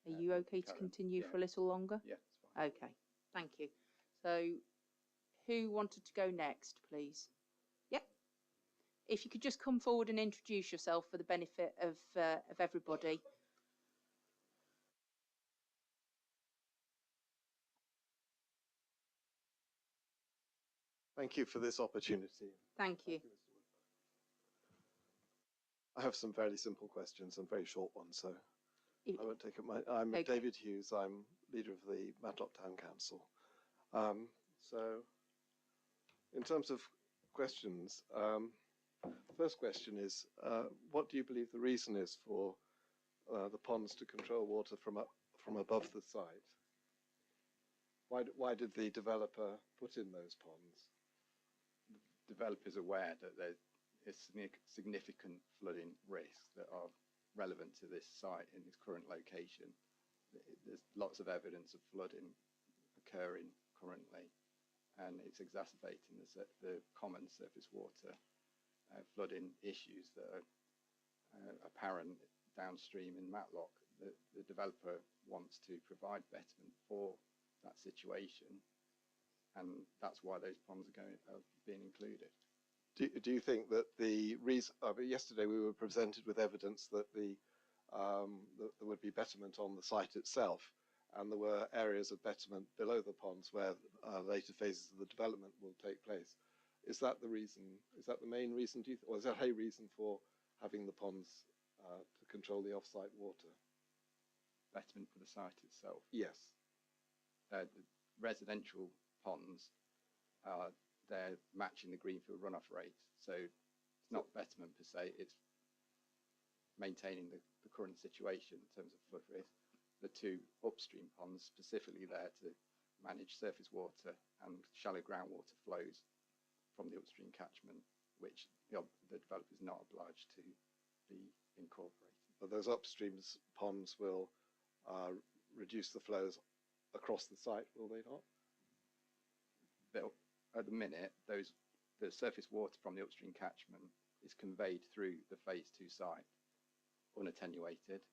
Are you okay to continue for a little longer? Yeah, that's fine. Okay, Thank you. So who wanted to go next, please? Yep. If you could just come forward and introduce yourself for the benefit of everybody. Thank you for this opportunity. Thank you. I have some fairly simple questions and very short ones, so I won't take up I'm Okay. David Hughes. I'm leader of the Matlock Town Council. So in terms of questions, first question is, what do you believe the reason is for the ponds to control water from above the site? Why did the developer put in those ponds? The developer is aware that there is significant flooding risks that are relevant to this site in its current location. There's lots of evidence of flooding occurring currently, and it's exacerbating the common surface water flooding issues that are apparent downstream in Matlock. The developer wants to provide betterment for that situation, and that's why those ponds are being included. Do you think that the reason? Yesterday we were presented with evidence that there would be betterment on the site itself, and there were areas of betterment below the ponds where later phases of the development will take place. Is that the reason? Is that the main reason? Or is that a reason for having the ponds to control the off-site water? Betterment for the site itself? Yes. The residential ponds they're matching the Greenfield runoff rate, so it's not betterment per se, it's maintaining the current situation in terms of flood risk. The two upstream ponds specifically there to manage surface water and shallow groundwater flows from the upstream catchment, which the developer is not obliged to be incorporated. But those upstream ponds will reduce the flows across the site, will they not? At the minute, the surface water from the upstream catchment is conveyed through the phase 2 site unattenuated,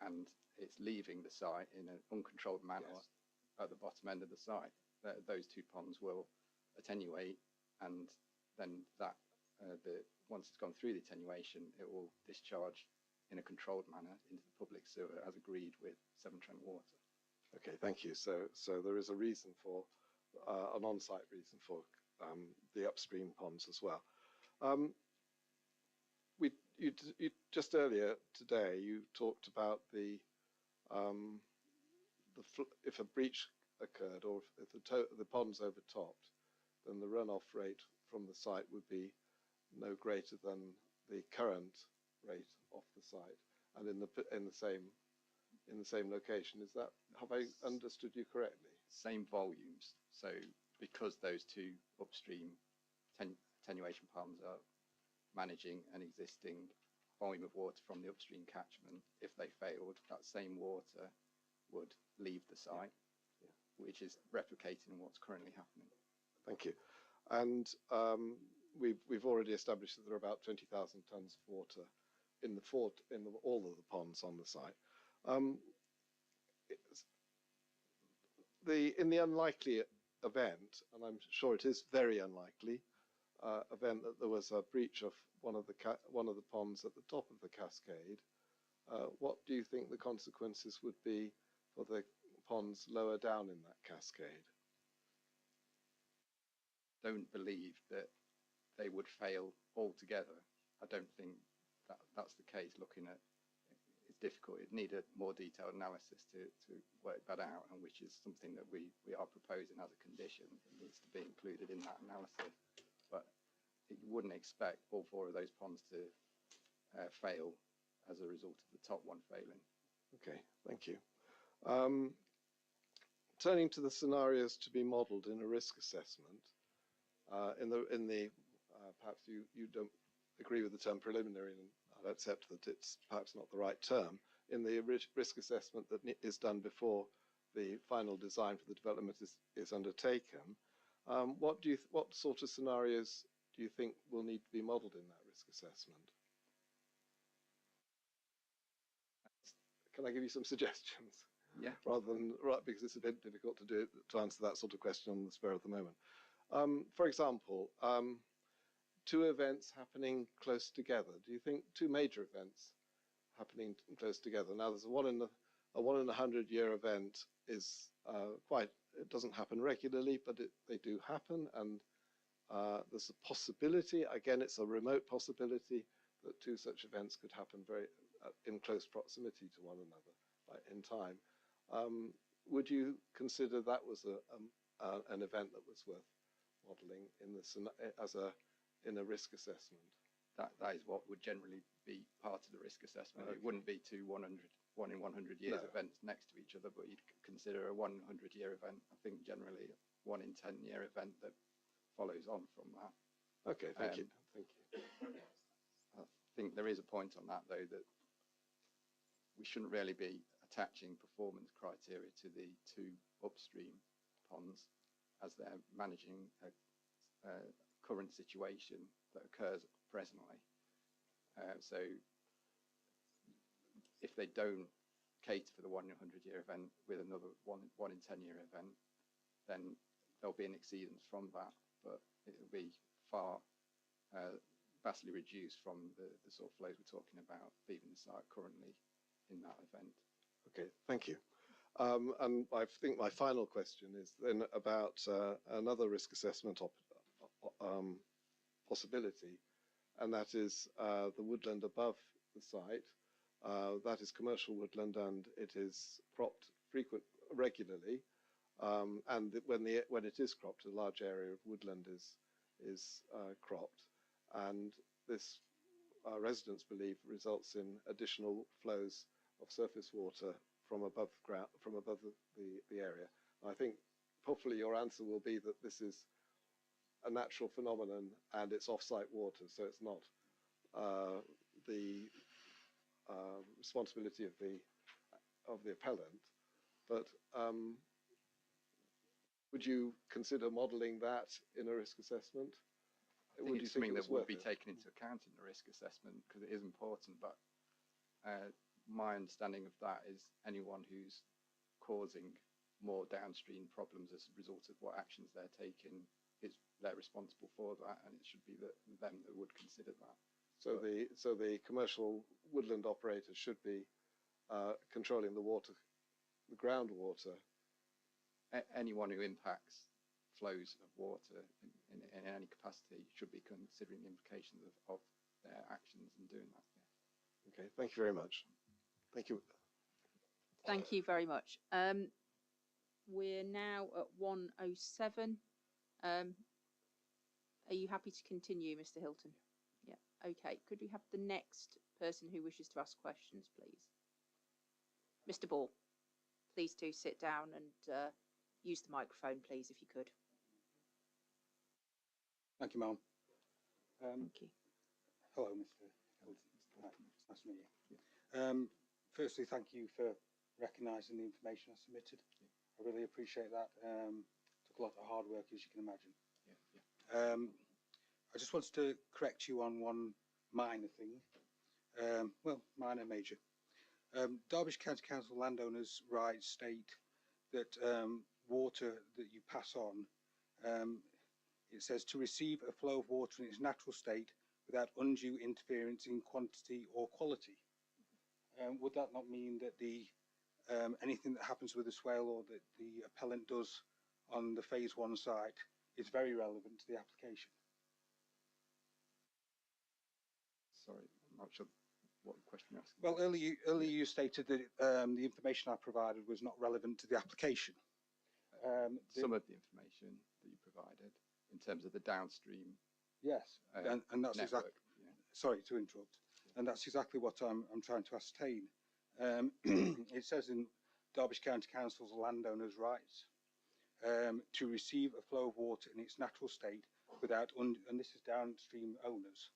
and it's leaving the site in an uncontrolled manner at the bottom end of the site. Those two ponds will attenuate, and then once it's gone through the attenuation, it will discharge in a controlled manner into the public sewer as agreed with Severn Trent Water. Okay, thank you. So there is a reason for an on-site reason for the upstream ponds as well. You just earlier today you talked about if a breach occurred or if the pond's overtopped, then the runoff rate from the site would be no greater than the current rate off the site, and in the same location. Is that, have I understood you correctly? Same volumes. So because those two upstream attenuation ponds are managing an existing volume of water from the upstream catchment, if they failed, that same water would leave the site, which is replicating what's currently happening. Thank you. And we've already established that there are about 20,000 tonnes of water in all of the ponds on the site. In the unlikely event, and I'm sure it is very unlikely, event that there was a breach of one of the ponds at the top of the cascade, what do you think the consequences would be for the ponds lower down in that cascade? Don't believe that they would fail altogether. I don't think that's the case. Looking at it's difficult. It'd need a more detailed analysis to work that out, and which is something that we are proposing as a condition. It needs to be included in that analysis. But you wouldn't expect all four of those ponds to fail as a result of the top one failing. Okay, thank you. Turning to the scenarios to be modelled in a risk assessment, perhaps you don't agree with the term preliminary, and I'll accept that it's perhaps not the right term. In the risk assessment that is done before the final design for the development is undertaken, what sort of scenarios do you think will need to be modelled in that risk assessment? Can I give you some suggestions? Yeah. rather than because it's a bit difficult to answer that sort of question on the spur of the moment. For example, two events happening close together. Do you think two major events happening close together? Now, there's a 1 in 100-year event is it doesn't happen regularly, but they do happen, and there's a possibility, again, it's a remote possibility, that two such events could happen in close proximity to one another in time. Would you consider that was an event that was worth modelling in a risk assessment? That is what would generally be part of the risk assessment. Okay. It wouldn't be two 1 in 100 years events next to each other, but you'd consider a 100-year event. I think generally a 1 in 10-year event that follows on from that. Okay, thank you. Thank you. I think there is a point on that, though, that we shouldn't really be attaching performance criteria to the two upstream ponds as they're managing a current situation that occurs presently. So if they don't cater for the 1 in 100-year event with another 1 in 10-year event, then there'll be an exceedance from that, but it'll be vastly reduced from the sort of flows we're talking about leaving the site currently in that event. Okay, thank you. And I think my final question is then about another risk assessment possibility, and that is the woodland above the site. That is commercial woodland, and it is cropped regularly. And when it is cropped, a large area of woodland is cropped, and this residents believe results in additional flows of surface water from above the area. I think hopefully your answer will be that this is a natural phenomenon and it's off-site water, so it's not the responsibility of the appellant. But would you consider modelling that in a risk assessment? I think it's something that would be taken into account in the risk assessment because it is important, but my understanding of that is anyone who's causing more downstream problems as a result of what actions they're taking, they're responsible for that, and it should be them that would consider that. So the commercial woodland operator should be controlling the groundwater. Anyone who impacts flows of water in any capacity should be considering the implications of their actions and doing that. Yeah. Okay, thank you very much. Thank you. Thank you very much. We're now at 1:07. Are you happy to continue, Mr. Hilton? Yeah. Okay. Could we have the next person who wishes to ask questions, please? Mr. Ball, please do sit down and use the microphone, please, if you could. Thank you, ma'am. Thank you. Hello, Mr. Hilton. It's nice to meet you. Firstly, thank you for recognising the information I submitted. I really appreciate that. Took a lot of hard work, as you can imagine. I just wanted to correct you on one minor thing. Well, minor, major. Derbyshire County Council landowners' rights state that water that you pass on, it says to receive a flow of water in its natural state without undue interference in quantity or quality. Would that not mean that anything that happens with the swale or that the appellant does on the phase 1 site is very relevant to the application? Sorry, I'm not sure what question you're asking. Well, earlier you stated that the information I provided was not relevant to the application. Some of the information that you provided in terms of the downstream. Yes, and that's exactly. Yeah. Sorry to interrupt. Yeah. And that's exactly what I'm trying to ascertain. It says in Derbyshire County Council's landowners' rights to receive a flow of water in its natural state without, and this is downstream owners,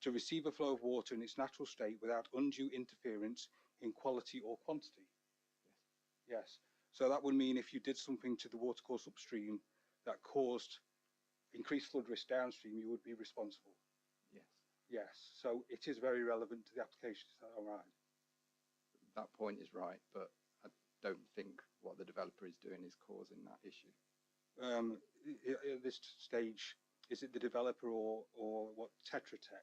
to receive a flow of water in its natural state without undue interference in quality or quantity. Yes. Yes. So that would mean if you did something to the watercourse upstream that caused increased flood risk downstream, you would be responsible. Yes. Yes. So it is very relevant to the application. Is that all right? That point is right, but I don't think what the developer is doing is causing that issue. At this stage, is it the developer or what Tetra Tech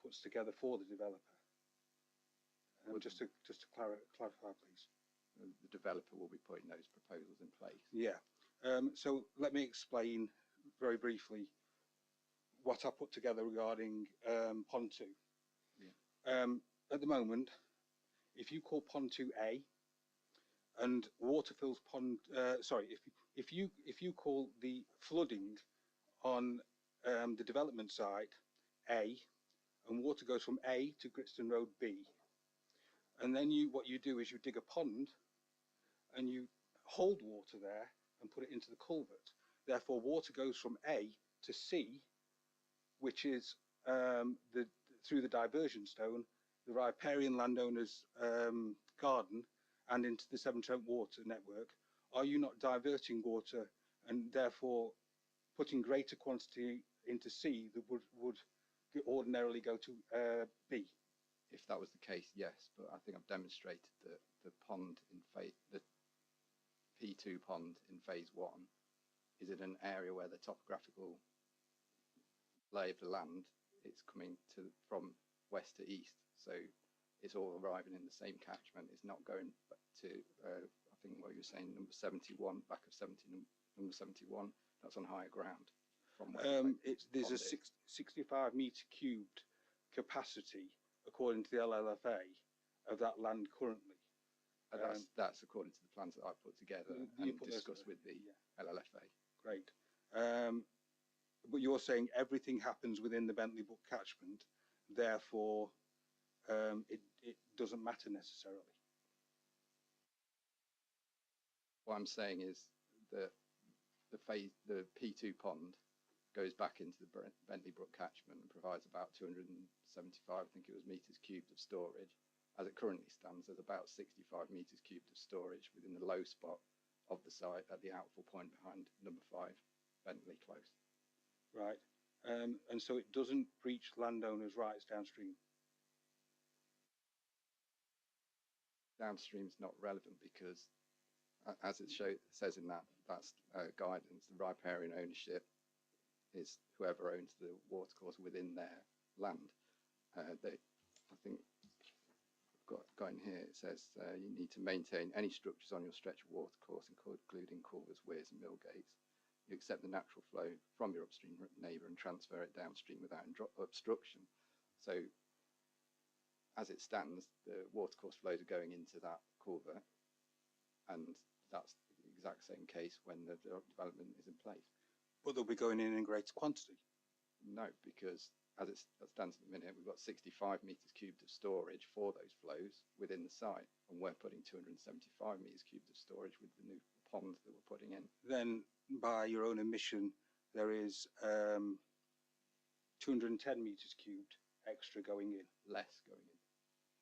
puts together for the developer? Just to clarify, please. The developer will be putting those proposals in place. Yeah. So let me explain very briefly what I put together regarding Pond 2. Yeah. At the moment, if you call Pond 2A and water fills Pond, if you call the flooding on the development site A, and water goes from A to Gritstone Road B, and then what you do is you dig a pond and you hold water there and put it into the culvert. Therefore, water goes from A to C, which is through the diversion stone, the riparian landowner's garden, and into the Severn Trent water network. Are you not diverting water and therefore putting greater quantity into C that would ordinarily go to B? If that was the case, yes, but I think I've demonstrated that the pond in the P2 pond in phase 1 is in an area where the topographical lay of the land, it's coming from west to east, so it's all arriving in the same catchment. It's not going back to I think what you were saying, number 71, back of 70, number 71. That's on higher ground. From where there's a 65 metre cubed capacity according to the LLFA of that land currently. That's according to the plans that I put together and discussed with the LLFA. Great. But you're saying everything happens within the Bentley Brook catchment, therefore it doesn't matter necessarily. What I'm saying is that the P2 pond goes back into the Bentley Brook catchment and provides about 275, I think it was, metres cubed of storage. As it currently stands, there's about 65 metres cubed of storage within the low spot of the site at the outfall point behind number 5, Bentley Close. Right. And so it doesn't breach landowners' rights downstream? Downstream's not relevant because, as it says in that's guidance, the riparian ownership is whoever owns the watercourse within their land. I think got in here, it says you need to maintain any structures on your stretch of watercourse, including culverts, weirs and mill gates. You accept the natural flow from your upstream neighbour and transfer it downstream without obstruction. So as it stands, the watercourse flows are going into that culvert, and that's the exact same case when the development is in place. But they'll be going in greater quantity? No, because as it stands at the minute, we've got 65 metres cubed of storage for those flows within the site, and we're putting 275 metres cubed of storage with the new pond that we're putting in. Then, by your own admission, there is 210 metres cubed extra going in? Less going in.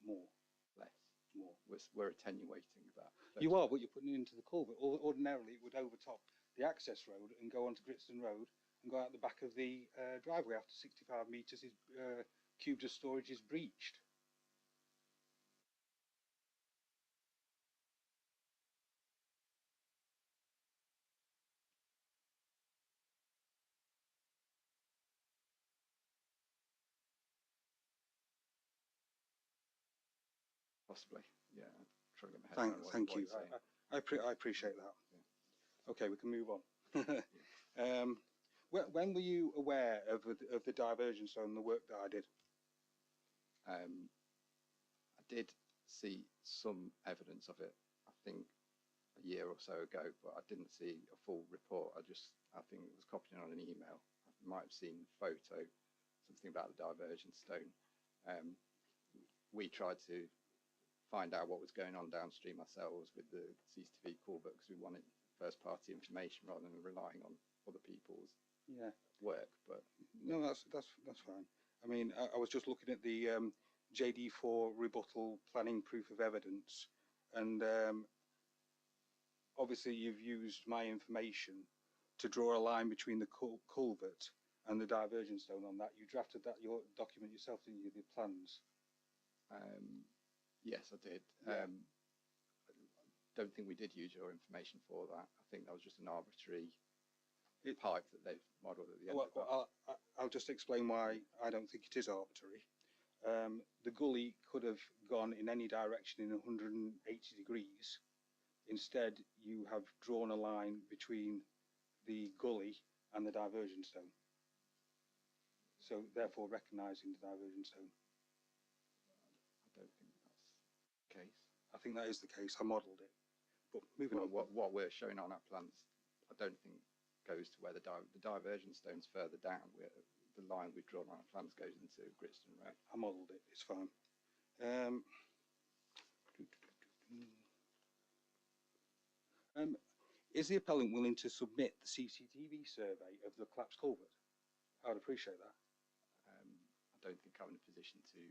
More? Less. More. We're attenuating that. You are, but you're putting it into the culvert. Ordinarily, it would overtop the access road and go onto Gritstone Road and go out the back of the driveway after 65 metres cubed of storage is breached. Possibly, yeah. Try to get my head around Thank what you. I appreciate that. Yeah. Okay, we can move on. When were you aware of the diversion zone and the work that I did? I did see some evidence of it, I think a year or so ago, but I didn't see a full report. I think it was copied on an email. I might have seen a photo, something about the diversion stone. We tried to find out what was going on downstream ourselves with the CCTV culvert because we wanted first-party information rather than relying on other people's work. But no, that's fine. I mean, I was just looking at the JD4 rebuttal planning proof of evidence, and obviously you've used my information to draw a line between the culvert and the diversion stone on that. You drafted your document yourself, didn't you, the plans? Yes, I did. Yeah. don't think we did use your information for that. I think that was just an arbitrary pipe that they've modelled at the end of that. I'll just explain why I don't think it is arbitrary. The gully could have gone in any direction in 180 degrees. Instead, you have drawn a line between the gully and the diversion stone. So therefore recognising the diversion stone. I don't think that's the case. I think that is the case. I modelled it. But moving on. What we're showing on our plans, I don't think goes to where the diversion stone's further down. The line we've drawn on our plans goes into Gritstone Road. I modelled it. It's fine. Is the appellant willing to submit the CCTV survey of the collapsed culvert? I would appreciate that. I don't think I'm in a position to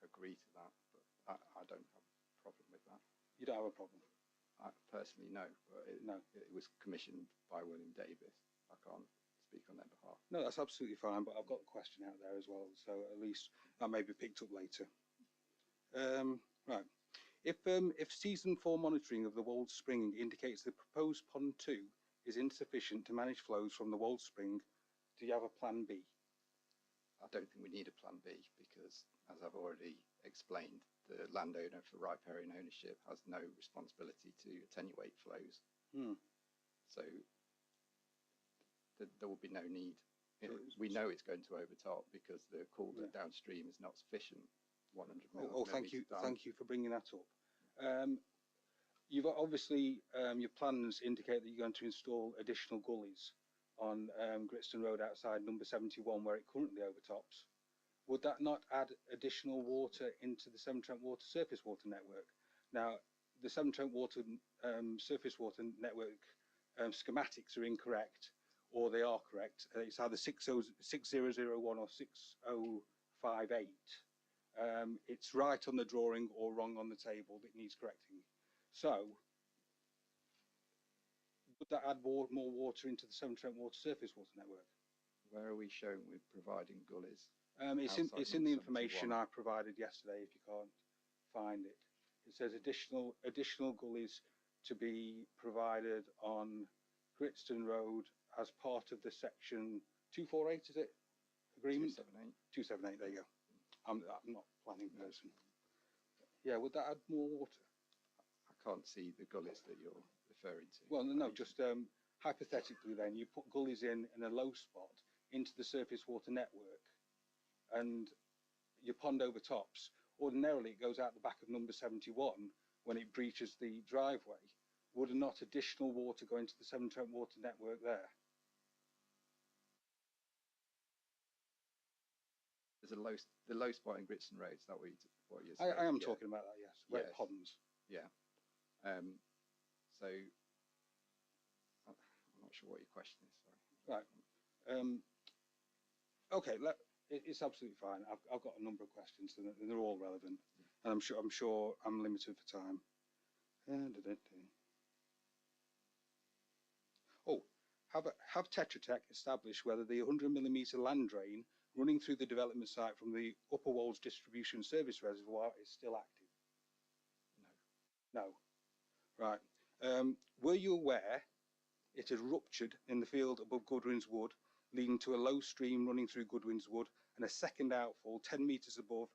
agree to that, but I don't have a problem with that. You don't have a problem? I personally, no. But it was commissioned by William Davis. I can't speak on their behalf. No, that's absolutely fine, but I've got the question out there as well, so at least that may be picked up later. Right. If season 4 monitoring of the Wold Spring indicates the proposed pond 2 is insufficient to manage flows from the Wold Spring, do you have a plan B? I don't think we need a plan B because, as I've already explained, the landowner for riparian ownership has no responsibility to attenuate flows. So there will be no need. We know it's going to overtop because the culvert downstream is not sufficient. 100 mil. Thank you for bringing that up. You've obviously your plans indicate that you're going to install additional gullies on Gritstone Road outside number 71 where it currently overtops. Would that not add additional water into the Severn Trent Water surface water network? Now, the Severn Trent Water surface water network schematics are incorrect, or they are correct. It's either 6001 or 6058. It's right on the drawing or wrong on the table that needs correcting. So, would that add more water into the Severn Trent Water surface water network? Where are we showing we're providing gullies? It's in the information I provided yesterday. If you can't find it, it says additional gullies to be provided on Gritstone Road as part of the section 248. Is it agreement? 278. There you go. I'm not a planning person. Yeah, would that add more water? I can't see the gullies that you're referring to. Well, no, just hypothetically then, you put gullies in a low spot into the surface water network and your pond overtops. Ordinarily, it goes out the back of number 71 when it breaches the driveway. Would not additional water go into the Severn Trent Water network there? There's the low spot in Gritstone Road. Is that what you're saying? I am talking about that, yes. Where it ponds. Yeah. So I'm not sure what your question is. Sorry. Right. Okay. It's absolutely fine. I've got a number of questions, and they're all relevant. And I'm sure I'm limited for time. Oh, have Tetra Tech established whether the 100mm land drain running through the development site from the Upper Wolds Distribution Service Reservoir is still active? No. Right. Were you aware it had ruptured in the field above Goodwin's Wood, leading to a low stream running through Goodwin's Wood and a second outfall 10 metres above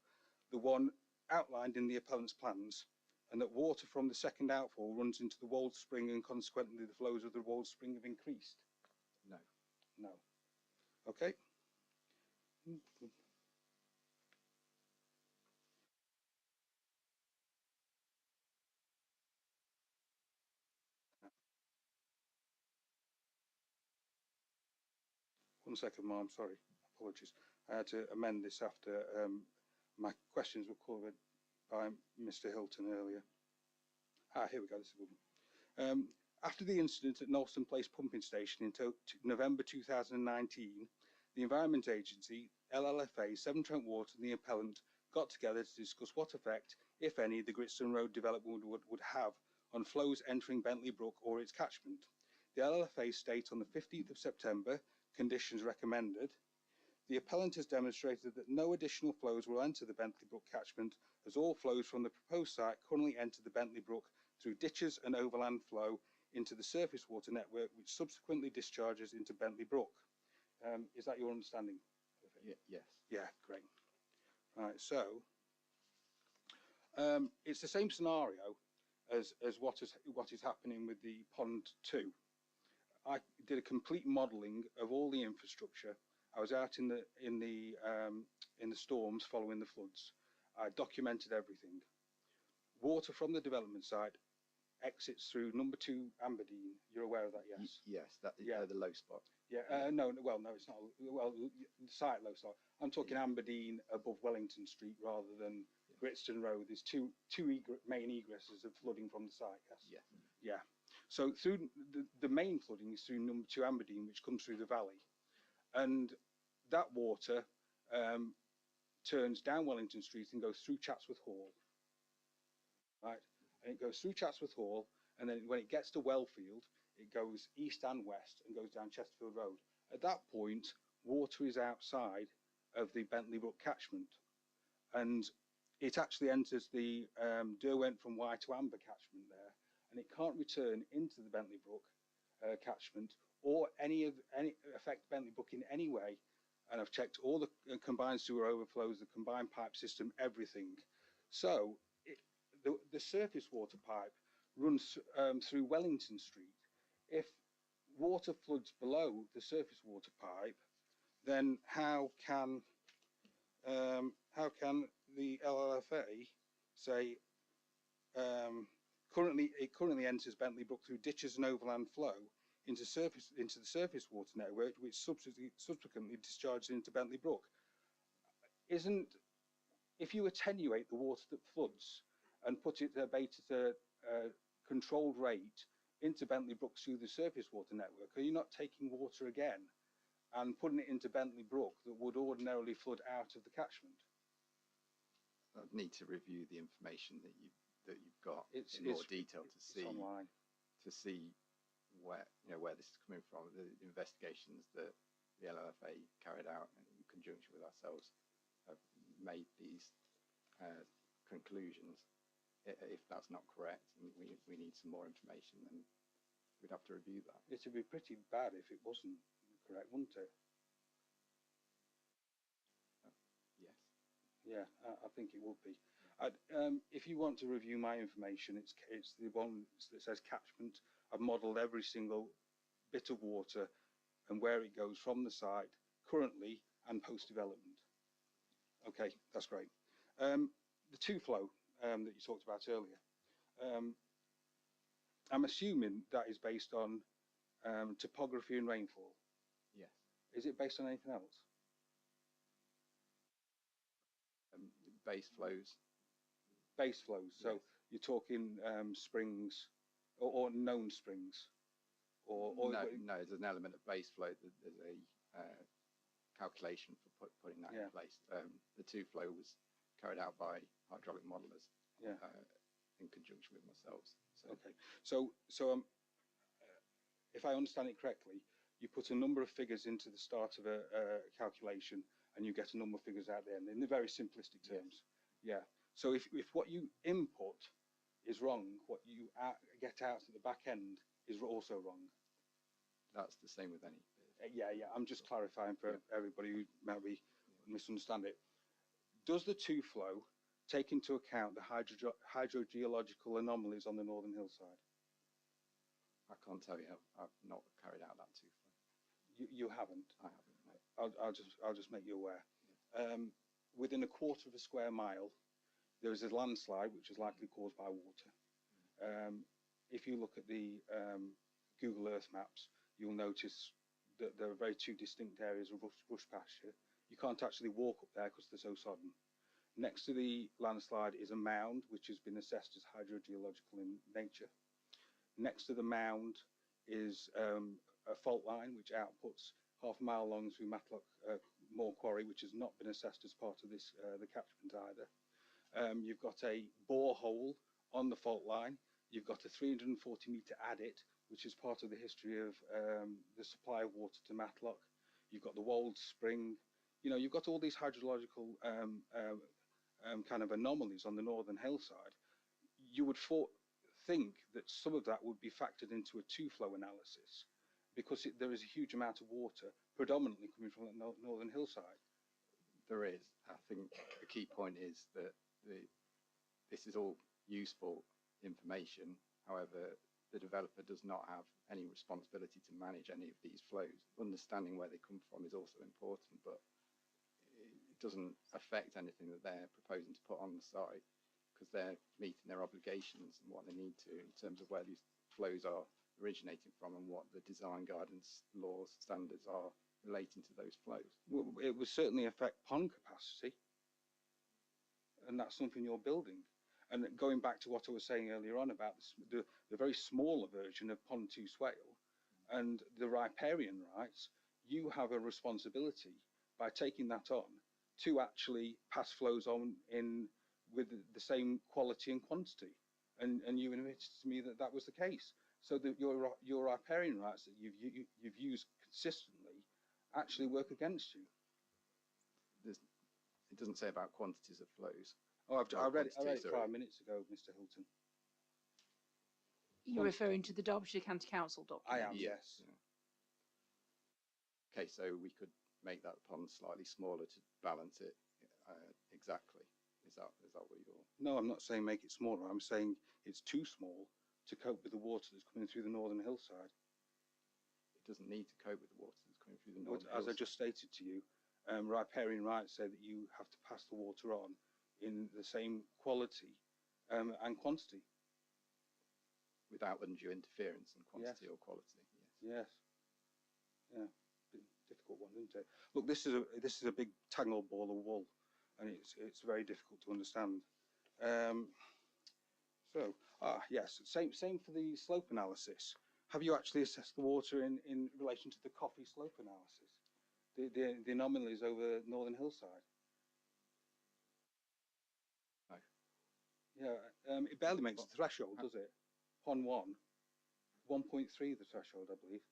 the one outlined in the appellant's plans, and that water from the second outfall runs into the Wold Spring and consequently the flows of the Wold Spring have increased? No. No. Okay. One second, Ma'am, sorry, apologies. I had to amend this after my questions were covered by Mr. Hilton earlier. Here we go, this is a good one. After the incident at Knowlton Place pumping station in November 2019, the Environment Agency, LLFA, Severn Trent Water and the appellant got together to discuss what effect, if any, the Gritstone Road development would have on flows entering Bentley Brook or its catchment. The LLFA state on the 15th of September, conditions recommended. The appellant has demonstrated that no additional flows will enter the Bentley Brook catchment, as all flows from the proposed site currently enter the Bentley Brook through ditches and overland flow into the surface water network, which subsequently discharges into Bentley Brook. Is that your understanding? Yes. Yeah, great. Right, so it's the same scenario as what is happening with the pond 2. I did a complete modelling of all the infrastructure. I was out in the storms following the floods. I documented everything. Water from the development site exits through number 2 Aberdeen. You're aware of that, yes? Yes, that is Yeah. the low spot. Yeah. No, it's not. Well, the site low spot. I'm talking Aberdeen above Wellington Street rather than Gritstone Road. There's two main egresses of flooding from the site. Yes. Yes. Yeah. So through the main flooding is through number 2 Aberdeen, which comes through the valley, and that water turns down Wellington Street and goes through Chatsworth Hall. Right, and it goes through Chatsworth Hall, and then when it gets to Wellfield, it goes east and west and goes down Chesterfield Road. At that point, water is outside of the Bentley Brook catchment, and it actually enters the Derwent from Wye to Amber catchment there, and it can't return into the Bentley Brook catchment or affect Bentley Brook in any way. And I've checked all the combined sewer overflows, the combined pipe system, everything. So the surface water pipe runs through Wellington Street. If water floods below the surface water pipe, then how can the LLFA say it currently enters Bentley Brook through ditches and overland flow into the surface water network, which subsequently discharges into Bentley Brook? If you attenuate the water that floods and put it at a controlled rate into Bentley Brook through the surface water network, are you not taking water again and putting it into Bentley Brook that would ordinarily flood out of the catchment? I'd need to review the information that you've got in more detail to see online. To see where this is coming from. The investigations that the LLFA carried out in conjunction with ourselves have made these conclusions. If that's not correct, and we need some more information, then we'd have to review that. It would be pretty bad if it wasn't correct, wouldn't it? Yes. Yeah, I think it would be. If you want to review my information, it's the one that says catchment. I've modelled every single bit of water and where it goes from the site currently and post-development. Okay, that's great. The 2 flow that you talked about earlier, I'm assuming that is based on topography and rainfall. Yes. Is it based on anything else? Base flows. Base flows. So yes. You're talking springs or known springs, or no. There's an element of base flow. There's a calculation for putting that in place. The 2 flow was carried out by hydraulic modelers. Yeah. In conjunction with myself. So. Okay. So if I understand it correctly, you put a number of figures into the start of a calculation, and you get a number of figures out there, and in the very simplistic terms. Yes. Yeah. So if what you input is wrong, what you get out at the back end is also wrong. That's the same with any. Yeah. I'm just clarifying for everybody who maybe misunderstand it. Does the 2 flow take into account the hydrogeological anomalies on the northern hillside? I can't tell you. I've not carried out that 2 flow. You haven't? I haven't. No. I'll just make you aware. Within a quarter of a square mile, there is a landslide which is likely caused by water. If you look at the Google Earth maps, you'll notice that there are 2 distinct areas of bush pasture. You can't actually walk up there because they're so sodden. Next to the landslide is a mound which has been assessed as hydrogeological in nature. Next to the mound is a fault line which outputs half a mile long through Matlock Moor Quarry, which has not been assessed as part of this the catchment either. You've got a borehole on the fault line. You've got a 340-metre adit, which is part of the history of the supply of water to Matlock. You've got the Wold Spring. you know, you've got all these hydrological kind of anomalies on the northern hillside. You would think that some of that would be factored into a two-flow analysis, because there is a huge amount of water predominantly coming from the northern hillside. There is. I think the key point is that this is all useful information. However, the developer does not have any responsibility to manage any of these flows. Understanding where they come from is also important, but it doesn't affect anything that they're proposing to put on the site, because they're meeting their obligations and what they need to in terms of where these flows are originating from and what the design guidance laws standards are relating to those flows. Well, it would certainly affect pond capacity, and that's something you're building. And going back to what I was saying earlier on about the very smaller version of pond 2 swale and the riparian rights, you have a responsibility by taking that on to actually pass flows on in with the same quality and quantity. And you admitted to me that that was the case. So that your riparian rights that you've used consistently actually work against you. It doesn't say about quantities of flows. Oh, I read it 5 minutes ago, Mr. Hilton. You're referring to the Derbyshire County Council document? I am, yes. Yeah. Okay, so we could make that pond slightly smaller to balance it exactly. Is that what you're... No, I'm not saying make it smaller. I'm saying it's too small to cope with the water that's coming through the northern hillside. It doesn't need to cope with the water that's coming through the northern As hillside. I just stated to you, riparian rights say that you have to pass the water on in the same quality and quantity. Without undue interference in quantity Yes. or quality. Yes. Yeah. Difficult one, isn't it? Look, this is a big tangled ball of wool, and it's very difficult to understand. Yes, same for the slope analysis. Have you actually assessed the water in relation to the Coffey slope analysis? The anomalies over northern hillside? No. Yeah, it barely makes the threshold, does it? Pond 1, 1.3 the threshold, I believe.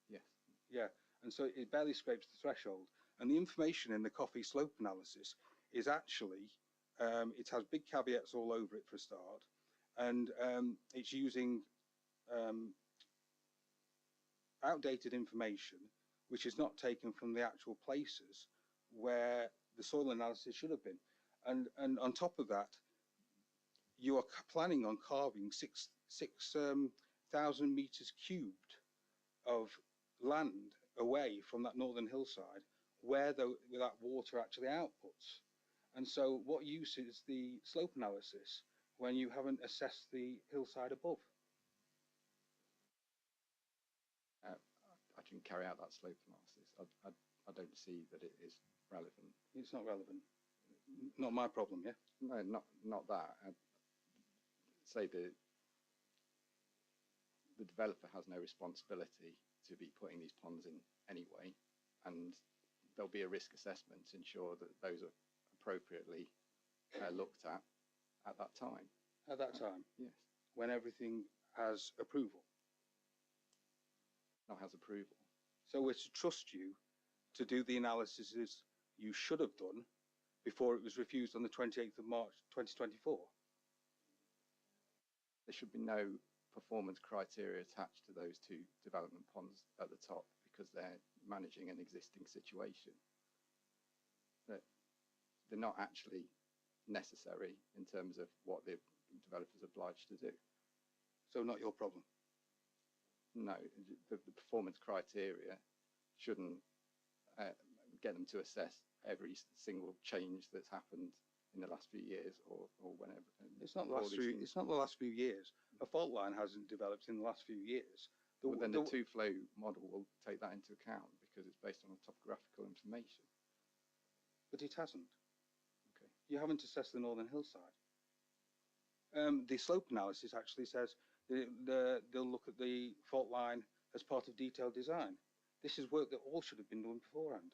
Yes. Yeah, and so it barely scrapes the threshold. And the information in the Coffey slope analysis is actually, it has big caveats all over it for a start, and it's using outdated information which is not taken from the actual places where the soil analysis should have been. And on top of that, you are planning on carving 6,000 meters cubed of land away from that northern hillside where that water actually outputs. And so what use is the slope analysis when you haven't assessed the hillside above? I didn't carry out that slope analysis. I don't see that it is relevant. It's not relevant. Not my problem, yeah? No, not that. I'd say the developer has no responsibility to be putting these ponds in anyway, and there'll be a risk assessment to ensure that those are appropriately looked at that time. At that time? Yes. When everything has approval? Not has approval. So we're to trust you to do the analysis you should have done before it was refused on the 28th of March 2024? There should be no performance criteria attached to those two development ponds at the top because they're managing an existing situation. They're not actually necessary in terms of what the developer's obliged to do. So not your problem? No, the performance criteria shouldn't get them to assess every single change that's happened in the last few years or whenever. It's not the last few years. A fault line hasn't developed in the last few years. But then the two-flow model will take that into account because it's based on topographical information. But it hasn't. Okay. You haven't assessed the northern hillside. The slope analysis actually says they'll look at the fault line as part of detailed design. This is work that all should have been done beforehand,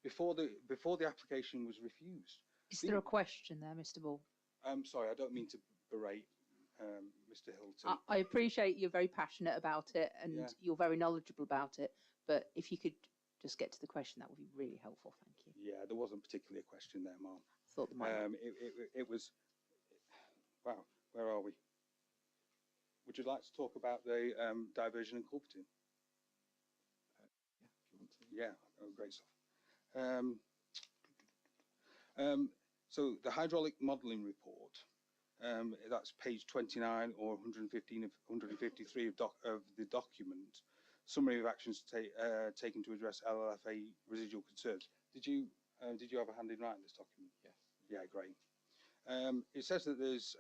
before the application was refused. Is there a question there, Mr. Ball? I'm sorry, I don't mean to berate Mr. Hilton. I appreciate you're very passionate about it and you're very knowledgeable about it, but if you could just get to the question, that would be really helpful. Thank you. Yeah, there wasn't particularly a question there, Mark. Thought there might not. It was, wow, where are we? Would you like to talk about the diversion and culverting? Yeah, if you want to. Yeah, oh, great stuff. So the hydraulic modelling report, that's page 29 or 115 of 153 of the document. Summary of actions taken to address LLFA residual concerns. Did you have a hand in writing this document? Yes. Yeah, great. It says that there's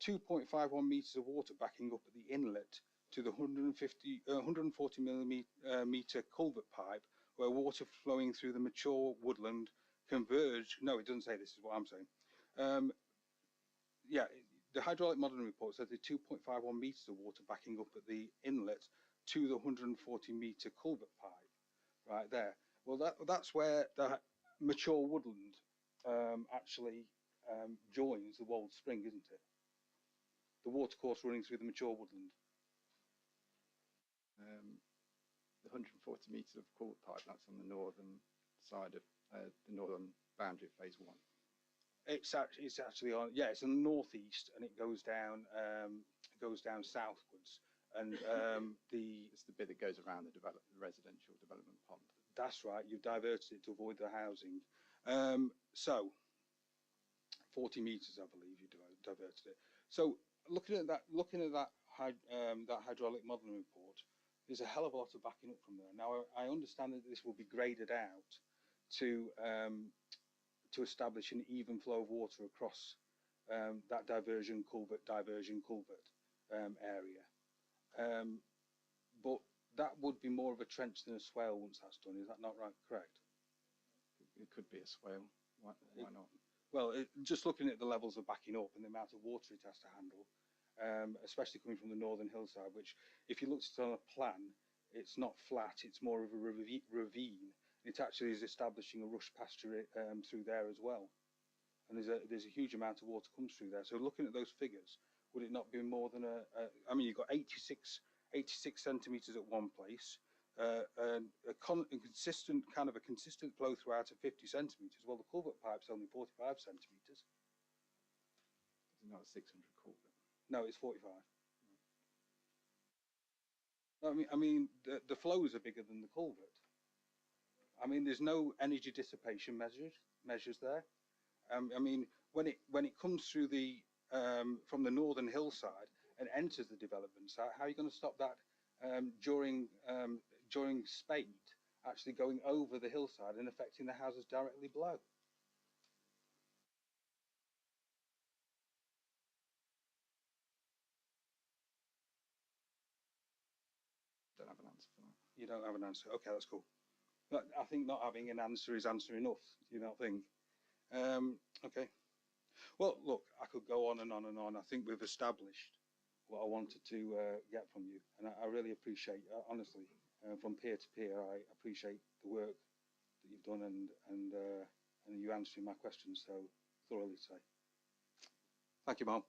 2.51 metres of water backing up at the inlet to the 140 millimetre culvert pipe, where water flowing through the mature woodland converge. No, it doesn't say this, is what I'm saying. Yeah, the hydraulic modelling report says the 2.51 metres of water backing up at the inlet to the 140 metre culvert pipe, right there. Well, that's where the mature woodland actually joins the Wold Spring, isn't it? The watercourse running through the mature woodland. The 140 metres of culvert pipe, that's on the northern side of the northern boundary of phase 1. It's actually on, yeah, it's in the northeast, and it goes down southwards, and it's the bit that goes around the residential development pond. That's right. You've diverted it to avoid the housing. So 40 metres, I believe, you diverted it. So looking at that hydraulic modelling report, there's a hell of a lot of backing up from there. Now I understand that this will be graded out to establish an even flow of water across that diversion culvert area. But that would be more of a trench than a swale once that's done. Is that not right? Correct? It could be a swale. Why not? Well, just looking at the levels of backing up and the amount of water it has to handle, especially coming from the northern hillside, which if you looked at it on a plan, it's not flat, it's more of a ravine. It actually is establishing a rush pasture through there as well. And there's a huge amount of water comes through there. So looking at those figures, would it not be more than I mean, you've got 86 centimetres at one place, a consistent flow throughout of 50 centimetres. Well, the culvert pipe's only 45 centimetres. It's not a 600 culvert. No, it's 45. I mean, the flows are bigger than the culvert. I mean, there's no energy dissipation measures there. I mean, when it comes through from the northern hillside and enters the development site, how are you going to stop that during spate actually going over the hillside and affecting the houses directly below? Don't have an answer for that. You don't have an answer. Okay, that's cool. But I think not having an answer is answer enough. Do you not think? Okay. Well, look, I could go on and on and on. I think we've established what I wanted to get from you, and I really appreciate, honestly, from peer to peer, I appreciate the work that you've done and you answering my questions so thoroughly today. Thank you, Mom.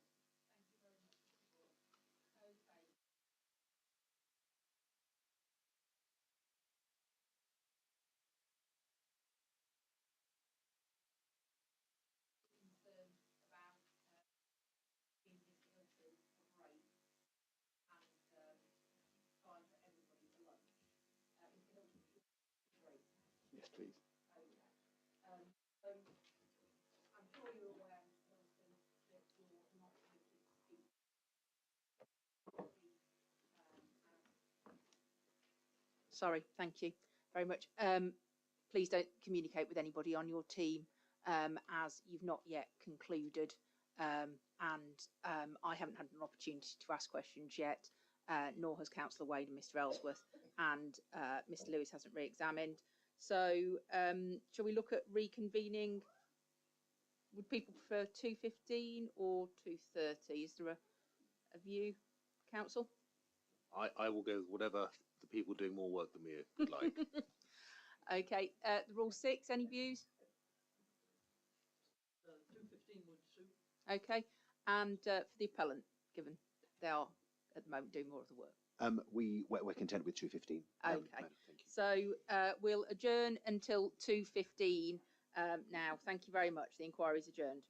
Yes, please. Sorry, thank you very much. Please don't communicate with anybody on your team as you've not yet concluded, and I haven't had an opportunity to ask questions yet, nor has Councillor Wade and Mr Ellsworth, and Mr Lewis hasn't re-examined. So shall we look at reconvening? Would people prefer 2:15 or 2:30? Is there a view, Council? I will go with whatever the people doing more work than me would like. Okay, the rule 6, any views? 2:15 would suit. Okay, and for the appellant, given they are at the moment doing more of the work? We're content with 2:15. Okay. Madam, thank you. So we'll adjourn until 2:15 now. Thank you very much. The inquiry is adjourned.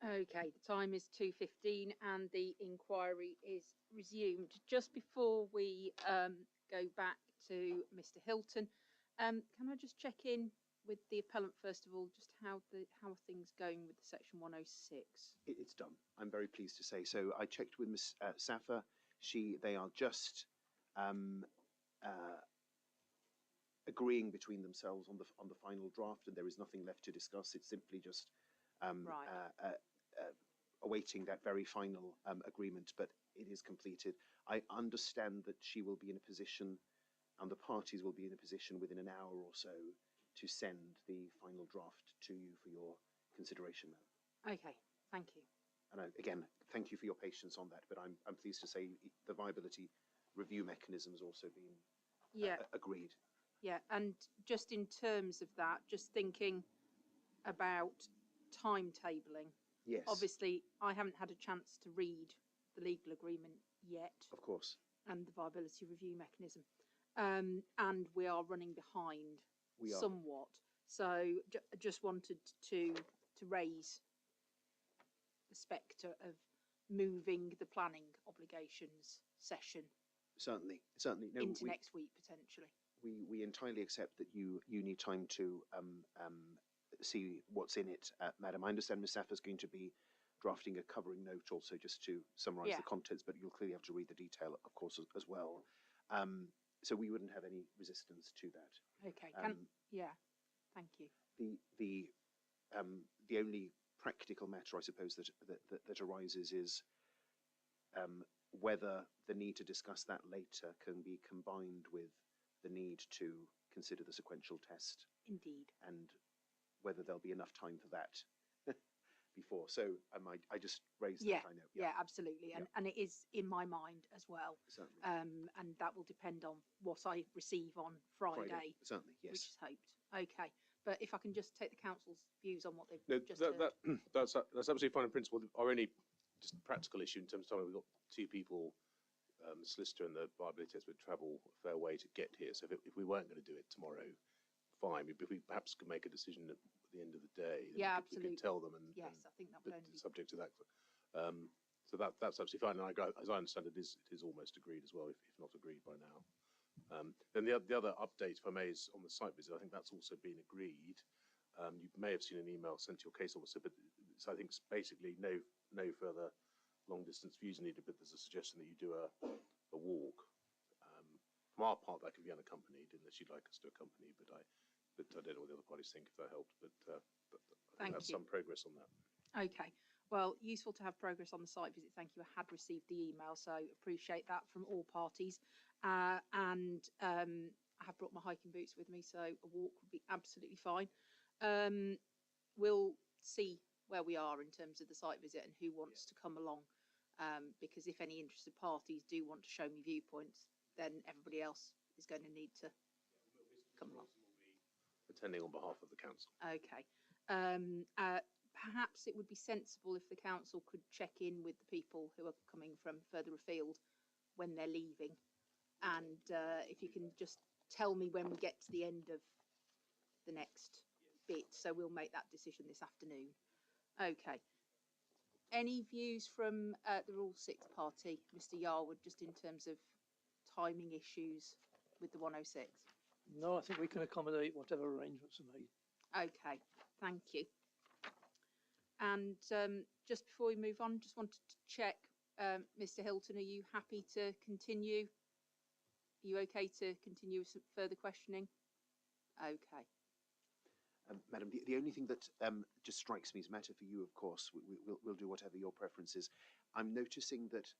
Okay, the time is 2:15 and the inquiry is resumed. Just before we go back to Mr. Hilton, can I just check in with the appellant first of all, just how are things going with the section 106? It's done. I'm very pleased to say. So I checked with Ms. Safa. They are just agreeing between themselves on the final draft, and there is nothing left to discuss. It's simply just awaiting that very final agreement, but it is completed. I understand that she will be in a position, and the parties will be in a position within an hour or so to send the final draft to you for your consideration. Okay, thank you. And again, thank you for your patience on that, but I'm pleased to say the viability review mechanism has also been agreed. Yeah, and just in terms of that, just thinking about timetabling. Yes. Obviously, I haven't had a chance to read the legal agreement yet. Of course. And the viability review mechanism. And we are running behind somewhat. So just wanted to raise the spectre of moving the planning obligations session. Certainly. No, into next week, potentially. We entirely accept that you need time to see what's in it, Madam. I understand Ms. Safa's going to be drafting a covering note also just to summarise the contents, but you'll clearly have to read the detail, of course, as well. So we wouldn't have any resistance to that. Okay. Thank you. The only practical matter, I suppose, that arises is whether the need to discuss that later can be combined with the need to consider the sequential test. Indeed. And whether there'll be enough time for that before. So I just raised that, I know. Yeah, absolutely. And it is in my mind as well. Certainly. And that will depend on what I receive on Friday. Certainly, yes. Which is hoped. Okay. But if I can just take the council's views on what they've just heard. That's absolutely fine in principle. Our only just practical issue in terms of time, we've got two people, the solicitor and the viability test, would travel a fair way to get here. So if we weren't going to do it tomorrow, fine. If we perhaps could make a decision at the end of the day, then absolutely. we could tell them. And yes, I think that would only be subject to that. So that's absolutely fine. And as I understand it, it is almost agreed as well, if not agreed by now. Then the other update, if I may, is on the site visit. I think that's also been agreed. You may have seen an email sent to your case officer, but so I think it's basically no further long distance views needed. But there's a suggestion that you do a walk. From our part, that could be unaccompanied, unless you'd like us to accompany. But I don't know what the other parties think if that helped. But I think that's some progress on that. Okay. Well, useful to have progress on the site visit. Thank you. I had received the email, so appreciate that from all parties. And I have brought my hiking boots with me, so a walk would be absolutely fine. We'll see where we are in terms of the site visit and who wants to come along, because if any interested parties do want to show me viewpoints, then everybody else is going to need to come along. Attending on behalf of the council. Okay. Perhaps it would be sensible if the council could check in with the people who are coming from further afield when they're leaving. And if you can just tell me when we get to the end of the next bit, so we'll make that decision this afternoon. Okay. Any views from the Rule 6 party, Mr. Yarwood, just in terms of timing issues with the 106? No, I think we can accommodate whatever arrangements are made. Okay, thank you. And just before we move on, just wanted to check, Mr. Hilton, are you happy to continue? Are you okay to continue with some further questioning? Okay. Madam, the only thing that just strikes me as a matter for you, of course, we'll do whatever your preference is. I'm noticing that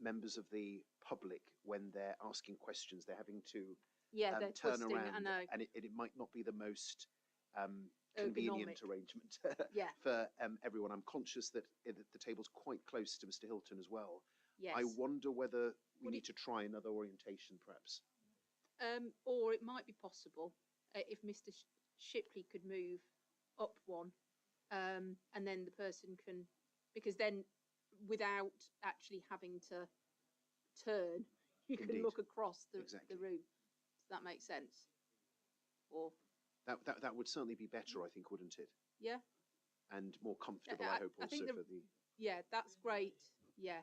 members of the public, when they're asking questions, they're having to they're turn twisting, around, I know. and it might not be the most convenient arrangement for everyone. I'm conscious that the table's quite close to Mr. Hilton as well. Yes. I wonder whether we need to try another orientation, perhaps. Or it might be possible if Mr. Shipley could move up one, and then the person can, because then without actually having to turn, you can look across the room. Does that make sense? Or that would certainly be better, I think, wouldn't it? Yeah. and more comfortable, I hope, I think also for the... Yeah, that's great. Yeah,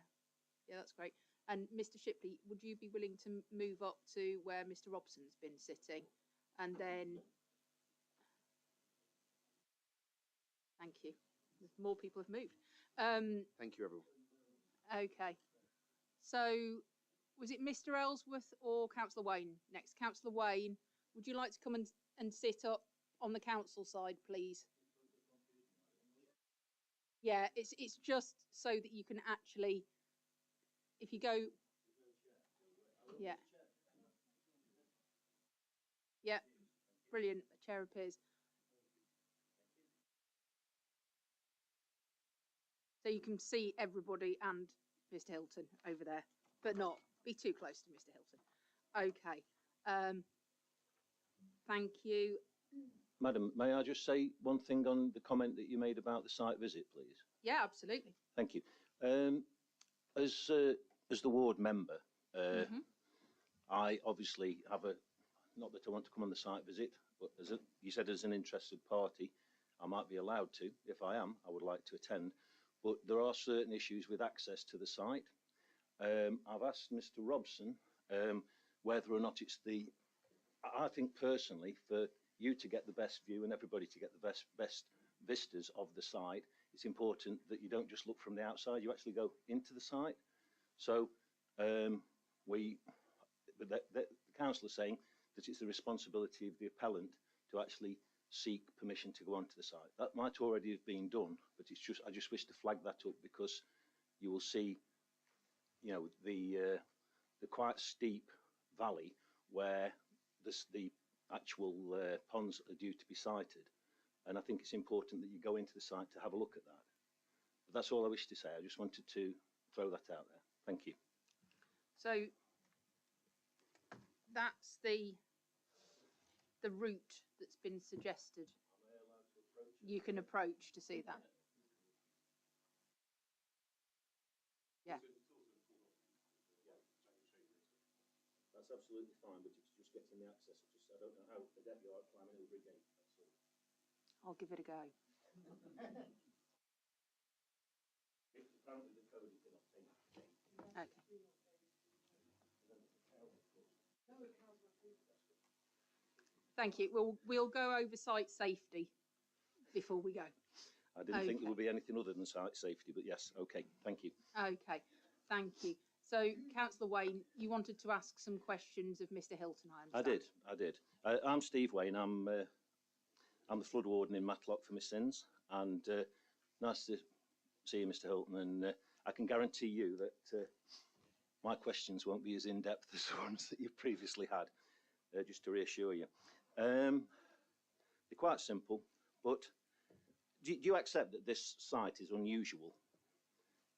that's great. And Mr. Shipley, would you be willing to move up to where Mr. Robson's been sitting? And then, thank you. More people have moved. Thank you, everyone. Okay. So, was it Mr. Ellsworth or Councillor Wayne next? Councillor Wayne, would you like to come and sit up on the council side, please? Yeah, it's just so that you can actually, if you go, yeah. Yeah, brilliant. A chair appears. So you can see everybody and Mr. Hilton over there, but not be too close to Mr. Hilton. Okay. Thank you. Madam, may I just say one thing on the comment that you made about the site visit, please? Yeah, absolutely. Thank you. As the ward member, I obviously have not that I want to come on the site visit, but you said as an interested party, I might be allowed to. If I am, I would like to attend. But there are certain issues with access to the site. I've asked Mr. Robson whether or not it's I think personally, for you to get the best view and everybody to get the best vistas of the site, it's important that you don't just look from the outside, you actually go into the site. So the council is saying that it's the responsibility of the appellant to actually seek permission to go onto the site. That might already have been done, but I just wish to flag that up because you will see, you know, the quite steep valley where the actual ponds are due to be sited, and I think it's important that you go into the site to have a look at that. But that's all I wish to say. I just wanted to throw that out there. Thank you. So that's the route that's been suggested. You can approach to see that. Yeah. That's absolutely fine, but it's just getting the access. I don't know how adept you are at climbing over a gate. I'll give it a go. Apparently the code you can obtain. Okay. Thank you. We'll go over site safety before we go. I didn't think there would be anything other than site safety, but yes, okay, thank you. Okay, thank you. So, Councillor Wayne, you wanted to ask some questions of Mr. Hilton, I understand. I did. I'm Steve Wayne. I'm the flood warden in Matlock for my sins, and nice to see you, Mr. Hilton. And I can guarantee you that my questions won't be as in-depth as the ones that you've previously had, just to reassure you. They're quite simple, but do you accept that this site is unusual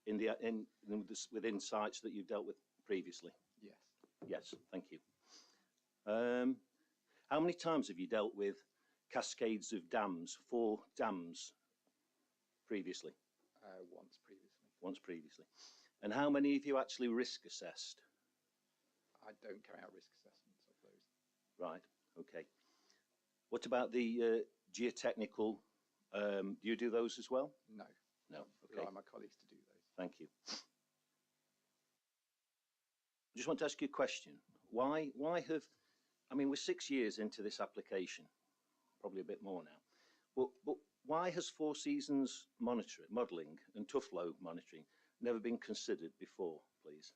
within sites that you've dealt with previously? Yes. Yes, thank you. How many times have you dealt with cascades of dams, 4 dams previously? Once previously. Once previously. And how many have you actually risk assessed? I don't carry out risk assessments of those. Right, okay. What about the geotechnical? Do you do those as well? No. No, I okay. rely on my colleagues to do those. Thank you. I just want to ask you a question. Why have, I mean, we're 6 years into this application, probably a bit more now, but why has 4 seasons modelling and tough load monitoring never been considered before, please?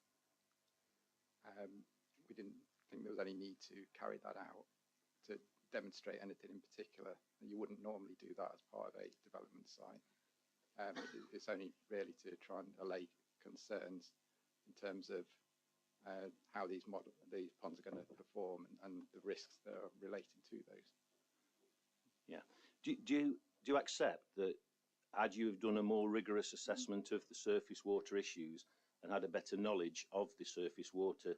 We didn't think there was any need to carry that out to demonstrate anything in particular. You wouldn't normally do that as part of a development site. It's only really to try and allay concerns in terms of how these ponds are going to perform and the risks that are relating to those. Yeah. Do you accept that had you have done a more rigorous assessment of the surface water issues and had a better knowledge of the surface water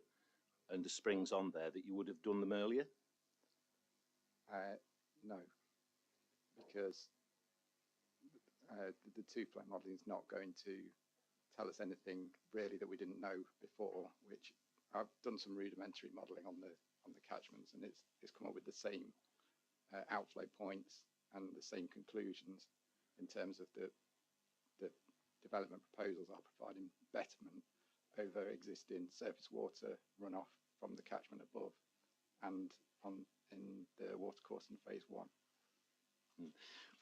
and the springs on there, that you would have done them earlier? No, because the two-flow modelling is not going to tell us anything really that we didn't know before, which I've done some rudimentary modelling on the catchments, and it's come up with the same outflow points and the same conclusions. in terms of the development proposals are providing betterment over existing surface water runoff from the catchment above and in the watercourse in phase 1.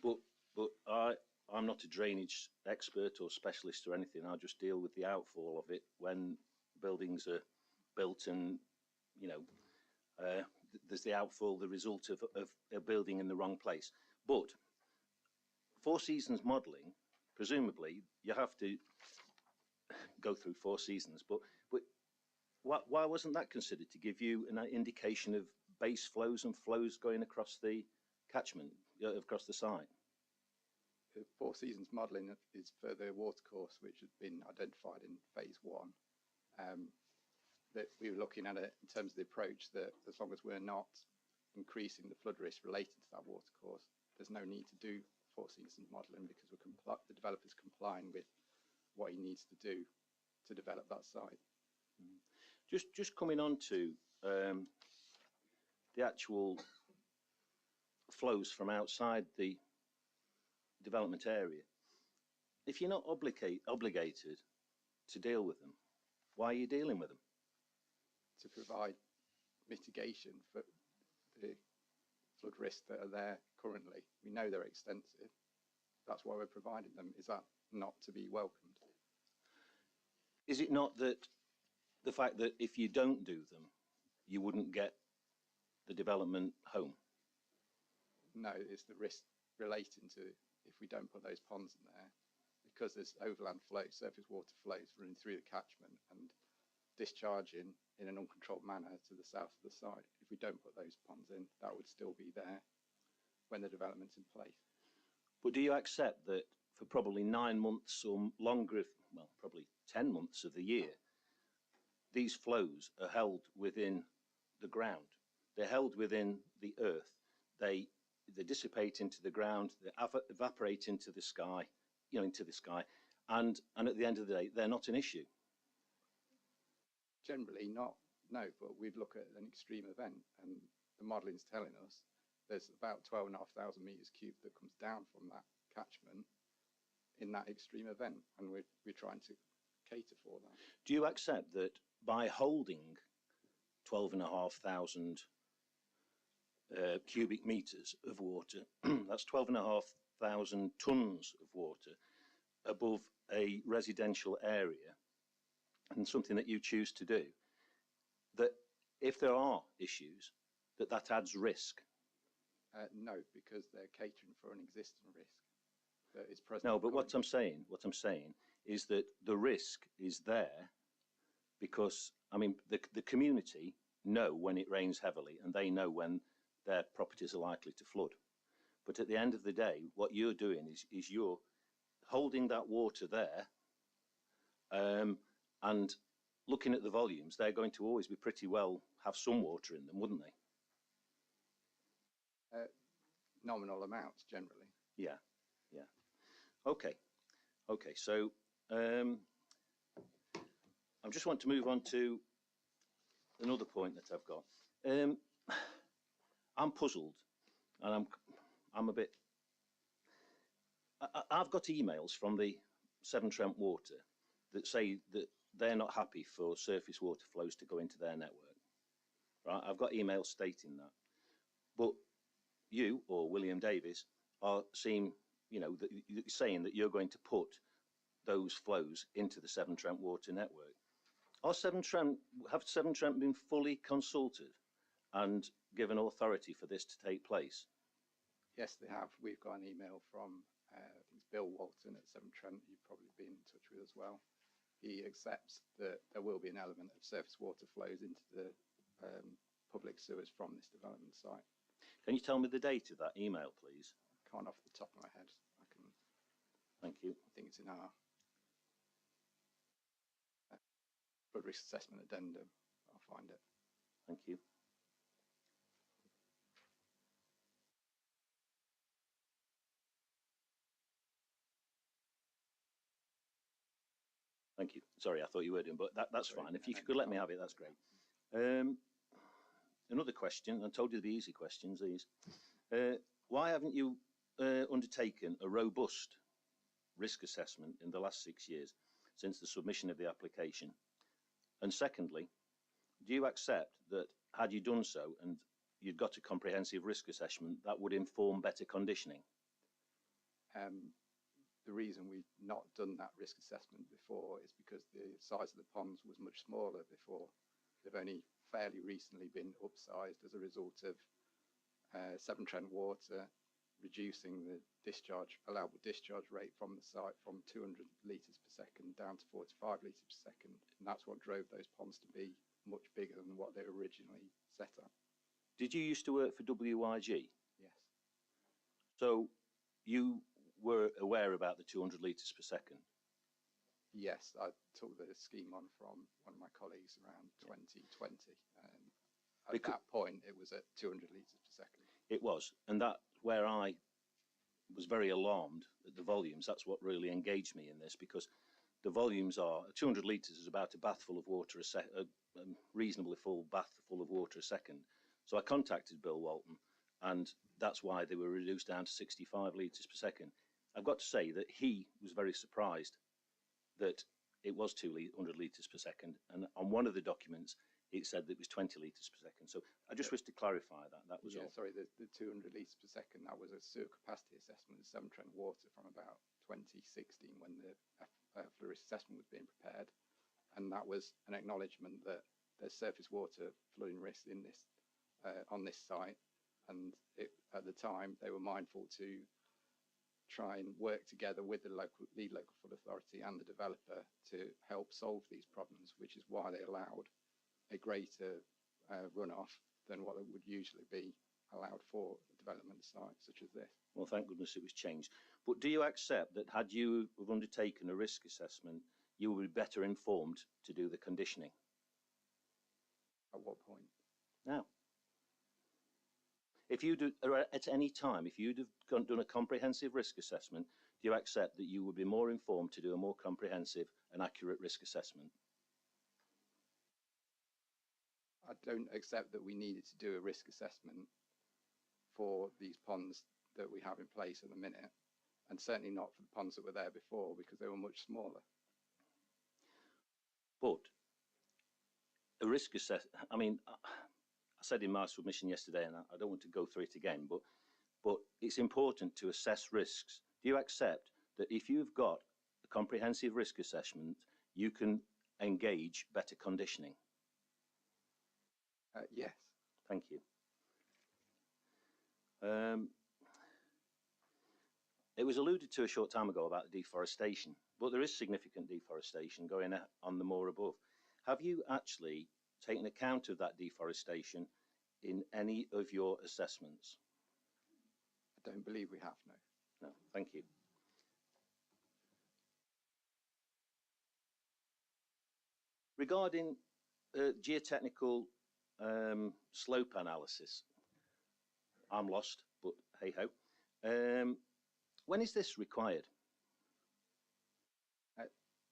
But I'm not a drainage expert or specialist or anything. I just deal with the outfall of it when buildings are built and, you know, there's the outfall, the result of a building in the wrong place. But Four Seasons modelling, presumably, you have to go through Four Seasons, but why wasn't that considered to give you an indication of base flows and flows going across the catchment, across the site? The Four Seasons modelling is for the watercourse, which has been identified in phase 1. That we were looking at it in terms of the approach that as long as we're not increasing the flood risk related to that watercourse, there's no need to do Four Seasons modelling because the developer's complying with what he needs to do to develop that site. Just coming on to the actual flows from outside the development area. If you're not obligated to deal with them, why are you dealing with them? To provide mitigation for the flood risks that are there currently. We know they're extensive. That's why we're providing them. Is that not to be welcomed? Is it not that the fact that if you don't do them, you wouldn't get the development home? No, it's the risk relating to if we don't put those ponds in there, because there's overland flow, surface water flows running through the catchment and discharging in an uncontrolled manner to the south of the site. If we don't put those ponds in, that would still be there when the development's in place. But do you accept that for probably 9 months or longer, well, probably 10 months of the year, these flows are held within the ground? They're held within the earth. They dissipate into the ground, they evaporate into the sky, and at the end of the day, they're not an issue. Generally not, no, but we'd look at an extreme event and the modelling's telling us there's about 12,500 metres cubed that comes down from that catchment in that extreme event, and we're trying to cater for that. Do you accept that by holding 12,500 cubic metres of water, that's 12,500 tonnes of water above a residential area, and something that you choose to do, that if there are issues, that adds risk? No, because they're catering for an existing risk that is present. No, but what I'm saying is that the risk is there because, I mean, the community know when it rains heavily and they know when their properties are likely to flood. But at the end of the day, what you're doing is you're holding that water there, and looking at the volumes, they're going to always be pretty well have some water in them, wouldn't they? Nominal amounts, generally. Yeah, yeah. Okay, so I just want to move on to another point that I've got. I'm puzzled, and I'm a bit... I've got emails from the Severn Trent Water that say that they're not happy for surface water flows to go into their network. Right? I've got emails stating that. But you, or William Davis, saying that you're going to put those flows into the Severn Trent Water network. Have Severn Trent been fully consulted and given authority for this to take place? Yes, they have. We've got an email from Bill Walton at Severn Trent, you've probably been in touch with as well. He accepts that there will be an element of surface water flows into the public sewers from this development site. Can you tell me the date of that email, please? Can't off the top of my head. I can. Thank you. I think it's in our flood risk assessment addendum. I'll find it. Thank you. Thank you. Sorry, I thought you were doing, but that's fine. If you could let me have it, that's great. Another question, I told you the easy questions, these. Why haven't you undertaken a robust risk assessment in the last 6 years since the submission of the application? And secondly, do you accept that had you done so and you'd got a comprehensive risk assessment, that would inform better conditioning? The reason we've not done that risk assessment before is because the size of the ponds was much smaller before. They've only fairly recently been upsized as a result of Severn Trent Water reducing the allowable discharge rate from the site from 200 litres per second down to 45 litres per second. And that's what drove those ponds to be much bigger than what they were originally set at. Did you used to work for WYG? Yes. So you were aware about the 200 litres per second? Yes, I took the scheme on from one of my colleagues around 2020. At that point, it was at 200 litres per second. It was, and that's where I was very alarmed at the volumes. That's what really engaged me in this, because the volumes are 200 litres is about a bath full of water a reasonably full bath full of water a second. So I contacted Bill Walton, and that's why they were reduced down to 65 litres per second. I've got to say that he was very surprised that it was 200 litres per second, and on one of the documents it said that it was 20 litres per second. So I just wish to clarify that was all. Sorry, the 200 litres per second, that was a sewer capacity assessment of Severn Trent Water from about 2016 when the risk assessment was being prepared, and that was an acknowledgement that there's surface water flooding risk in this on this site, and at the time they were mindful to try and work together with the lead local flood authority and the developer to help solve these problems, which is why they allowed a greater runoff than what would usually be allowed for a development site such as this. Well, thank goodness it was changed. But do you accept that had you have undertaken a risk assessment, you would be better informed to do the conditioning? At what point? Now. If you do, at any time, if you'd have done a comprehensive risk assessment, do you accept that you would be more informed to do a more comprehensive and accurate risk assessment? I don't accept that we needed to do a risk assessment for these ponds that we have in place at the minute, and certainly not for the ponds that were there before, because they were much smaller. But a risk assessment, I mean, I said in my submission yesterday, and I don't want to go through it again, but it's important to assess risks. Do you accept that if you've got a comprehensive risk assessment, you can engage better conditioning? Yes. Thank you. It was alluded to a short time ago about deforestation, but there is significant deforestation going on the moor above. Have you actually taken account of that deforestation in any of your assessments? I don't believe we have, no. No, thank you. Regarding geotechnical slope analysis, I'm lost, but hey-ho. When is this required?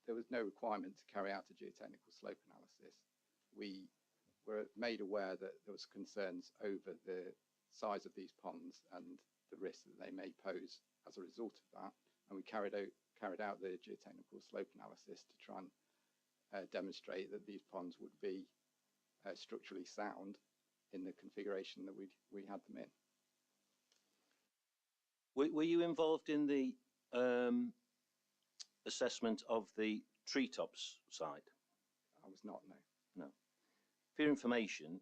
There was no requirement to carry out a geotechnical slope analysis. We were made aware that there was concerns over the size of these ponds and the risk that they may pose as a result of that, and we carried out the geotechnical slope analysis to try and demonstrate that these ponds would be structurally sound in the configuration that we had them in. Were you involved in the assessment of the treetops site? I was not, no. No. For your information,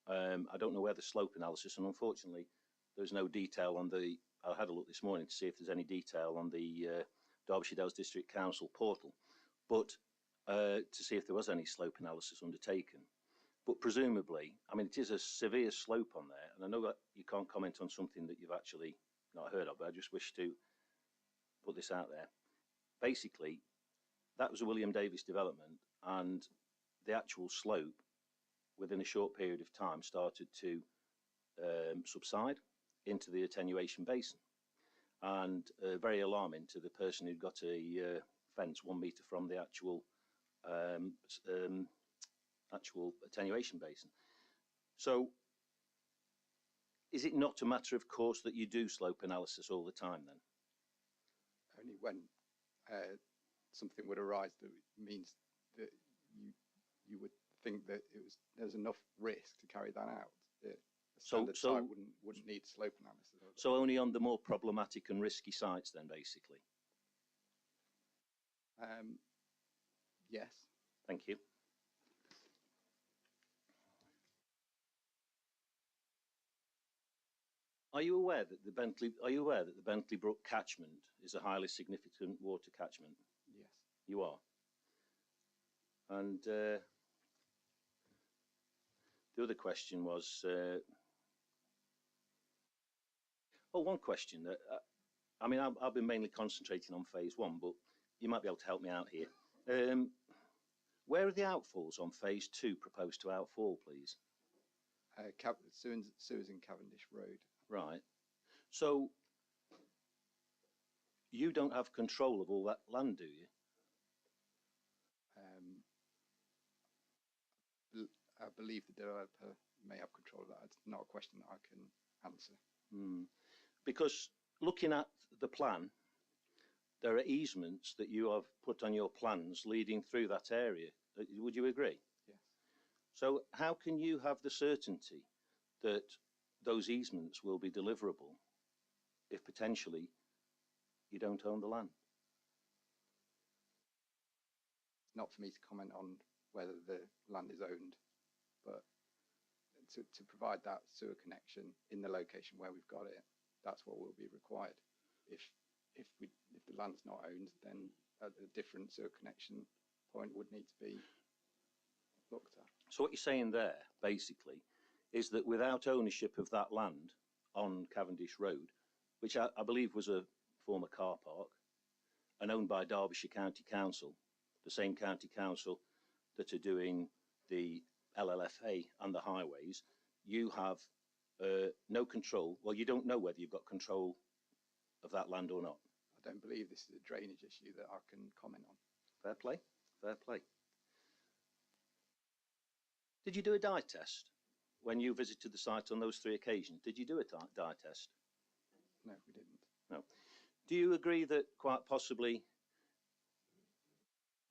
I don't know where the slope analysis, and unfortunately there's no detail on the, I had a look this morning to see if there's any detail on the Derbyshire Dales District Council portal, but to see if there was any slope analysis undertaken. But presumably, I mean, it is a severe slope on there, and I know that you can't comment on something that you've actually not heard of, but I just wish to put this out there. Basically, that was a William Davis development, and the actual slope within a short period of time started to subside into the attenuation basin, and very alarming to the person who'd got a fence 1 metre from the actual attenuation basin. So is it not a matter of course that you do slope analysis all the time then? Only when something would arise that means that you would think that there's enough risk to carry that out. A standard site wouldn't need slope analysis. So only on the more problematic and risky sites then, basically? Yes. Thank you. Are you aware that the Bentley Brook catchment is a highly significant water catchment? Yes. You are. And the other question was, one question that I mean, I've been mainly concentrating on phase 1, but you might be able to help me out here. Where are the outfalls on phase 2 proposed to outfall, please? Sewers in Cavendish Road. Right. So you don't have control of all that land, do you? I believe the developer may have control of that. It's not a question that I can answer. Because looking at the plan, there are easements that you have put on your plans leading through that area. Would you agree? Yes. So how can you have the certainty that those easements will be deliverable if potentially you don't own the land? It's not for me to comment on whether the land is owned, but to provide that sewer connection in the location where we've got it, that's what will be required. If the land's not owned, then a different sewer connection point would need to be looked at. So what you're saying there, basically, is that without ownership of that land on Cavendish Road, which I believe was a former car park and owned by Derbyshire County Council, the same county council that are doing the LLFA and the highways, you have no control. Well, you don't know whether you've got control of that land or not. I don't believe this is a drainage issue that I can comment on. Fair play, fair play. Did you do a dye test when you visited the site on those 3 occasions? Did you do a dye test? No, we didn't. No. Do you agree that quite possibly,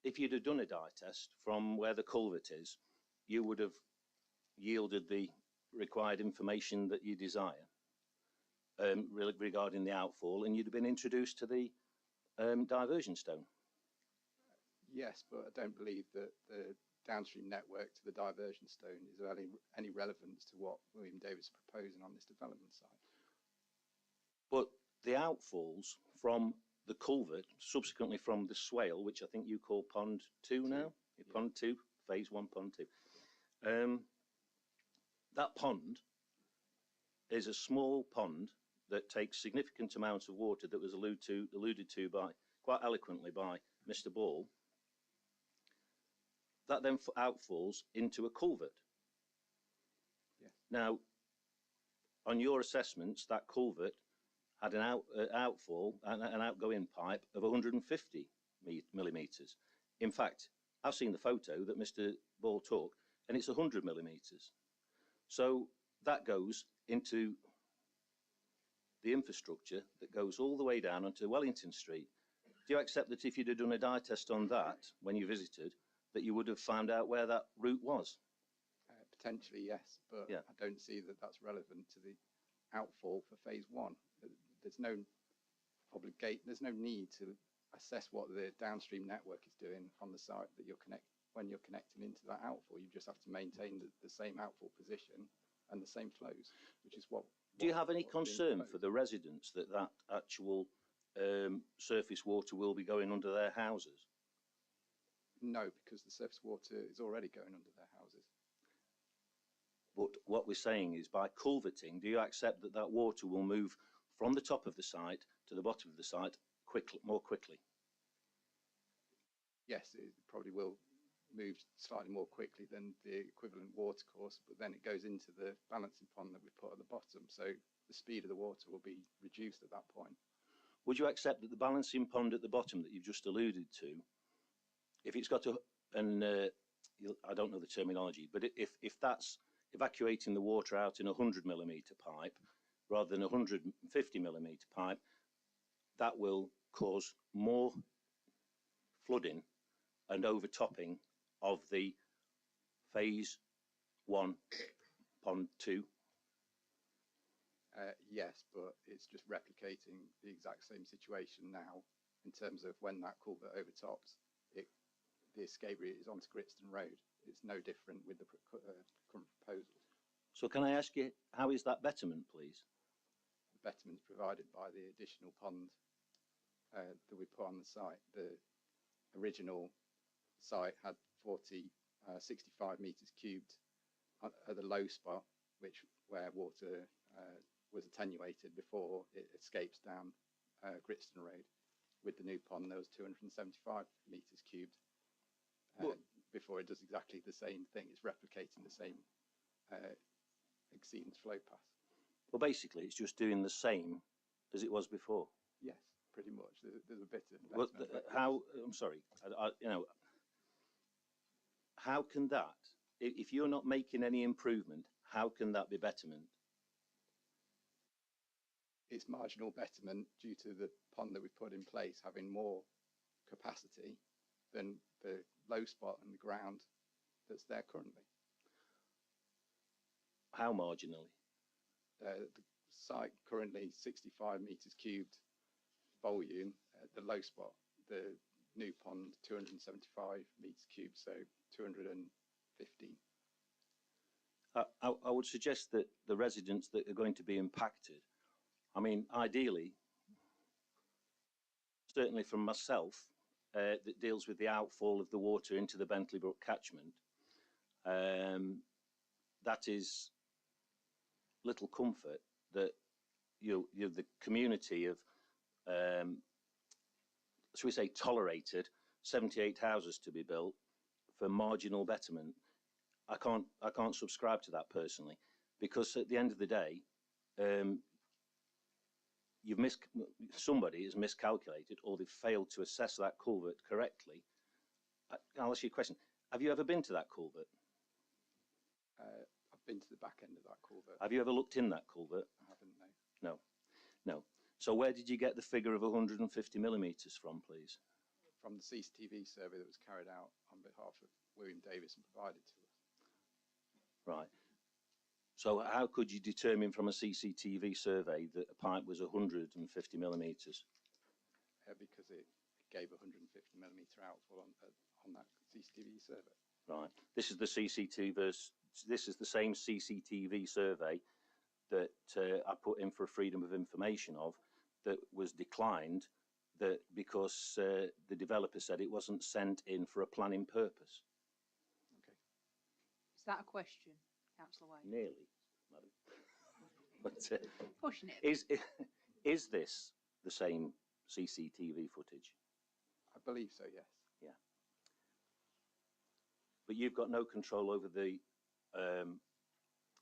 if you'd have done a dye test from where the culvert is, you would have yielded the required information that you desire regarding the outfall, and you'd have been introduced to the diversion stone? Yes, but I don't believe that the downstream network to the diversion stone is of any relevance to what William Davis is proposing on this development site. But the outfalls from the culvert, subsequently from the swale, which I think you call Pond 2 now, yeah. Pond 2, phase 1, Pond 2. That pond is a small pond that takes significant amounts of water that was alluded to by, quite eloquently by Mr. Ball. That then outfalls into a culvert. Yes. Now, on your assessments, that culvert had an outfall, an outgoing pipe of 150 millimetres. In fact, I've seen the photo that Mr. Ball took, and it's 100 millimetres. So that goes into the infrastructure that goes all the way down onto Wellington Street. Do you accept that if you'd have done a dye test on that when you visited, that you would have found out where that route was? Potentially, yes, but yeah. I don't see that that's relevant to the outfall for phase 1. There's no there's no need to assess what the downstream network is doing on the site that when you're connecting into that outfall. You just have to maintain the same outfall position and the same flows, which is what. Do you have any concern for the residents that actual surface water will be going under their houses? No, because the surface water is already going under their houses. But what we're saying is, by culverting, do you accept that that water will move from the top of the site to the bottom of the site more quickly? Yes, it probably will move slightly more quickly than the equivalent water course, but then it goes into the balancing pond that we put at the bottom, so the speed of the water will be reduced at that point. Would you accept that the balancing pond at the bottom that you've just alluded to, if it's got I don't know the terminology, but if that's evacuating the water out in a 100mm pipe rather than a 150mm pipe, that will cause more flooding and overtopping of the phase 1 pond 2. Yes, but it's just replicating the exact same situation now in terms of when that culvert overtops, the escape route is onto Gritstone Road. It's no different with the current proposal. So can I ask you, how is that betterment, please? The betterment is provided by the additional pond that we put on the site. The original site had 65 metres cubed at the low spot, where water was attenuated before it escapes down Gritstone Road. With the new pond, there was 275 metres cubed before it does exactly the same thing. It's replicating the same exceedance flow path. Well, basically, it's just doing the same as it was before. Yes, pretty much. There's a bit of Well, I'm sorry, you know, how can that, if you're not making any improvement, how can that be betterment? It's marginal betterment due to the pond that we put in place having more capacity than the low spot and the ground that's there currently. How marginally? The site currently 65 metres cubed volume at the low spot. The new pond 275 metres cubed, so 215. I would suggest that the residents that are going to be impacted, I mean, ideally, certainly from myself, that deals with the outfall of the water into the Bentley Brook catchment, that is little comfort that you the community of, shall we say, tolerated 78 houses to be built for marginal betterment. I can't subscribe to that personally, because at the end of the day, somebody has miscalculated, or they've failed to assess that culvert correctly. I'll ask you a question. Have you ever been to that culvert? I've been to the back end of that culvert. Have you ever looked in that culvert? I haven't, no. No. So where did you get the figure of 150mm from, please? From the CCTV survey that was carried out on behalf of William Davis and provided to us. Right. So how could you determine from a CCTV survey that a pipe was 150mm? Because it gave 150mm outfall on that CCTV survey. Right. This is the this is the same CCTV survey that I put in for freedom of information that was declined because the developer said it wasn't sent in for a planning purpose. Okay. Is that a question, Councillor Wade? Nearly, madam. But pushing it. Is this the same CCTV footage? I believe so, yes. Yeah. But you've got no control over the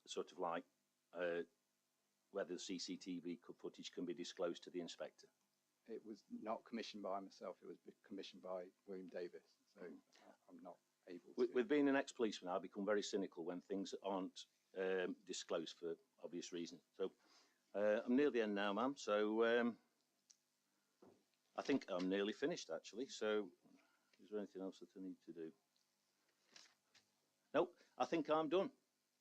sort of like whether the CCTV footage can be disclosed to the inspector. It was not commissioned by myself. It was commissioned by William Davis. So I'm not able to. With being an ex-policeman, I become very cynical when things aren't disclosed for obvious reasons. So I'm near the end now, ma'am. So I think I'm nearly finished, actually. So is there anything else that I need to do? Nope, I think I'm done.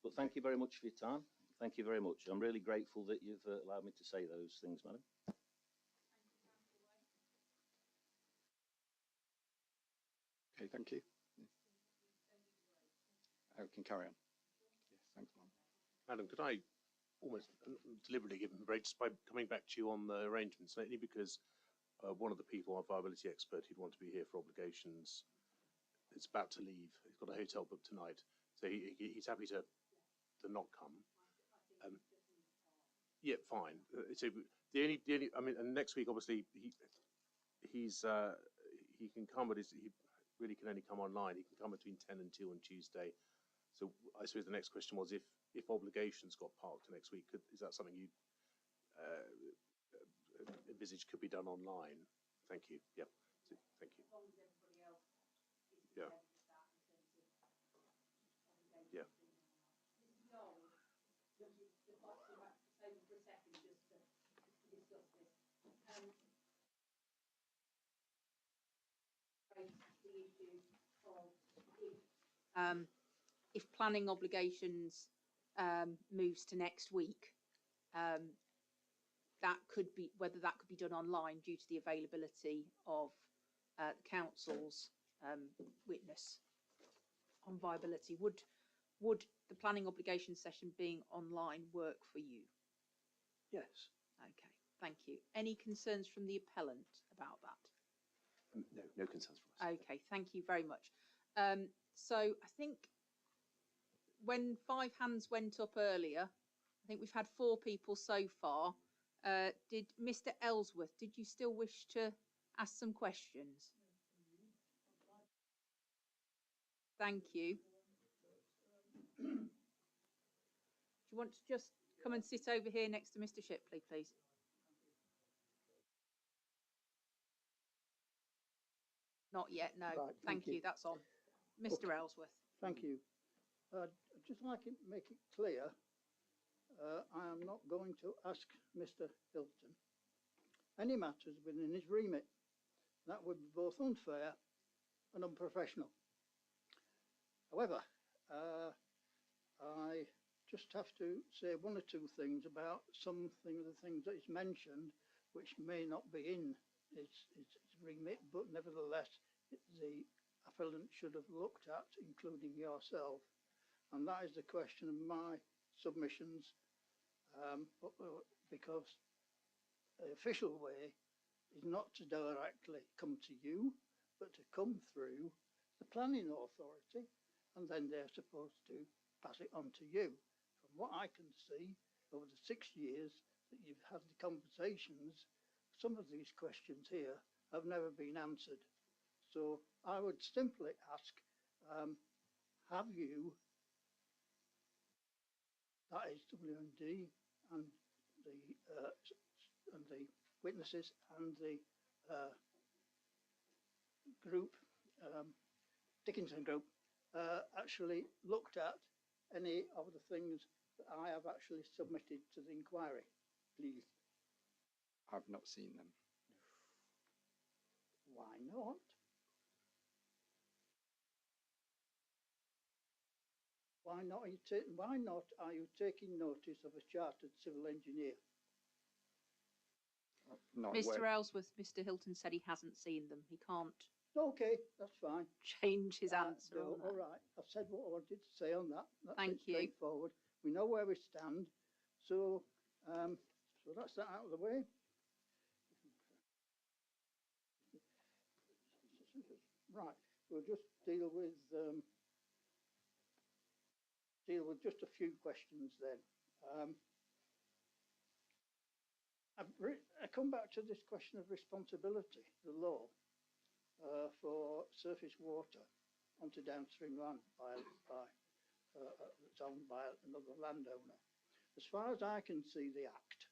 But thank you very much for your time. Thank you very much. I'm really grateful that you've allowed me to say those things, madam. Okay, thank you. We can carry on. Yes, thanks, Mum. Madam, could I almost deliberately give him a break just by coming back to you on the arrangements lately, because one of the people, our viability expert who'd want to be here for obligations, is about to leave. He's got a hotel booked tonight, so he's happy to not come. Yeah, fine. So the only, I mean, and next week obviously he can come, but he really can only come online. He can come between 10 and 2 on Tuesday. So I suppose the next question was if obligations got parked next week, is that something you envisage could be done online? Thank you. Yeah. So, thank you. Yeah. Yeah. If planning obligations moves to next week, that could be whether that could be done online due to the availability of the council's witness on viability. Would the planning obligation session being online work for you? Yes. Okay, thank you. Any concerns from the appellant about that? No, no concerns from us. Okay, thank you very much. So I think when 5 hands went up earlier, I think we've had 4 people so far. Did Mr. Ellsworth, did you still wish to ask some questions? Thank you. Do you want to just come and sit over here next to Mr. Shipley, please? Not yet, no. Right, thank you. That's on. Mr. Okay. Ellsworth. Thank you. I'd just like to make it clear, I am not going to ask Mr. Hilton any matters within his remit. That would be both unfair and unprofessional. However, I just have to say 1 or 2 things about some of the things that is mentioned, which may not be in his remit, but nevertheless the appellant should have looked at, including yourself, and that is the question of my submissions, because the official way is not to directly come to you, but to come through the planning authority, and then they're supposed to pass it on to you. From what I can see, over the 6 years that you've had the conversations, some of these questions here have never been answered. So I would simply ask, have you, that is WMD and the witnesses and the group, Dickinson group, actually looked at any of the things that I have actually submitted to the inquiry, please? I've not seen them. Why not? Why not are you taking notice of a chartered civil engineer? Not Mr. aware. Ellsworth, Mr. Hilton said he hasn't seen them. He can't Okay, that's fine. change his answer No, on that. all right. I've said what I wanted to say on that. That's Thank it, you. straightforward. We know where we stand. So, so that's that out of the way. Right, we'll just deal with just a few questions then. I come back to this question of responsibility, the law for surface water onto downstream land that's owned by another landowner. As far as I can see, the act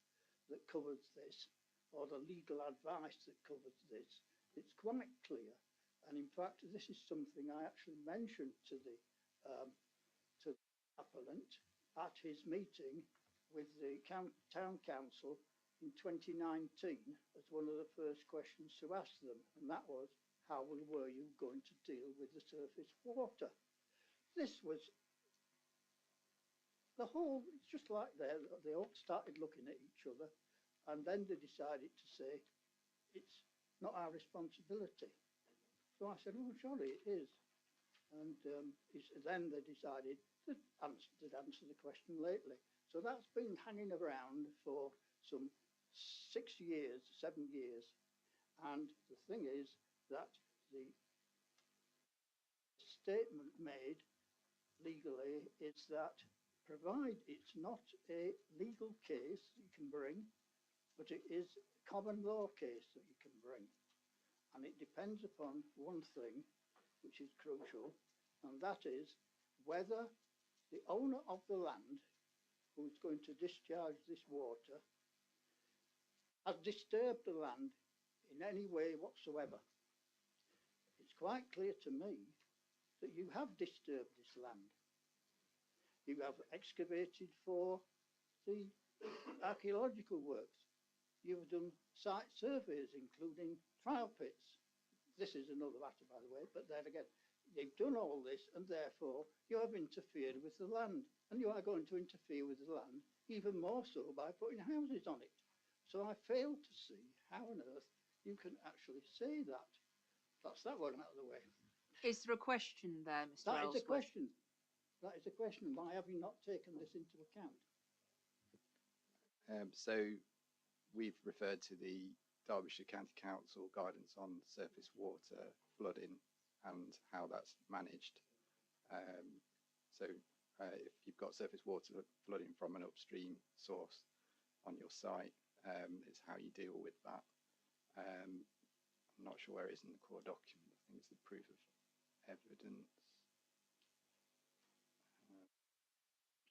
that covers this, or the legal advice that covers this, it's quite clear. And in fact, this is something I actually mentioned to the appellant at his meeting with the town council in 2019 as one of the first questions to ask them, and that was, how were you going to deal with the surface water? This was the whole, it's just like they all started looking at each other, and then they decided to say, it's not our responsibility. So I said, oh, surely it is. And then they decided to answer the question lately. So that's been hanging around for some 6 years, 7 years. And the thing is that the statement made legally is that provide it's not a legal case that you can bring, but it is a common law case that you can bring. And it depends upon one thing, which is crucial, and that is whether the owner of the land who's going to discharge this water has disturbed the land in any way whatsoever. It's quite clear to me that you have disturbed this land. You have excavated for the archaeological works. You've done site surveys, including trial pits. This is another matter, by the way, but then again, you've done all this, and therefore you have interfered with the land, and you are going to interfere with the land even more so by putting houses on it. So I fail to see how on earth you can actually say that. That's that one out of the way. Is there a question there, Mr. That is a Ellsworth? question. That is a question. Why have you not taken this into account? So we've referred to the Derbyshire County Council guidance on surface water flooding and how that's managed. If you've got surface water flooding from an upstream source on your site, it's how you deal with that. I'm not sure where it is in the core document. I think it's the proof of evidence.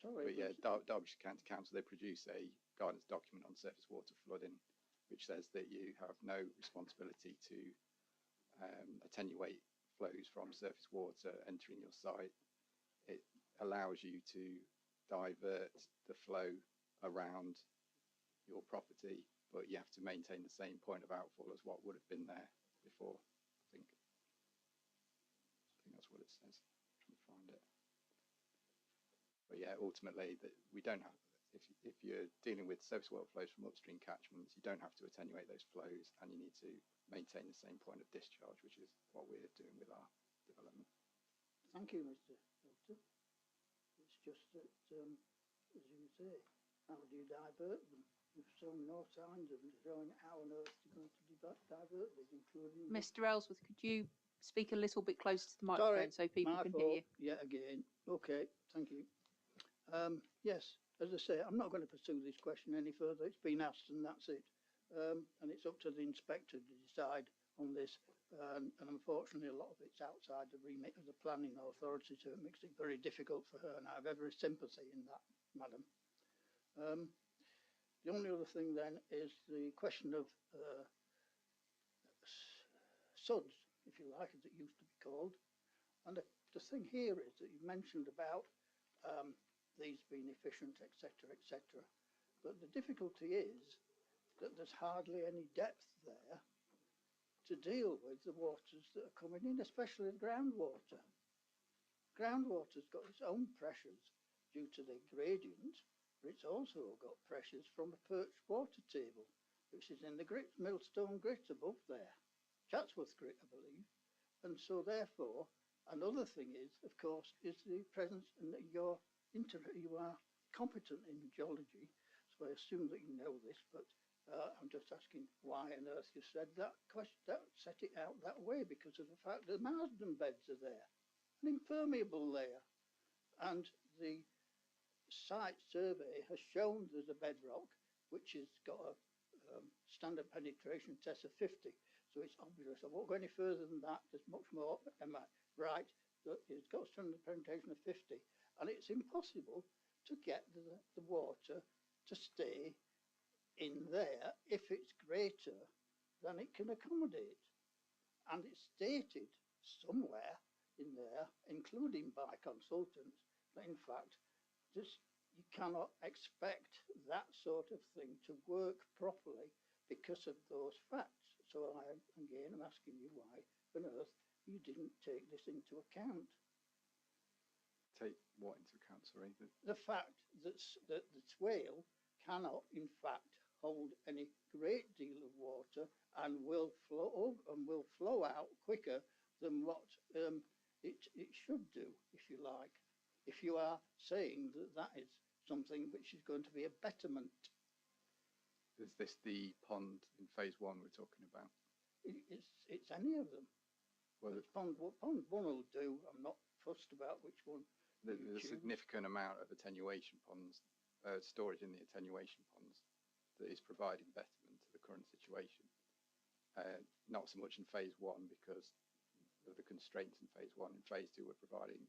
But yeah, Derbyshire County Council, they produce a guidance document on surface water flooding, which says that you have no responsibility to attenuate flows from surface water entering your site. It allows you to divert the flow around your property, but you have to maintain the same point of outfall as what would have been there before. I think that's what it says. I'm trying to find it. But yeah, ultimately, that we don't have. If you're dealing with surface water flows from upstream catchments, you don't have to attenuate those flows, and you need to maintain the same point of discharge, which is what we're doing with our development. Thank you, Mr. Doctor. It's just that, as you say, how do you divert them? We've shown no signs of showing how on earth you're going to divert these, including... Mr. Ellsworth, could you speak a little bit closer to the microphone so people can hear you? Yet again. Okay, thank you. Yes, as I say, I'm not going to pursue this question any further. It's been asked and that's it. And it's up to the inspector to decide on this. And unfortunately, a lot of it's outside the remit of the planning authority, so it makes it very difficult for her. And I have every sympathy in that, madam. The only other thing then is the question of SUDs, if you like, as it used to be called. And the thing here is that you mentioned about these being efficient, etc., etc. But the difficulty is that there's hardly any depth there to deal with the waters that are coming in, especially the groundwater. Groundwater's got its own pressures due to the gradient, but it's also got pressures from a perched water table, which is in the Millstone Grit above there, Chatsworth Grit, I believe. And so therefore, another thing is, of course, is the presence, and you are competent in geology, so I assume that you know this, but I'm just asking why on earth you said that question, set it out that way, because of the fact that the marsden beds are there, an impermeable layer, and the site survey has shown there's a bedrock which has got a standard penetration test of 50, so it's obvious. I won't go any further than that. There's much more, am I right, that it's got standard penetration of 50, and it's impossible to get the water to stay in there if it's greater than it can accommodate. And it's stated somewhere in there, including by consultants, that in fact you cannot expect that sort of thing to work properly because of those facts. So I again am asking you why on earth you didn't take this into account. Take what into account, sorry? The fact that the swale cannot in fact hold any great deal of water and will flow out quicker than what it should do, if you like, if you are saying that that is something which is going to be a betterment. Is this the pond in phase 1 we're talking about? It's any of them. Well, what pond 1 will do, I'm not fussed about which one. There's a significant amount of attenuation ponds, storage in the attenuation ponds, that is providing betterment to the current situation. Not so much in phase 1 because of the constraints in phase 1. In phase 2 we're providing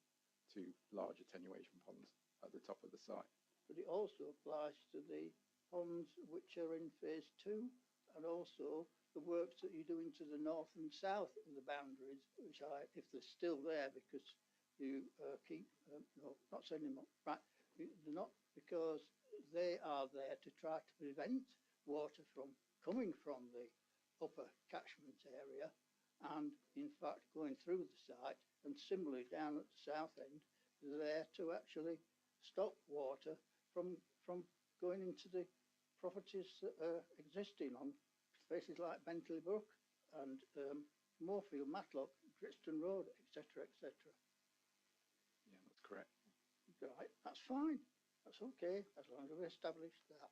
2 large attenuation ponds at the top of the site. But it also applies to the ponds which are in phase 2, and also the works that you're doing to the north and south of the boundaries, which if they're still there, because you keep, no, not sending them up, right, they're not, because they are there to try to prevent water from coming from the upper catchment area and in fact going through the site, and similarly down at the south end, they're there to actually stop water from going into the properties that are existing on places like Bentley Brook and Moorfield, Matlock, Gritstone Road, etc., etc. Yeah, that's correct. Right, that's fine. That's okay, as long as we establish that.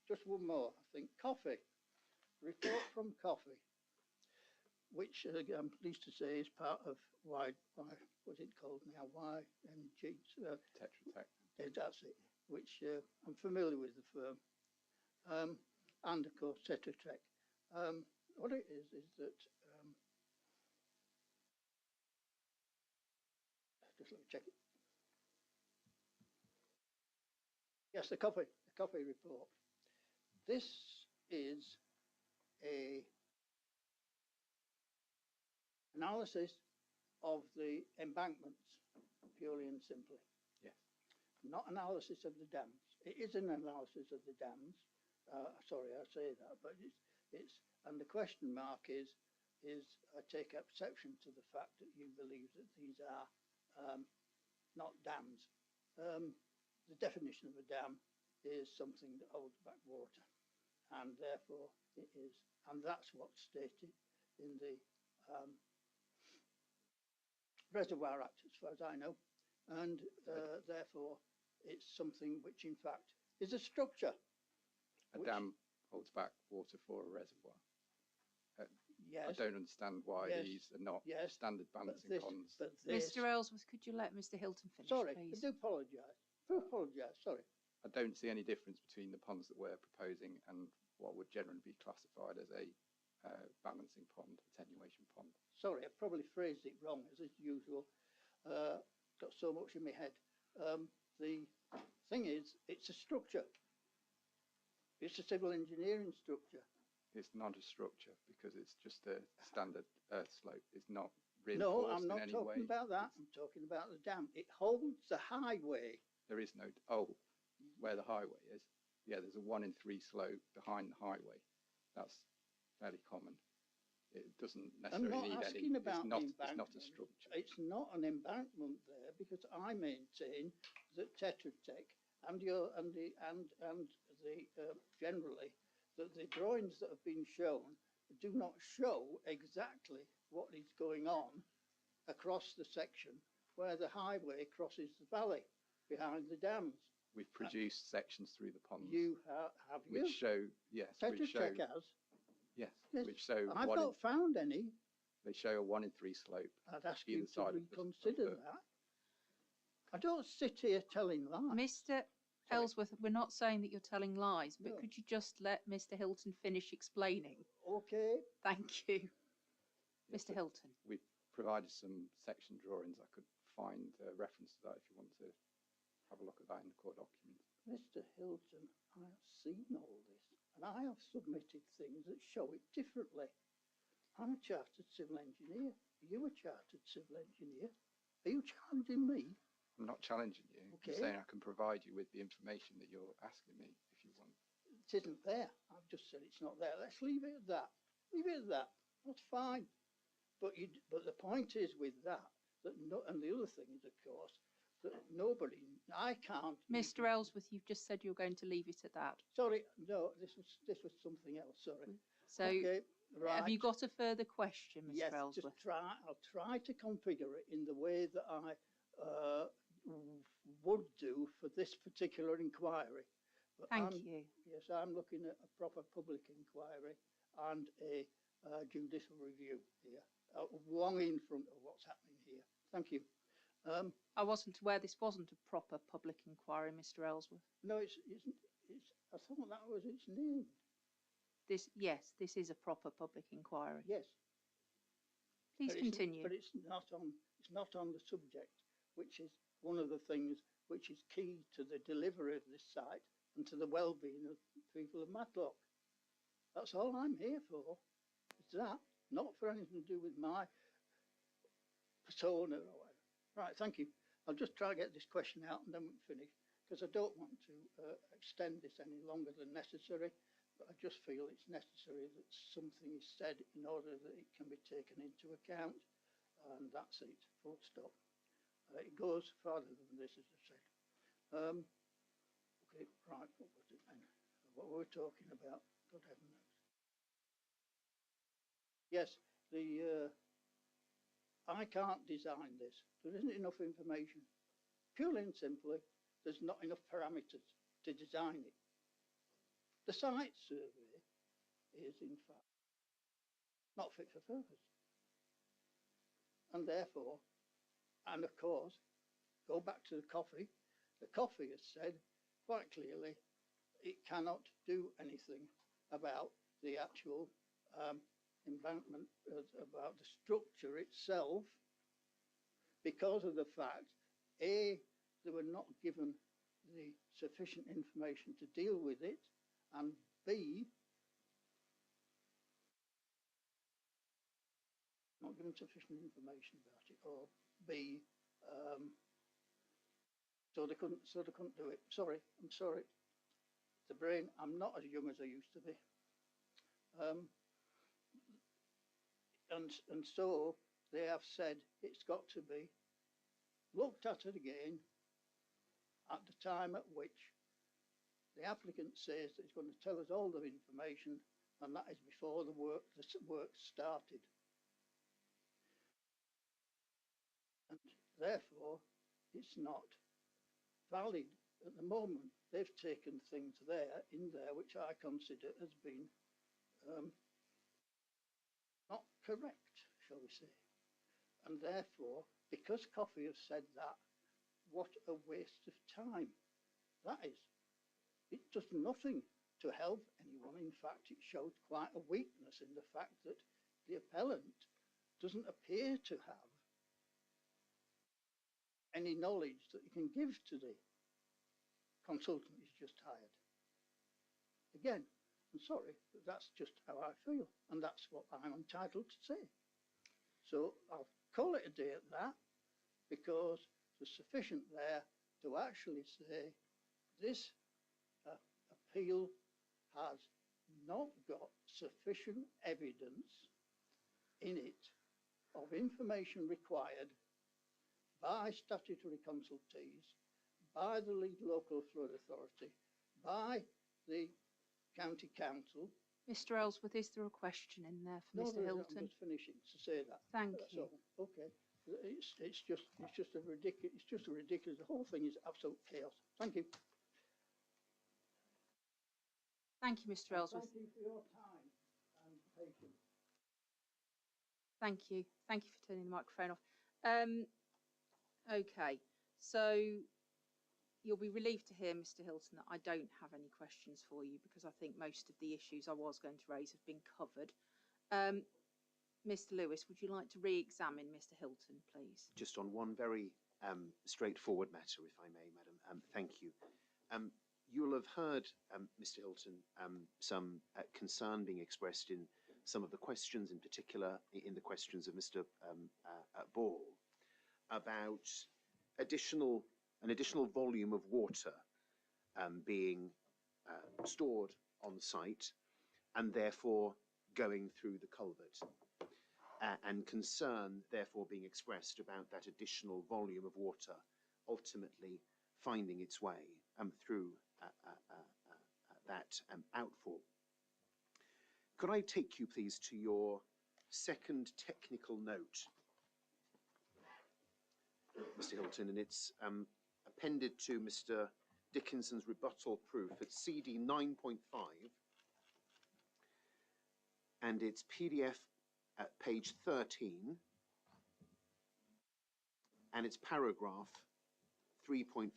Just one more, I think. Coffee. Report from coffee, which I'm pleased to say is part of what's it called now? YMG. Tetra Tech. That's it, which I'm familiar with the firm. And of course, Tetra Tech. What it is that, just let me check it. Yes, the coffee report. This is a analysis of the embankments, purely and simply. Yes. Not analysis of the dams. It is an analysis of the dams. Sorry, I say that, but it's and the question mark is I take exception to the fact that you believe that these are not dams. The definition of a dam is something that holds back water, and therefore it is, and that's what's stated in the Reservoir Act, as far as I know, and therefore it's something which, in fact, is a structure. A dam holds back water for a reservoir. Yes. I don't understand why these are not standard balancing ponds. Mr. Ellsworth, could you let Mr. Hilton finish, sorry, please? I do apologise. Sorry. I don't see any difference between the ponds that we're proposing and what would generally be classified as a balancing pond, attenuation pond. Sorry, I probably phrased it wrong, as usual. Got so much in my head. The thing is, it's a structure. It's a civil engineering structure. It's not a structure because it's just a standard earth slope. It's not reinforced. No, I'm not talking about that. I'm talking about the dam. It holds the highway. There is no, where the highway is. Yeah, there's a 1 in 3 slope behind the highway. That's fairly common. It doesn't necessarily need any. It's not a structure. It's not an embankment there because I maintain that Tetra Tech and generally that the drawings that have been shown do not show exactly what is going on across the section where the highway crosses the valley behind the dams. We've produced sections through the ponds. You have which show, yes, Tetra Tech has. Yes, yes, which show. I've not found any. They show a 1 in 3 slope. I'd ask you to reconsider that. I don't sit here telling lies. Mr. Ellsworth, we're not saying that you're telling lies, but could you just let Mr. Hilton finish explaining? Okay. Thank you. Yes, Mr. Hilton. We've provided some section drawings. I could find a reference to that if you want to have a look at that in the court documents. Mr. Hilton, I have seen all this, and I have submitted things that show it differently. I'm a chartered civil engineer. Are you a chartered civil engineer? Are you challenging me? I'm not challenging you. Okay. I'm saying I can provide you with the information that you're asking me if you want. It isn't there. I've just said it's not there. Let's leave it at that. Leave it at that. That's fine. But the point is with that and the other thing is, of course, that I can't. Mr. Ellsworth, you've just said you're going to leave it at that. Sorry, no, this was something else. Sorry. So, okay, right. Have you got a further question, Mr. Yes, Ellsworth? I'll try to configure it in the way that I would do for this particular inquiry. But Thank you. Yes, I'm looking at a proper public inquiry and a judicial review here, long in front of what's happening here. Thank you. I wasn't aware this wasn't a proper public inquiry, Mr. Ellsworth. No, it's. I thought that was its name. This is a proper public inquiry. Yes. Please continue. But it's not on the subject, which is one of the things which is key to the delivery of this site and to the well-being of the people of Matlock. That's all I'm here for. It's that, not for anything to do with my persona or whatever. Right, thank you. I'll just try to get this question out and then we'll finish, because I don't want to extend this any longer than necessary, but I just feel it's necessary that something is said in order that it can be taken into account, and that's it, full stop. It goes farther than this, as I said. Okay, right, what was it then? What were we talking about? Good heavens. Yes, I can't design this. There isn't enough information. Purely and simply, there's not enough parameters to design it. The site survey is, in fact, not fit for purpose. And therefore, and of course, go back to the coffee. The coffee has said quite clearly it cannot do anything about the actual embankment, about the structure itself, because of the fact, A, they were not given the sufficient information to deal with it, and B, not given sufficient information about it, or B, so they couldn't do it. Sorry, I'm sorry. The brain, I'm not as young as I used to be. And so they have said it's got to be looked at it again at the time at which the applicant says that he's going to tell us all the information, and that is before the work started. And therefore, it's not valid at the moment. They've taken things in there which I consider as being not correct, shall we say. And therefore, because Coffey has said that, what a waste of time that is. It does nothing to help anyone. In fact, it showed quite a weakness in the fact that the appellant doesn't appear to have any knowledge that he can give to the consultant he's just hired. Again, I'm sorry, but that's just how I feel, and that's what I'm entitled to say. So I'll call it a day at that, because there's sufficient there to actually say this appeal has not got sufficient evidence in it of information required by statutory consultees, by the lead local flood authority, by the county council. Mr. Ellsworth, is there a question in there for Mr. Hilton? I'm just finishing to say that. Thank you. Okay. It's just a ridiculous. The whole thing is absolute chaos. Thank you. Thank you, Mr. Ellsworth. Thank you for your time and patience. Thank you. Thank you for turning the microphone off. Okay, so you'll be relieved to hear, Mr. Hilton, that I don't have any questions for you, because I think most of the issues I was going to raise have been covered. Mr. Lewis, would you like to re-examine Mr. Hilton, please? Just on one very straightforward matter, if I may, Madam. Thank you. You'll have heard, Mr. Hilton, some concern being expressed in some of the questions, in particular in the questions of Mr. Ball, about an additional volume of water being stored on site and therefore going through the culvert, and concern therefore being expressed about that additional volume of water ultimately finding its way through that outfall. Could I take you, please, to your second technical note, Mr. Hilton, and it's appended to Mr. Dickinson's rebuttal proof at CD 9.5, and it's PDF at page 13, and it's paragraph 3.4.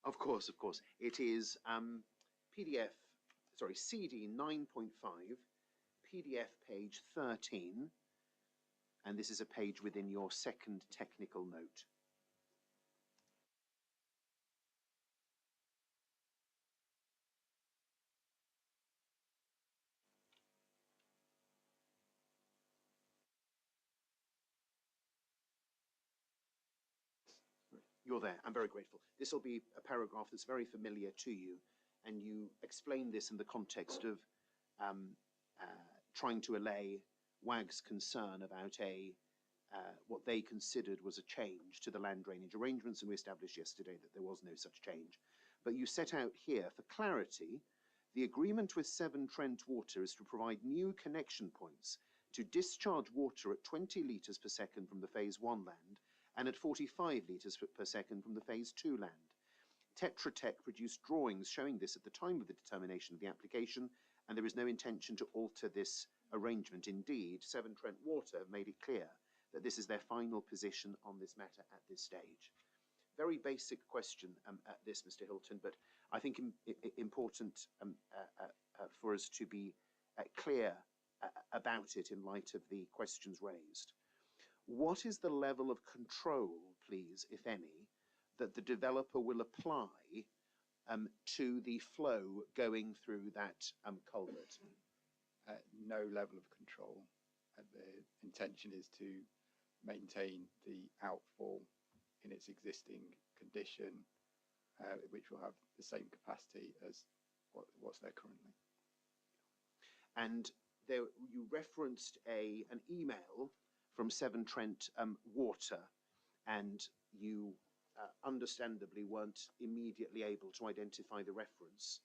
Of course. It is PDF sorry, CD 9.5, PDF page 13, and this is a page within your second technical note. You're there. I'm very grateful. This will be a paragraph that's very familiar to you, and you explain this in the context of trying to allay WAG's concern about what they considered was a change to the land drainage arrangements, and we established yesterday that there was no such change. But you set out here, for clarity, the agreement with Severn Trent Water is to provide new connection points to discharge water at 20 litres per second from the Phase 1 land and at 45 litres per second from the Phase 2 land. Tetra Tech produced drawings showing this at the time of the determination of the application, and there is no intention to alter this arrangement. Indeed, Severn Trent Water have made it clear that this is their final position on this matter at this stage. Very basic question at this, Mr. Hilton, but I think important for us to be clear about it in light of the questions raised. What is the level of control, please, if any, that the developer will apply to the flow going through that culvert? No level of control. The intention is to maintain the outfall in its existing condition, which will have the same capacity as what's there currently. And there, you referenced an email from Severn Trent Water, and you understandably weren't immediately able to identify the reference.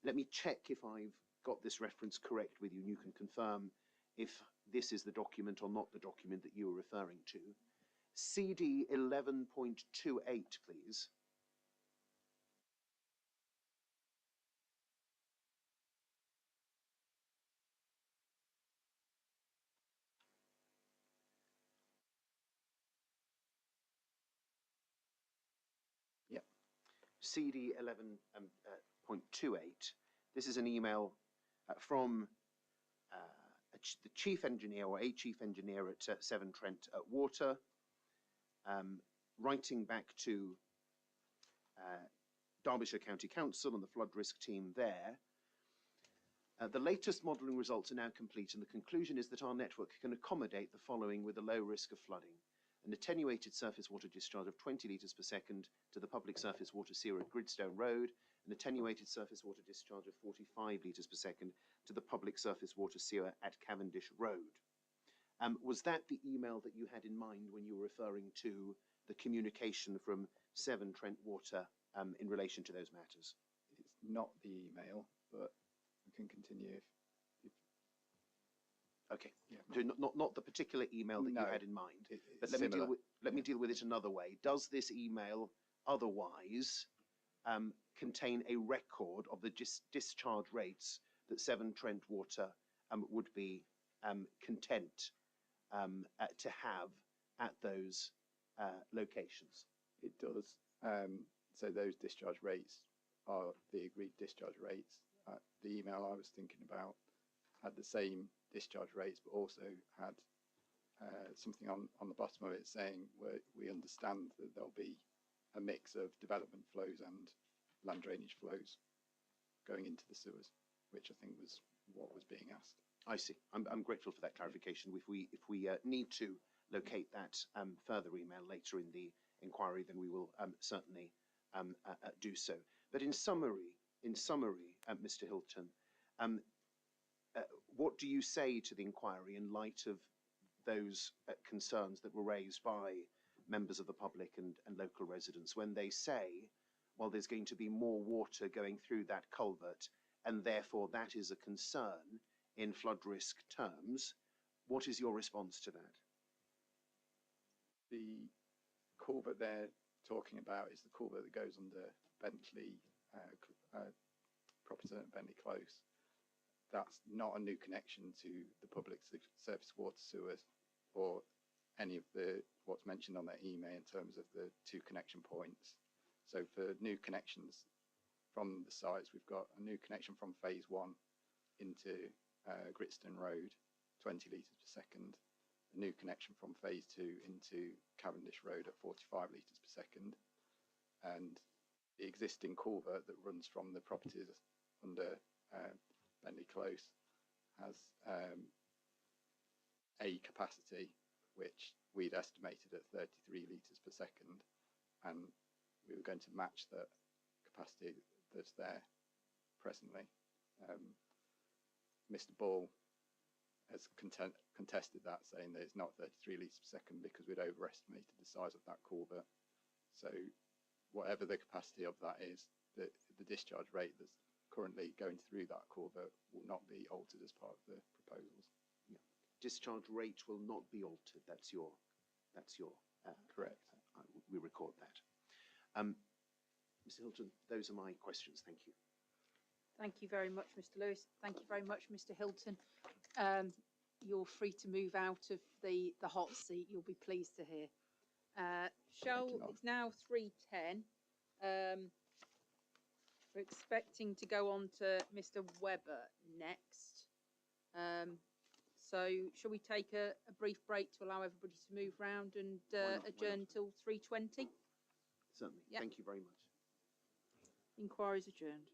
Let me check if I've got this reference correct with you, and you can confirm if this is the document or not the document that you were referring to. CD 11.28, please. Yep. CD 11.28. This is an email from the chief engineer or a chief engineer at Severn Trent Water, writing back to Derbyshire County Council and the flood risk team there. The latest modelling results are now complete, and the conclusion is that our network can accommodate the following with a low risk of flooding: an attenuated surface water discharge of 20 litres per second to the public surface water sewer at Gritstone Road, an attenuated surface water discharge of 45 litres per second to the public surface water sewer at Cavendish Road. Was that the email that you had in mind when you were referring to the communication from Severn Trent Water in relation to those matters? It's not the email, but we can continue if okay. Yeah. So not the particular email that you had in mind, but let me deal with it another way. Does this email otherwise contain a record of the discharge rates that Severn Trent Water would be content to have at those locations? It does. So those discharge rates are the agreed discharge rates. The email I was thinking about had the same discharge rates, but also had something on the bottom of it saying we understand that there'll be a mix of development flows and land drainage flows going into the sewers, which I think was what was being asked. I see. I'm grateful for that clarification. If we need to locate that further email later in the inquiry, then we will certainly do so. But in summary, Mr. Hilton, what do you say to the inquiry in light of those concerns that were raised by members of the public and local residents when they say, well, there's going to be more water going through that culvert, and therefore that is a concern in flood risk terms? What is your response to that? The culvert they're talking about is the culvert that goes under Bentley, property at Bentley Close. That's not a new connection to the public surface water sewers or any of what's mentioned on their email in terms of the two connection points. So for new connections from the sites, we've got a new connection from phase 1 into Gritstone Road, 20 litres per second, a new connection from phase 2 into Cavendish Road at 45 litres per second, and the existing culvert that runs from the properties under Bentley Close has a capacity which we'd estimated at 33 litres per second, and we were going to match the capacity that's there presently. Mr. Ball has contested that, saying that it's not 33 litres per second because we'd overestimated the size of that culvert. So whatever the capacity of that is, the discharge rate that's currently going through that culvert will not be altered as part of the proposals. Yeah. Discharge rate will not be altered. That's your correct. We record that. Mr. Hilton, those are my questions. Thank you. Thank you very much, Mr. Lewis. Thank you very much, Mr. Hilton. You're free to move out of the hot seat. You'll be pleased to hear. It's now 3:10. We're expecting to go on to Mr. Webber next. So shall we take a brief break to allow everybody to move round and adjourn till 3:20? Certainly. Yep. Thank you very much. Inquiries adjourned.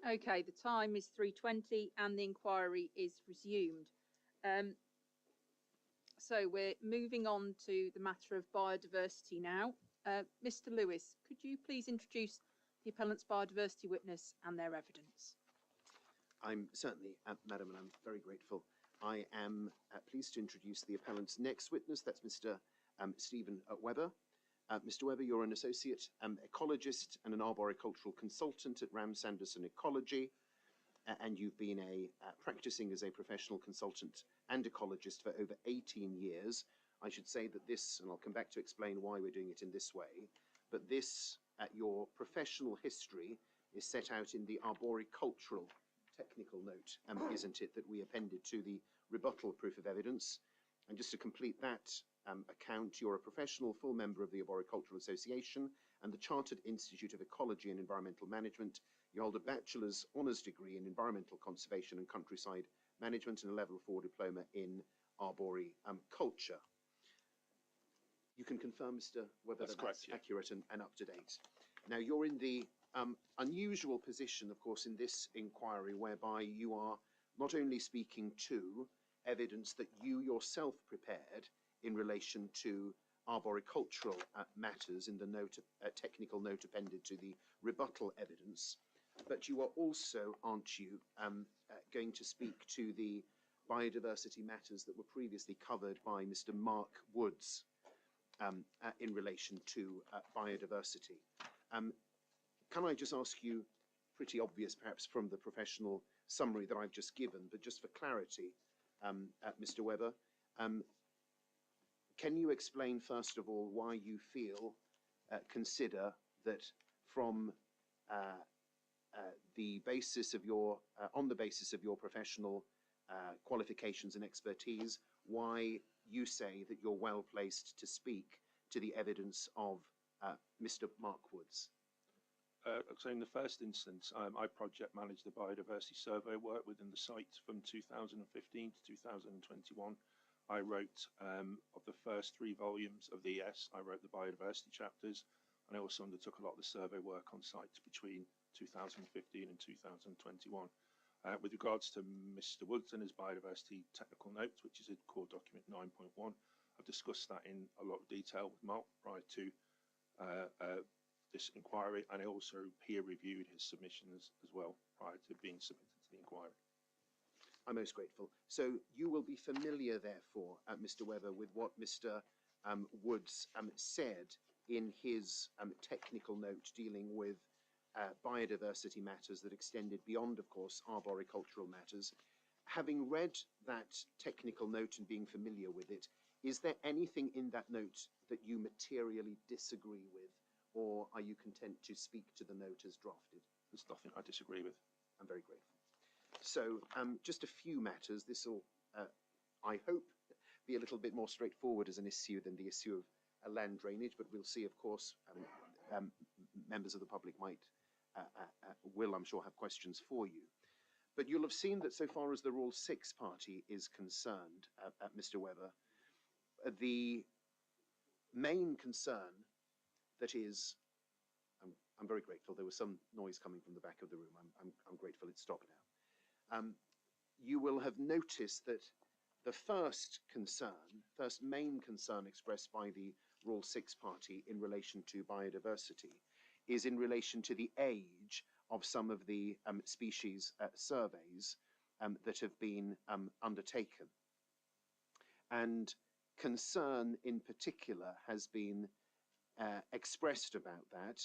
Okay, the time is 3:20 and the inquiry is resumed. So we're moving on to the matter of biodiversity now. Mr. Lewis, could you please introduce the appellant's biodiversity witness and their evidence? I'm certainly, Madam, and I'm very grateful. I am pleased to introduce the appellant's next witness. That's Mr. Stephen Webber. Mr. Webber, you're an associate ecologist and an arboricultural consultant at Ram Sanderson Ecology, and you've been practicing as a professional consultant and ecologist for over 18 years. I should say that this, and I'll come back to explain why we're doing it in this way, but this, your professional history is set out in the arboricultural technical note, isn't it, that we appended to the rebuttal proof of evidence. And just to complete that account, you're a professional full member of the Arboricultural Association and the Chartered Institute of Ecology and Environmental Management. You hold a bachelor's honours degree in environmental conservation and countryside management and a level 4 diploma in arboriculture. You can confirm, Mr. Webber, that's correct, that's accurate and up to date. Now, you're in the unusual position, of course, in this inquiry whereby you are not only speaking to evidence that you yourself prepared in relation to arboricultural matters in the note, technical note appended to the rebuttal evidence, but you are also, aren't you, going to speak to the biodiversity matters that were previously covered by Mr. Mark Woods in relation to biodiversity. Can I just ask you, pretty obvious perhaps from the professional summary that I've just given, but just for clarity, Mr. Webber, can you explain first of all why you feel, consider that from the basis of your, on the basis of your professional qualifications and expertise, why you say that you're well placed to speak to the evidence of Mr. Mark Woods? So in the first instance, I project managed the biodiversity survey work within the site from 2015 to 2021. I wrote, of the first 3 volumes of the ES, I wrote the biodiversity chapters, and I also undertook a lot of the survey work on site between 2015 and 2021. With regards to Mr. Woods and his biodiversity technical notes, which is in core document 9.1, I've discussed that in a lot of detail with Mark prior to this inquiry, and I also peer reviewed his submissions as well prior to being submitted to the inquiry. I'm most grateful. So you will be familiar, therefore, Mr. Webber, with what Mr. Woods said in his technical note dealing with biodiversity matters that extended beyond, of course, arboricultural matters. Having read that technical note and being familiar with it, is there anything in that note that you materially disagree with, or are you content to speak to the note as drafted? There's nothing I disagree with. I'm very grateful. So just a few matters. This will, I hope, be a little bit more straightforward as an issue than the issue of land drainage, but we'll see, of course, members of the public will, I'm sure, have questions for you. But you'll have seen that so far as the Rule 6 party is concerned, Mr. Webber, the main concern that is, I'm very grateful. There was some noise coming from the back of the room. I'm grateful it's stopped now. You will have noticed that the first main concern expressed by the Rule 6 party in relation to biodiversity is in relation to the age of some of the species surveys that have been undertaken. And concern in particular has been expressed about that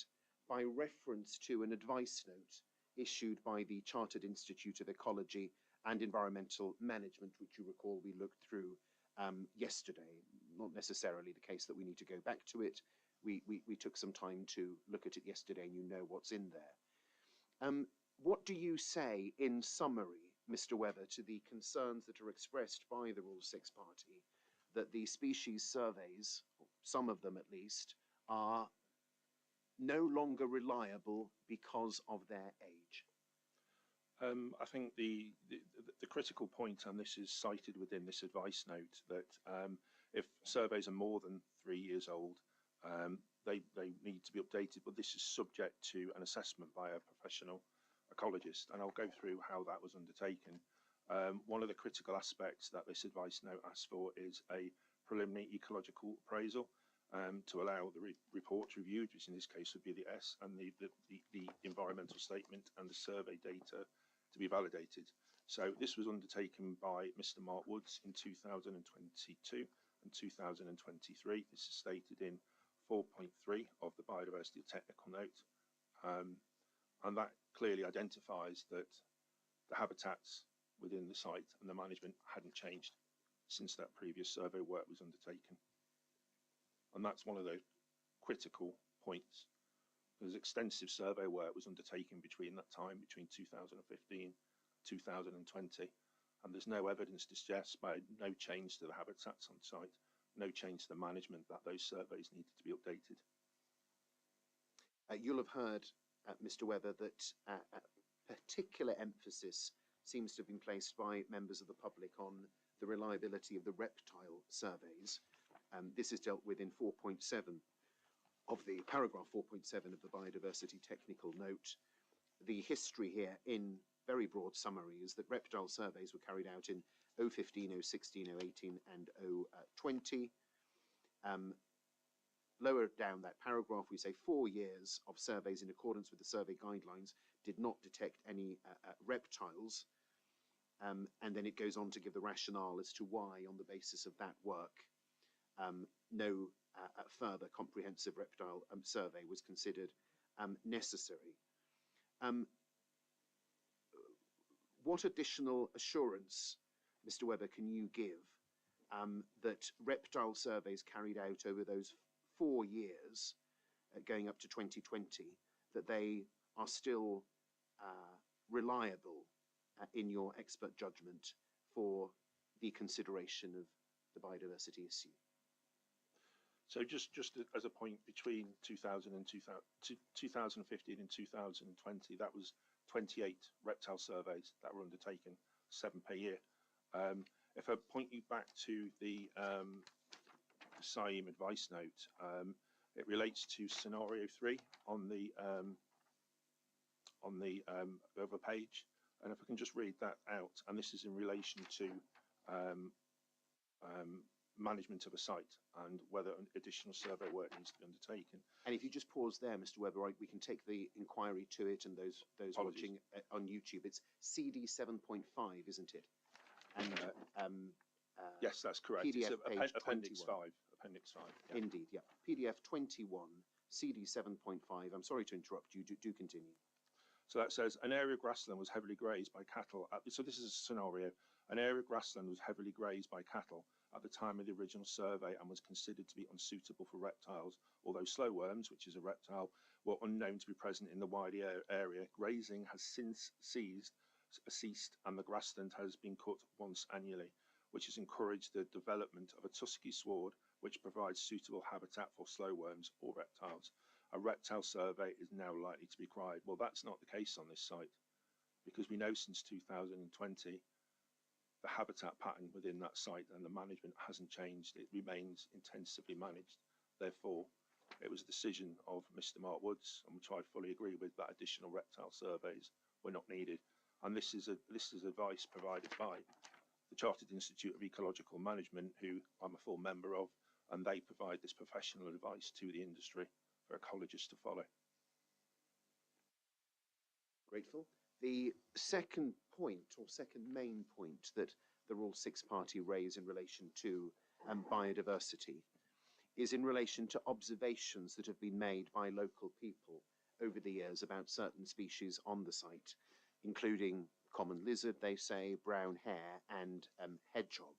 by reference to an advice note issued by the Chartered Institute of Ecology and Environmental Management, which you recall we looked through yesterday. Not necessarily the case that we need to go back to it. We took some time to look at it yesterday, and you know what's in there. What do you say in summary, Mr. Webber, to the concerns that are expressed by the Rule 6 party that the species surveys, some of them at least, are no longer reliable because of their age? I think the critical point, and this is cited within this advice note, that if surveys are more than 3 years old, they need to be updated, but this is subject to an assessment by a professional ecologist, and I'll go through how that was undertaken. One of the critical aspects that this advice note asks for is a preliminary ecological appraisal to allow the reports reviewed, which in this case would be the S, and the environmental statement and the survey data to be validated. So this was undertaken by Mr. Mark Woods in 2022 and 2023. This is stated in 4.3 of the biodiversity technical note, and that clearly identifies that the habitats within the site and the management hadn't changed since that previous survey work was undertaken. And that's one of the critical points. There's extensive survey work was undertaken between that time, between 2015 and 2020, and there's no evidence to suggest by no change to the habitats on site, no change to the management, that those surveys needed to be updated. You'll have heard, Mr. Webber, that a particular emphasis seems to have been placed by members of the public on the reliability of the reptile surveys. This is dealt with in 4.7 of the paragraph 4.7 of the biodiversity technical note. The history here in very broad summary is that reptile surveys were carried out in 015, 016, 018 and 020. Lower down that paragraph we say 4 years of surveys in accordance with the survey guidelines did not detect any reptiles, and then it goes on to give the rationale as to why on the basis of that work no further comprehensive reptile survey was considered necessary. What additional assurance, Mr. Webber, can you give that reptile surveys carried out over those 4 years, going up to 2020, that they are still reliable in your expert judgment for the consideration of the biodiversity issue? So just as a point, between 2015 and 2020, that was 28 reptile surveys that were undertaken, 7 per year. If I point you back to the SIEM advice note, it relates to scenario 3 on the over page, and if I can just read that out, and this is in relation to management of a site and whether additional survey work needs to be undertaken. And if you just pause there, Mr. Webber, we can take the inquiry to it, and those Apologies. watching on YouTube, it's CD 7.5, isn't it? And Yes, that's correct. PDF it's page appendix 21. 5. Appendix 5. Yeah. Indeed, yeah. PDF 21, CD 7.5. I'm sorry to interrupt you. Do continue. So that says an area of grassland was heavily grazed by cattle. So this is a scenario. An area of grassland was heavily grazed by cattle at the time of the original survey and was considered to be unsuitable for reptiles, although slow worms, which is a reptile, were unknown to be present in the wider area. Grazing has since ceased and the grassland has been cut once annually, which has encouraged the development of a tusky sward which provides suitable habitat for slow worms or reptiles. A reptile survey is now likely to be required. Well, that's not the case on this site, because we know since 2020 the habitat pattern within that site and the management hasn't changed. It remains intensively managed. Therefore, it was a decision of Mr. Mark Woods, and which I fully agree with, that additional reptile surveys were not needed. And this is advice provided by the Chartered Institute of Ecological Management, who I'm a full member of, and they provide this professional advice to the industry for ecologists to follow. Grateful. The second point, or second main point, that the Rule 6 party raise in relation to biodiversity is in relation to observations that have been made by local people over the years about certain species on the site, including common lizard, they say, brown hare and hedgehog.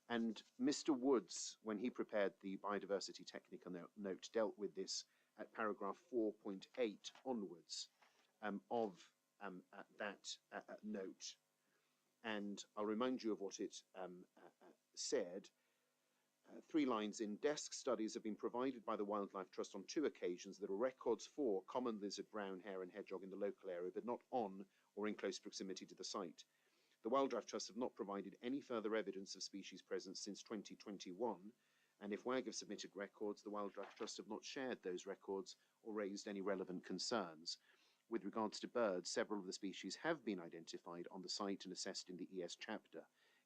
And Mr. Woods, when he prepared the biodiversity technical note, dealt with this at paragraph 4.8 onwards of that note. And I'll remind you of what it said. 3 lines in: desk studies have been provided by the Wildlife Trust on 2 occasions. There are records for common lizard, brown hare and hedgehog in the local area, but not on or in close proximity to the site. The Wildlife Trust have not provided any further evidence of species presence since 2021, and if WAG have submitted records, the Wildlife Trust have not shared those records or raised any relevant concerns. with regards to birds, several of the species have been identified on the site and assessed in the ES chapter.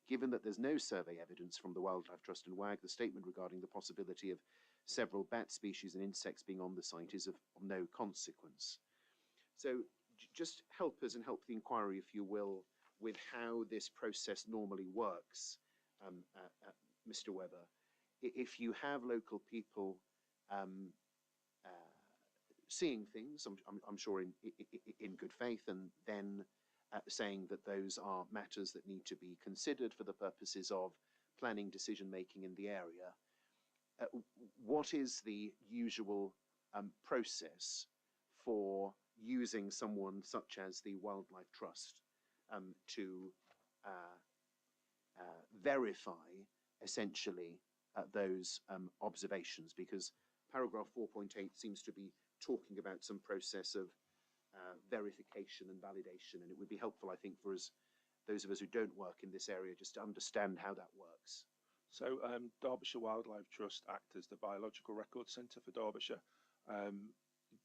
Given that there's no survey evidence from the Wildlife Trust and WAG, the statement regarding the possibility of several bat species and insects being on the site is of no consequence. So just help us and help the inquiry, if you will, with how this process normally works, Mr. Webber. If you have local people seeing things, I'm sure in good faith, and then saying that those are matters that need to be considered for the purposes of planning decision making in the area, what is the usual process for using someone such as the Wildlife Trust to verify essentially those observations? Because paragraph 4.8 seems to be talking about some process of verification and validation, and it would be helpful, I think, for us, those of us who don't work in this area, just to understand how that works. So Derbyshire Wildlife Trust act as the biological record centre for Derbyshire.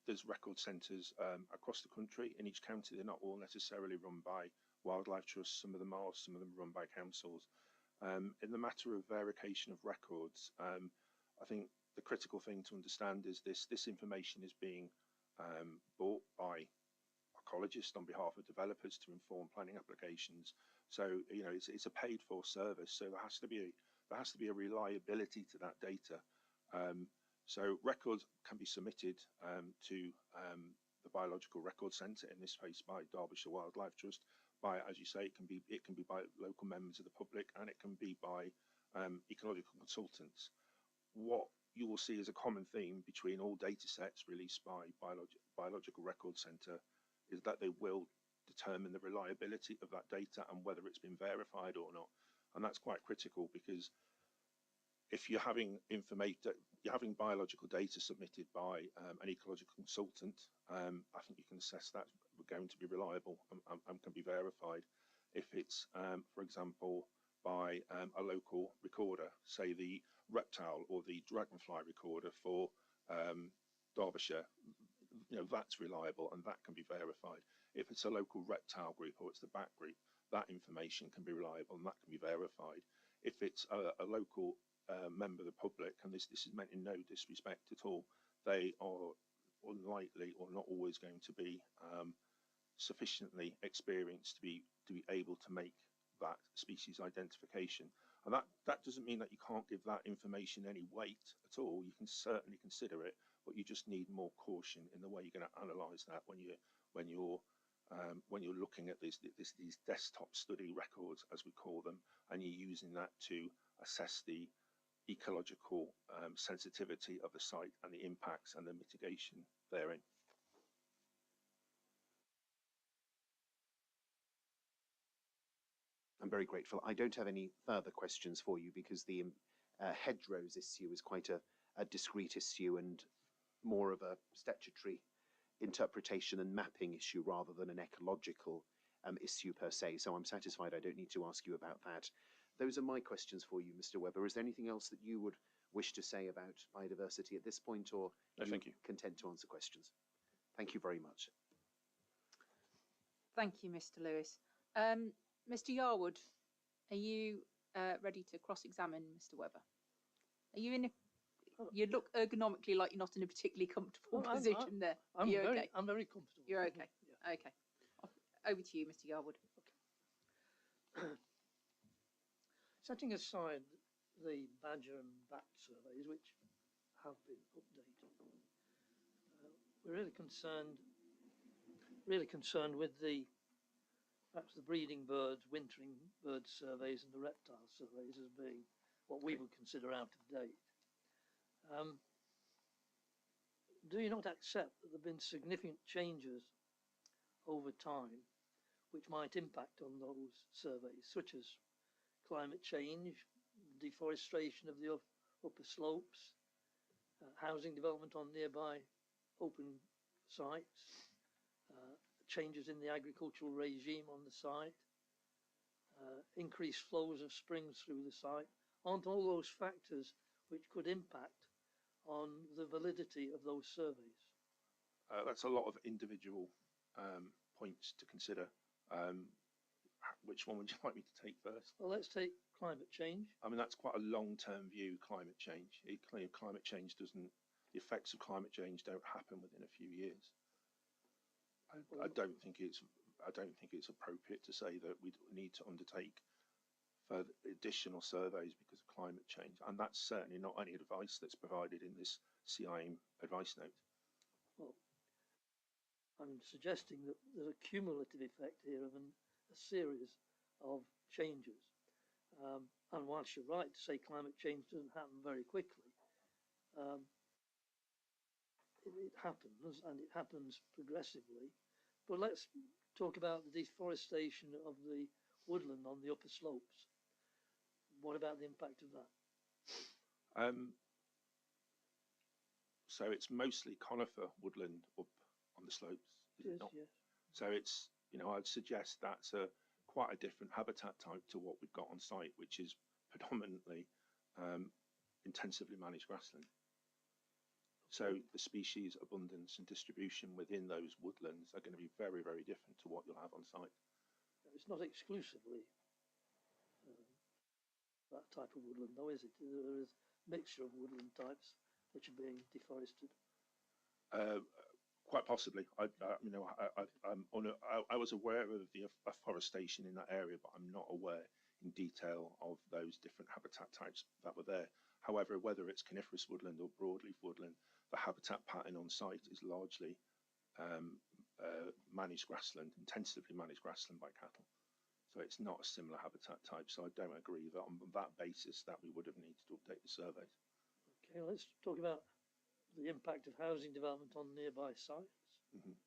There's record centres across the country. In each county, they're not all necessarily run by Wildlife Trusts. Some of them are, some of them are run by councils. In the matter of verification of records, I think the critical thing to understand is this information is being bought by ecologists on behalf of developers to inform planning applications. So it's a paid for service. So there has to be a reliability to that data. So records can be submitted to the Biological Record Centre, in this case by Derbyshire Wildlife Trust. By, as you say, it can be by local members of the public, and it can be by ecological consultants. What you will see as a common theme between all data sets released by Biological Record Centre is that they will determine the reliability of that data and whether it's been verified or not. And that's quite critical, because if you're having biological data submitted by an ecological consultant, I think you can assess that we're going to be reliable and can be verified. If it's, for example, by a local recorder, say the reptile or the dragonfly recorder for Derbyshire, that's reliable and that can be verified. If it's a local reptile group or it's the bat group, that information can be reliable and that can be verified. If it's a local member of the public, and this is meant in no disrespect at all, they are unlikely or not always going to be sufficiently experienced to be able to make that species identification. And that doesn't mean that you can't give that information any weight at all. You can certainly consider it, but you just need more caution in the way you're going to analyse that when you're looking at these desktop study records, as we call them, and you're using that to assess the ecological sensitivity of the site and the impacts and the mitigation therein. I'm very grateful. I don't have any further questions for you, because the hedgerows issue is quite a discrete issue and more of a statutory interpretation and mapping issue rather than an ecological issue per se. So I'm satisfied I don't need to ask you about that. Those are my questions for you, Mr. Webber. Is there anything else that you would wish to say about biodiversity at this point, or no, thank you. Content to answer questions? Thank you very much. Thank you, Mr. Lewis. Mr. Yarwood, are you ready to cross-examine Mr. Webber? Are you in a... You look ergonomically like you're not in a particularly comfortable position there. I'm okay? I'm very comfortable. You're okay. Yeah. Okay. Over to you, Mr. Yarwood. Okay. Setting aside the badger and bat surveys, which have been updated, we're really concerned with perhaps the breeding birds, wintering bird surveys, and the reptile surveys as being what we would consider out of date. Do you not accept that there have been significant changes over time which might impact on those surveys, such as climate change, deforestation of the upper slopes, housing development on nearby open sites, changes in the agricultural regime on the site, increased flows of springs through the site? Aren't all those factors which could impact on the validity of those surveys? That's a lot of individual points to consider. Which one would you like me to take first? Well, let's take climate change. I mean, that's quite a long-term view, climate change. Climate change doesn't, the effects of climate change don't happen within a few years. I don't think it's appropriate to say that we need to undertake further additional surveys because of climate change, and that's certainly not any advice that's provided in this CIM advice note. Well, I'm suggesting that there's a cumulative effect here of a series of changes. And whilst you're right to say climate change doesn't happen very quickly, it happens, and it happens progressively. But let's talk about the deforestation of the woodland on the upper slopes. What about the impact of that? So it's mostly conifer woodland up on the slopes, is it not? Yes. So it's, I'd suggest that's quite a different habitat type to what we've got on site, which is predominantly intensively managed grassland. So the species abundance and distribution within those woodlands are going to be very, very different to what you'll have on site. It's not exclusively that type of woodland, though, is it? There is a mixture of woodland types which are being deforested. Quite possibly. I was aware of the afforestation in that area, but I'm not aware in detail of those different habitat types that were there. However, whether it's coniferous woodland or broadleaf woodland, the habitat pattern on site is largely managed grassland, intensively managed grassland by cattle. So it's not a similar habitat type. So I don't agree that on that basis that we would have needed to update the surveys. Okay, let's talk about the impact of housing development on nearby sites. Mm-hmm.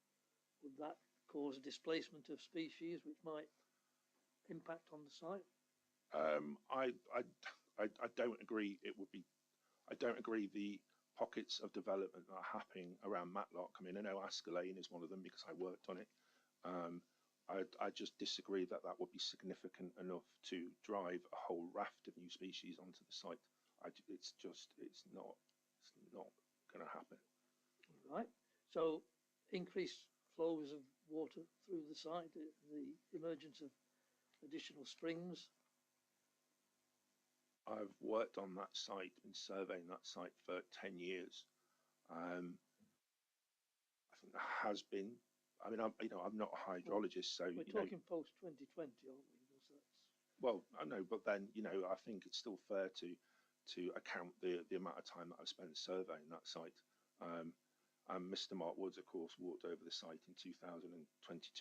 Would that cause a displacement of species which might impact on the site? I don't agree. I don't agree the pockets of development that are happening around Matlock. I mean, I know Asker Lane is one of them because I worked on it. I just disagree that would be significant enough to drive a whole raft of new species onto the site. It's not going to happen. Right. So increased flows of water through the site, the emergence of additional springs. I've worked on that site, been surveying that site for 10 years. I think there has been. I mean, I'm not a hydrologist, so we're talking post 2020, aren't we? Well, I know, but then I think it's still fair to account the amount of time that I've spent surveying that site. Mr. Mark Woods, of course, walked over the site in 2022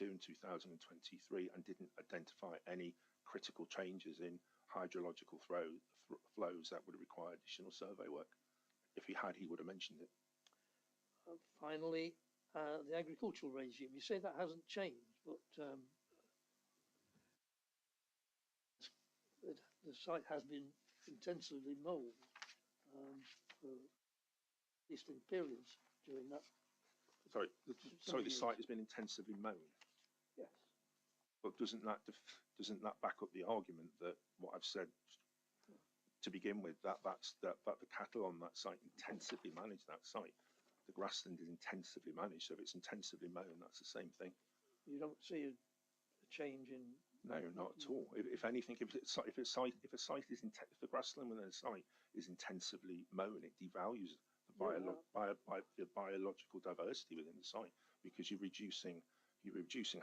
and 2023 and didn't identify any critical changes in hydrological flows that would require additional survey work. If he had, he would have mentioned it. Finally, the agricultural regime. You say that hasn't changed, but the site has been intensively mowed for at least in periods during that. Sorry, the site has been intensively mown. Yes. But doesn't that back up the argument that what I've said to begin with, that the cattle on that site intensively manage that site? The grassland is intensively managed, so if it's intensively mown, that's the same thing. You don't see a change in. No, not at all. If anything, if the grassland within a site is intensively mown, it devalues the biological diversity within the site because you're reducing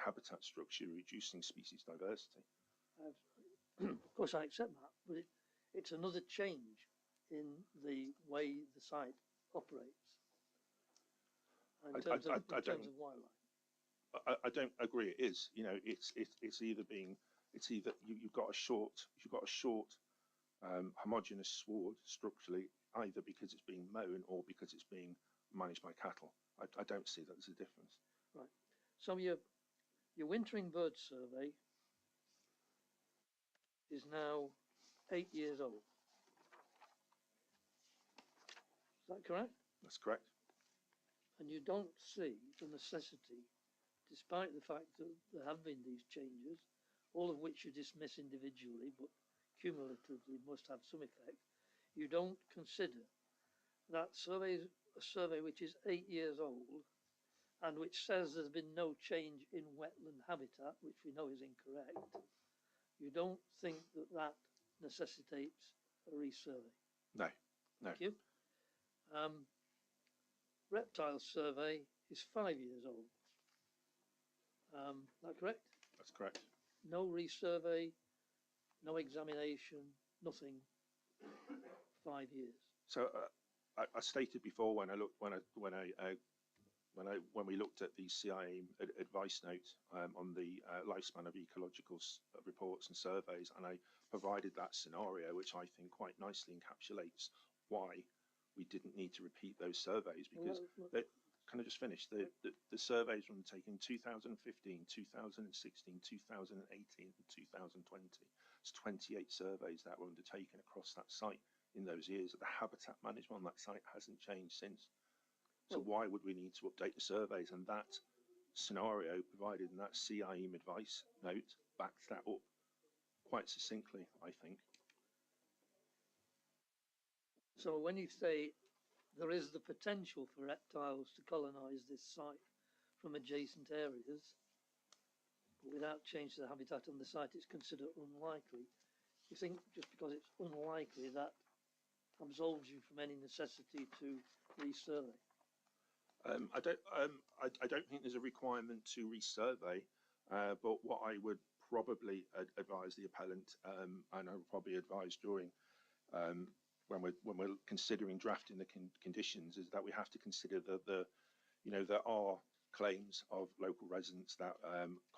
habitat structure, you're reducing species diversity. Of course, I accept that, but it's another change in the way the site operates. In terms of wildlife. I don't agree. It is. It's either you've got a short homogeneous sward structurally, either because it's being mown or because it's being managed by cattle. I don't see that as a difference. Right. So your wintering bird survey is now 8 years old. Is that correct? That's correct. And you don't see the necessity, despite the fact that there have been these changes, all of which you dismiss individually, but cumulatively must have some effect, you don't consider that a survey which is 8 years old and which says there's been no change in wetland habitat, which we know is incorrect, you don't think that that necessitates a resurvey? No, no. Thank you. Reptile survey is 5 years old. Is that correct? That's correct. No resurvey, no examination, nothing. 5 years. So I stated before when we looked at the CIA advice note on the lifespan of ecological reports and surveys, and I provided that scenario, which I think quite nicely encapsulates why we didn't need to repeat those surveys, because can I just finish? The surveys were undertaken in 2015, 2016, 2018 and 2020. It's 28 surveys that were undertaken across that site in those years. The habitat management on that site hasn't changed since. So why would we need to update the surveys? And that scenario provided in that CIEM advice note backs that up quite succinctly, I think. So when you say there is the potential for reptiles to colonise this site from adjacent areas, but without change to the habitat on the site, it's considered unlikely. You think just because it's unlikely that absolves you from any necessity to resurvey? I don't think there's a requirement to resurvey, but what I would probably advise the appellant, and I would probably advise during when we're considering drafting the conditions, is that we have to consider that there are claims of local residents that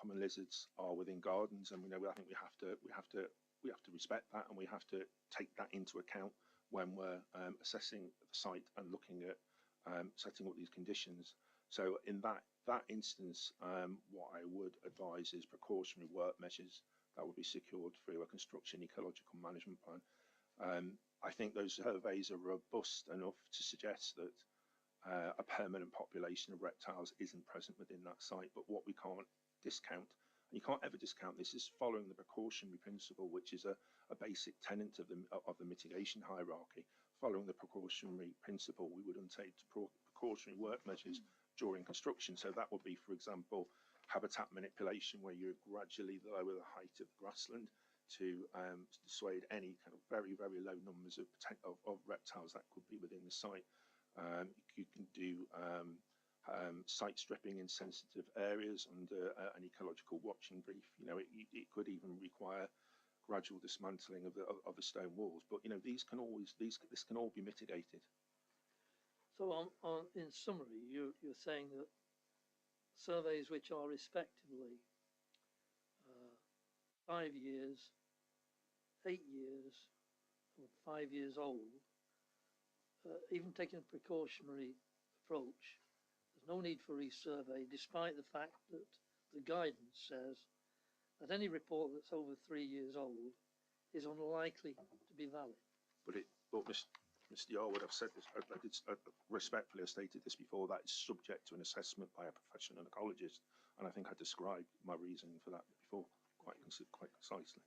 common lizards are within gardens, and I think we have to respect that, and we have to take that into account when we're assessing the site and looking at setting up these conditions. So in that instance, what I would advise is precautionary work measures that would be secured through a construction ecological management plan. I think those surveys are robust enough to suggest that a permanent population of reptiles isn't present within that site, but what we can't discount, and you can't ever discount this, is following the precautionary principle, which is a basic tenet of the mitigation hierarchy. Following the precautionary principle, we would undertake precautionary work measures during construction. So that would be, for example, habitat manipulation, where you gradually lower the height of the grassland to dissuade any kind of very, very low numbers of reptiles that could be within the site. You can do site stripping in sensitive areas under an ecological watching brief. It could even require gradual dismantling of the stone walls. But this can all be mitigated. So in summary, you're saying that surveys which are respectively 5 years, 8 years, or 5 years old, even taking a precautionary approach, there's no need for resurvey, despite the fact that the guidance says that any report that's over 3 years old is unlikely to be valid. But Mr. Yarwood, I've said this, respectfully, I stated this before, that is subject to an assessment by a professional ecologist, and I think I described my reasoning for that before quite concisely.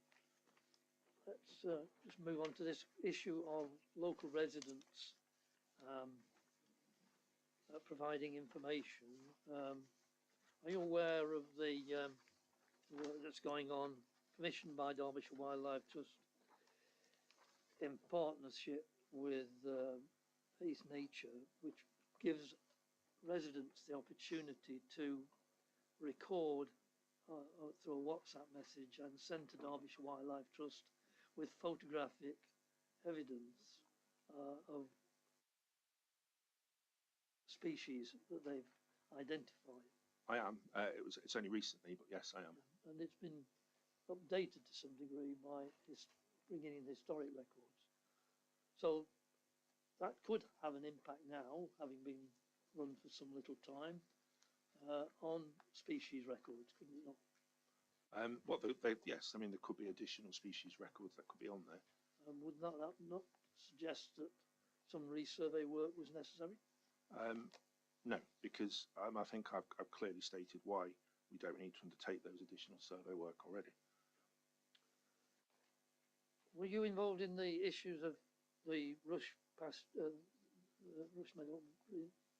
Let's just move on to this issue of local residents providing information. Are you aware of the work that's going on, commissioned by Derbyshire Wildlife Trust in partnership with East Nature, which gives residents the opportunity to record through a WhatsApp message and send to Derbyshire Wildlife Trust with photographic evidence of species that they've identified? I am. It's only recently, but yes, I am. And it's been updated to some degree by bringing in historic records. So that could have an impact now, having been run for some little time, on species records, couldn't it not? Yes, I mean, there could be additional species records that could be on there. Would that not suggest that some resurvey work was necessary? No, because I think I've clearly stated why we don't need to undertake those additional survey work already. Were you involved in the issues of the Rush Meadow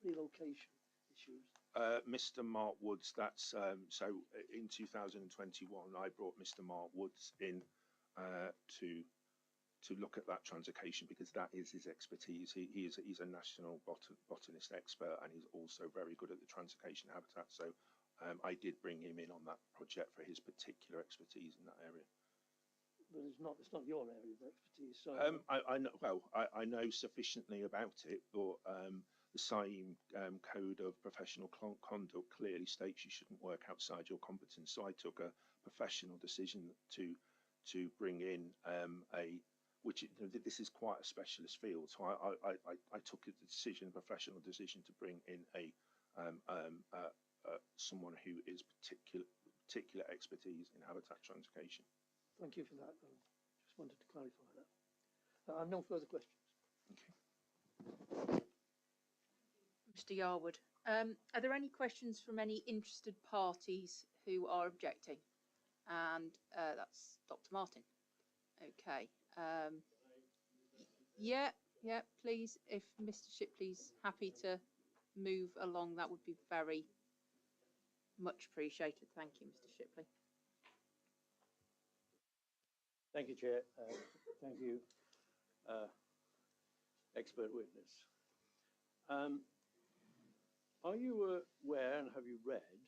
relocation issues? Mr. Mark Woods, that's so in 2021, I brought Mr. Mark Woods in to look at that translocation because that is his expertise. He's a national botanist expert, and he's also very good at the translocation habitat. So I did bring him in on that project for his particular expertise in that area. But it's not your area of expertise. So I know, well, I know sufficiently about it, but the same code of professional conduct clearly states you shouldn't work outside your competence. So I took a professional decision to bring in this is quite a specialist field. So I took a professional decision to bring in someone who is particular expertise in habitat translocation. thank you for that. I just wanted to clarify that. I have no further questions. Okay. Mr. Yarwood, are there any questions from any interested parties who are objecting? And that's Dr. Martin. Okay. Yeah, please, if Mr. Shipley's happy to move along, that would be very much appreciated. Thank you, Mr. Shipley. Thank you, Chair. Thank you, expert witness. Are you aware and have you read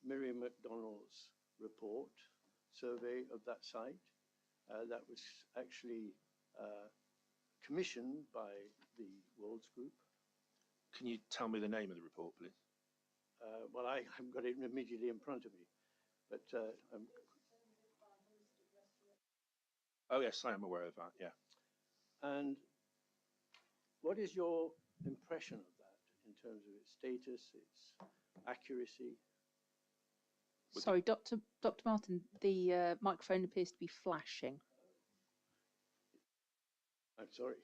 Miriam MacDonald's report, survey of that site? That was actually commissioned by the Wolds Group. Can you tell me the name of the report, please? Well, I haven't got it immediately in front of me, but Oh yes, I am aware of that. Yeah. And what is your impression of that in terms of its status, its accuracy? Sorry, Dr. Martin, the microphone appears to be flashing. I'm sorry.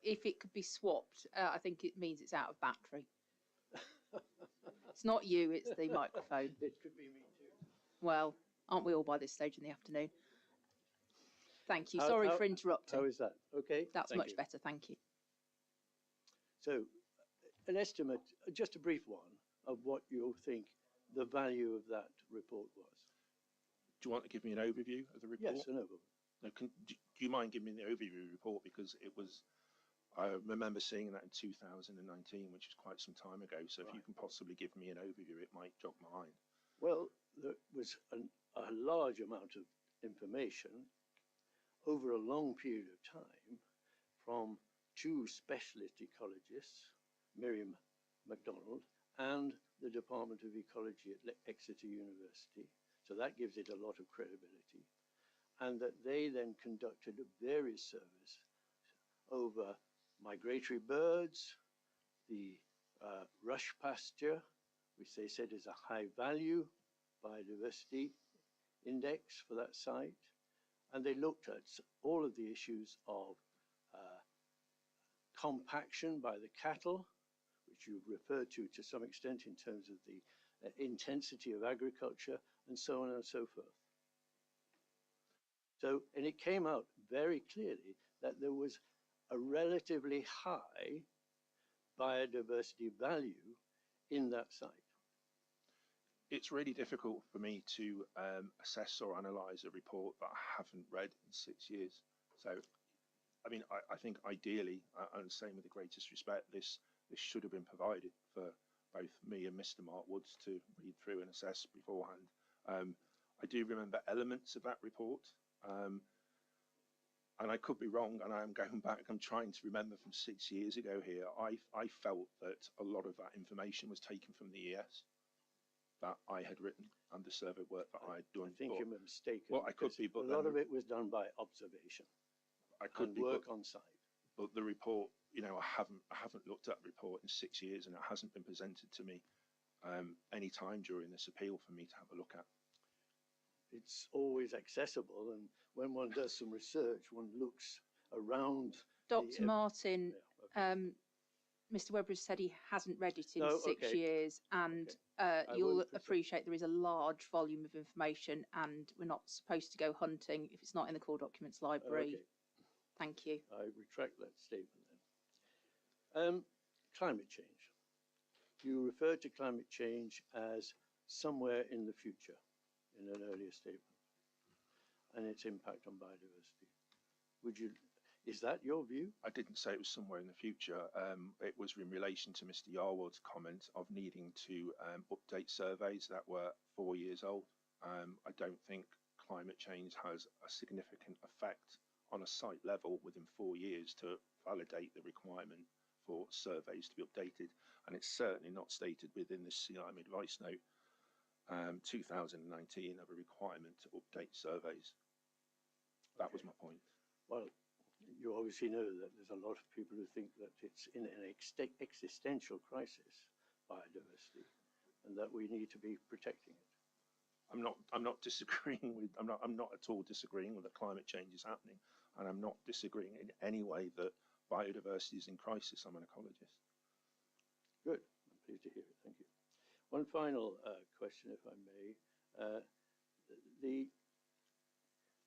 If it could be swapped, I think it means it's out of battery. It's not you, it's the microphone. It could be me too. Well, aren't we all by this stage in the afternoon? Thank you. Sorry for interrupting. How is that? Okay. That's much better. Thank you. So, an estimate, just a brief one, of what you think the value of that report was. Do you want to give me an overview of the report? Yes, an overview. No, do you mind giving me the overview report, because I remember seeing that in 2019, which is quite some time ago. So if you can possibly give me an overview, it might jog my mind. Well, there was a large amount of information over a long period of time from two specialist ecologists, Miriam MacDonald and the Department of Ecology at Exeter University. So that gives it a lot of credibility. And that they then conducted various surveys over migratory birds, the rush pasture, which they said is a high value biodiversity index for that site. And they looked at all of the issues of compaction by the cattle, which you've referred to some extent in terms of the intensity of agriculture, and so on and so forth. So, and it came out very clearly that there was a relatively high biodiversity value in that site. It's really difficult for me to assess or analyse a report that I haven't read in 6 years. So, I mean, I think ideally, and same with the greatest respect, this should have been provided for both me and Mr. Mark Woods to read through and assess beforehand. I do remember elements of that report, and I could be wrong, and I am going back, I'm trying to remember from 6 years ago here. I felt that a lot of that information was taken from the ES that I had written and the survey work that I had done. I think you're mistaken. Well, I could be, but a lot of it was done by observation. I could be, work on site. But the report, you know, I haven't looked at the report in 6 years, and it hasn't been presented to me any time during this appeal for me to have a look at. It's always accessible, and when one does some research, one looks around. Dr. Martin, Mr. Webber has said he hasn't read it in 6 years, and you'll appreciate there is a large volume of information, and we're not supposed to go hunting if it's not in the core documents library. Okay. Thank you. I retract that statement then. Climate change. you referred to climate change as somewhere in the future in an earlier statement and its impact on biodiversity. Is that your view? I didn't say it was somewhere in the future. It was in relation to Mr. Yarwood's comment of needing to update surveys that were 4 years old. I don't think climate change has a significant effect on a site level within 4 years to validate the requirement for surveys to be updated, and it's certainly not stated within the CIM advice note 2019 of a requirement to update surveys. That was my point. Well, you obviously know that there's a lot of people who think that it's in an existential crisis, biodiversity, and that we need to be protecting it. I'm not disagreeing with. I'm not at all disagreeing with that climate change is happening, and I'm not disagreeing in any way that biodiversity is in crisis. I'm an ecologist. Good. I'm pleased to hear it. Thank you. One final question, if I may.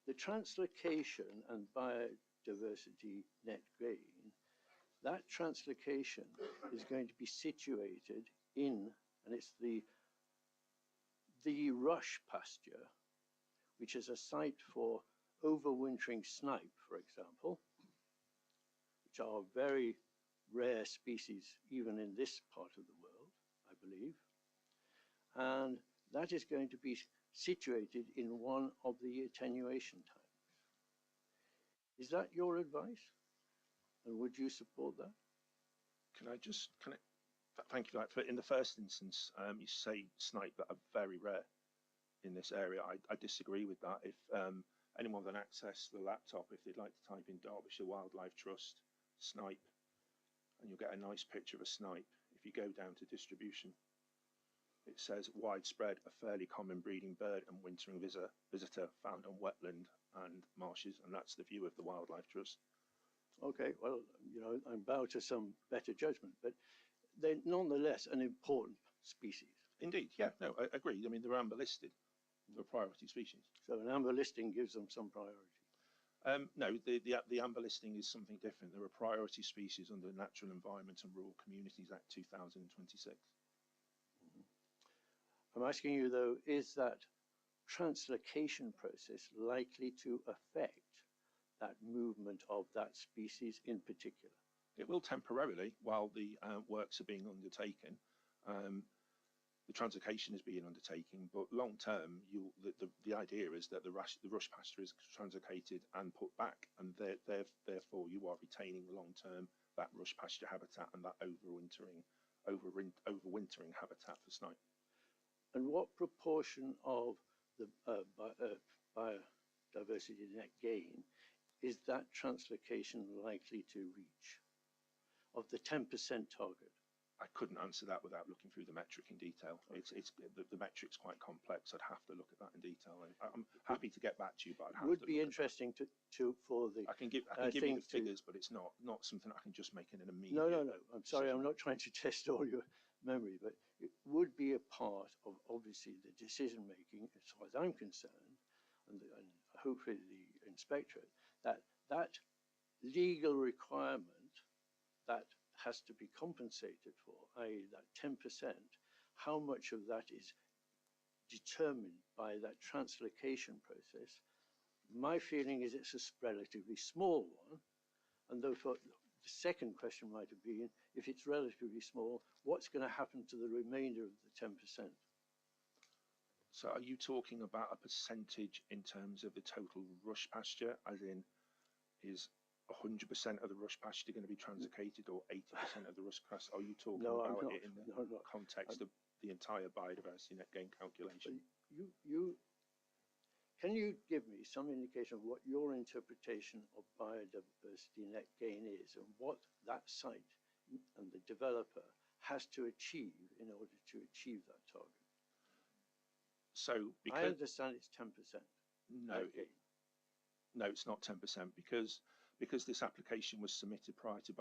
The translocation and biodiversity net gain, that translocation is going to be situated in, and it's the rush pasture, which is a site for overwintering snipe, for example, which are very rare species even in this part of the world, I believe. And that is going to be situated in one of the attenuation tanks. Is that your advice? And would you support that? Thank you. In the first instance, you say snipe that are very rare in this area. I disagree with that. If anyone can access the laptop, if they'd like to type in Derbyshire Wildlife Trust snipe, and you'll get a nice picture of a snipe. If you go down to distribution, it says widespread, a fairly common breeding bird and wintering visitor found on wetland and marshes, and that's the view of the Wildlife Trust. Okay, well, you know, I'm bound to some better judgment, but they're nonetheless an important species. Indeed, yeah, no, I agree. I mean, they're amber listed, they're a priority species. So an amber listing gives them some priority. No, the amber listing is something different. They're a priority species under the Natural Environment and Rural Communities Act 2026. I'm asking you, though, is that translocation process likely to affect that movement of that species in particular? It will temporarily while the works are being undertaken. The translocation is being undertaken, but long term, the idea is that the rush pasture is translocated and put back, and therefore you are retaining long term that rush pasture habitat and that overwintering habitat for snipe. And what proportion of the biodiversity net gain is that translocation likely to reach of the 10% target? I couldn't answer that without looking through the metric in detail. Okay. The metric's quite complex. I'd have to look at that in detail. I'm happy to get back to you, but I'd have would to be interesting for the. I can give you the figures, but it's not something I can just make in an immediate. No. I'm sorry. I'm not trying to test all your memory, but it would be a part of obviously the decision making, as far as I'm concerned, and hopefully the inspectorate, that legal requirement that has to be compensated for, i.e. that 10%, how much of that is determined by that translocation process. My feeling is it's a relatively small one, and therefore the second question might have been, if it's relatively small, what's going to happen to the remainder of the 10%? So are you talking about a percentage in terms of the total rush pasture, as in is 100% of the rush pasture going to be translocated, or 80% of the rush pasture? Are you talking about it in the context of the entire biodiversity net gain calculation? Can you give me some indication of what your interpretation of biodiversity net gain is, and what that site and the developer has to achieve in order to achieve that target? So I understand it's 10%. No, it's not 10%, because this application was submitted prior to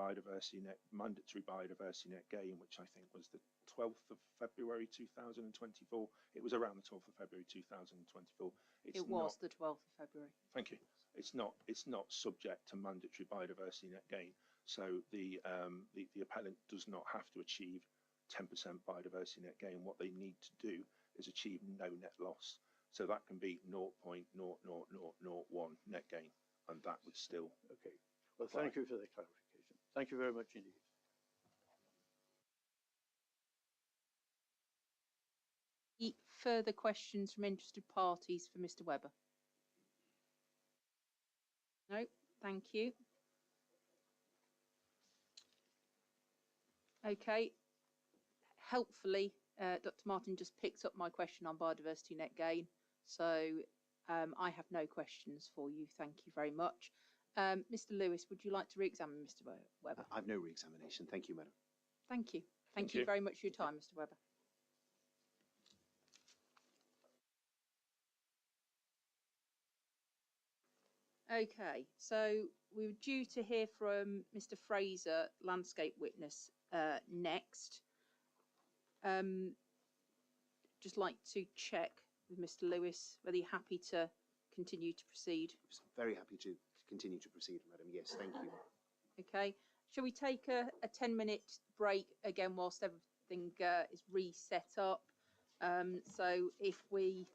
mandatory biodiversity net gain, which I think was the 12th of February 2024. It was around the 12th of February 2024. It was the 12th of February. Thank you. It's not subject to mandatory biodiversity net gain. So the appellant does not have to achieve 10% biodiversity net gain. What they need to do is achieve no net loss. So that can be 0.00001 net gain, and that would still. Okay. Well, thank you for the clarification. Thank you very much indeed. Any further questions from interested parties for Mr. Webber? No, thank you. Okay. Helpfully, Dr. Martin just picked up my question on biodiversity net gain. So I have no questions for you. Thank you very much. Mr. Lewis, would you like to re-examine Mr. Webber? I have no re-examination. Thank you, Madam. Thank you. Thank you very much for your time, Mr. Webber. Okay, so we were due to hear from Mr. Fraser, landscape witness, next. Just like to check with Mr. Lewis whether you're happy to continue to proceed. Very happy to continue to proceed, Madam. Yes, thank you. Okay, shall we take a 10-minute break again whilst everything is reset up? So if we,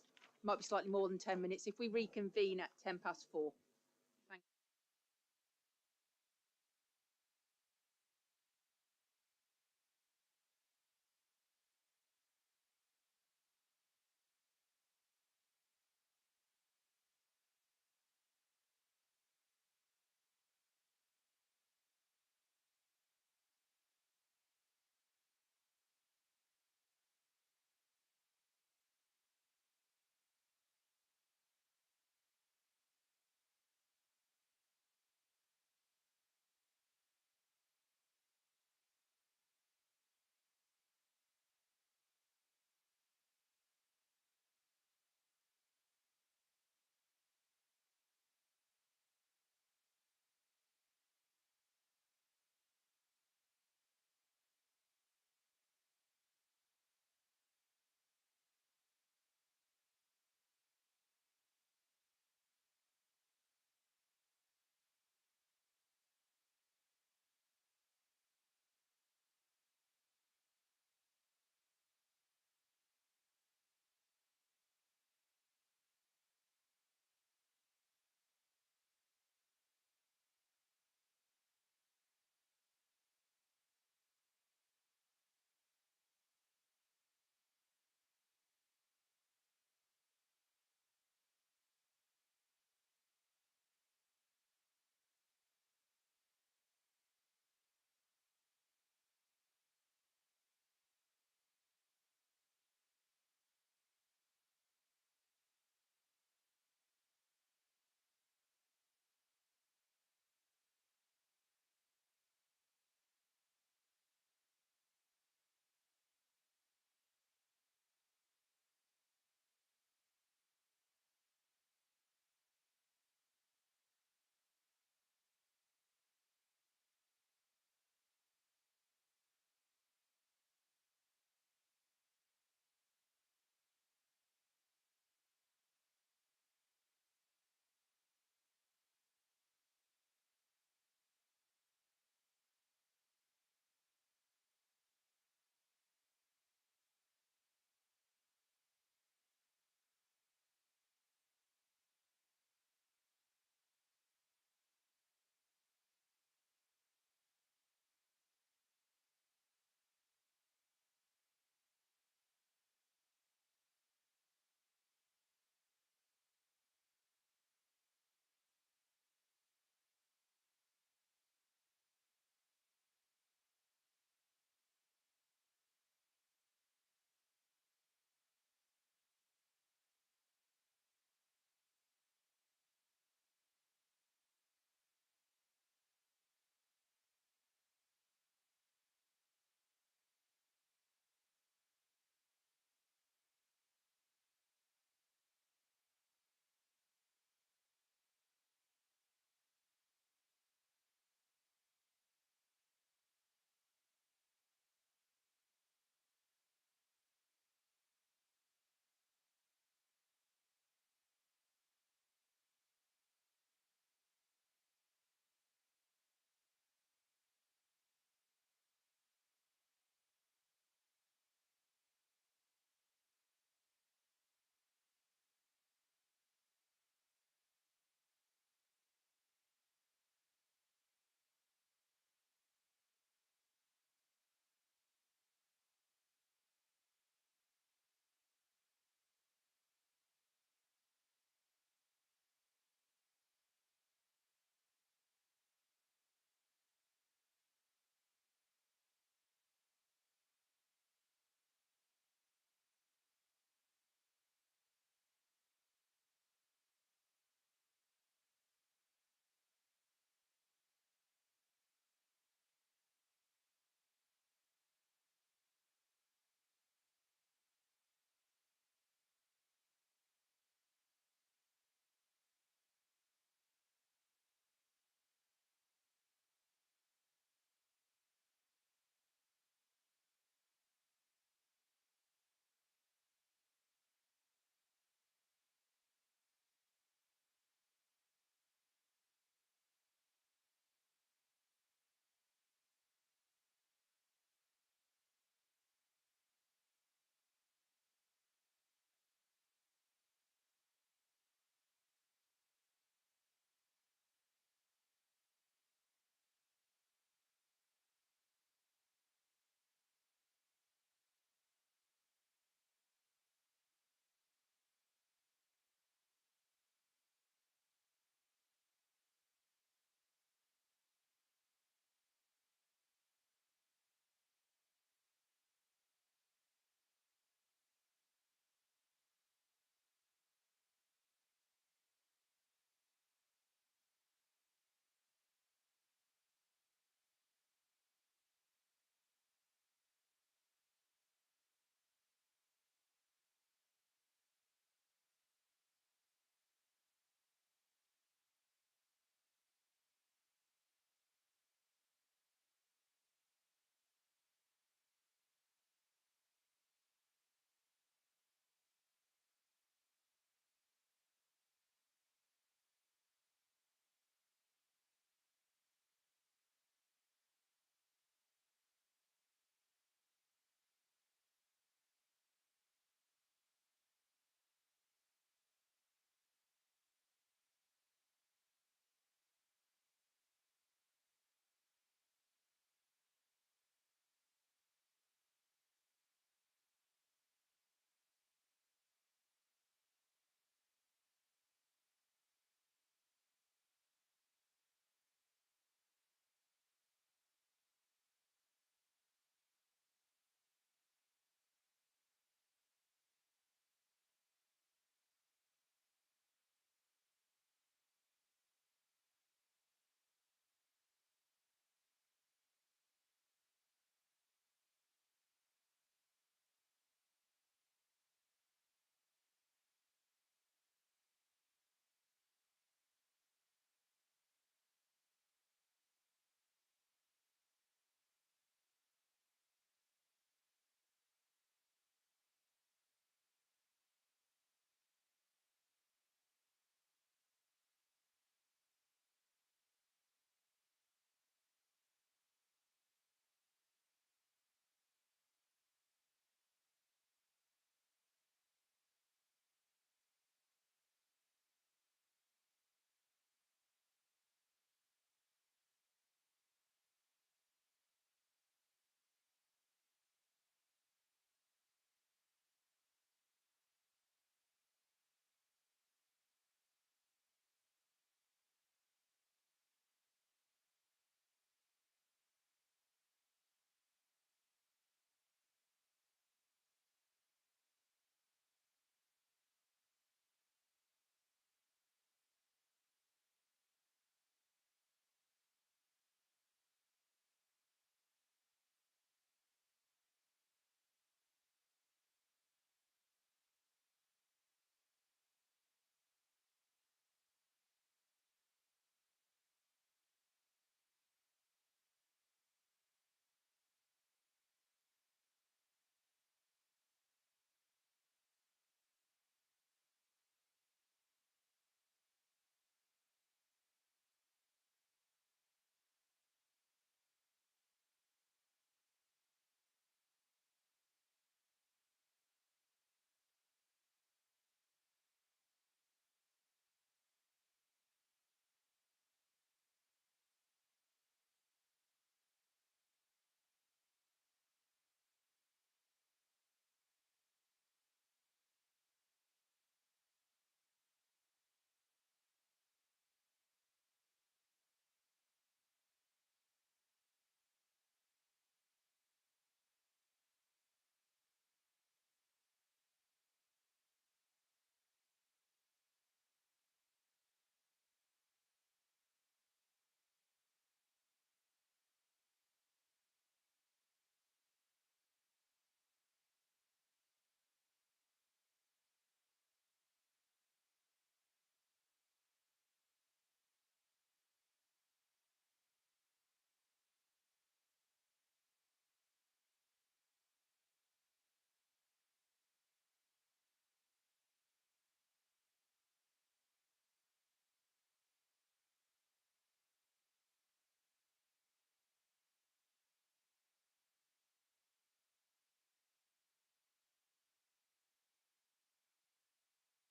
might be slightly more than 10 minutes, if we reconvene at 4:10.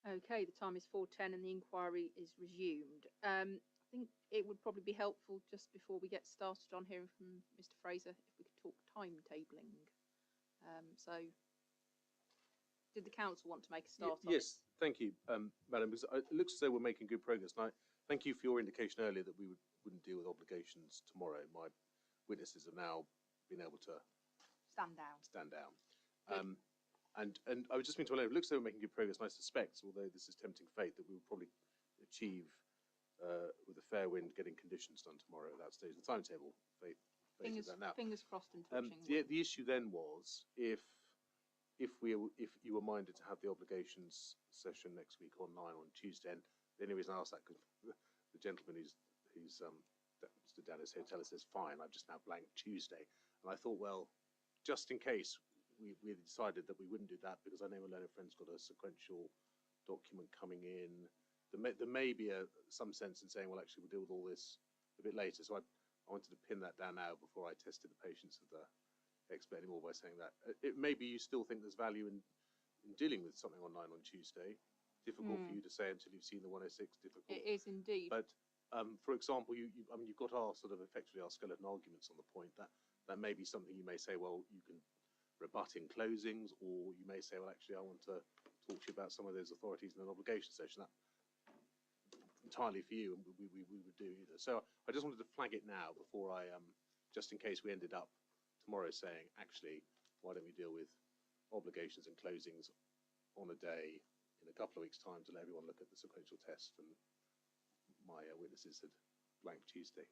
Okay, the time is 4:10 and the inquiry is resumed. I think it would probably be helpful just before we get started on hearing from Mr. Fraser if we could talk timetabling. So, did the council want to make a start on yes, thank you, Madam, because it looks as though we're making good progress. And I thank you for your indication earlier that we wouldn't deal with obligations tomorrow. My witnesses have now been able to stand down? And I was just being told, it looks as though we're making good progress, and I suspect, although this is tempting fate, that we will probably achieve, with a fair wind, getting conditions done tomorrow at that stage. The timetable, Fingers crossed and touching. the issue then was if you were minded to have the obligations session next week online on Tuesday. And the only reason I asked that, because the gentleman who's stood down his hotel says, fine, I've just now blanked Tuesday. And I thought, well, just in case, we decided that we wouldn't do that, because I know my learned friend's got a sequential document coming in. There may be some sense in saying, well, actually, we'll deal with all this a bit later. So I wanted to pin that down now before I tested the patience of the expert anymore by saying that. Maybe you still think there's value in dealing with something online on Tuesday. Difficult for you to say until you've seen the 106. Difficult. It is indeed. But for example, you've got our sort of effectively our skeleton arguments on the point that may be something you may say, well, you can rebut in closings, or you may say, well, actually, I want to talk to you about some of those authorities in an obligation session. That entirely for you, and we would do either. So I just wanted to flag it now before I, just in case we ended up tomorrow saying, actually, why don't we deal with obligations and closings on a day in a couple of weeks' time to let everyone look at the sequential test, and my witnesses had blank Tuesday.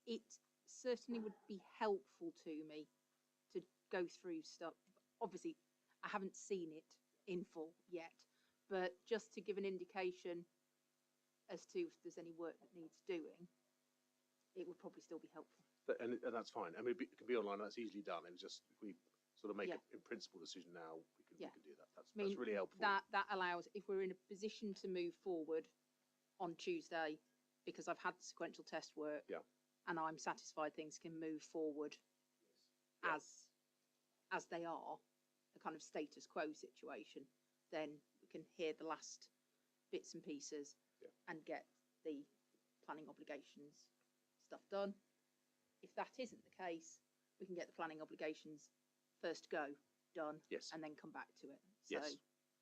It certainly would be helpful to me to go through stuff. Obviously, I haven't seen it in full yet, but just to give an indication as to if there's any work that needs doing, it would probably still be helpful. And that's fine. I mean, it can be online. That's easily done. It was just, if we sort of make a in principle decision now, we can do that. That's really helpful. That allows, if we're in a position to move forward on Tuesday, because I've had the sequential test work, and I'm satisfied things can move forward as they are, a kind of status quo situation, then we can hear the last bits and pieces and get the planning obligations stuff done. If that isn't the case, we can get the planning obligations first go done, and then come back to it. So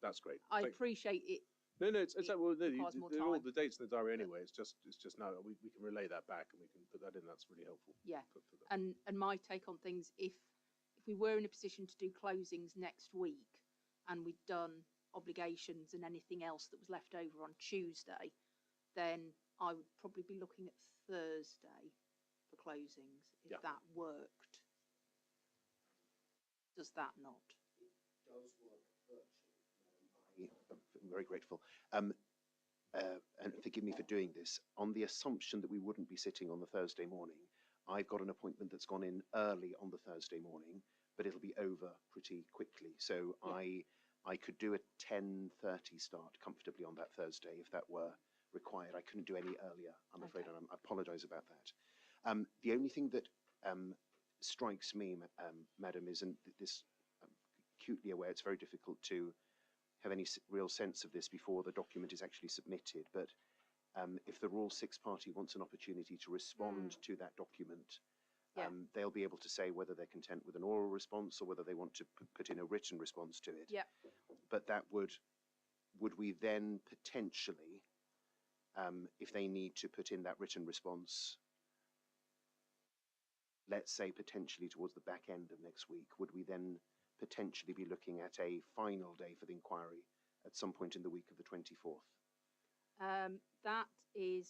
that's great. I appreciate it. No, it's like, well, no, they're all the dates in the diary anyway. It's just now we can relay that back and we can put that in. That's really helpful. Yeah, and my take on things, if we were in a position to do closings next week and we'd done obligations and anything else that was left over on Tuesday, then I would probably be looking at Thursday for closings if that worked. Does that not? It does work virtually. I'm very grateful. And forgive me for doing this. On the assumption that we wouldn't be sitting on the Thursday morning, I've got an appointment that's gone in early on the Thursday morning, but it'll be over pretty quickly. So I could do a 10:30 start comfortably on that Thursday if that were required. I couldn't do any earlier, I'm afraid, and I apologise about that. The only thing that strikes me, Madam, is, and this I'm acutely aware it's very difficult to have any real sense of this before the document is actually submitted, but if the Rule 6 party wants an opportunity to respond to that document, they'll be able to say whether they're content with an oral response or whether they want to put in a written response to it. But that would we then potentially, if they need to put in that written response, let's say potentially towards the back end of next week, would we then potentially be looking at a final day for the inquiry at some point in the week of the 24th? That is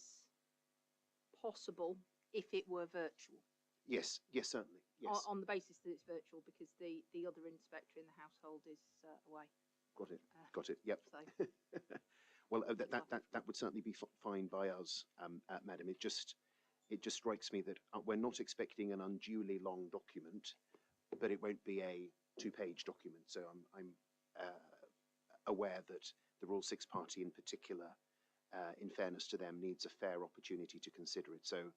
possible if it were virtual. Yes, certainly. Yes. On the basis that it's virtual, because the other inspector in the household is away. Got it. Yep. So. Well, that would certainly be fine by us, Madam. It just strikes me that we're not expecting an unduly long document, but it won't be a 2-page document. So I'm aware that the Rule 6 party in particular, in fairness to them, needs a fair opportunity to consider it. So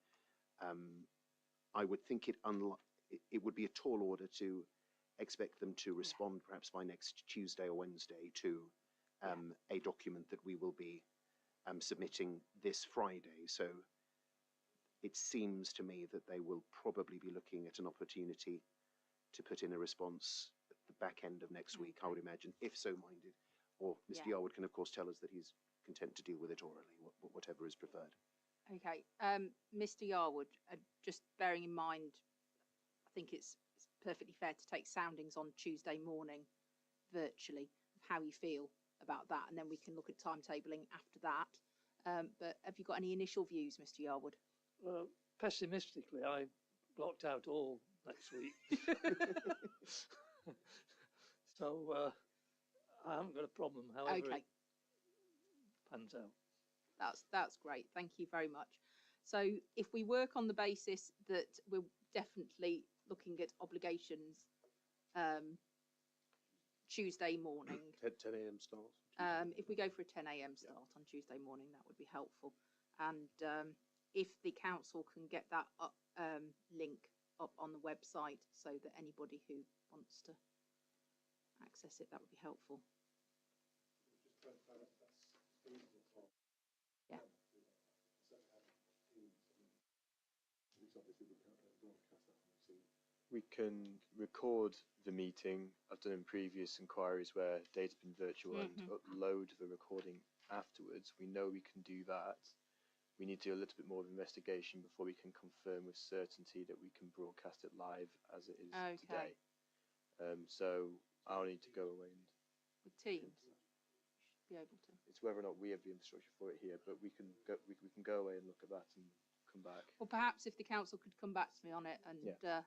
I would think it would be a tall order to expect them to respond perhaps by next Tuesday or Wednesday to a document that we will be submitting this Friday. So it seems to me that they will probably be looking at an opportunity to put in a response at the back end of next week, I would imagine, if so minded. Or Mr. Yarwood can, of course, tell us that he's content to deal with it orally, whatever is preferred. Okay, Mr. Yarwood, just bearing in mind, I think it's perfectly fair to take soundings on Tuesday morning virtually of how you feel about that, and then we can look at timetabling after that. But have you got any initial views, Mr. Yarwood? Pessimistically, I blocked out all next week. So I haven't got a problem, however it pans out. That's great. Thank you very much. So if we work on the basis that we're definitely looking at obligations Tuesday morning. 10 a.m. start. If we go for a 10 a.m. start on Tuesday morning, that would be helpful. And if the council can get that link up on the website so that anybody who wants to access it, that would be helpful. Yeah. We can record the meeting. I've done in previous inquiries where data's been virtual and upload the recording afterwards. We know we can do that. We need to do a little bit more of investigation before we can confirm with certainty that we can broadcast it live as it is today. So I'll need to go away and with Teams, be able to. It's whether or not we have the infrastructure for it here, but we can go away and look at that and come back. Well, perhaps if the council could come back to me on it, and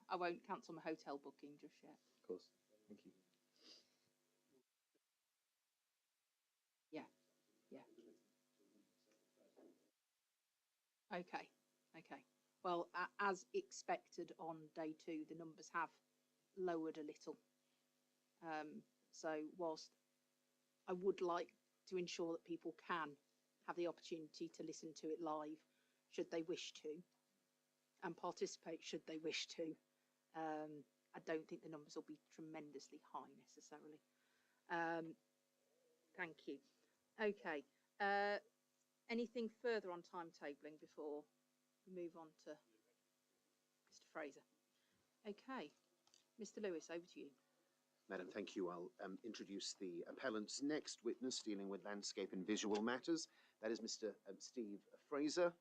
I won't cancel my hotel booking just yet. Of course, thank you. Yeah. Okay. Well, as expected on day 2, the numbers have lowered a little. So whilst I would like to ensure that people can have the opportunity to listen to it live, should they wish to, and participate should they wish to, I don't think the numbers will be tremendously high necessarily. Thank you. Okay. Anything further on timetabling before we move on to Mr. Fraser? Okay. Mr. Lewis, over to you. Madam, thank you. I'll introduce the appellant's next witness dealing with landscape and visual matters. That is Mr. Steve Fraser.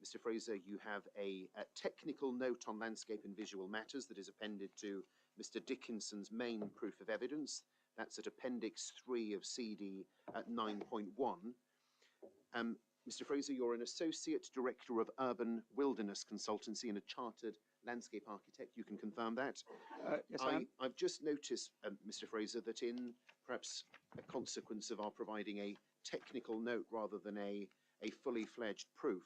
Mr. Fraser, you have a technical note on landscape and visual matters that is appended to Mr. Dickinson's main proof of evidence. That's at Appendix 3 of CD at 9.1. Mr. Fraser, you're an Associate Director of Urban Wilderness Consultancy and a Chartered Landscape Architect. You can confirm that? Yes, I am. I've just noticed, Mr. Fraser, that in perhaps a consequence of our providing a technical note rather than a fully fledged proof,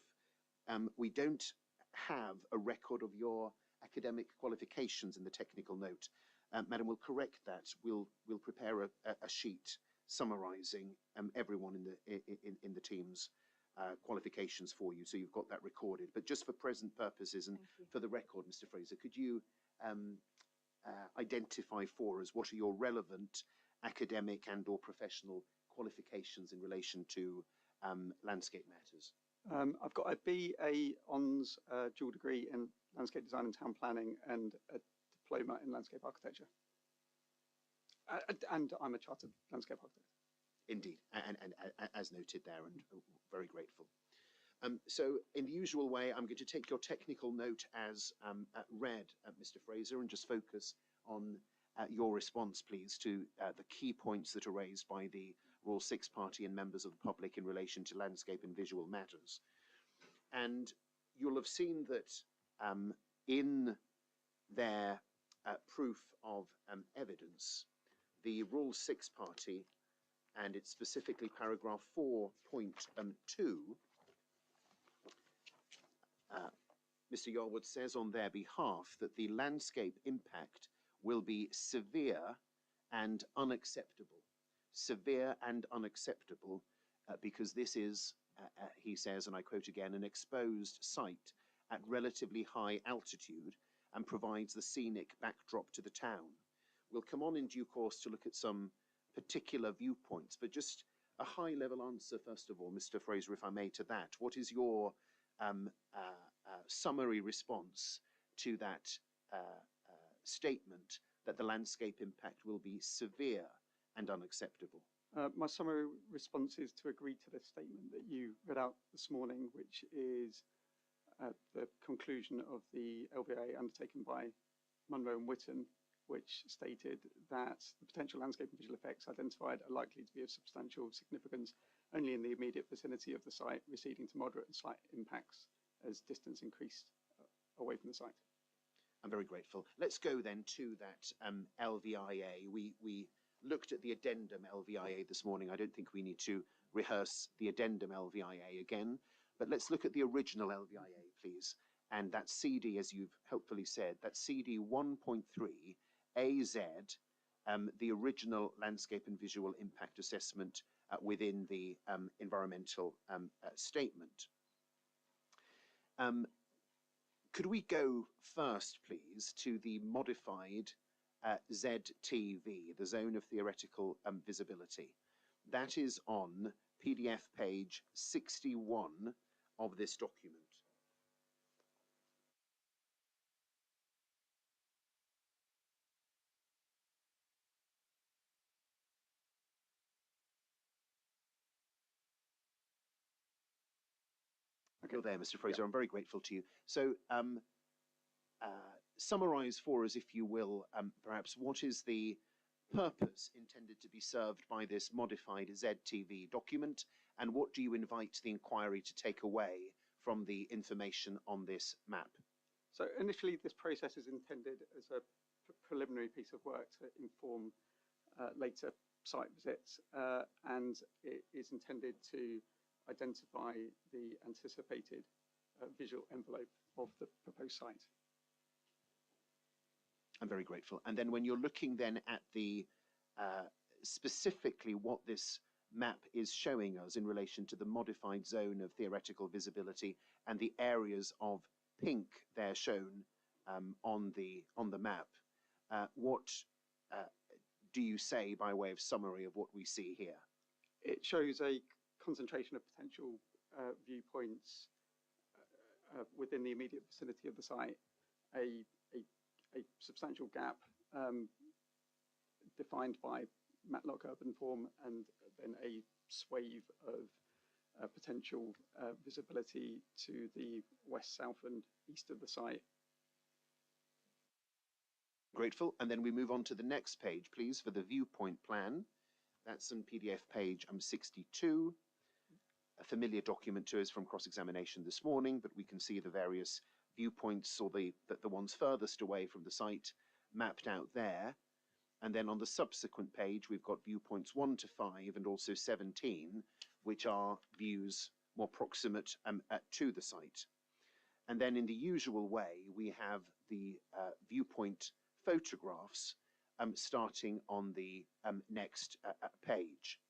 we don't have a record of your academic qualifications in the technical note. Madam, we'll correct that. We'll prepare a sheet summarising everyone in the team's qualifications for you, so you've got that recorded. But just for present purposes and for the record, Mr. Fraser, could you identify for us what are your relevant academic and or professional qualifications in relation to landscape matters? I've got a BA Hons dual degree in landscape design and town planning and a diploma in landscape architecture. And I'm a chartered landscape architect. Indeed, and as noted there, and very grateful. So in the usual way, I'm going to take your technical note as read, Mr. Fraser, and just focus on your response, please, to the key points that are raised by the Rule 6 party and members of the public in relation to landscape and visual matters. And you'll have seen that in their proof of evidence, the Rule 6 party, and it's specifically paragraph 4.2, Mr. Yarwood says on their behalf that the landscape impact will be severe and unacceptable. Severe and unacceptable because this is, he says, and I quote again, an exposed site at relatively high altitude and provides the scenic backdrop to the town. We'll come on in due course to look at some particular viewpoints, but just a high-level answer, first of all, Mr. Fraser, if I may, to that. What is your summary response to that statement that the landscape impact will be severe and unacceptable? My summary response is to agree to the statement that you read out this morning, which is the conclusion of the LVA undertaken by Munro and Witten, which stated that the potential landscape and visual effects identified are likely to be of substantial significance only in the immediate vicinity of the site, receding to moderate and slight impacts as distance increased away from the site. I'm very grateful. Let's go then to that LVIA. We looked at the addendum LVIA this morning. I don't think we need to rehearse the addendum LVIA again, but let's look at the original LVIA, please. And that's CD, as you've helpfully said, that's CD 1.3 AZ, the original landscape and visual impact assessment within the environmental statement. Could we go first, please, to the modified ZTV, the Zone of Theoretical Visibility? That is on PDF page 61 of this document. You're there, Mr. Fraser. Yeah. I'm very grateful to you. So summarize for us, if you will, perhaps what is the purpose intended to be served by this modified ZTV document, and what do you invite the inquiry to take away from the information on this map? So initially, this process is intended as a preliminary piece of work to inform later site visits, and it is intended to identify the anticipated visual envelope of the proposed site. I'm very grateful. And then when you're looking then at the specifically what this map is showing us in relation to the modified zone of theoretical visibility and the areas of pink there shown on the map, what do you say by way of summary of what we see here? It shows a concentration of potential viewpoints within the immediate vicinity of the site, a substantial gap defined by Matlock urban form, and then a swathe of potential visibility to the west, south and east of the site. Grateful. And then we move on to the next page, please, for the viewpoint plan. That's on PDF page 62. A familiar document to us from cross-examination this morning, but we can see the various viewpoints, or the ones furthest away from the site, mapped out there. And then on the subsequent page, we've got viewpoints 1 to 5 and also 17, which are views more proximate to the site. And then in the usual way, we have the viewpoint photographs starting on the next page.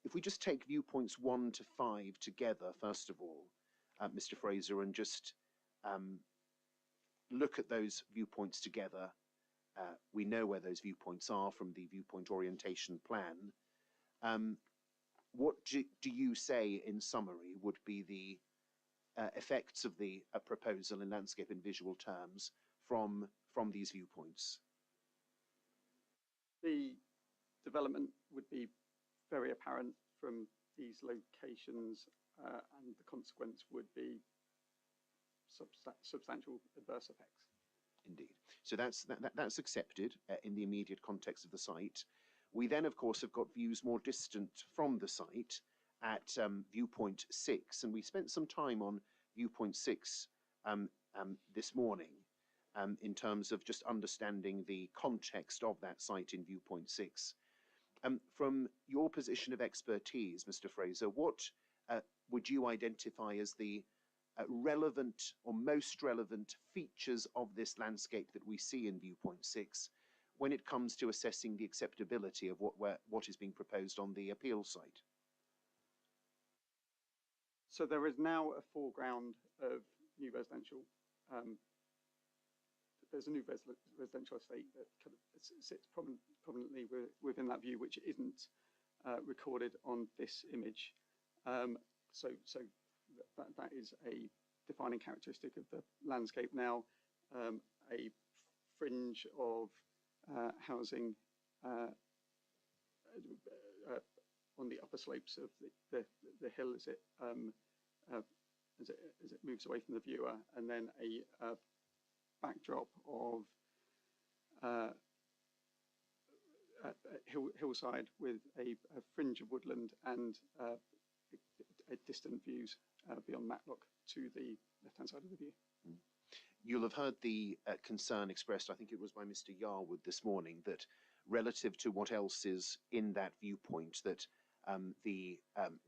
If we just take viewpoints 1 to 5 together, first of all, Mr. Fraser, and just look at those viewpoints together. We know where those viewpoints are from the viewpoint orientation plan. What do you say, in summary, would be the effects of the proposal in landscape and visual terms from these viewpoints? The development would be very apparent from these locations, and the consequence would be substantial adverse effects. Indeed. So that's accepted in the immediate context of the site. We then, of course, have got views more distant from the site at viewpoint 6, and we spent some time on viewpoint 6 this morning in terms of just understanding the context of that site in viewpoint 6. From your position of expertise, Mr. Fraser, what would you identify as the relevant or most relevant features of this landscape that we see in viewpoint 6 when it comes to assessing the acceptability of what is being proposed on the appeal site? So there is now a foreground of new residential. There's a new residential estate that kind of sits prominently within that view, which isn't recorded on this image. So that is a defining characteristic of the landscape now. A fringe of housing on the upper slopes of the hill as it moves away from the viewer, and then a backdrop of hillside with a fringe of woodland and distant views beyond Matlock to the left-hand side of the view. You'll have heard the concern expressed, I think it was by Mr. Yarwood this morning, that relative to what else is in that viewpoint, that the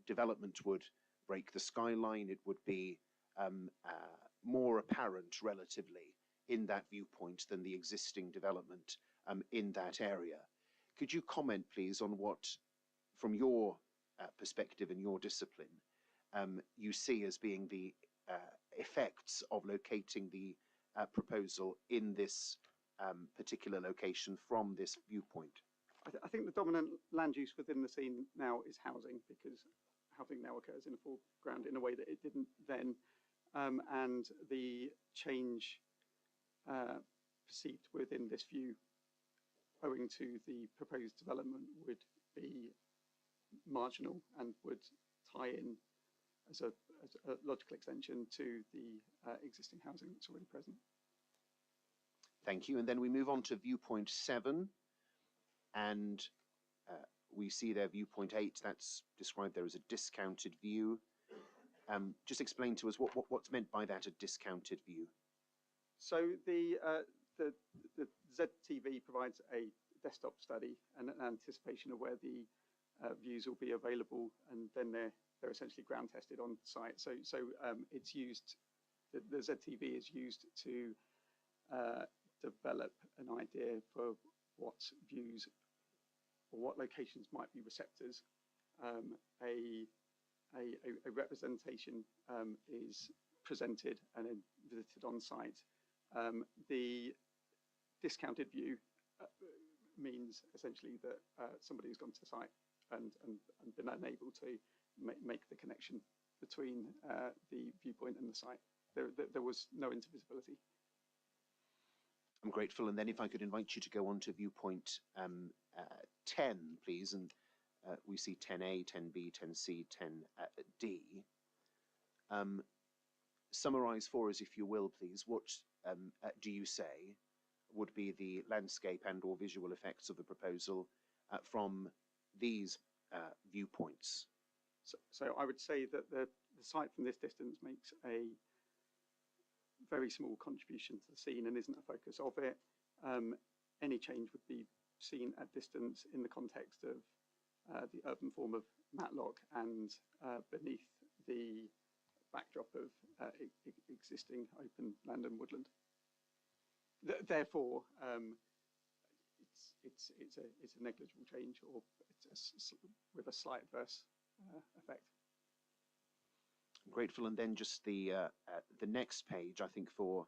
development would break the skyline. It would be more apparent relatively in that viewpoint than the existing development in that area. Could you comment, please, on what, from your perspective and your discipline, you see as being the effects of locating the proposal in this particular location from this viewpoint? I think the dominant land use within the scene now is housing, because housing now occurs in the foreground in a way that it didn't then, and the change perceived within this view owing to the proposed development would be marginal and would tie in as a logical extension to the existing housing that's already present. Thank you. And then we move on to viewpoint 7, and we see there viewpoint 8. That's described there as a discounted view. Just explain to us what's meant by that, a discounted view. So the ZTV provides a desktop study and an anticipation of where the views will be available, and then they're essentially ground tested on site. So it's used, the ZTV is used to develop an idea for what views or what locations might be receptors. A representation is presented and then visited on site. The discounted view means essentially that somebody has gone to site and been unable to make the connection between the viewpoint and the site. There was no intervisibility. I'm grateful. And then if I could invite you to go on to viewpoint 10, please. And we see 10A, 10B, 10C, 10D. Summarize for us, if you will, please, what do you say would be the landscape and or visual effects of the proposal from these viewpoints? So I would say that the site from this distance makes a very small contribution to the scene and isn't a focus of it. Any change would be seen at distance in the context of the urban form of Matlock and beneath the backdrop of existing open land and woodland. Therefore, it's a negligible change, or it's with a slight adverse effect. I'm grateful. And then just the next page, I think for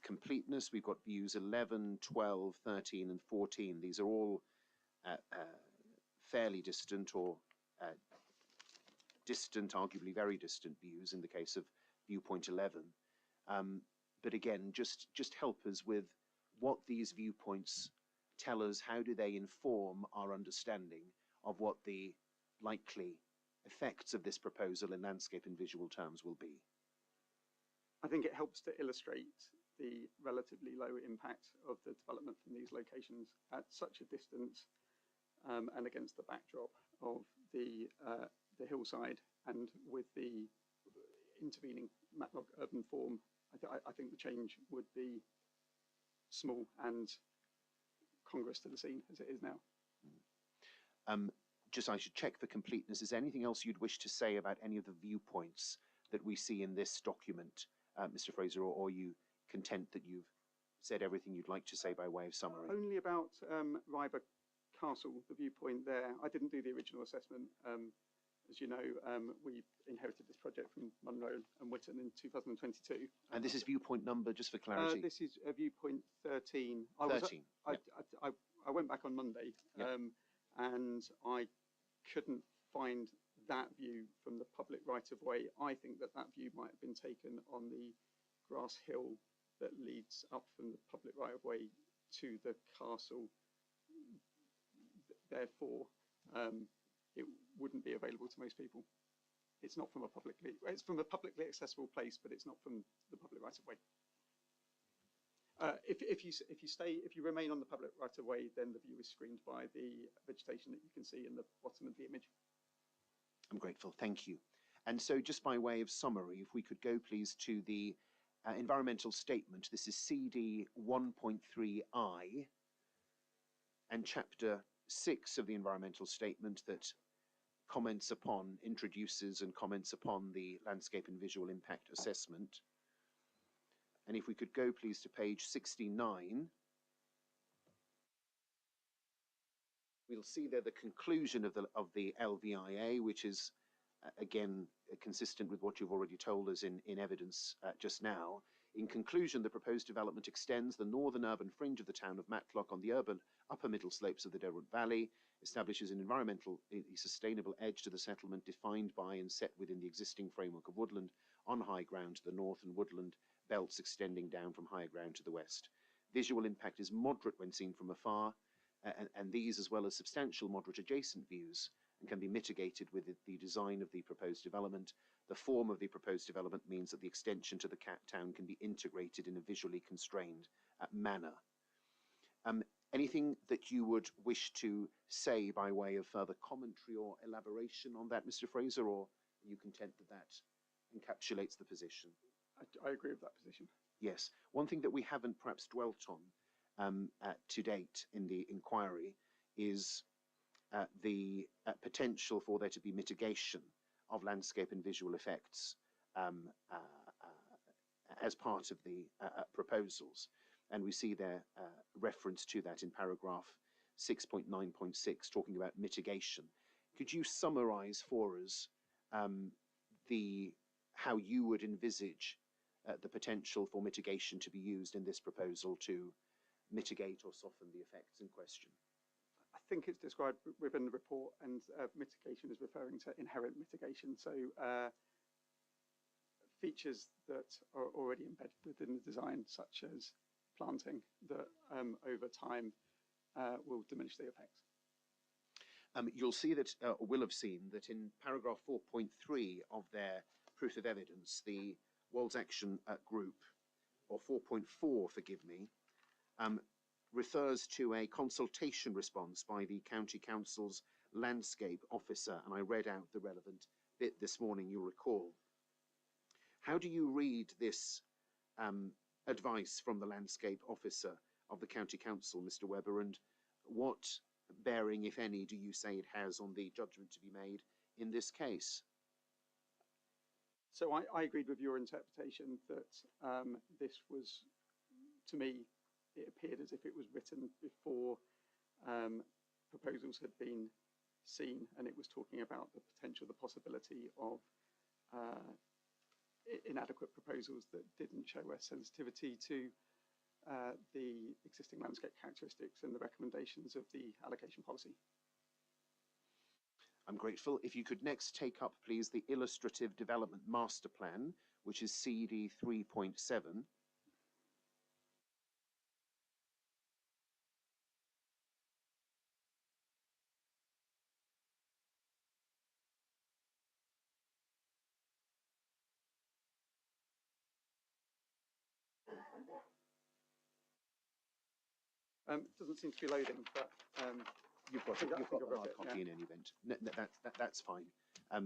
completeness, we've got views 11, 12, 13 and 14. These are all fairly distant or distant, arguably very distant views in the case of viewpoint 11. But again, just help us with what these viewpoints tell us. How do they inform our understanding of what the likely effects of this proposal in landscape and visual terms will be? I think it helps to illustrate the relatively low impact of the development from these locations at such a distance, and against the backdrop of the hillside and with the intervening Matlock urban form. I think the change would be small and congruous to the scene as it is now. Just I should check for completeness. Is there anything else you'd wish to say about any of the viewpoints that we see in this document, Mr. Fraser, or are you content that you've said everything you'd like to say by way of summary? Only about Ryber Castle, the viewpoint there. I didn't do the original assessment. As you know, we inherited this project from Munro and Witten in 2022. And this is viewpoint number, just for clarity? This is viewpoint 13. 13. I went back on Monday, yep. and I couldn't find that view from the public right-of-way. I think that that view might have been taken on the grass hill that leads up from the public right-of-way to the castle. Therefore, it wouldn't be available to most people. It's not from a it's from a publicly accessible place, but it's not from the public right-of-way. If you remain on the public right-of-way, then the view is screened by the vegetation that you can see in the bottom of the image. I'm grateful, thank you. And so just by way of summary, if we could go please to the environmental statement. This is CD 1.3i and chapter 6 of the environmental statement that introduces and comments upon the landscape and visual impact assessment. And if we could go please to page 69, we'll see there the conclusion of the LVIA, which is again consistent with what you've already told us in evidence just now. In conclusion, the proposed development extends the northern urban fringe of the town of Matlock on the urban upper middle slopes of the Derwent Valley, establishes an environmentally sustainable edge to the settlement defined by and set within the existing framework of woodland on high ground to the north and woodland belts extending down from higher ground to the west. Visual impact is moderate when seen from afar, and these, as well as substantial moderate adjacent views, and can be mitigated with the design of the proposed development. The form of the proposed development means that the extension to the town can be integrated in a visually constrained manner. Anything that you would wish to say by way of further commentary or elaboration on that, Mr. Fraser, or are you content that that encapsulates the position? I agree with that position. Yes. One thing that we haven't perhaps dwelt on to date in the inquiry is the potential for there to be mitigation of landscape and visual effects as part of the proposals. And we see there reference to that in paragraph 6.9.6, talking about mitigation. Could you summarize for us how you would envisage the potential for mitigation to be used in this proposal to mitigate or soften the effects in question? I think it's described within the report, and mitigation is referring to inherent mitigation. So features that are already embedded within the design, such as planting, that over time will diminish the effects. You'll see that, or will have seen that in paragraph 4.3 of their proof of evidence, the World's Action Group, or 4.4, forgive me, refers to a consultation response by the County Council's landscape officer, and I read out the relevant bit this morning, you'll recall. How do you read this advice from the landscape officer of the County Council, Mr. Webber, and what bearing, if any, do you say it has on the judgment to be made in this case? So I agreed with your interpretation that this was, to me, it appeared as if it was written before proposals had been seen, and it was talking about the potential, the possibility of inadequate proposals that didn't show a sensitivity to the existing landscape characteristics and the recommendations of the allocation policy. I'm grateful. If you could next take up, please, the Illustrative Development Master Plan, which is CD 3.7. Doesn't seem to be loading, but you've got the hard copy in any event. No, that's fine.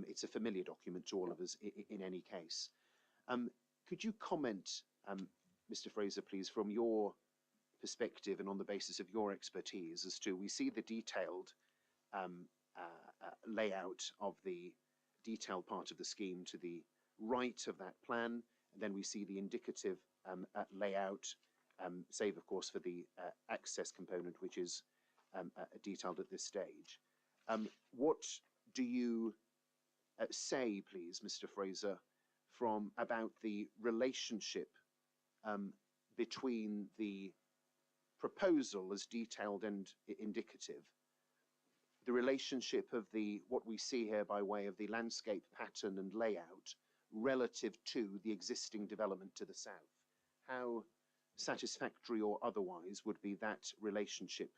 It's a familiar document to all of us in any case. Could you comment, Mr. Fraser, please, from your perspective and on the basis of your expertise as to, we see the detailed layout of the detailed part of the scheme to the right of that plan, and then we see the indicative layout, save of course for the access component, which is detailed at this stage. What do you say, please, Mr. Fraser, about the relationship between the proposal as detailed and indicative the relationship of what we see here by way of the landscape pattern and layout relative to the existing development to the south. How satisfactory or otherwise would be that relationship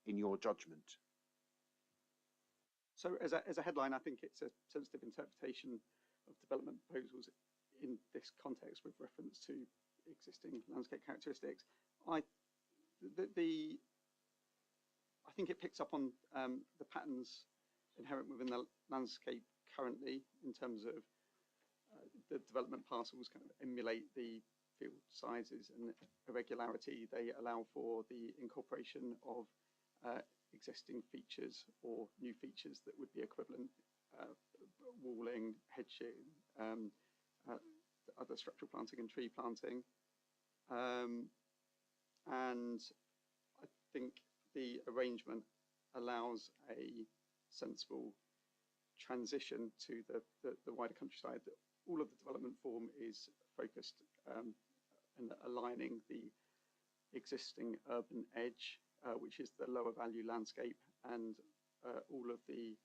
in your judgment? So as a headline, I think it's a sensitive interpretation of development proposals in this context with reference to existing landscape characteristics. I think it picks up on the patterns inherent within the landscape currently in terms of the development parcels kind of emulate the field sizes and irregularity. They allow for the incorporation of existing features or new features that would be equivalent, walling, hedging, other structural planting and tree planting. And I think the arrangement allows a sensible transition to the wider countryside. All of the development form is focused and aligning the existing urban edge, which is the lower value landscape, and all of the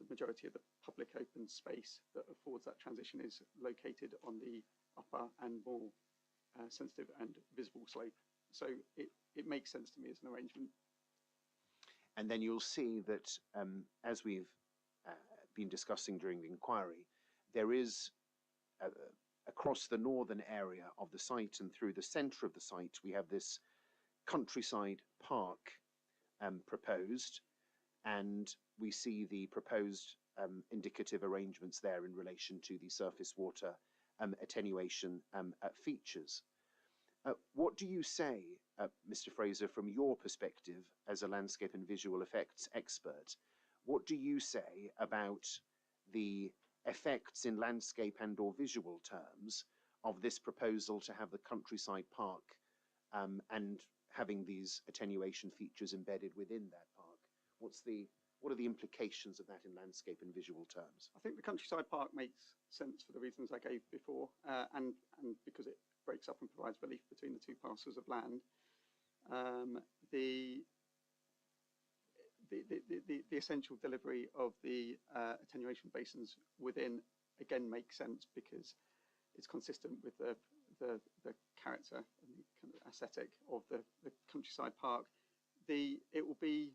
majority of the public open space that affords that transition is located on the upper and more sensitive and visible slope. So it makes sense to me as an arrangement. And then you'll see that as we've been discussing during the inquiry, there is across the northern area of the site and through the centre of the site, we have this countryside park proposed, and we see the proposed indicative arrangements there in relation to the surface water attenuation features. What do you say, Mr. Fraser, from your perspective as a landscape and visual effects expert? What do you say about the effects in landscape and or visual terms of this proposal to have the countryside park and having these attenuation features embedded within that park? What are the implications of that in landscape and visual terms? I think the countryside park makes sense for the reasons I gave before, and because it breaks up and provides relief between the two parcels of land. The essential delivery of the attenuation basins within, again, makes sense because it's consistent with the character and the kind of aesthetic of the countryside park. It will be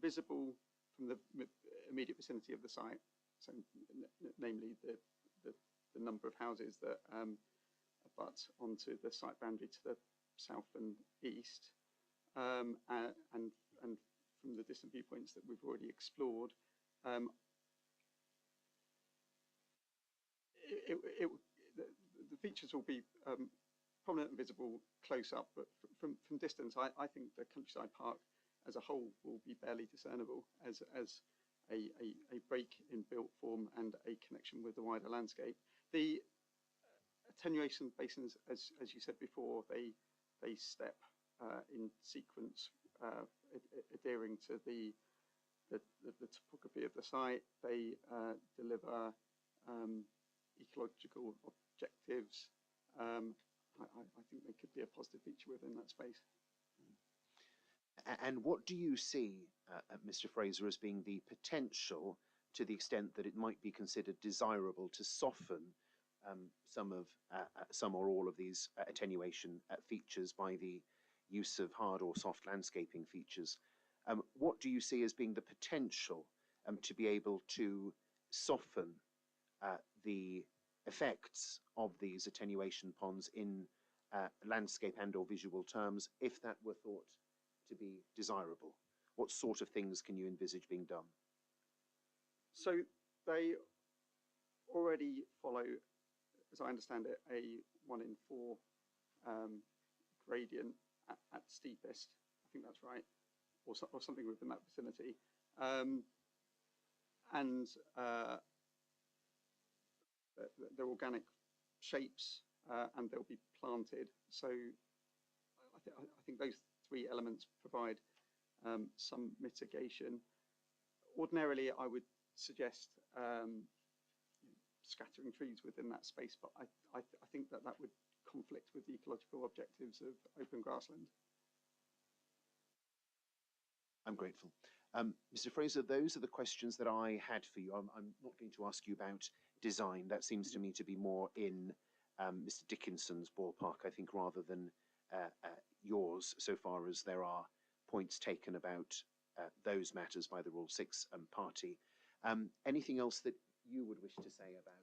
visible from the immediate vicinity of the site, so namely the number of houses that abut onto the site boundary to the south and east, and from the distant viewpoints that we've already explored. The features will be prominent and visible close up, but from distance, I think the countryside park as a whole will be barely discernible as a break in built form and a connection with the wider landscape. The attenuation basins, as you said before, they step in sequence, adhering to the topography of the site. They deliver ecological objectives. I think they could be a positive feature within that space. And what do you see, Mr. Fraser, as being the potential, to the extent that it might be considered desirable, to soften some or all of these attenuation features by the use of hard or soft landscaping features? What do you see as being the potential to be able to soften the effects of these attenuation ponds in landscape and or visual terms, if that were thought to be desirable? What sort of things can you envisage being done? So they already follow, as I understand it, a 1 in 4 gradient at steepest. I think that's right, or something within that vicinity. And they're organic shapes, and they'll be planted. So I think those 3 elements provide some mitigation. Ordinarily, I would suggest scattering trees within that space, but I think that would conflict with the ecological objectives of open grassland. I'm grateful. Mr. Fraser, those are the questions that I had for you. I'm not going to ask you about design. That seems to me to be more in Mr. Dickinson's ballpark, I think, rather than yours, so far as there are points taken about those matters by the Rule 6 party. Anything else that you would wish to say about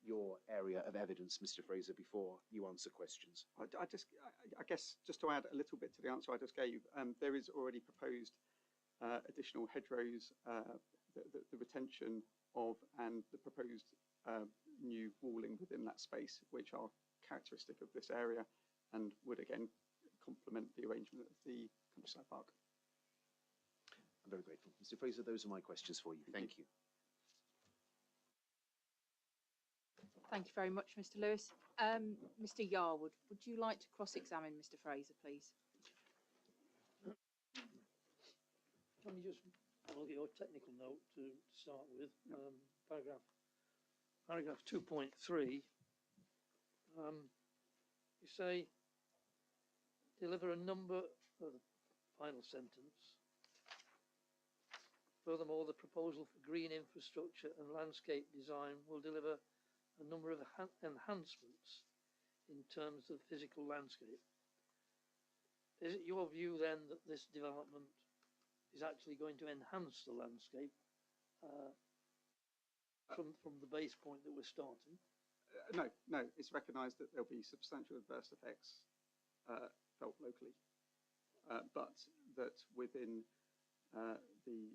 your area of evidence, Mr. Fraser, before you answer questions? I guess just to add a little bit to the answer I just gave, there is already proposed additional hedgerows, the retention of and the proposed new walling within that space, which are characteristic of this area and would again complement the arrangement of the countryside park. I'm very grateful. Mr. Fraser, those are my questions for you. Thank you. Thank you very much, Mr. Lewis. Mr. Yarwood, would you like to cross-examine Mr. Fraser, please? Let me just look at your technical note to start with. Paragraph 2.3. You say, deliver a number of the final sentence. Furthermore, the proposal for green infrastructure and landscape design will deliver a number of enhancements in terms of physical landscape. Is it your view then that this development is actually going to enhance the landscape from the base point that we're starting? No, it's recognised that there'll be substantial adverse effects felt locally, but that within the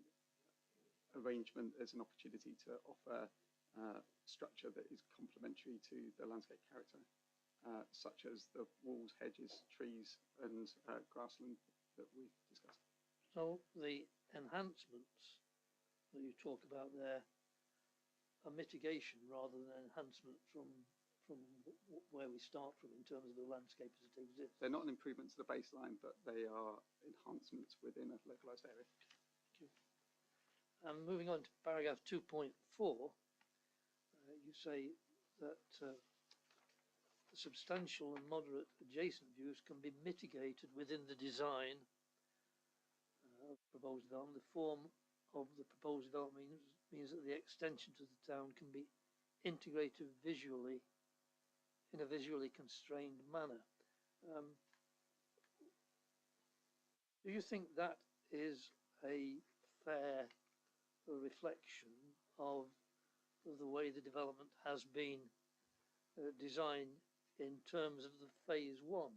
arrangement there's an opportunity to offer structure that is complementary to the landscape character, such as the walls, hedges, trees and grassland that we've discussed. So the enhancements that you talk about there are mitigation rather than enhancement from where we start from in terms of the landscape as it exists. They're not an improvement to the baseline, but they are enhancements within a localised area. Thank you. Moving on to paragraph 2.4, you say that the substantial and moderate adjacent views can be mitigated within the design of proposed development. The form of the proposed development means that the extension to the town can be integrated visually in a visually constrained manner. Do you think that is a fair reflection of the way the development has been designed in terms of the phase 1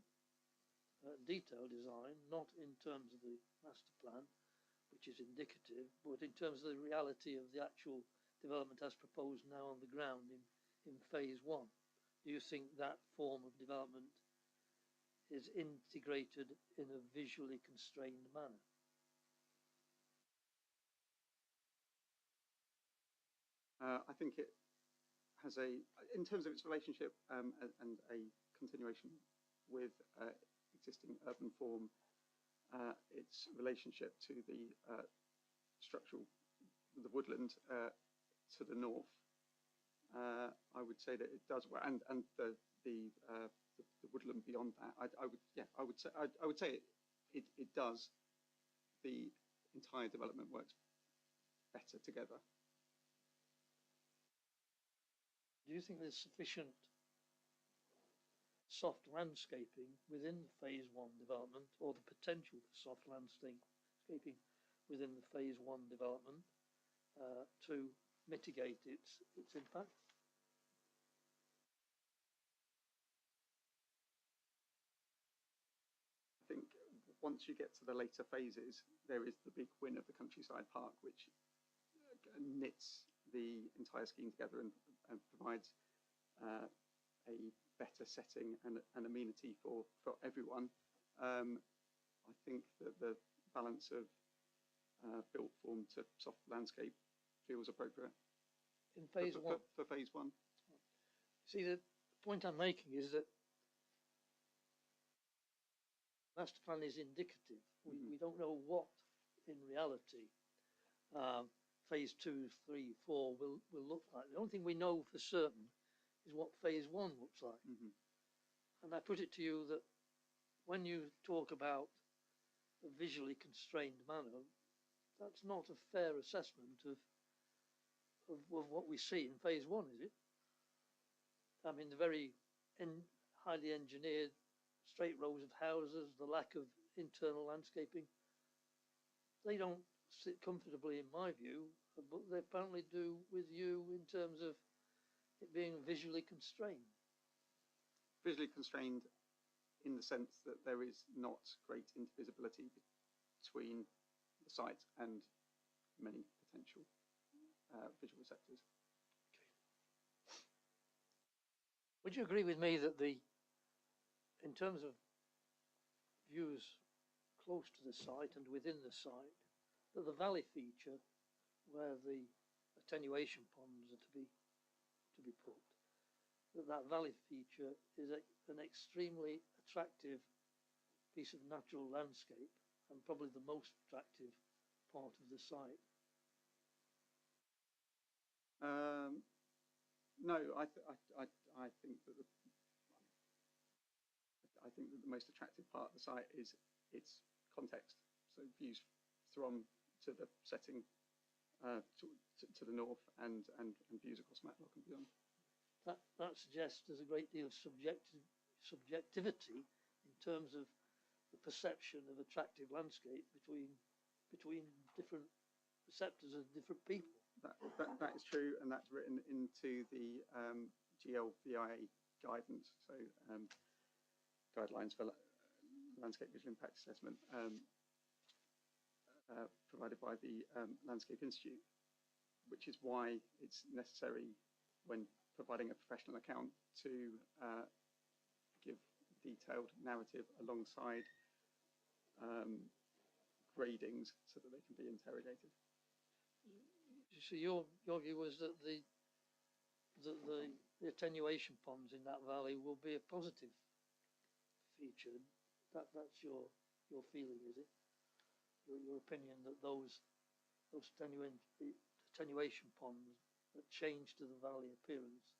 detailed design, not in terms of the master plan, which is indicative, but in terms of the reality of the actual development as proposed now on the ground in phase 1? Do you think that form of development is integrated in a visually constrained manner? I think it has in terms of its relationship and a continuation with existing urban form, its relationship to the the woodland to the north, I would say that it does well, and the woodland beyond that. I would say it does. The entire development works better together. Do you think there's sufficient soft landscaping within the phase 1 development, or the potential for soft landscaping within the phase 1 development to mitigate its impact? I think once you get to the later phases, there is the big win of the countryside park, which knits the entire scheme together and provides a better setting and amenity for everyone. I think that the balance of built form to soft landscape feels appropriate. In phase 1? For phase 1. See, the point I'm making is that master plan is indicative. We don't know what, in reality, phase 2, 3, 4 will look like. The only thing we know for certain is what phase 1 looks like. And I put it to you that when you talk about a visually constrained manner, that's not a fair assessment of what we see in phase one, is it? I mean, the very highly engineered straight rows of houses, the lack of internal landscaping, they don't sit comfortably in my view, but they apparently do with you in terms of it being visually constrained. Visually constrained in the sense that there is not great intervisibility between the site and many potential visual receptors. Would you agree with me that in terms of views close to the site and within the site, that the valley feature where the attenuation ponds are to be put, that valley feature is an extremely attractive piece of natural landscape and probably the most attractive part of the site? No, I think that the most attractive part of the site is its context. So views from to the setting to the north and views across Matlock and beyond. That suggests there's a great deal of subjectivity in terms of the perception of attractive landscape between different receptors of different people. That is true, and that's written into the GLVIA guidance, so guidelines for landscape visual impact assessment provided by the Landscape Institute, which is why it's necessary when providing a professional account to give detailed narrative alongside gradings so that they can be interrogated. So your view was that the attenuation ponds in that valley will be a positive feature. That's your feeling, is it? Your opinion that those attenuation ponds that change to the valley appearance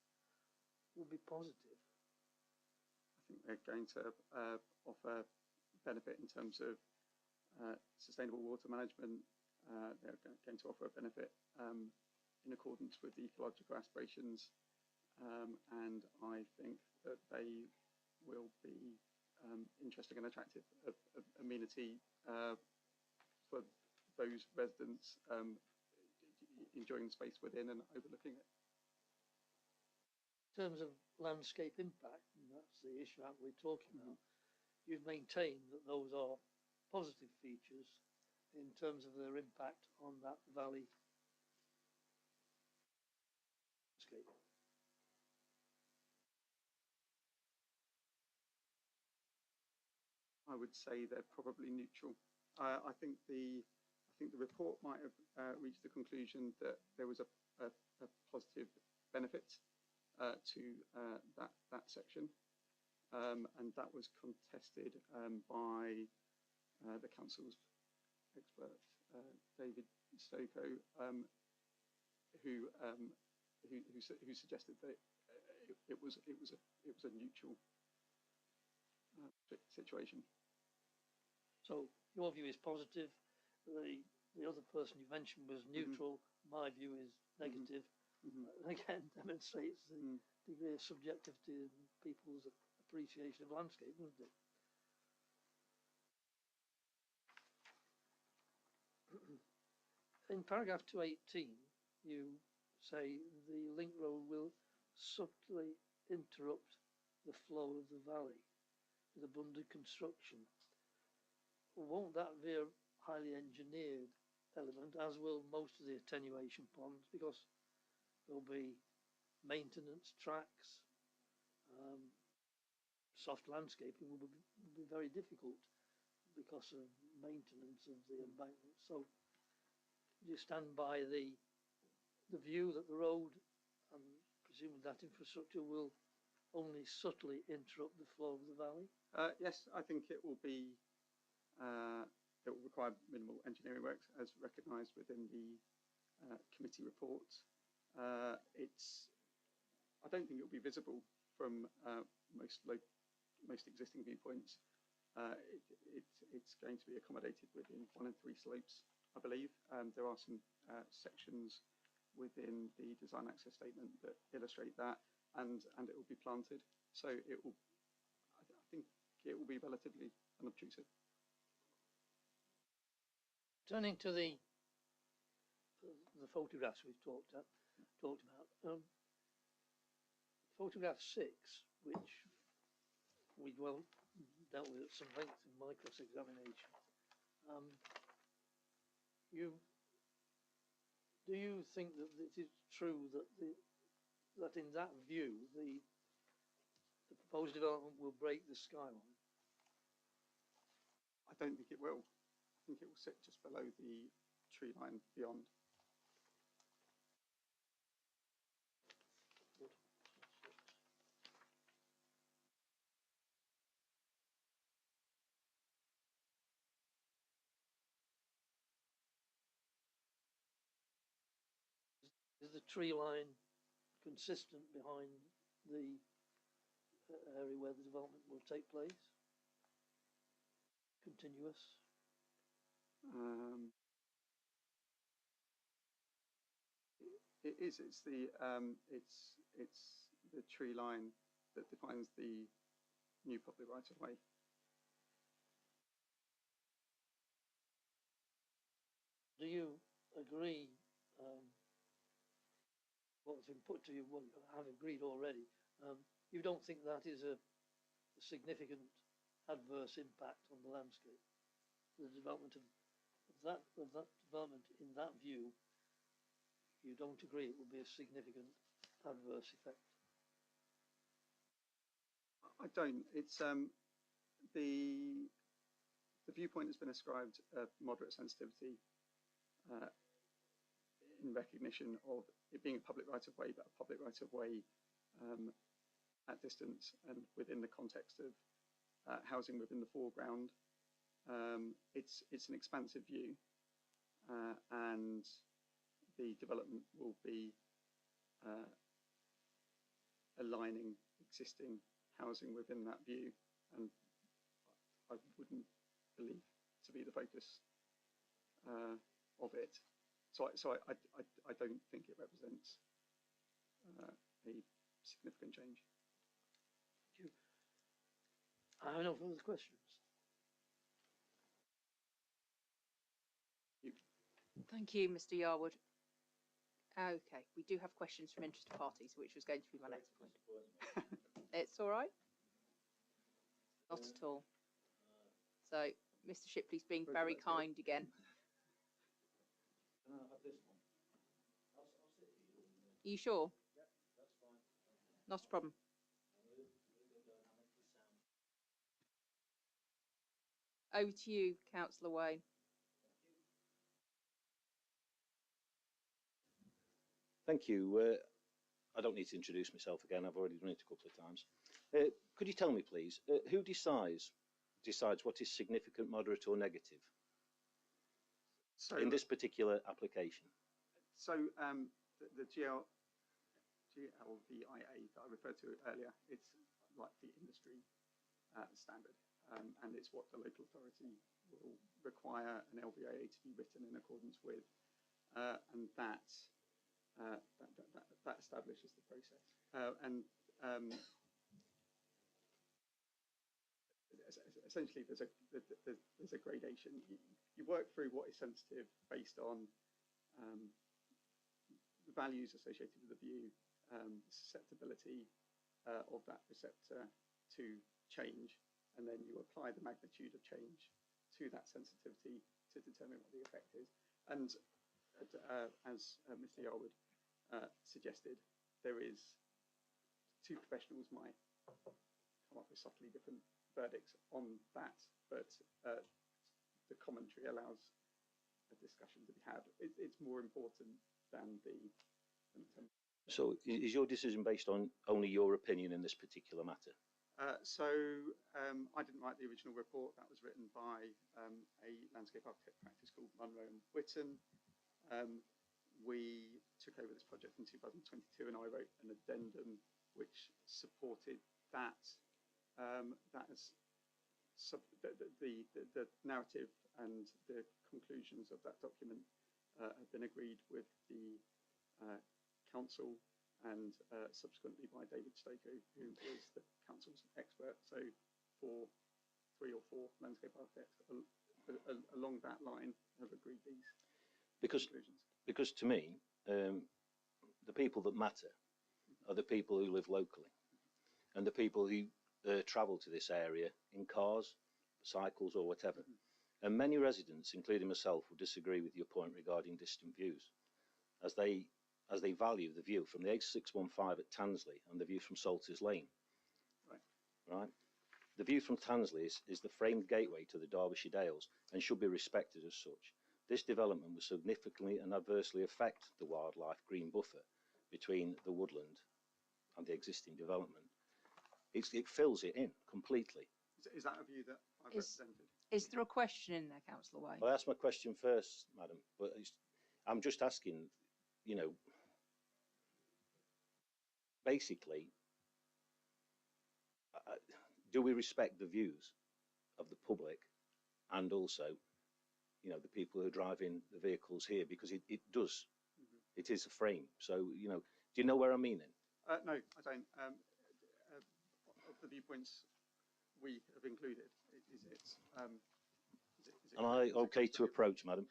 will be positive? I think they're going to offer benefit in terms of sustainable water management. They're going to offer a benefit in accordance with the ecological aspirations, and I think that they will be interesting and attractive amenity for those residents enjoying the space within and overlooking it. In terms of landscape impact, and that's the issue that we're talking about, you've maintained that those are positive features in terms of their impact on that valley landscape. I would say they're probably neutral. I think the report might have reached the conclusion that there was a positive benefit to that section, and that was contested by the council's expert David Stoko, who suggested that it was a neutral situation. So your view is positive. The other person you mentioned was neutral. My view is negative. Again, demonstrates the degree of subjectivity in people's appreciation of landscape, doesn't it? In paragraph 218, you say the link road will subtly interrupt the flow of the valley with abundant construction. Won't that be a highly engineered element, as will most of the attenuation ponds, because there'll be maintenance tracks, soft landscaping will be very difficult because of maintenance of the embankment. So you stand by the view that the road and presumably that infrastructure will only subtly interrupt the flow of the valley? Yes, I think it will be. It will require minimal engineering works, as recognised within the committee report. I don't think it will be visible from most existing viewpoints. It's going to be accommodated within 1 and 3 slopes I believe. There are some sections within the design access statement that illustrate that, and it will be planted. So it will, I think it will be relatively unobtrusive. Turning to the photographs we've talked about, photograph 6, which we dealt with at some length in my cross-examination. Do you think that it is true that that in that view the proposed development will break the skyline? I don't think it will. I think it will sit just below the tree line beyond. Is the tree line consistent behind the area where the development will take place? Continuous? It is. It's the tree line that defines the new public right of way. Do you agree? What's been put to you, well, you have agreed already. You don't think that is a significant adverse impact on the landscape? The development of that development in that view, you don't agree it will be a significant adverse effect? I don't. It's the viewpoint has been ascribed moderate sensitivity in recognition of it being a public right of way, but a public right of way at distance and within the context of housing within the foreground. It's an expansive view, and the development will be aligning existing housing within that view, and I wouldn't believe to be the focus of it. So I don't think it represents a significant change. Thank you. I have no further questions. Thank you, Mr. Yarwood. Okay, we do have questions from interested parties, which was going to be my next point. It's all right. Not at all. So, Mr. Shipley's being very kind again. Can I have this one? I'll sit here. Are you sure? Yeah, that's fine. Not a problem. Over to you, Councillor Wayne. Thank you. I don't need to introduce myself again. I've already done it a couple of times. Could you tell me, please, who decides what is significant, moderate, or negative in this particular application? So the GLVIA that I referred to earlier, it's like the industry standard, and it's what the local authority will require an LVIA to be written in accordance with, and that establishes the process. Essentially, there's a gradation. You work through what is sensitive based on the values associated with the view, susceptibility of that receptor to change, and then you apply the magnitude of change to that sensitivity to determine what the effect is. And as Mr. Yarwood suggested, there is two professionals might come up with subtly different verdicts on that, but the commentary allows a discussion to be had. It's more important than the. So, is your decision based on only your opinion in this particular matter? I didn't write the original report. That was written by a landscape architect practice called Munro and Whitten. We took over this project in 2022, and I wrote an addendum which supported that. That has the narrative and the conclusions of that document have been agreed with the council and subsequently by David Stokoe, who is the council's expert. So 3 or 4 landscape architects along that line have agreed these conclusions. Because to me, the people that matter are the people who live locally and the people who travel to this area in cars, cycles or whatever. And many residents, including myself, will disagree with your point regarding distant views, as they value the view from the A615 at Tansley and the view from Salters Lane. Right? The view from Tansley is the framed gateway to the Derbyshire Dales and should be respected as such. This development will significantly and adversely affect the wildlife green buffer between the woodland and the existing development. It fills it in completely. Is that a view that I've represented? Is there a question in there, Councillor Way? I'll ask my question first, Madam, but I'm just asking, you know, basically, do we respect the views of the public and also, you know, the people who are driving the vehicles here? Because it does, it is a frame. So, you know, do you know where I'm meaning? No, I don't. Of the viewpoints we have included, is it Am I okay to approach, Madam?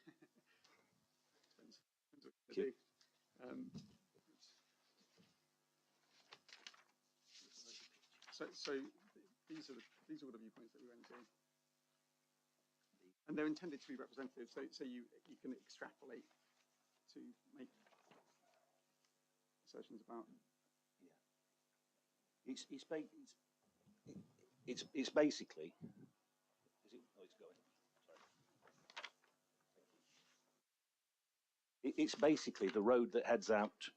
Thank you. So these are all the viewpoints that we went through, and they're intended to be representative. So you can extrapolate to make assertions about. Yeah. It's basically. Is it? Oh, it's going. Sorry. It's basically the road that heads out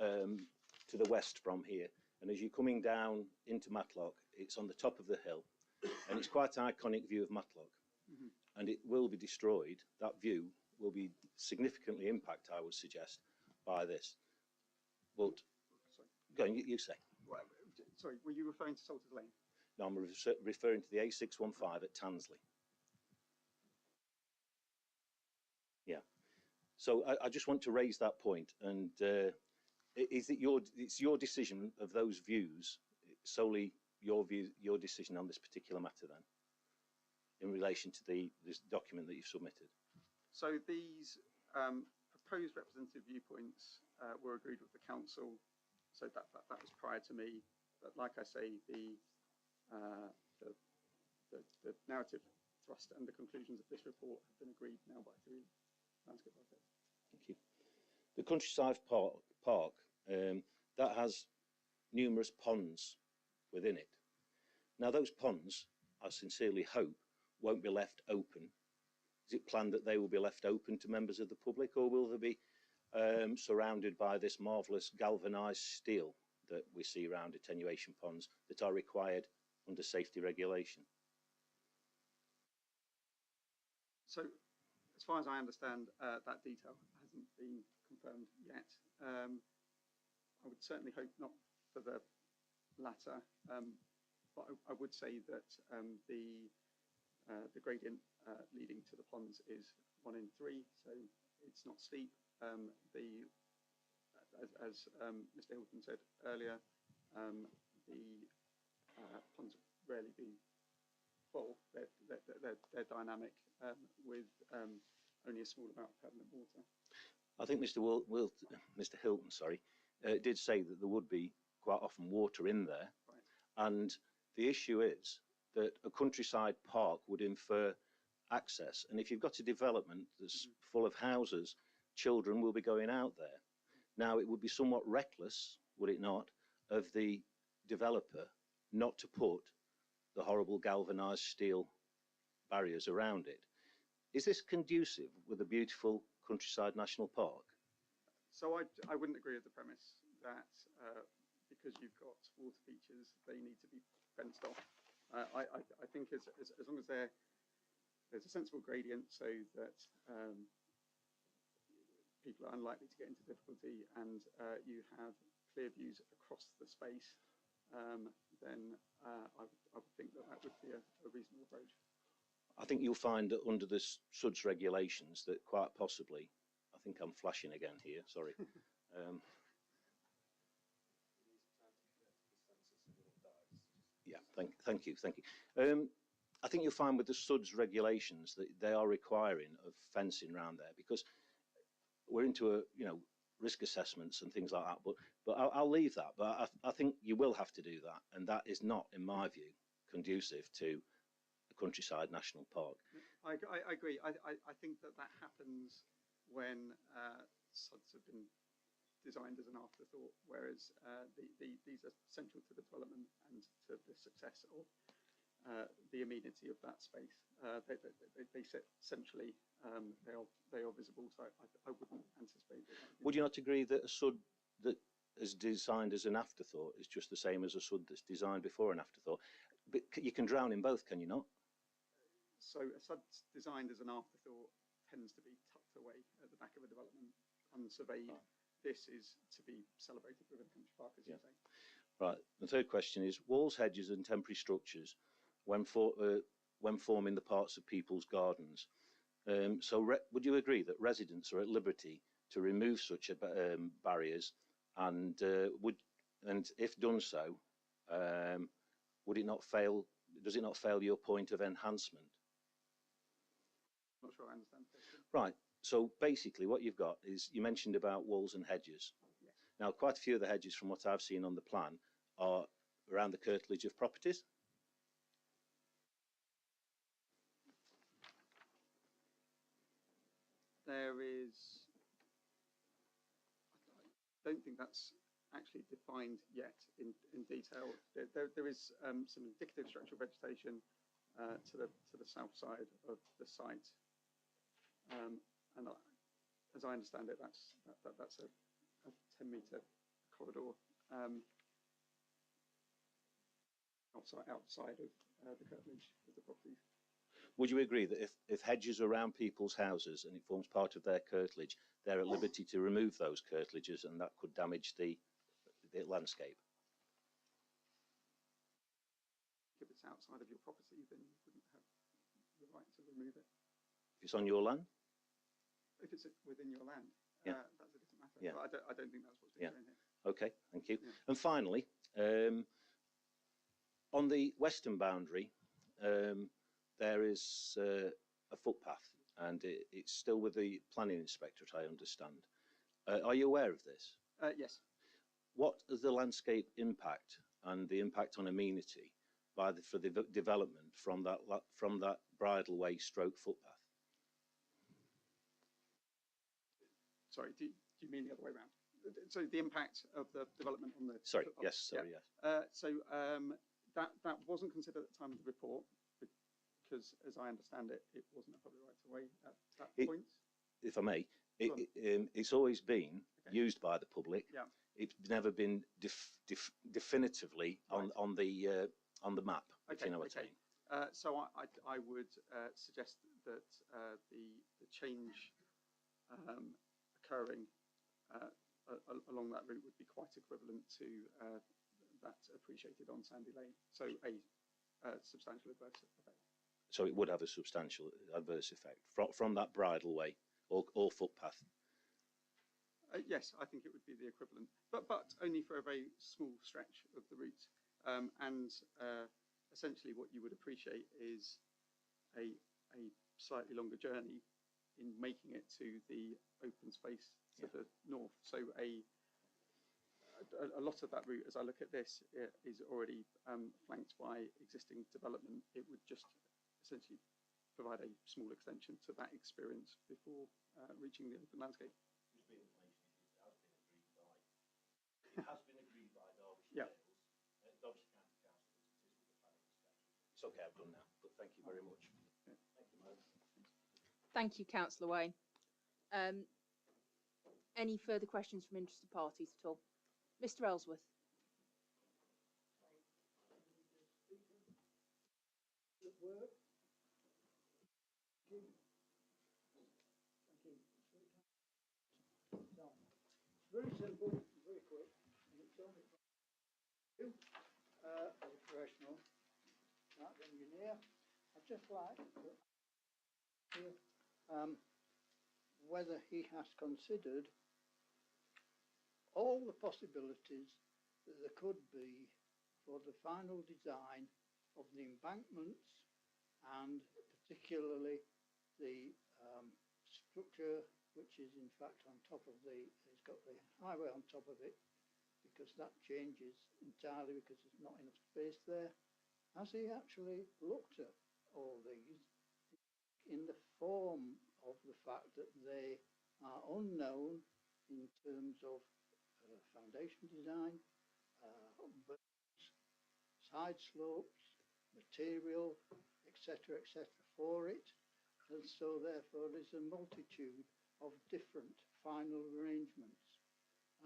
to the west from here. And as you're coming down into Matlock, it's on the top of the hill, and it's quite an iconic view of Matlock. And it will be destroyed. That view will be significantly impacted, I would suggest, by this. But go on, you say. Well, sorry, were you referring to Salters Lane? No, I'm referring to the A615 at Tansley. Yeah. So I just want to raise that point, and is it it's your decision of those views, solely your view, your decision on this particular matter then, in relation to this document that you've submitted? So these proposed representative viewpoints were agreed with the council, so that was prior to me. But like I say, the narrative thrust and the conclusions of this report have been agreed now by 3 landscape architects. Thank you. The Countryside Park that has numerous ponds within it. Now those ponds, I sincerely hope, won't be left open. Is it planned that they will be left open to members of the public, or will they be surrounded by this marvellous galvanised steel that we see around attenuation ponds that are required under safety regulation? So, as far as I understand, that detail hasn't been confirmed yet. I would certainly hope not for the latter, but I would say that the gradient leading to the ponds is 1 in 3, so it's not steep. As Mr. Hilton said earlier, the ponds rarely be full. They're dynamic with only a small amount of permanent water. I think Mr. Hilton, did say that there would be quite often water in there, right. And the issue is that a countryside park would infer access, and if you've got a development that's full of houses, children will be going out there. Now, it would be somewhat reckless, would it not, of the developer not to put the horrible galvanised steel barriers around it. Is this conducive with a beautiful countryside national park? So I wouldn't agree with the premise that because you've got water features, they need to be fenced off. I think as long as there's a sensible gradient so that people are unlikely to get into difficulty, and you have clear views across the space, then I would think that would be a reasonable approach. I think you'll find that under the SUDS regulations that quite possibly, I think I'm flashing again here, sorry. Yeah, thank you. I think you'll find with the SUDS regulations that they are requiring of fencing around there, because we're into risk assessments and things like that. But I'll leave that. But I think you will have to do that, and that is not, in my view, conducive to a countryside national park. I agree. I think that happens when SUDs have been designed as an afterthought, whereas these are central to the development and to the success of the amenity of that space. They sit centrally. They are visible, so I wouldn't anticipate that. Would you not agree that a SUD that is designed as an afterthought is just the same as a SUD that's designed before an afterthought? But you can drown in both, can you not? So a SUD designed as an afterthought tends to be tucked away at the back of a development, unsurveyed. Oh. This is to be celebrated within a country park, as you say. Right. The third question is: walls, hedges, and temporary structures, when forming the parts of people's gardens. Would you agree that residents are at liberty to remove such barriers, and if done so, would it not fail? Does it not fail your point of enhancement? I'm not sure I understand the question. Right. So basically, what you've got is, you mentioned about walls and hedges. Yes. Now, quite a few of the hedges, from what I've seen on the plan, are around the curtilage of properties. There is, I don't think that's actually defined yet in detail. There is some indicative structural vegetation to the south side of the site, and as I understand it, that's a 10-metre corridor outside of the curtilage of the property. Would you agree that if hedges are around people's houses and it forms part of their curtilage, they're at liberty to remove those curtilages, and that could damage the landscape? If it's outside of your property, then you wouldn't have the right to remove it. If it's on your land? If it's within your land, yeah. That's a different matter. Yeah. But I don't think that's what's being shown here. Okay, thank you. Yeah. And finally, on the western boundary, there is a footpath, and it's still with the planning inspectorate, I understand. Are you aware of this? Yes. What is the landscape impact and the impact on amenity for the development from that bridle way stroke footpath? Sorry, do you mean the other way around? So the impact of the development on the... Sorry, yes, sorry, yes. That wasn't considered at the time of the report, because as I understand it, it wasn't a public right of way at that point. If I may, it's always been used by the public. Yeah. It's never been definitively on the map, if you know what I mean. So I would suggest that the change occurring along that route would be quite equivalent to that appreciated on Sandy Lane. So a substantial adverse effect. So it would have a substantial adverse effect from that bridle way or footpath? Yes, I think it would be the equivalent, but only for a very small stretch of the route. Essentially what you would appreciate is a slightly longer journey in making it to the open space to the north. So a lot of that route, as I look at this, is already flanked by existing development. It would just essentially provide a small extension to that experience before reaching the open landscape. It has been agreed by Derbyshire Wales, Derbyshire County Council, that it is with the planning inspector. It's okay, I've done now, but thank you very much. Yeah. Thank you, Mark. Thank you, Councillor Wayne. Any further questions from interested parties at all? Mr. Ellsworth. Very simple, very quick, and it's only as a professional, art engineer. I've just like whether he has considered all the possibilities that there could be for the final design of the embankments and particularly the structure which is in fact on top of it's got the highway on top of it, because that changes entirely because there's not enough space there. Has he actually looked at all these in the form of the fact that they are unknown in terms of foundation design, side slopes, material, etc., for it, and so therefore there's a multitude of different final arrangements.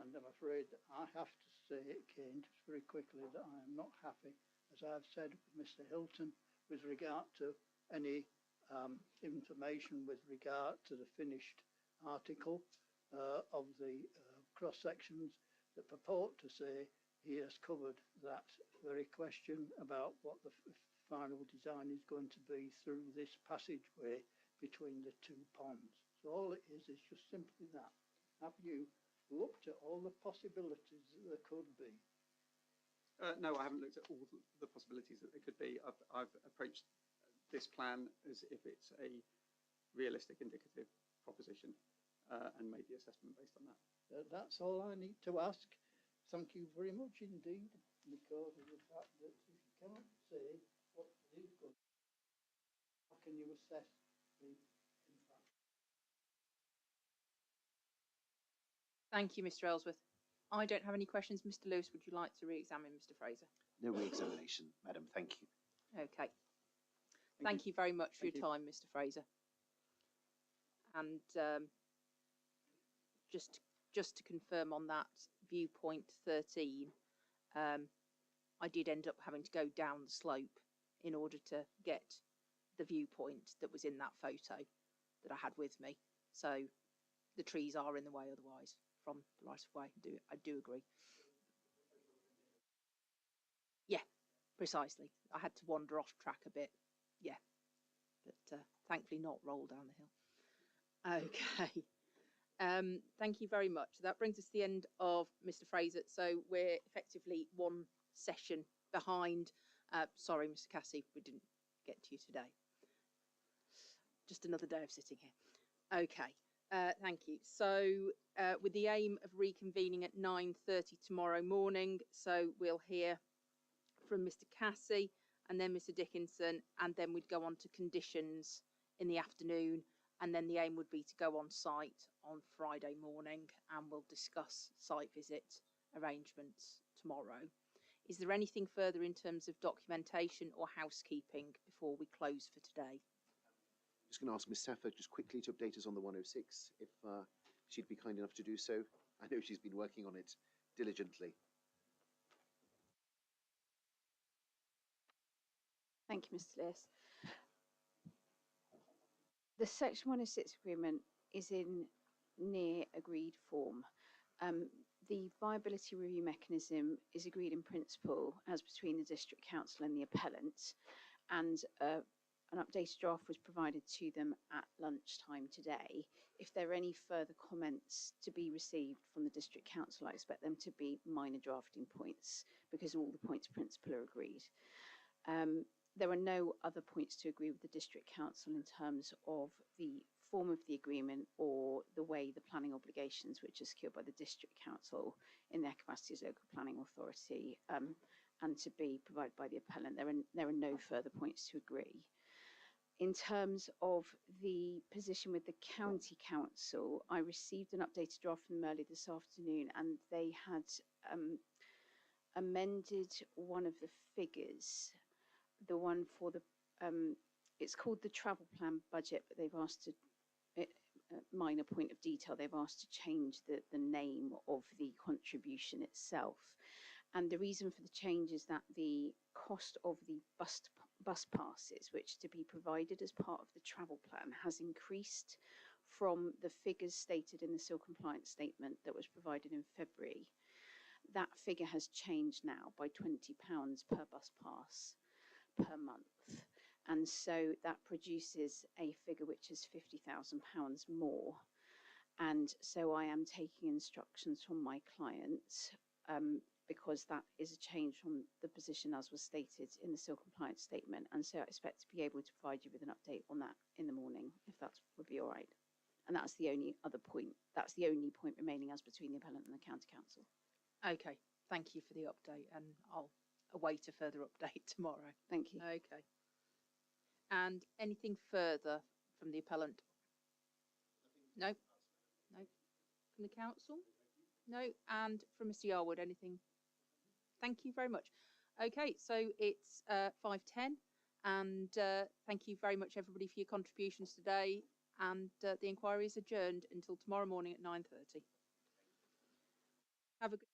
And I'm afraid that I have to say, Kane, just very quickly, that I am not happy, as I've said with Mr. Hilton, with regard to any information with regard to the finished article of the cross sections that purport to say he has covered that very question about what the final design is going to be through this passageway between the two ponds. So all it is just simply that. Have you looked at all the possibilities that there could be? No, I haven't looked at all the possibilities that there could be. I've approached this plan as if it's a realistic indicative proposition and made the assessment based on that. That's all I need to ask. Thank you very much indeed, because of the fact that if you cannot say what is good, how can you assess the impact? Thank you, Mr. Ellsworth. I don't have any questions. Mr. Lewis, would you like to re-examine Mr. Fraser? No re-examination, madam. Thank you. Okay. Thank you very much for your time, Mr. Fraser. And just to confirm on that viewpoint 13, I did end up having to go down the slope in order to get the viewpoint that was in that photo that I had with me. So the trees are in the way otherwise from the right of way. I do agree. Yeah, precisely. I had to wander off track a bit. Yeah, but thankfully not roll down the hill. Okay. Thank you very much. That brings us to the end of Mr. Fraser. So we're effectively one session behind. Sorry, Mr. Cassie, we didn't get to you today. Just another day of sitting here. Okay, thank you. So with the aim of reconvening at 9:30 tomorrow morning, so we'll hear from Mr. Cassie and then Mr. Dickinson, and then we'd go on to conditions in the afternoon, and then the aim would be to go on site on Friday morning, and we'll discuss site visit arrangements tomorrow. Is there anything further in terms of documentation or housekeeping before we close for today? Just going to ask Miss Safford just quickly to update us on the 106, if she'd be kind enough to do so. I know she's been working on it diligently. Thank you, Mr. Lewis. The Section 106 agreement is in near agreed form. The viability review mechanism is agreed in principle as between the District Council and the appellant, and an updated draft was provided to them at lunchtime today. If there are any further comments to be received from the District Council, I expect them to be minor drafting points because all the points of principle are agreed. There are no other points to agree with the District Council in terms of the form of the agreement or the way the planning obligations which are secured by the District Council in their capacity as local planning authority and to be provided by the appellant. There are no further points to agree. In terms of the position with the County Council, I received an updated draft from them early this afternoon, and they had amended one of the figures, the one for the, it's called the travel plan budget, but they've asked to, minor point of detail, they've asked to change the name of the contribution itself. And the reason for the change is that the cost of the bus passes, which to be provided as part of the travel plan, has increased from the figures stated in the SIL compliance statement that was provided in February. That figure has changed now by £20 per bus pass per month. and so that produces a figure which is £50,000 more. And so I am taking instructions from my client, because that is a change from the position as was stated in the SIL compliance statement. And so I expect to be able to provide you with an update on that in the morning, if that would be all right. And that's the only other point. That's the only point remaining as between the appellant and the county council. Okay, thank you for the update, and I'll await a further update tomorrow. Thank you. Okay. And anything further from the appellant? No? No? From the council? No? And from Mr. Yarwood, anything? Thank you very much. Okay, so it's 5:10, and thank you very much, everybody, for your contributions today. And the inquiry is adjourned until tomorrow morning at 9:30. Have a good